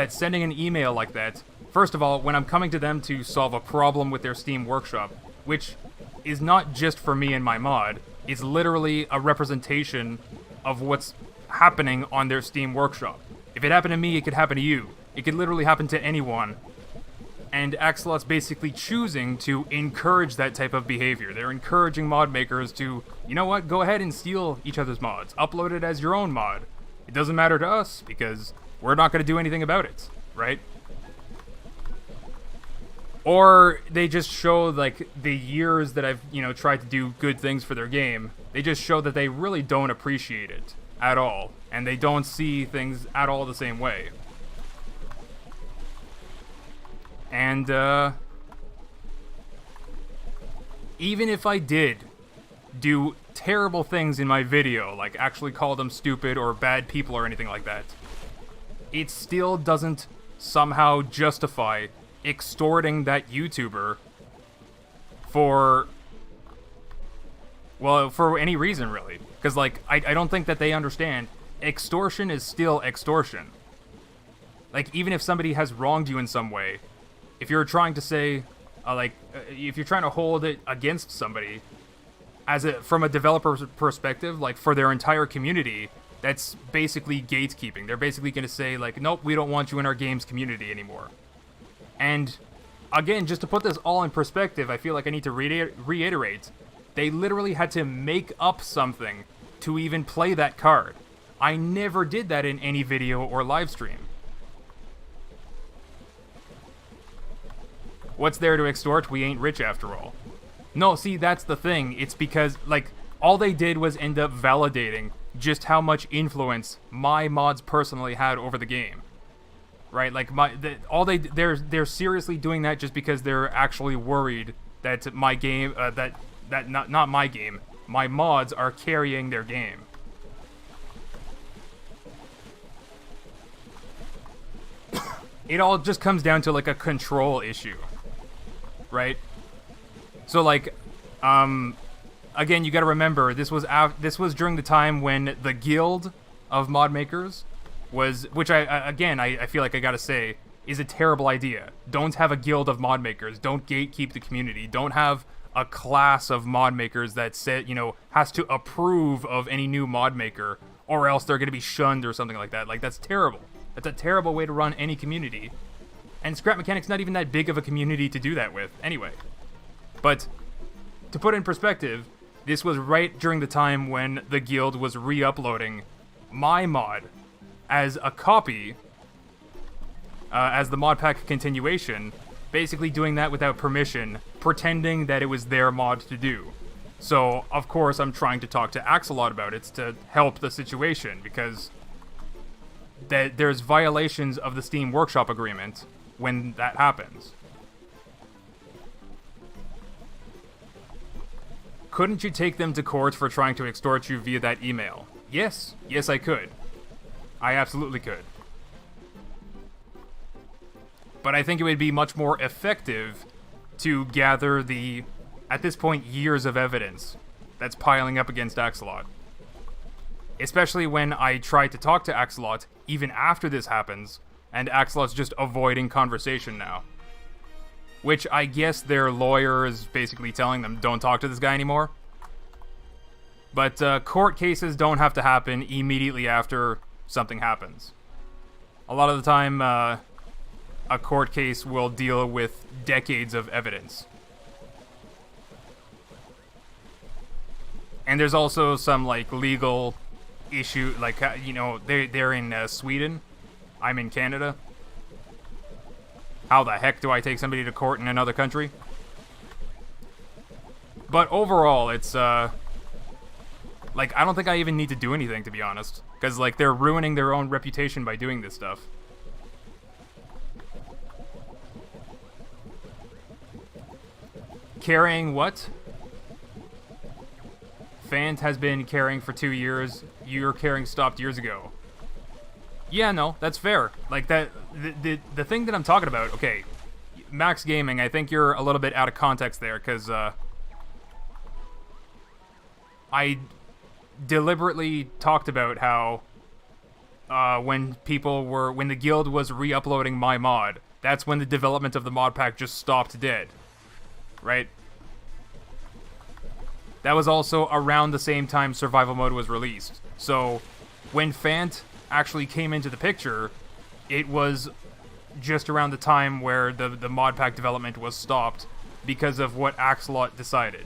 sending an email like that, first of all, when I'm coming to them to solve a problem with their Steam Workshop, which is not just for me and my mod, it's literally a representation of what's happening on their Steam Workshop. If it happened to me, it could happen to you. It could literally happen to anyone. And Axolot's basically choosing to encourage that type of behavior. They're encouraging mod makers to, you know what, go ahead and steal each other's mods. Upload it as your own mod. It doesn't matter to us, because we're not going to do anything about it, right? Or they just show, the years that I've, tried to do good things for their game. They just show that they really don't appreciate it at all. And they don't see things at all the same way. And, even if I did do terrible things in my video, like actually call them stupid or bad people or anything like that, it still doesn't somehow justify extorting that YouTuber for any reason, really. Because, I don't think that they understand. Extortion is still extortion. Even if somebody has wronged you in some way, if you're trying to say, if you're trying to hold it against somebody, from a developer's perspective, for their entire community, that's basically gatekeeping. They're basically going to say, like, nope, we don't want you in our game's community anymore. And, again, just to put this all in perspective, I feel like I need to reiterate, they literally had to make up something to even play that card. I never did that in any video or live stream. What's there to extort? We ain't rich after all. No, see, that's the thing. It's because, like, all they did was end up validating just how much influence my mods personally had over the game. Right? Like, they're seriously doing that just because they're actually worried that my game, not my game, my mods are carrying their game. It all just comes down to, like, a control issue. Right? So, like, again, you gotta remember, this was during the time when the guild of mod makers was, which I feel like I gotta say, is a terrible idea. Don't have a guild of mod makers. Don't gatekeep the community. Don't have a class of mod makers that has to approve of any new mod maker, or else they're gonna be shunned or something like that. Like, that's terrible. That's a terrible way to run any community. And Scrap Mechanic's not even that big of a community to do that with, anyway. But, to put in perspective, this was right during the time when the guild was re-uploading my mod as a copy, as the mod pack continuation, basically doing that without permission, pretending that it was their mod to do. So, of course, I'm trying to talk to Axolot about it to help the situation, because there's violations of the Steam Workshop agreement when that happens. Couldn't you take them to court for trying to extort you via that email? Yes. Yes, I could. I absolutely could. But I think it would be much more effective to gather the, at this point, years of evidence that's piling up against Axolot. Especially when I try to talk to Axolot even after this happens, and Axolot's just avoiding conversation now. Which I guess their lawyer is basically telling them, don't talk to this guy anymore. But court cases don't have to happen immediately after something happens. A lot of the time, a court case will deal with decades of evidence. And there's also some, like, legal issue, like, they're in Sweden. I'm in Canada. How the heck do I take somebody to court in another country? But overall, it's, like, I don't think I even need to do anything, to be honest. Because, like, they're ruining their own reputation by doing this stuff. Carrying what? Fant has been carrying for 2 years. Your carrying stopped years ago. Yeah, no, that's fair. Like, that, the thing that I'm talking about, okay, Max Gaming, I think you're a little bit out of context there, because, I deliberately talked about how, when the guild was re-uploading my mod, that's when the development of the mod pack just stopped dead. Right? That was also around the same time survival mode was released. So, when Fant actually came into the picture, it was just around the time where the mod pack development was stopped because of what Axolot decided.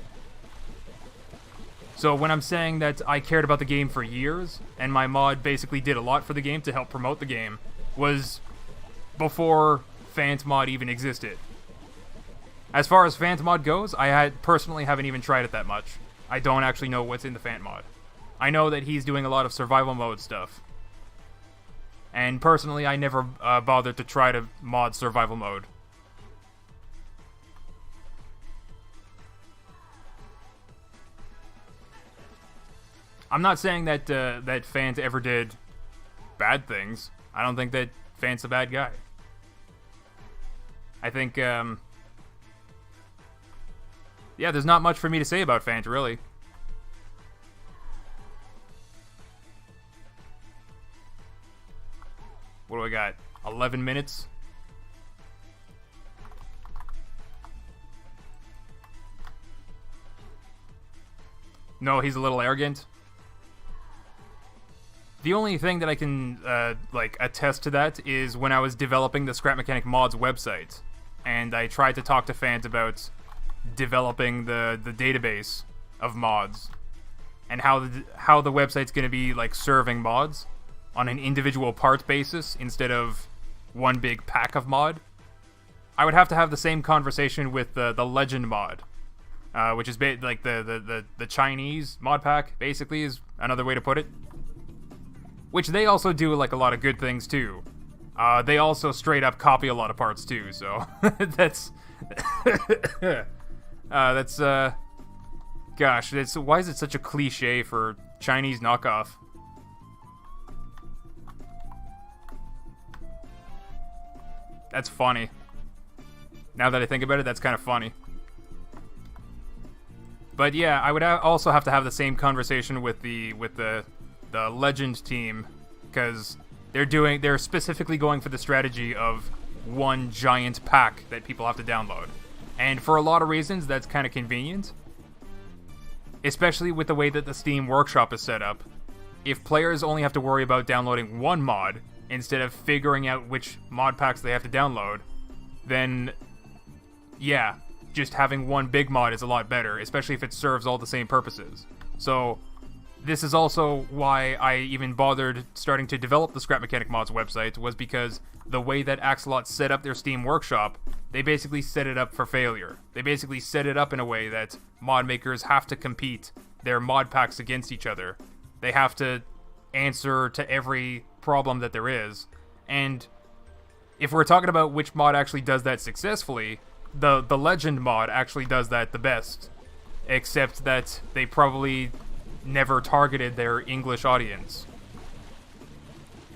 So when I'm saying that I cared about the game for years, and my mod basically did a lot for the game to help promote the game, was before Fant mod even existed. As far as Fant mod goes, I personally haven't even tried it that much. I don't actually know what's in the Fant mod. I know that he's doing a lot of survival mode stuff. And personally, I never bothered to try to mod survival mode. I'm not saying that that Fant ever did bad things. I don't think that Fant's a bad guy. I think, yeah, there's not much for me to say about Fant, really. What do I got? 11 minutes? No, he's a little arrogant. The only thing that I can like attest to that is when I was developing the Scrap Mechanic Mods website, and I tried to talk to fans about developing the database of mods and how the website's going to be like serving mods on an individual part basis instead of one big pack of mod. I would have to have the same conversation with the Legend mod, which is like the Chinese mod pack, basically, is another way to put it. Which they also do like a lot of good things too. They also straight up copy a lot of parts too, so that's gosh, why is it such a cliche for Chinese knockoff? That's funny. Now that I think about it, that's kind of funny. But yeah, I would also have to have the same conversation with the Legend team, because they're specifically going for the strategy of one giant pack that people have to download. And for a lot of reasons, that's kind of convenient. Especially with the way that the Steam Workshop is set up. If players only have to worry about downloading one mod, instead of figuring out which mod packs they have to download, then yeah, just having one big mod is a lot better, especially if it serves all the same purposes. So this is also why I even bothered starting to develop the Scrap Mechanic Mods website, was because the way that Axolot set up their Steam Workshop, they basically set it up for failure. They basically set it up in a way that mod makers have to compete their mod packs against each other. They have to answer to every problem that there is. And if we're talking about which mod actually does that successfully, the Legend mod actually does that the best. Except that they probably never targeted their English audience.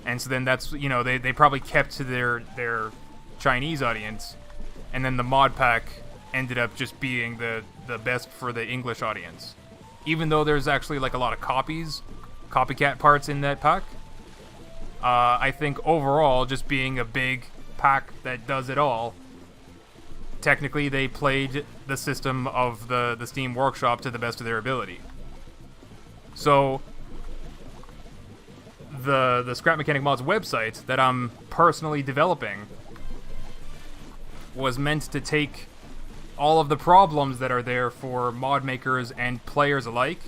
And so then that's, you know, they probably kept to their Chinese audience, and then the mod pack ended up just being the best for the English audience. Even though there's actually like a lot of copycat parts in that pack, I think overall, just being a big pack that does it all, technically they played the system of the Steam Workshop to the best of their ability. So the Scrap Mechanic Mods website that I'm personally developing was meant to take all of the problems that are there for mod makers and players alike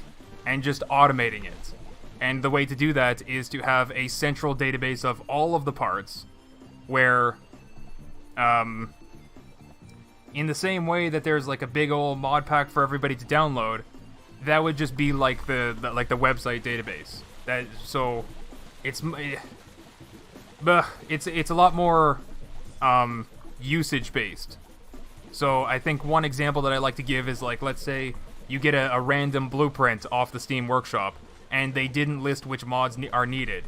and just automating it. And the way to do that is to have a central database of all of the parts where, in the same way that there's like a big old mod pack for everybody to download, that would just be like the website database. So it's a lot more usage based. So I think one example that I like to give is, like, let's say you get a random blueprint off the Steam Workshop and they didn't list which mods are needed.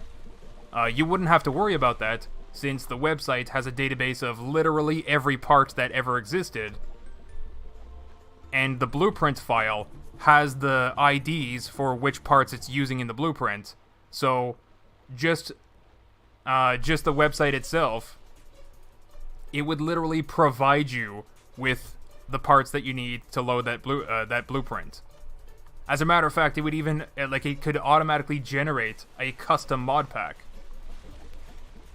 You wouldn't have to worry about that, since the website has a database of literally every part that ever existed, and the blueprint file has the IDs for which parts it's using in the blueprint. So just the website itself, it would literally provide you with the parts that you need to load that blueprint. As a matter of fact, it would even it could automatically generate a custom mod pack.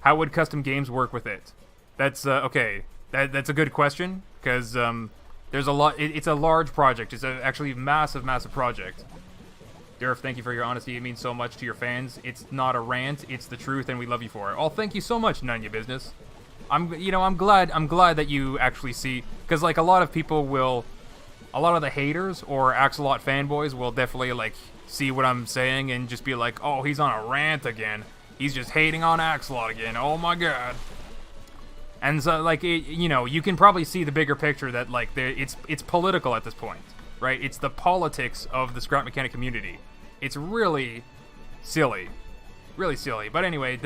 How would custom games work with it? That's okay. That's a good question, because there's a lot. It's a large project. It's actually a massive project. Durf, thank you for your honesty. It means so much to your fans. It's not a rant. It's the truth, and we love you for it. Oh, thank you so much, None Ya Business. I'm glad that you actually see, because like a lot of the haters or Axolot fanboys will definitely like see what I'm saying and just be like, oh, he's on a rant again. He's just hating on Axolot again. Oh my god. And so, like, you can probably see the bigger picture that, like, it's political at this point, right? It's the politics of the Scrap Mechanic community. It's really silly. Really silly. But anyway,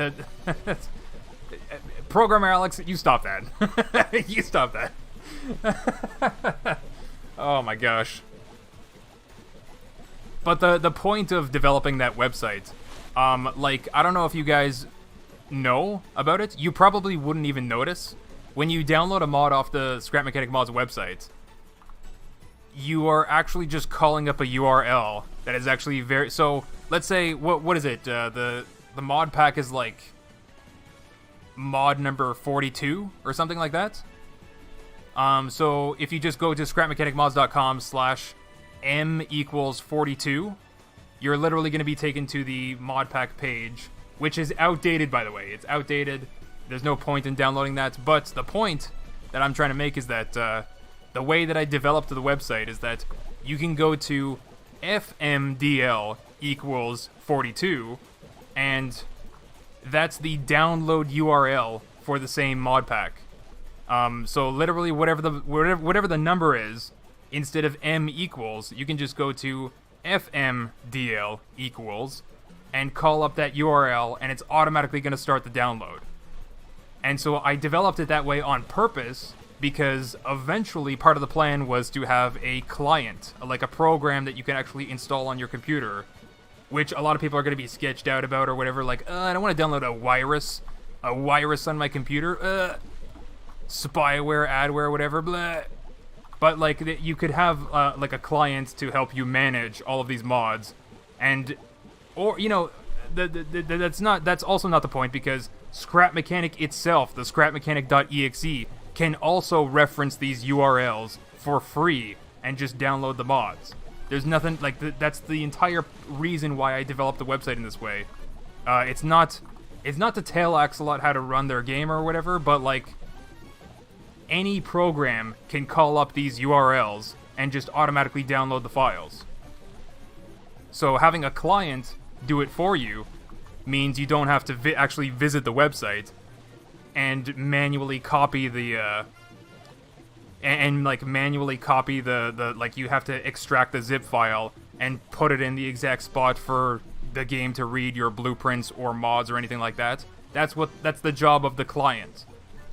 Programmer Alex, you stop that. You stop that. Oh my gosh. But the point of developing that website, I don't know if you guys know about it. You probably wouldn't even notice. When you download a mod off the Scrap Mechanic Mods website, you are actually just calling up a URL that is actually very... So, let's say, what is it? The the mod pack is like mod number 42 or something like that. So if you just go to scrapmechanicmods.com/m equals 42, you're literally going to be taken to the mod pack page, which is outdated, by the way. It's outdated. There's no point in downloading that. But the point that I'm trying to make is that the way that I developed the website is that you can go to fmdl equals 42, and that's the download URL for the same mod pack. So literally whatever the number is, instead of m equals, you can just go to fmdl equals and call up that URL, and it's automatically going to start the download. And so I developed it that way on purpose, because eventually part of the plan was to have a client, like a program that you can actually install on your computer, which a lot of people are going to be sketched out about or whatever, like, I don't want to download a virus on my computer, spyware, adware, whatever, blah. But like, you could have like a client to help you manage all of these mods, and, or, you know, that's also not the point, because Scrap Mechanic itself, the scrapmechanic.exe, can also reference these URLs for free and just download the mods. There's nothing, like, that's the entire reason why I developed the website in this way. It's not to tell Axolot how to run their game or whatever, but, like, any program can call up these URLs and just automatically download the files. So having a client do it for you means you don't have to actually visit the website and manually copy the like, you have to extract the zip file and put it in the exact spot for the game to read your blueprints or mods or anything like that. That's the job of the client,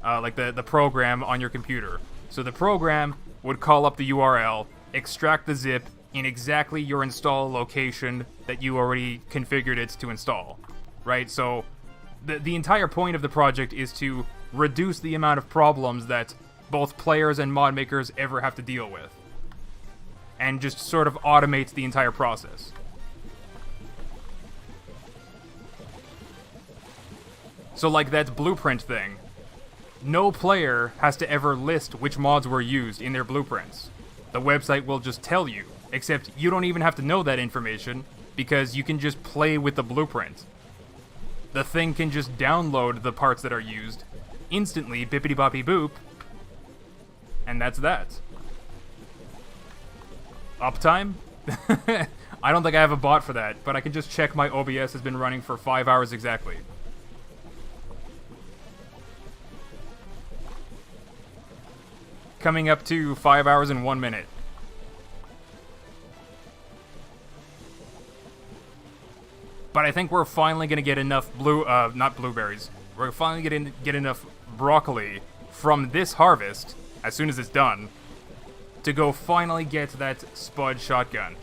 like the program on your computer. So the program would call up the URL, extract the zip in exactly your install location that you already configured it to install, right? So the entire point of the project is to reduce the amount of problems that both players and mod makers ever have to deal with, and just sort of automate the entire process. So like that blueprint thing, no player has to ever list which mods were used in their blueprints. The website will just tell you, except you don't even have to know that information, because you can just play with the blueprint. The thing can just download the parts that are used instantly, bippity-boppy-boop, and that's that. Uptime? I don't think I have a bot for that, but I can just check my OBS has been running for 5 hours exactly. Coming up to 5 hours and 1 minute. But I think we're finally gonna get enough not blueberries. We're finally gonna get enough broccoli from this harvest, as soon as it's done, to go finally get that Spud shotgun.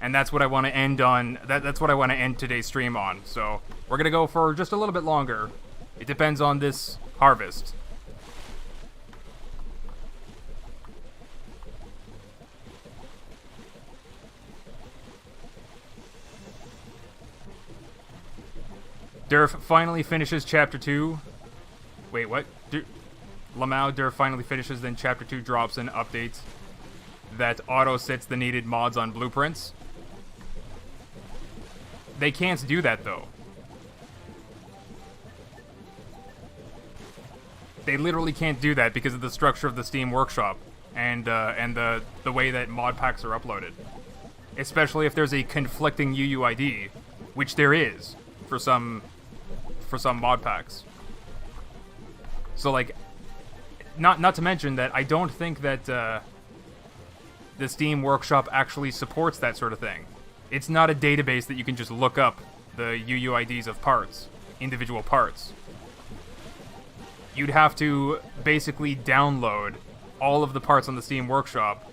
And that's what I want to end on. That's what I want to end today's stream on. So we're gonna go for just a little bit longer. It depends on this harvest. Durf finally finishes Chapter 2. Wait, what? Lamau Durf finally finishes, then Chapter 2 drops an update that auto-sets the needed mods on blueprints. They can't do that, though. They literally can't do that because of the structure of the Steam Workshop and the way that mod packs are uploaded. Especially if there's a conflicting UUID, which there is for some mod packs. So, like, not to mention that I don't think that the Steam Workshop actually supports that sort of thing. It's not a database that you can just look up the UUIDs of parts, individual parts. You'd have to basically download all of the parts on the Steam Workshop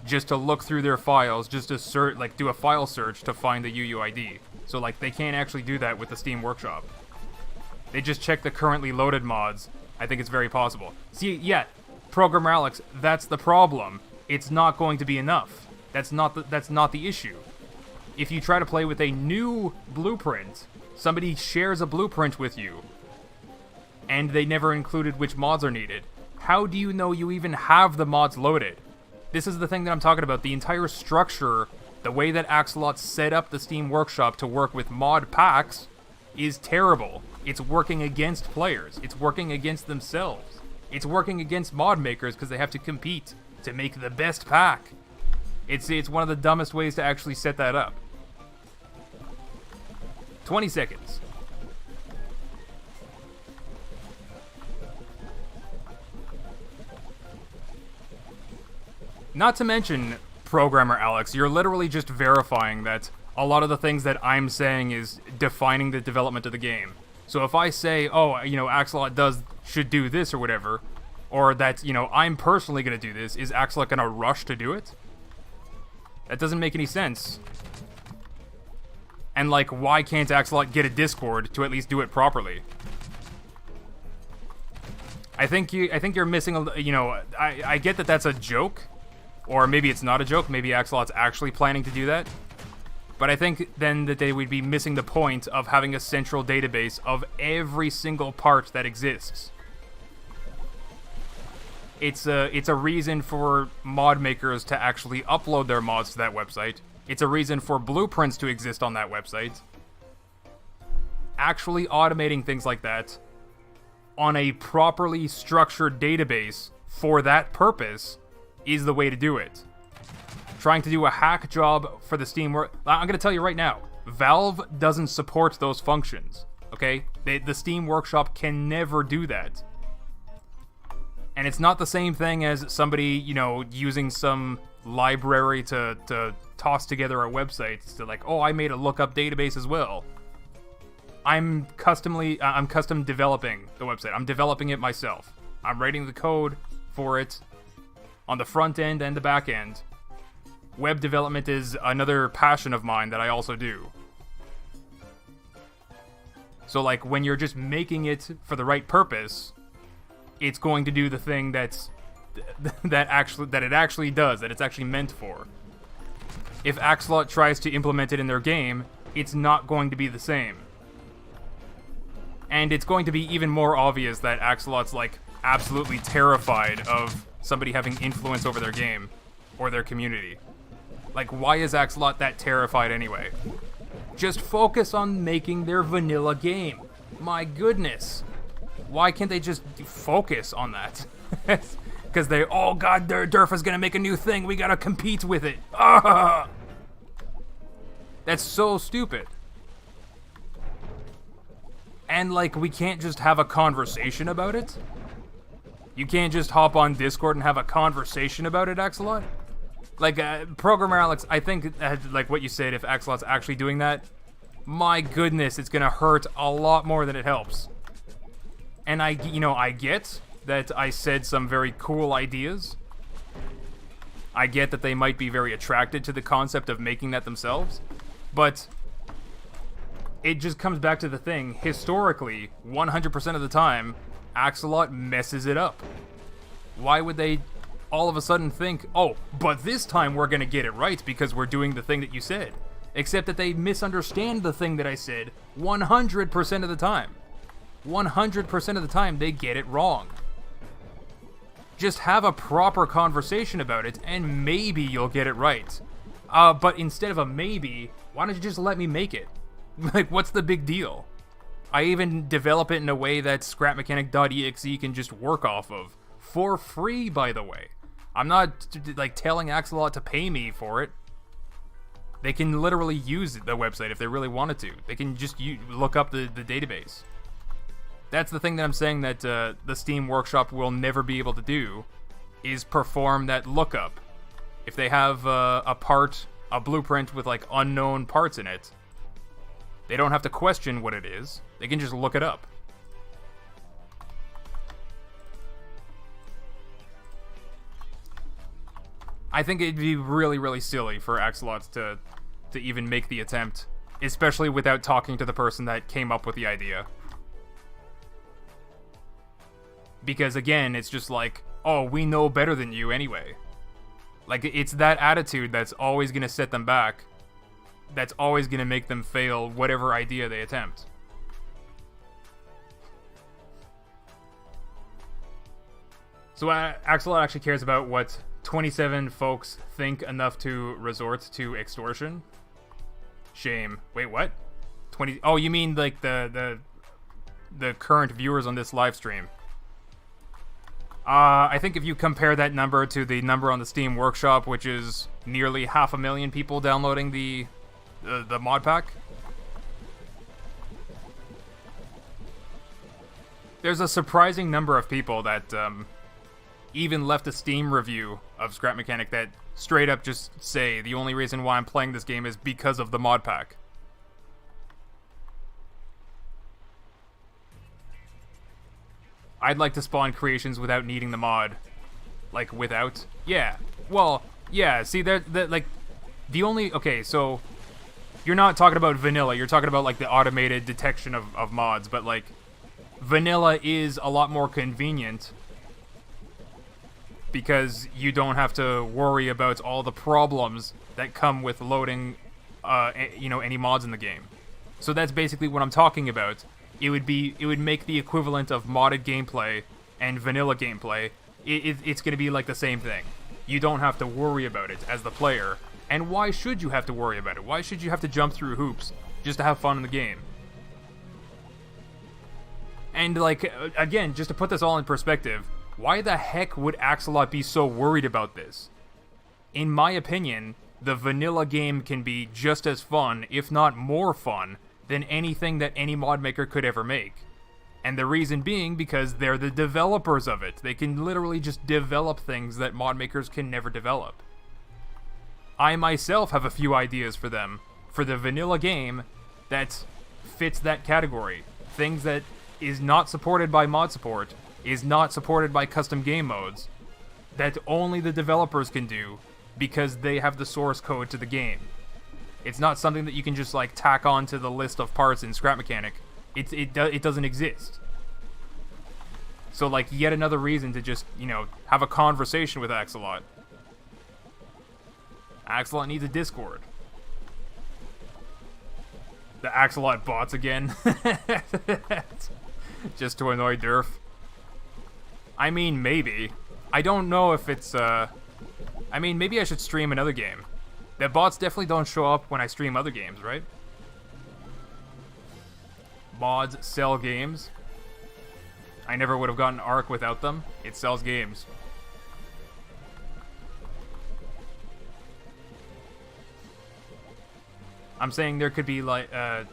just to look through their files, just to do a file search to find the UUID. So, like, they can't actually do that with the Steam Workshop. They just check the currently loaded mods. I think it's very possible. See, yeah, Programmer Alex, that's the problem. It's not going to be enough. That's not the issue. if you try to play with a new blueprint, somebody shares a blueprint with you, and they never included which mods are needed, how do you know you even have the mods loaded? This is the thing that I'm talking about. The entire structure, the way that Axolot set up the Steam Workshop to work with mod packs is terrible. It's working against players. It's working against themselves. It's working against mod makers because they have to compete to make the best pack. It's one of the dumbest ways to actually set that up. 20 seconds. Not to mention, programmer Alex, you're literally just verifying that a lot of the things that I'm saying is defining the development of the game. So if I say, oh, Axolot should do this or whatever, or that, I'm personally going to do this, is Axolot going to rush to do it? That doesn't make any sense. And, why can't Axolot get a Discord to at least do it properly? I think you're missing I get that that's a joke, or maybe it's not a joke, maybe Axolot's actually planning to do that. But I think then that they would be missing the point of having a central database of every single part that exists. It's a reason for mod makers to actually upload their mods to that website. It's a reason for blueprints to exist on that website. Actually automating things like that on a properly structured database for that purpose is the way to do it. Trying to do a hack job for the Steam I'm going to tell you right now, Valve doesn't support those functions, okay? The Steam Workshop can never do that. And it's not the same thing as somebody, using some library to toss together a website to I made a lookup database as well. I'm custom developing the website. I'm developing it myself. I'm writing the code for it on the front end and the back end. Web development is another passion of mine that I also do. So when you're just making it for the right purpose, it's going to do the thing that it actually does, that it's actually meant for. If Axolot tries to implement it in their game, it's not going to be the same. And it's going to be even more obvious that Axolot's absolutely terrified of somebody having influence over their game or their community. Why is Axolot that terrified anyway? Just focus on making their vanilla game. My goodness. Why can't they just focus on that? Because oh god, Durf is gonna make a new thing, we gotta compete with it. Ah! That's so stupid. And we can't just have a conversation about it? You can't just hop on Discord and have a conversation about it, Axolot? Programmer Alex, I think, what you said, if Axolot's actually doing that, my goodness, it's gonna hurt a lot more than it helps. And I get that I said some very cool ideas. I get that they might be very attracted to the concept of making that themselves. But it just comes back to the thing, historically, 100% of the time, Axolot messes it up. Why would they all of a sudden think, oh, but this time we're gonna get it right because we're doing the thing that you said? Except that they misunderstand the thing that I said 100% of the time. 100% of the time, they get it wrong. Just have a proper conversation about it, and maybe you'll get it right. But instead of a maybe, why don't you just let me make it? What's the big deal? I even develop it in a way that scrapmechanic.exe can just work off of. For free, by the way. I'm not, telling Axolot to pay me for it. They can literally use the website if they really wanted to. They can just look up the database. That's the thing that I'm saying that the Steam Workshop will never be able to do, is perform that lookup. If they have a blueprint with unknown parts in it, they don't have to question what it is. They can just look it up. I think it'd be really, really silly for Axolots to even make the attempt, especially without talking to the person that came up with the idea. Because again, it's just oh, we know better than you anyway. It's that attitude that's always gonna set them back. that's always going to make them fail whatever idea they attempt. So Axelot actually cares about what 27 folks think enough to resort to extortion. Shame. Wait, what? 20? Oh, you mean like the current viewers on this live stream? I think if you compare that number to the number on the Steam Workshop, which is nearly 500,000 people downloading the mod pack, there's a surprising number of people that even left a Steam review of Scrap Mechanic that straight up just say the only reason why I'm playing this game is because of the mod pack. I'd like to spawn creations without needing the mod. Like, without? Yeah. Well, yeah, see, like, the only... Okay, so, you're not talking about vanilla, you're talking about, like, the automated detection of mods, but, like, vanilla is a lot more convenient because you don't have to worry about all the problems that come with loading, you know, any mods in the game. So that's basically what I'm talking about. It would make the equivalent of modded gameplay and vanilla gameplay. It's going to be like the same thing. You don't have to worry about it as the player. And why should you have to worry about it? Why should you have to jump through hoops just to have fun in the game? And, like, again, just to put this all in perspective, why the heck would Axelot be so worried about this? In my opinion, the vanilla game can be just as fun, if not more fun, than anything that any mod maker could ever make. And the reason being because they're the developers of it. They can literally just develop things that mod makers can never develop. I myself have a few ideas for them, for the vanilla game, that fits that category. Things that is not supported by mod support, is not supported by custom game modes, that only the developers can do because they have the source code to the game. It's not something that you can just, like, tack on to the list of parts in Scrap Mechanic. It doesn't exist. So, like, yet another reason to just, you know, have a conversation with Axelot. Axelot needs a Discord. The Axelot bots again. Just to annoy Durf. I mean, maybe. I don't know if it's, I mean, maybe I should stream another game. The bots definitely don't show up when I stream other games, right? Mods sell games. I never would have gotten Ark without them. It sells games. I'm saying there could be, like, that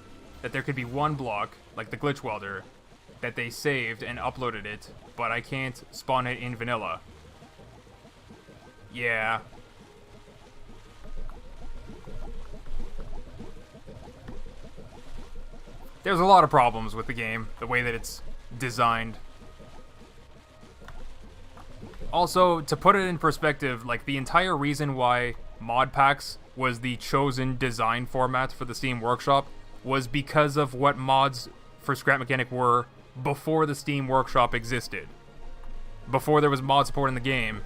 there could be one block, like the Glitch Welder, that they saved and uploaded it, but I can't spawn it in vanilla. Yeah. There's a lot of problems with the game, the way that it's designed. Also, to put it in perspective, like, the entire reason why mod packs was the chosen design format for the Steam Workshop was because of what mods for Scrap Mechanic were before the Steam Workshop existed. Before there was mod support in the game,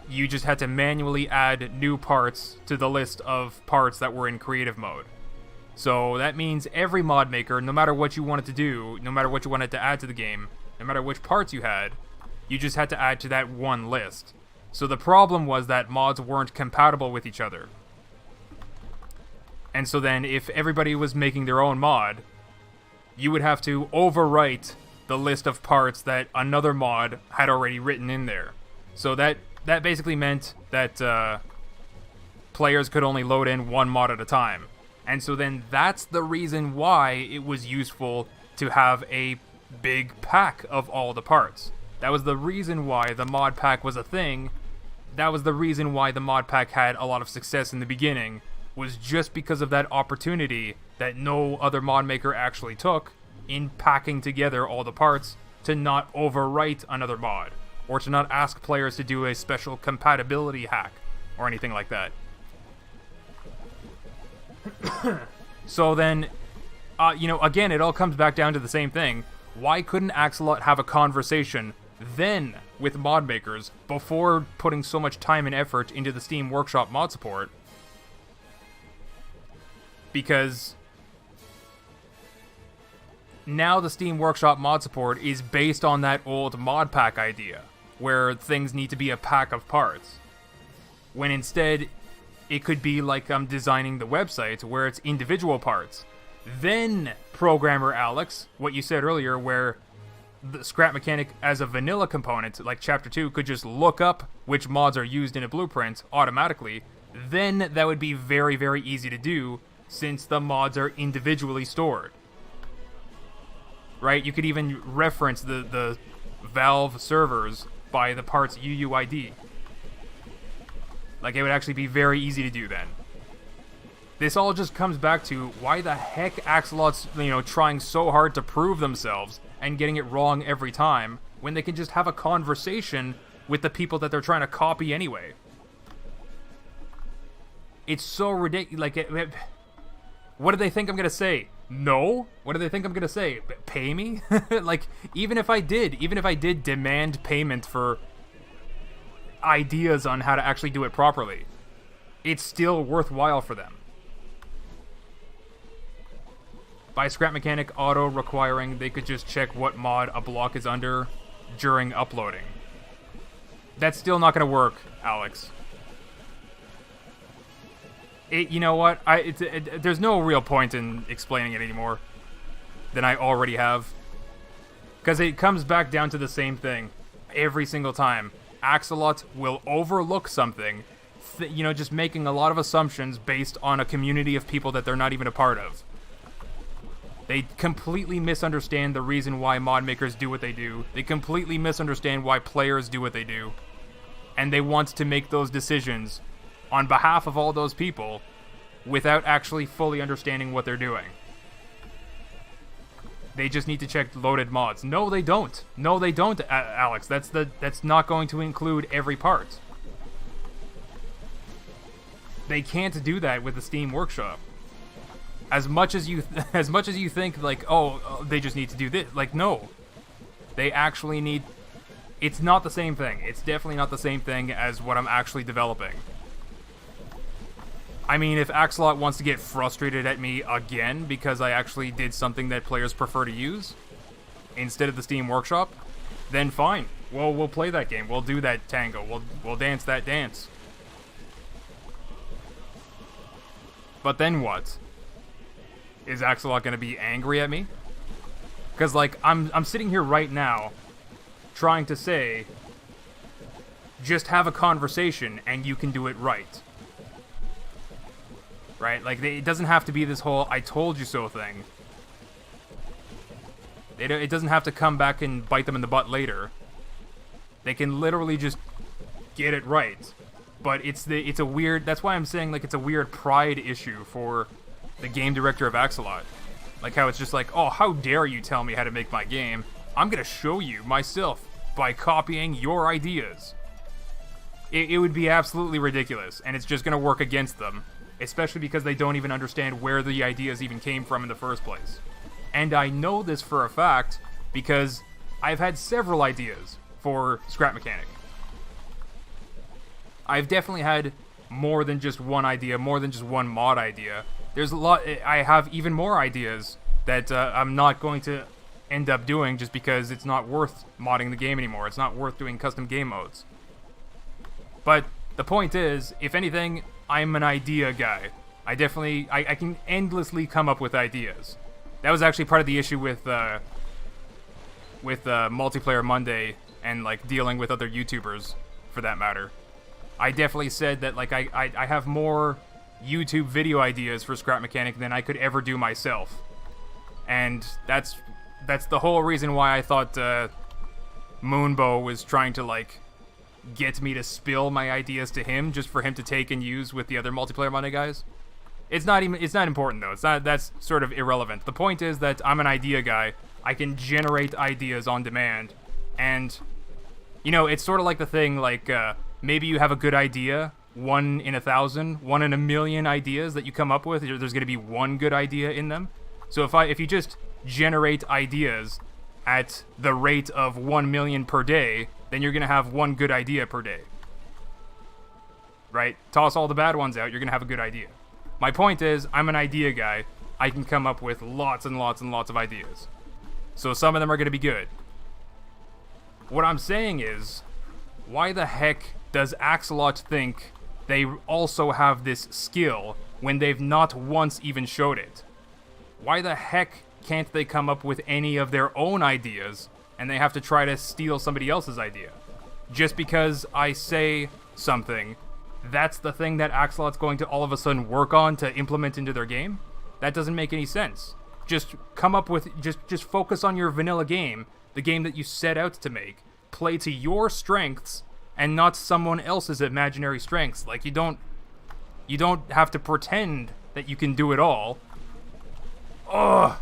you just had to manually add new parts to the list of parts that were in creative mode. So that means every mod maker, no matter what you wanted to do, no matter what you wanted to add to the game, no matter which parts you had, you just had to add to that one list. So the problem was that mods weren't compatible with each other. And so then if everybody was making their own mod, you would have to overwrite the list of parts that another mod had already written in there. So that basically meant that players could only load in one mod at a time. And so then that's the reason why it was useful to have a big pack of all the parts. That was the reason why the mod pack was a thing. That was the reason why the mod pack had a lot of success in the beginning, was just because of that opportunity that no other mod maker actually took in packing together all the parts to not overwrite another mod, or to not ask players to do a special compatibility hack, or anything like that. So then, you know, again, it all comes back down to the same thing. Why couldn't Axelot have a conversation then with mod makers before putting so much time and effort into the Steam Workshop mod support? because now the Steam Workshop mod support is based on that old mod pack idea, where things need to be a pack of parts. When instead, it could be like I'm designing the website, where it's individual parts. Then, programmer Alex, what you said earlier, where the scrap mechanic as a vanilla component, like Chapter 2, could just look up which mods are used in a blueprint automatically, then that would be very, very easy to do, since the mods are individually stored. Right? You could even reference the Valve servers by the part's UUID. Like, it would actually be very easy to do then. This all just comes back to why the heck Axolot's, trying so hard to prove themselves and getting it wrong every time, when they can just have a conversation with the people that they're trying to copy anyway. It's so ridiculous. Like, what do they think I'm gonna say? No? What do they think I'm gonna say? Pay me? Like, even if I did demand payment for ideas on how to actually do it properly, it's still worthwhile for them. By scrap mechanic auto requiring, they could just check what mod a block is under during uploading. That's still not gonna work, Alex. You know what? There's no real point in explaining it anymore than I already have. Because it comes back down to the same thing every single time. Axolot will overlook something, just making a lot of assumptions based on a community of people that they're not even a part of. They completely misunderstand the reason why mod makers do what they do. They completely misunderstand why players do what they do. And they want to make those decisions on behalf of all those people without actually fully understanding what they're doing. They just need to check loaded mods. No, they don't. No, they don't, Alex. That's not going to include every part. They can't do that with the Steam Workshop. As much as you think, like, oh, they just need to do this. Like, no. They actually need... It's not the same thing. It's definitely not the same thing as what I'm actually developing. I mean, if Axolot wants to get frustrated at me again because I actually did something that players prefer to use instead of the Steam Workshop, then fine. Well, we'll play that game. We'll do that tango. We'll dance that dance. But then what? Is Axolot going to be angry at me? Because, like, I'm sitting here right now trying to say, just have a conversation and you can do it right. Right? Like, it doesn't have to be this whole I told you so thing. It doesn't have to come back and bite them in the butt later. They can literally just get it right. But it's a weird... That's why I'm saying, like, it's a weird pride issue for the game director of Axolot. Like, how it's just like, oh, how dare you tell me how to make my game? I'm gonna show you myself by copying your ideas. It would be absolutely ridiculous, and it's just gonna work against them. Especially because they don't even understand where the ideas even came from in the first place. And I know this for a fact because I've had several ideas for Scrap Mechanic. I've definitely had more than just one idea, more than just one mod idea. There's a lot. I have even more ideas that I'm not going to end up doing just because it's not worth modding the game anymore. It's not worth doing custom game modes. But the point is, if anything, I'm an idea guy. I can endlessly come up with ideas. That was actually part of the issue with Multiplayer Monday and, like, dealing with other YouTubers, for that matter. I definitely said that, like, I have more YouTube video ideas for Scrap Mechanic than I could ever do myself. And that's the whole reason why I thought Moonbow was trying to, like, get me to spill my ideas to him just for him to take and use with the other Multiplayer Monday guys. It's not important though. That's sort of irrelevant. The point is that I'm an idea guy. I can generate ideas on demand. And it's sort of like the thing, like, maybe you have a good idea, 1 in 1,000, 1 in a million ideas that you come up with, there's going to be one good idea in them. So if you just generate ideas at the rate of 1 million per day, then you're going to have one good idea per day. Right? Toss all the bad ones out, you're going to have a good idea. My point is, I'm an idea guy. I can come up with lots and lots and lots of ideas. So some of them are going to be good. What I'm saying is, why the heck does Axolot think they also have this skill when they've not once even showed it? Why the heck can't they come up with any of their own ideas and they have to try to steal somebody else's idea? Just because I say something, that's the thing that Axolot's going to all of a sudden work on to implement into their game? That doesn't make any sense. Just come up with, just focus on your vanilla game, the game that you set out to make. Play to your strengths and not someone else's imaginary strengths. Like, you don't have to pretend that you can do it all. Ugh.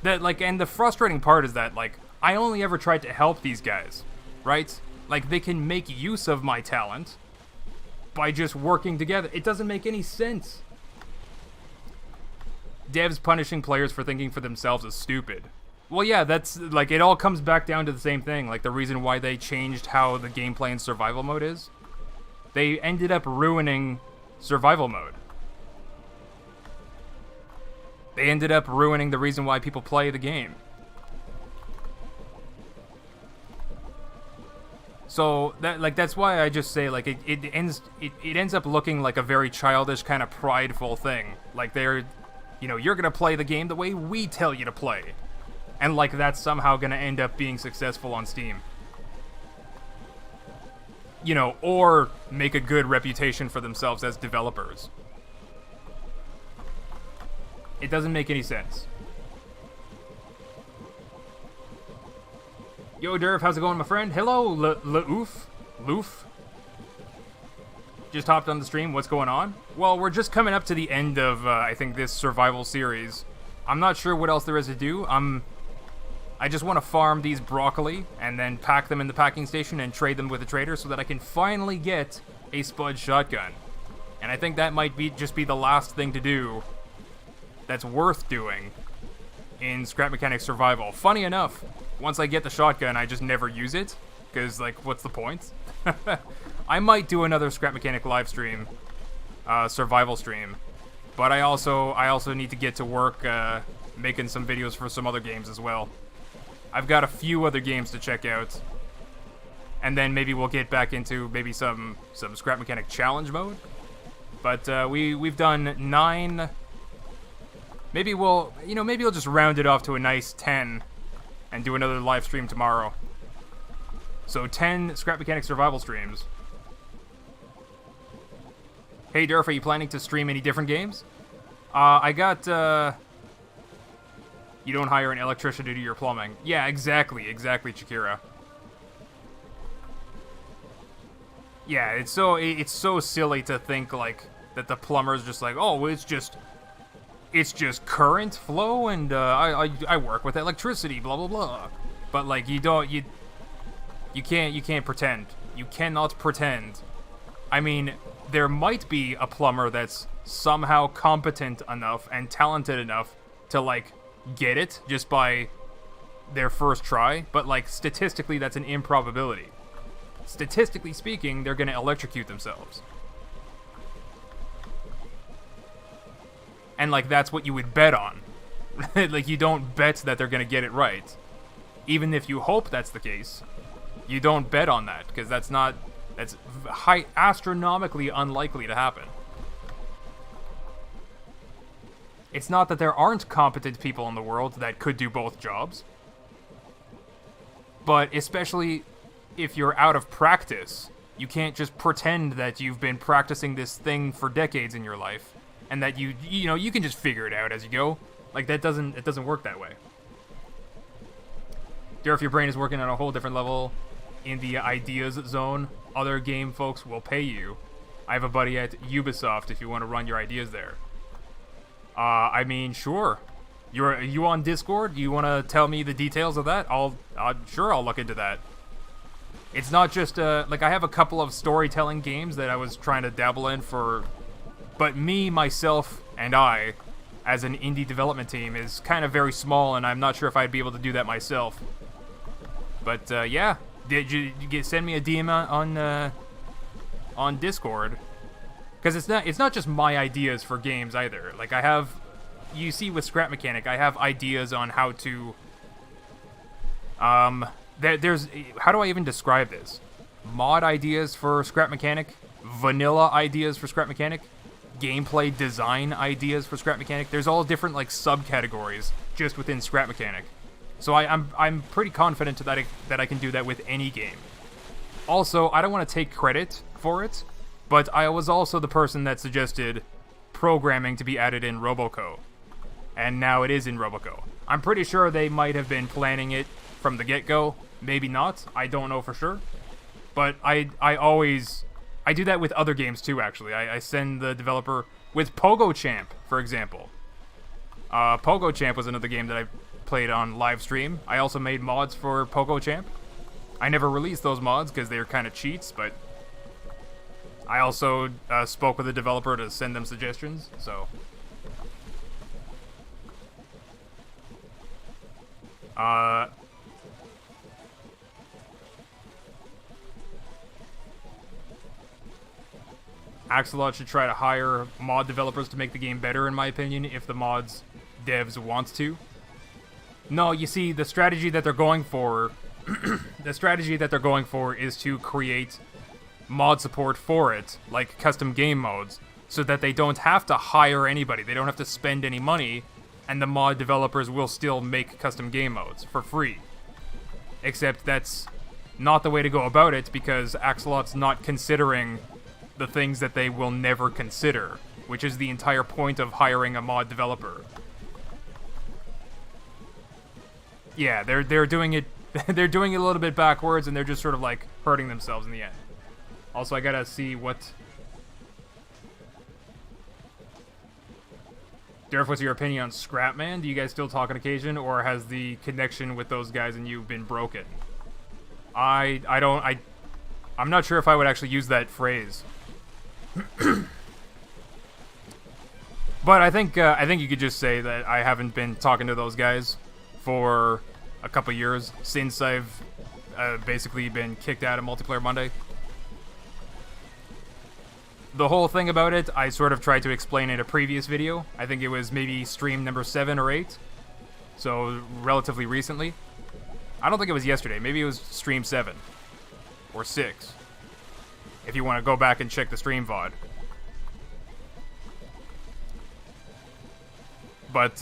That, like, and the frustrating part is that, like, I only ever tried to help these guys, right? Like, they can make use of my talent by just working together. It doesn't make any sense. Devs punishing players for thinking for themselves is stupid. Well, yeah, that's, like, it all comes back down to the same thing. Like, the reason why they changed how the gameplay in survival mode is. They ended up ruining survival mode. They ended up ruining the reason why people play the game. So that's why I just say, like, it ends up looking like a very childish kind of prideful thing. Like, they're, you know, you're gonna play the game the way we tell you to play, and like that's somehow gonna end up being successful on Steam. You know, or make a good reputation for themselves as developers. It doesn't make any sense. Yo, Durf, how's it going, my friend? Hello, Loof. Just hopped on the stream. What's going on? Well, we're just coming up to the end of, I think, this survival series. I'm not sure what else there is to do. I just want to farm these broccoli and then pack them in the packing station and trade them with a trader so that I can finally get a Spud shotgun. And I think that might just be the last thing to do that's worth doing in Scrap Mechanic Survival. Funny enough, once I get the shotgun, I just never use it, because, like, what's the point? I might do another Scrap Mechanic live stream, survival stream, but I also need to get to work making some videos for some other games as well. I've got a few other games to check out, and then maybe we'll get back into maybe some Scrap Mechanic challenge mode. But we've done 9. Maybe we'll just round it off to a nice 10 and do another live stream tomorrow. So 10 Scrap Mechanic survival streams. Hey Durf, are you planning to stream any different games? I got, you don't hire an electrician to do your plumbing. Yeah, exactly, Shakira. Yeah, it's so silly to think, like, that the plumber's just like, oh, it's just current flow, and I work with electricity, blah blah blah. But like, you can't pretend. You cannot pretend. I mean, there might be a plumber that's somehow competent enough and talented enough to, like, get it just by their first try, but, like, statistically that's an improbability. Statistically speaking, they're gonna electrocute themselves. And, like, that's what you would bet on. Like, you don't bet that they're gonna get it right. Even if you hope that's the case, you don't bet on that, because that's astronomically unlikely to happen. It's not that there aren't competent people in the world that could do both jobs. But especially if you're out of practice, you can't just pretend that you've been practicing this thing for decades in your life, and that you can just figure it out as you go. Like, it doesn't work that way. Durf, your brain is working on a whole different level in the ideas zone. Other game folks will pay you. I have a buddy at Ubisoft if you want to run your ideas there. I mean, sure. Are you on Discord? You want to tell me the details of that? I'll look into that. It's not just, like, I have a couple of storytelling games that I was trying to dabble in but me, myself, and I, as an indie development team, is kind of very small, and I'm not sure if I'd be able to do that myself. But, yeah. Did you send me a DM on Discord, Because it's not just my ideas for games either. Like, I have, you see with Scrap Mechanic, I have ideas on how to, there's, how do I even describe this? Mod ideas for Scrap Mechanic, vanilla ideas for Scrap Mechanic, gameplay design ideas for Scrap Mechanic. There's all different, like, subcategories just within Scrap Mechanic. So I'm pretty confident that I can do that with any game. Also, I don't want to take credit for it, but I was also the person that suggested programming to be added in Roboco. And now it is in Roboco. I'm pretty sure they might have been planning it from the get-go. Maybe not. I don't know for sure. But I do that with other games too, actually. I send the developer with Pogo Champ, for example. Pogo Champ was another game that I played on live stream. I also made mods for Pogo Champ. I never released those mods because they were kind of cheats, but I also spoke with the developer to send them suggestions, so. Axolot should try to hire mod developers to make the game better, in my opinion, if the mods devs wants to. No, you see, the strategy that they're going for, is to create mod support for it, like custom game modes, so that they don't have to hire anybody, they don't have to spend any money, and the mod developers will still make custom game modes for free. Except that's not the way to go about it, because Axolot's not considering the things that they will never consider, which is the entire point of hiring a mod developer. Yeah, they're doing it they're doing it a little bit backwards, and they're just sort of like hurting themselves in the end. Also, I gotta see what... Durf, what's your opinion on Scrapman? Do you guys still talk on occasion, or has the connection with those guys and you been broken? I'm not sure if I would actually use that phrase. But I think you could just say that I haven't been talking to those guys for a couple years since I've basically been kicked out of Multiplayer Monday. The whole thing about it, I sort of tried to explain in a previous video. I think it was maybe stream number 7 or 8, so relatively recently. I don't think it was yesterday. Maybe it was stream 7 or 6. If you want to go back and check the stream VOD. But,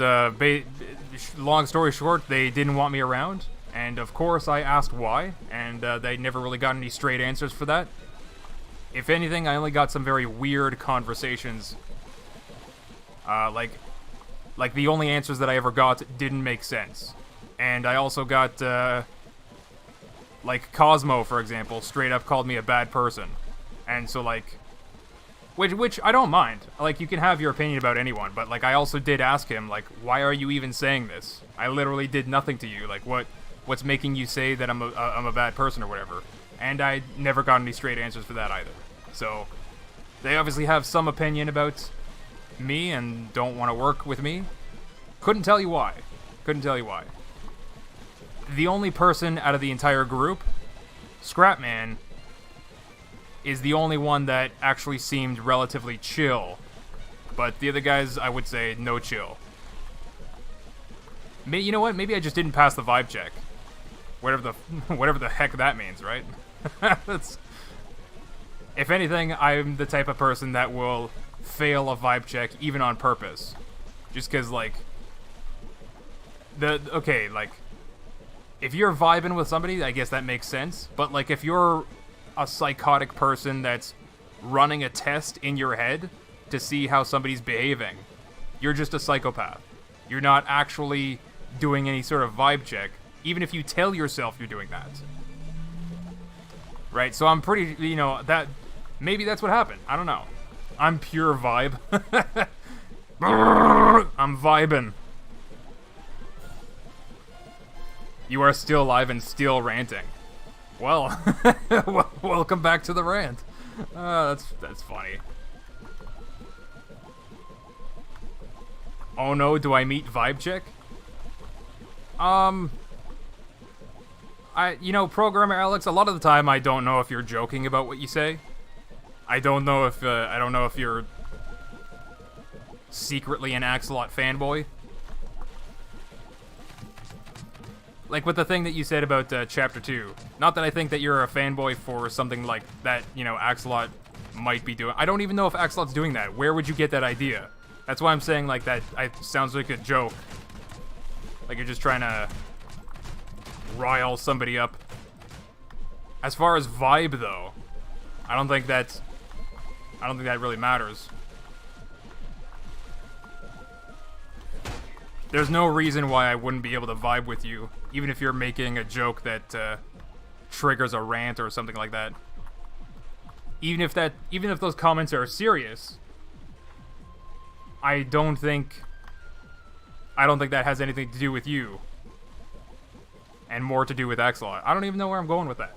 long story short, they didn't want me around. And, of course, I asked why. And they never really got any straight answers for that. If anything, I only got some very weird conversations. Like the only answers that I ever got didn't make sense. And I also got, like, Cosmo, for example, straight up called me a bad person. And so, like, which I don't mind. Like, you can have your opinion about anyone, but, like, I also did ask him, like, why are you even saying this? I literally did nothing to you. Like, what's making you say that I'm a bad person or whatever? And I never got any straight answers for that either. So, they obviously have some opinion about me and don't want to work with me. Couldn't tell you why. Couldn't tell you why. The only person out of the entire group, Scrapman, is the only one that actually seemed relatively chill. But the other guys, I would say, no chill. You know what? Maybe I just didn't pass the vibe check. Whatever the heck that means, right? If anything, I'm the type of person that will fail a vibe check even on purpose. Just because, like... if you're vibing with somebody, I guess that makes sense. But, like, if you're a psychotic person that's running a test in your head to see how somebody's behaving, you're just a psychopath. You're not actually doing any sort of vibe check, even if you tell yourself you're doing that. Right, so I'm pretty, that... Maybe that's what happened. I don't know. I'm pure vibe. I'm vibing. You are still alive and still ranting. Well, welcome back to the rant. That's funny. Oh no, do I meet vibe check? Programmer Alex, a lot of the time I don't know if you're joking about what you say. I don't know if you're secretly an Axolot fanboy. Like with the thing that you said about Chapter 2. Not that I think that you're a fanboy for something like that, you know, Axolot might be doing. I don't even know if Axolot's doing that. Where would you get that idea? That's why I'm saying, like, that sounds like a joke. Like you're just trying to rile somebody up. As far as vibe, though, I don't think that really matters. There's no reason why I wouldn't be able to vibe with you, even if you're making a joke that triggers a rant or something like that. Even if those comments are serious, I don't think that has anything to do with you, and more to do with Axolot. I don't even know where I'm going with that.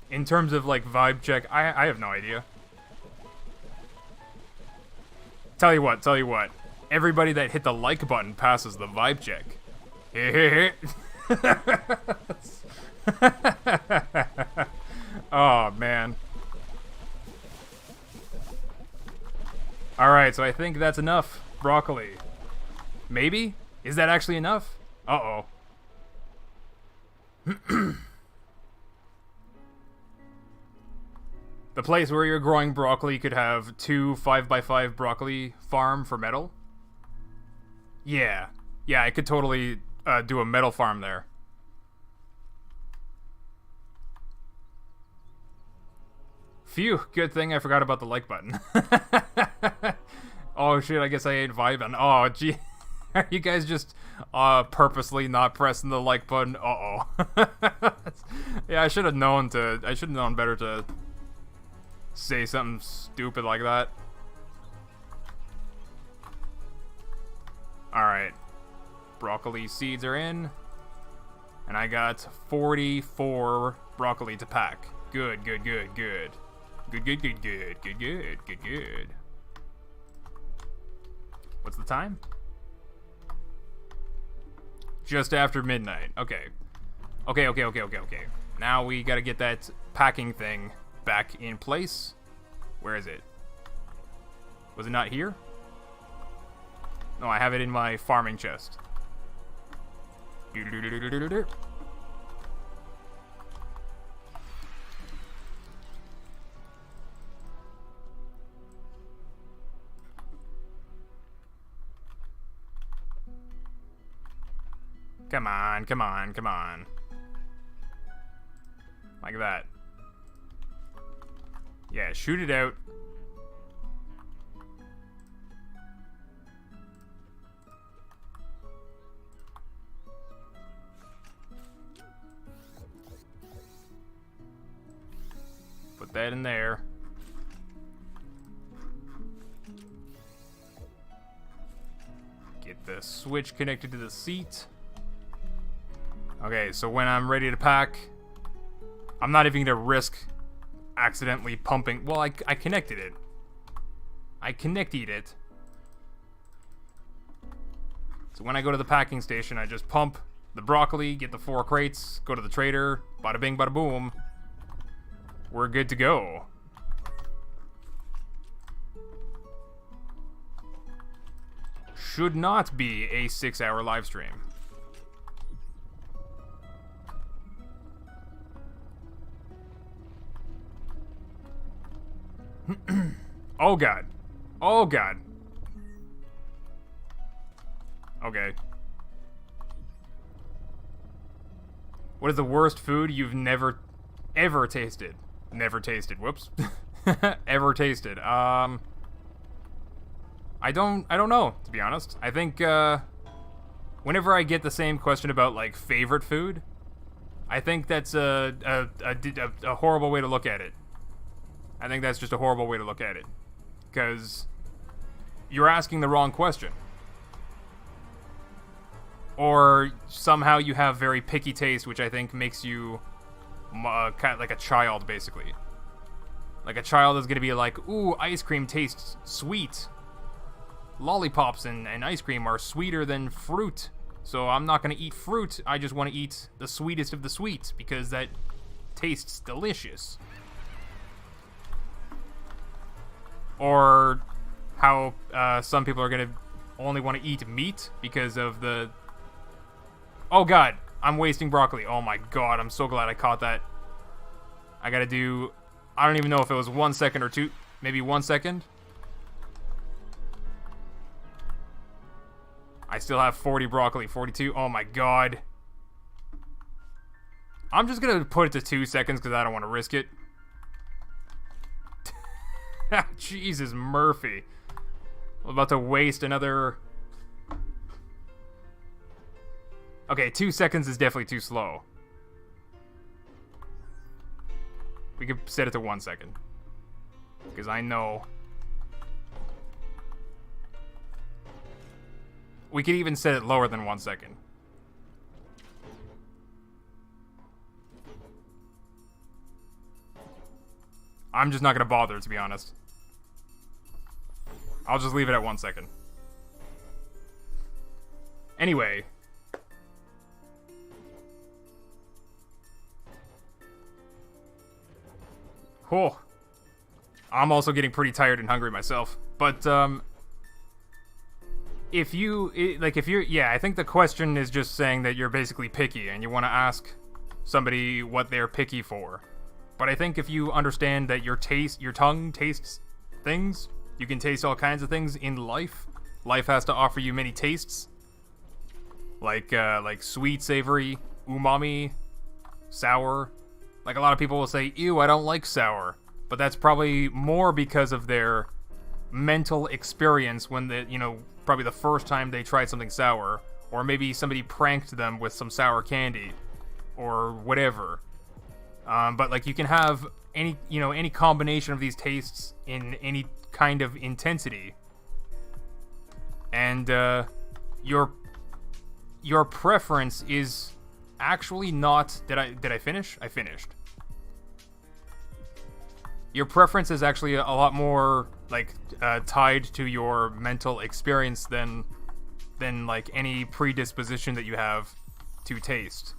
In terms of like vibe check, I have no idea. Tell you what. Everybody that hit the like button passes the vibe check. Oh, man. Alright, so I think that's enough broccoli. Maybe? Is that actually enough? Uh-oh. The place where you're growing broccoli could have 2 5x5 broccoli farm for metal? Yeah, I could totally do a metal farm there. Phew, good thing I forgot about the like button. Oh shit, I guess I ain't vibing. Oh gee, are you guys just purposely not pressing the like button? Uh-oh. Yeah, I should have known better to say something stupid like that. Alright. Broccoli seeds are in. And I got 44 broccoli to pack. Good. Good. What's the time? Just after midnight. Okay. Okay. Now we gotta get that packing thing back in place. Where is it? Was it not here? No, I have it in my farming chest. Come on. Like that. Yeah, shoot it out. Put that in there. Get the switch connected to the seat. Okay, so when I'm ready to pack, I'm not even gonna risk accidentally pumping. Well, I connected it. So when I go to the packing station, I just pump the broccoli, get the 4 crates, go to the trader, bada bing, bada boom. We're good to go. Should not be a 6-hour live stream. Oh god. Okay. What is the worst food you've ever tasted? Never tasted. Whoops. Ever tasted. I don't know, to be honest. I think whenever I get the same question about like favorite food, I think that's a horrible way to look at it. I think that's just a horrible way to look at it. Because you're asking the wrong question. Or somehow you have very picky taste, which I think makes you kind of like a child, basically. Like a child is going to be like, ooh, ice cream tastes sweet. Lollipops and ice cream are sweeter than fruit. So I'm not going to eat fruit. I just want to eat the sweetest of the sweets because that tastes delicious. or how some people are gonna only want to eat meat because of the... Oh god, I'm wasting broccoli. Oh my god, I'm so glad I caught that. I gotta do... I don't even know if it was 1 second or two. Maybe 1 second. I still have 40 broccoli. 42. Oh my god. I'm just gonna put it to 2 seconds because I don't want to risk it. Jesus Murphy. I'm about to waste another... Okay, 2 seconds is definitely too slow. We could set it to 1 second. Because I know... We could even set it lower than 1 second. I'm just not going to bother, to be honest. I'll just leave it at 1 second. Anyway. Oh. I'm also getting pretty tired and hungry myself. But, if you're, yeah, I think the question is just saying that you're basically picky and you want to ask somebody what they're picky for. But I think if you understand that your tongue tastes things, you can taste all kinds of things in life. Life has to offer you many tastes. Like sweet, savory, umami, sour. Like a lot of people will say, ew, I don't like sour. But that's probably more because of their mental experience when probably the first time they tried something sour, or maybe somebody pranked them with some sour candy, or whatever. But like you can have any combination of these tastes in any kind of intensity, and your preference is actually not. Did I finish? I finished. Your preference is actually a lot more like tied to your mental experience than like any predisposition that you have to taste.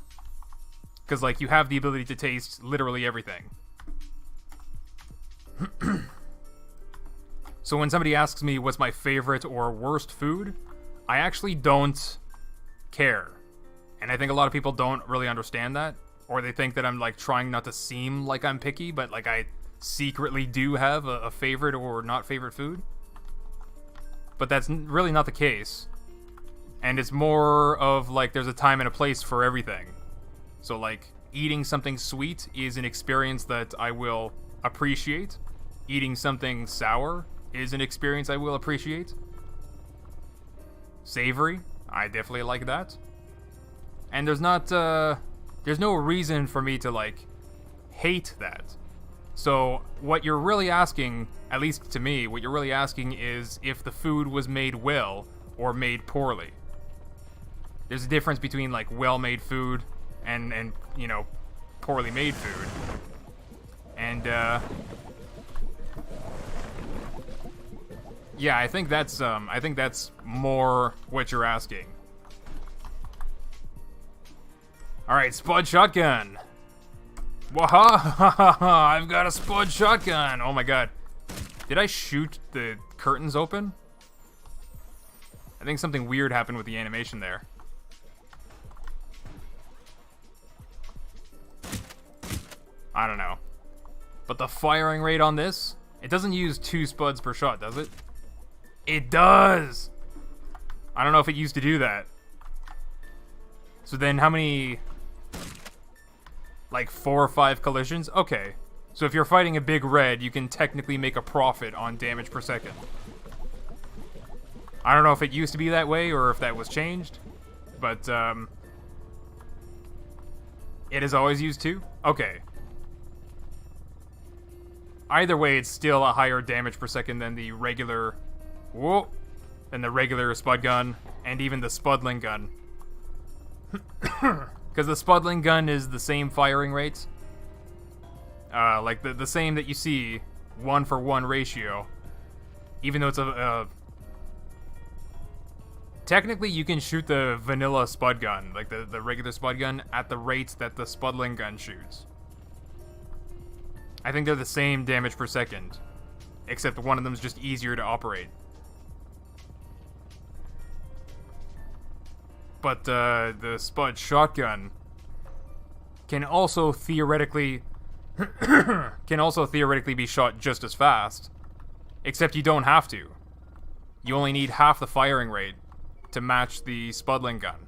Because like you have the ability to taste literally everything. So when somebody asks me what's my favorite or worst food, I actually don't care. And I think a lot of people don't really understand that, or they think that I'm like trying not to seem like I'm picky, but like I secretly do have a favorite or not favorite food. But that's really not the case. And it's more of like there's a time and a place for everything. So like eating something sweet is an experience that I will appreciate. Eating something sour is an experience I will appreciate. Savory, I definitely like that. And there's no reason for me to like hate that. So what you're really asking, at least to me, what you're really asking is if the food was made well or made poorly. There's a difference between like well-made food and poorly made food. And yeah, I think that's more what you're asking. All right, Spud shotgun. Waha! I've got a Spud shotgun. Oh my god. Did I shoot the curtains open? I think something weird happened with the animation there. I don't know. But the firing rate on this, it doesn't use 2 spuds per shot, does it? It does! I don't know if it used to do that. So then how many... Like 4 or 5 collisions? Okay. So if you're fighting a big red, you can technically make a profit on damage per second. I don't know if it used to be that way or if that was changed. But, it has always used 2? Okay. Either way, it's still a higher damage per second than the regular... Whoa! Than the regular Spud gun, and even the Spudling gun. Because the Spudling gun is the same firing rates. Like the same that you see, 1-for-1 ratio. Even though it's a... Technically, you can shoot the vanilla Spud gun, like the regular Spud gun, at the rate that the Spudling gun shoots. I think they're the same damage per second. except one of them's just easier to operate. But the Spud shotgun can also theoretically be shot just as fast, except you don't have to. You only need half the firing rate to match the Spudling gun.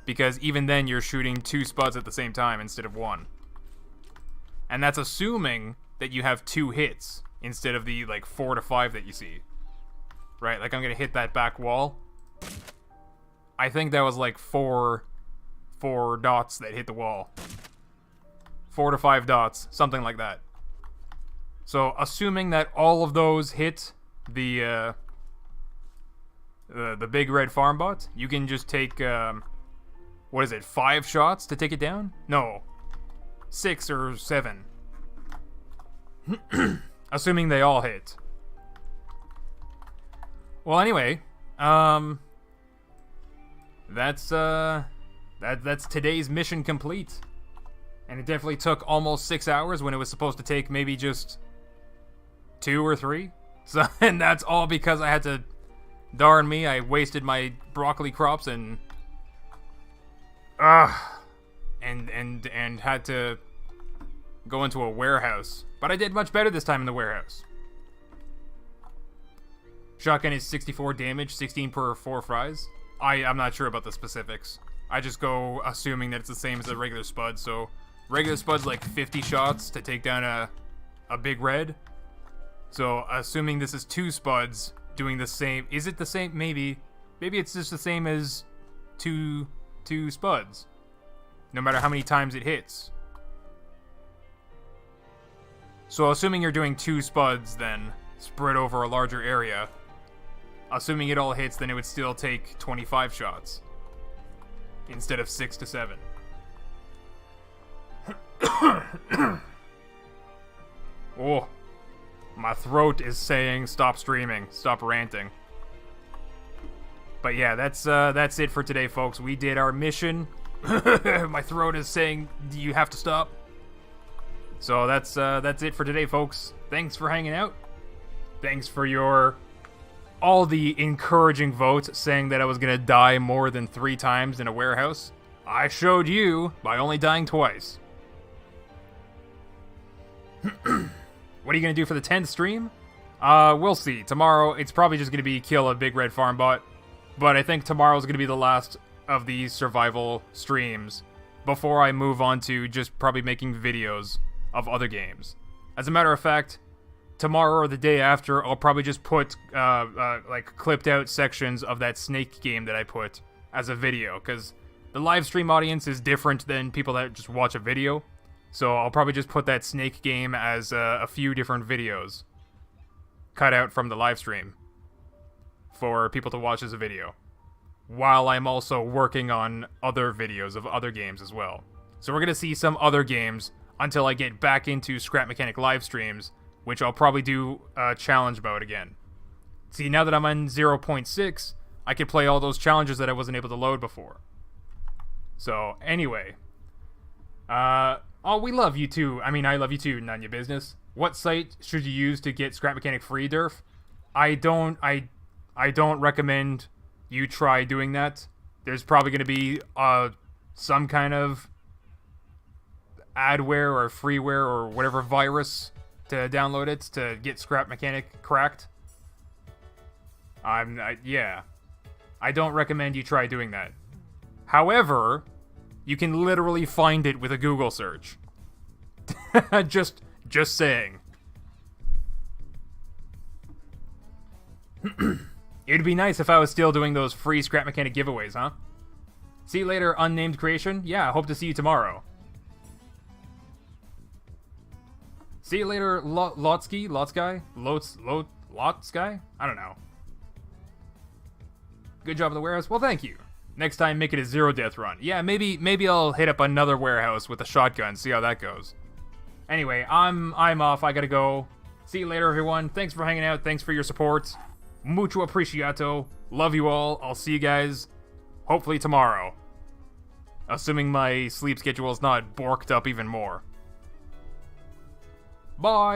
Because even then you're shooting 2 Spuds at the same time instead of 1. And that's assuming that you have 2 hits instead of the like 4 to 5 that you see. Right? Like I'm gonna hit that back wall. I think that was like 4 dots that hit the wall. 4 to 5 dots, something like that. So assuming that all of those hit the big red farm bot, you can just take what is it, 5 shots to take it down? No, 6 or 7. Assuming they all hit. Well, anyway, that's today's mission complete. And it definitely took almost 6 hours when it was supposed to take maybe just 2 or 3. So, and that's all because I had to, darn me, I wasted my broccoli crops and had to go into a warehouse. But I did much better this time in the warehouse. Shotgun is 64 damage, 16 per 4 fries. I'm not sure about the specifics. I just go assuming that it's the same as a regular Spud, so regular Spud's like 50 shots to take down a big red. So assuming this is 2 Spuds doing the same, is it the same? Maybe it's just the same as two Spuds, no matter how many times it hits. So assuming you're doing 2 Spuds then, spread over a larger area, assuming it all hits, then it would still take 25 shots instead of 6 to 7. Oh, my throat is saying stop streaming, stop ranting. But yeah, that's it for today, folks. We did our mission. My throat is saying you have to stop. So that's it for today, folks. Thanks for hanging out. Thanks for all the encouraging votes saying that I was gonna die more than 3 times in a warehouse. I showed you by only dying twice. What are you gonna do for the 10th stream? We'll see. Tomorrow, it's probably just gonna be kill a big red farm bot. But I think tomorrow's gonna be the last of these survival streams before I move on to just probably making videos of other games. As a matter of fact, tomorrow or the day after, I'll probably just put like clipped out sections of that snake game that I put as a video, because the live stream audience is different than people that just watch a video. So I'll probably just put that snake game as a few different videos cut out from the live stream for people to watch as a video, while I'm also working on other videos of other games as well. So we're going to see some other games until I get back into Scrap Mechanic live streams, which I'll probably do a challenge mode again. See, now that I'm on 0.6, I can play all those challenges that I wasn't able to load before. So, anyway. Oh, we love you too. I mean, I love you too, none your business. What site should you use to get Scrap Mechanic free, Durf? I don't recommend you try doing that. There's probably going to be some kind of adware or freeware or whatever virus to download it to get Scrap Mechanic cracked. Yeah. I don't recommend you try doing that. However, you can literally find it with a Google search. just saying. It'd be nice if I was still doing those free Scrap Mechanic giveaways, huh? See you later, unnamed creation. Yeah, hope to see you tomorrow. See you later, Lotsky? Lotsky? I don't know. Good job in the warehouse. Well, thank you. Next time, make it a 0-death run. Yeah, maybe I'll hit up another warehouse with a shotgun, see how that goes. Anyway, I'm off. I gotta go. See you later, everyone. Thanks for hanging out. Thanks for your support. Mucho apreciato. Love you all. I'll see you guys hopefully tomorrow. Assuming my sleep schedule is not borked up even more. Bye!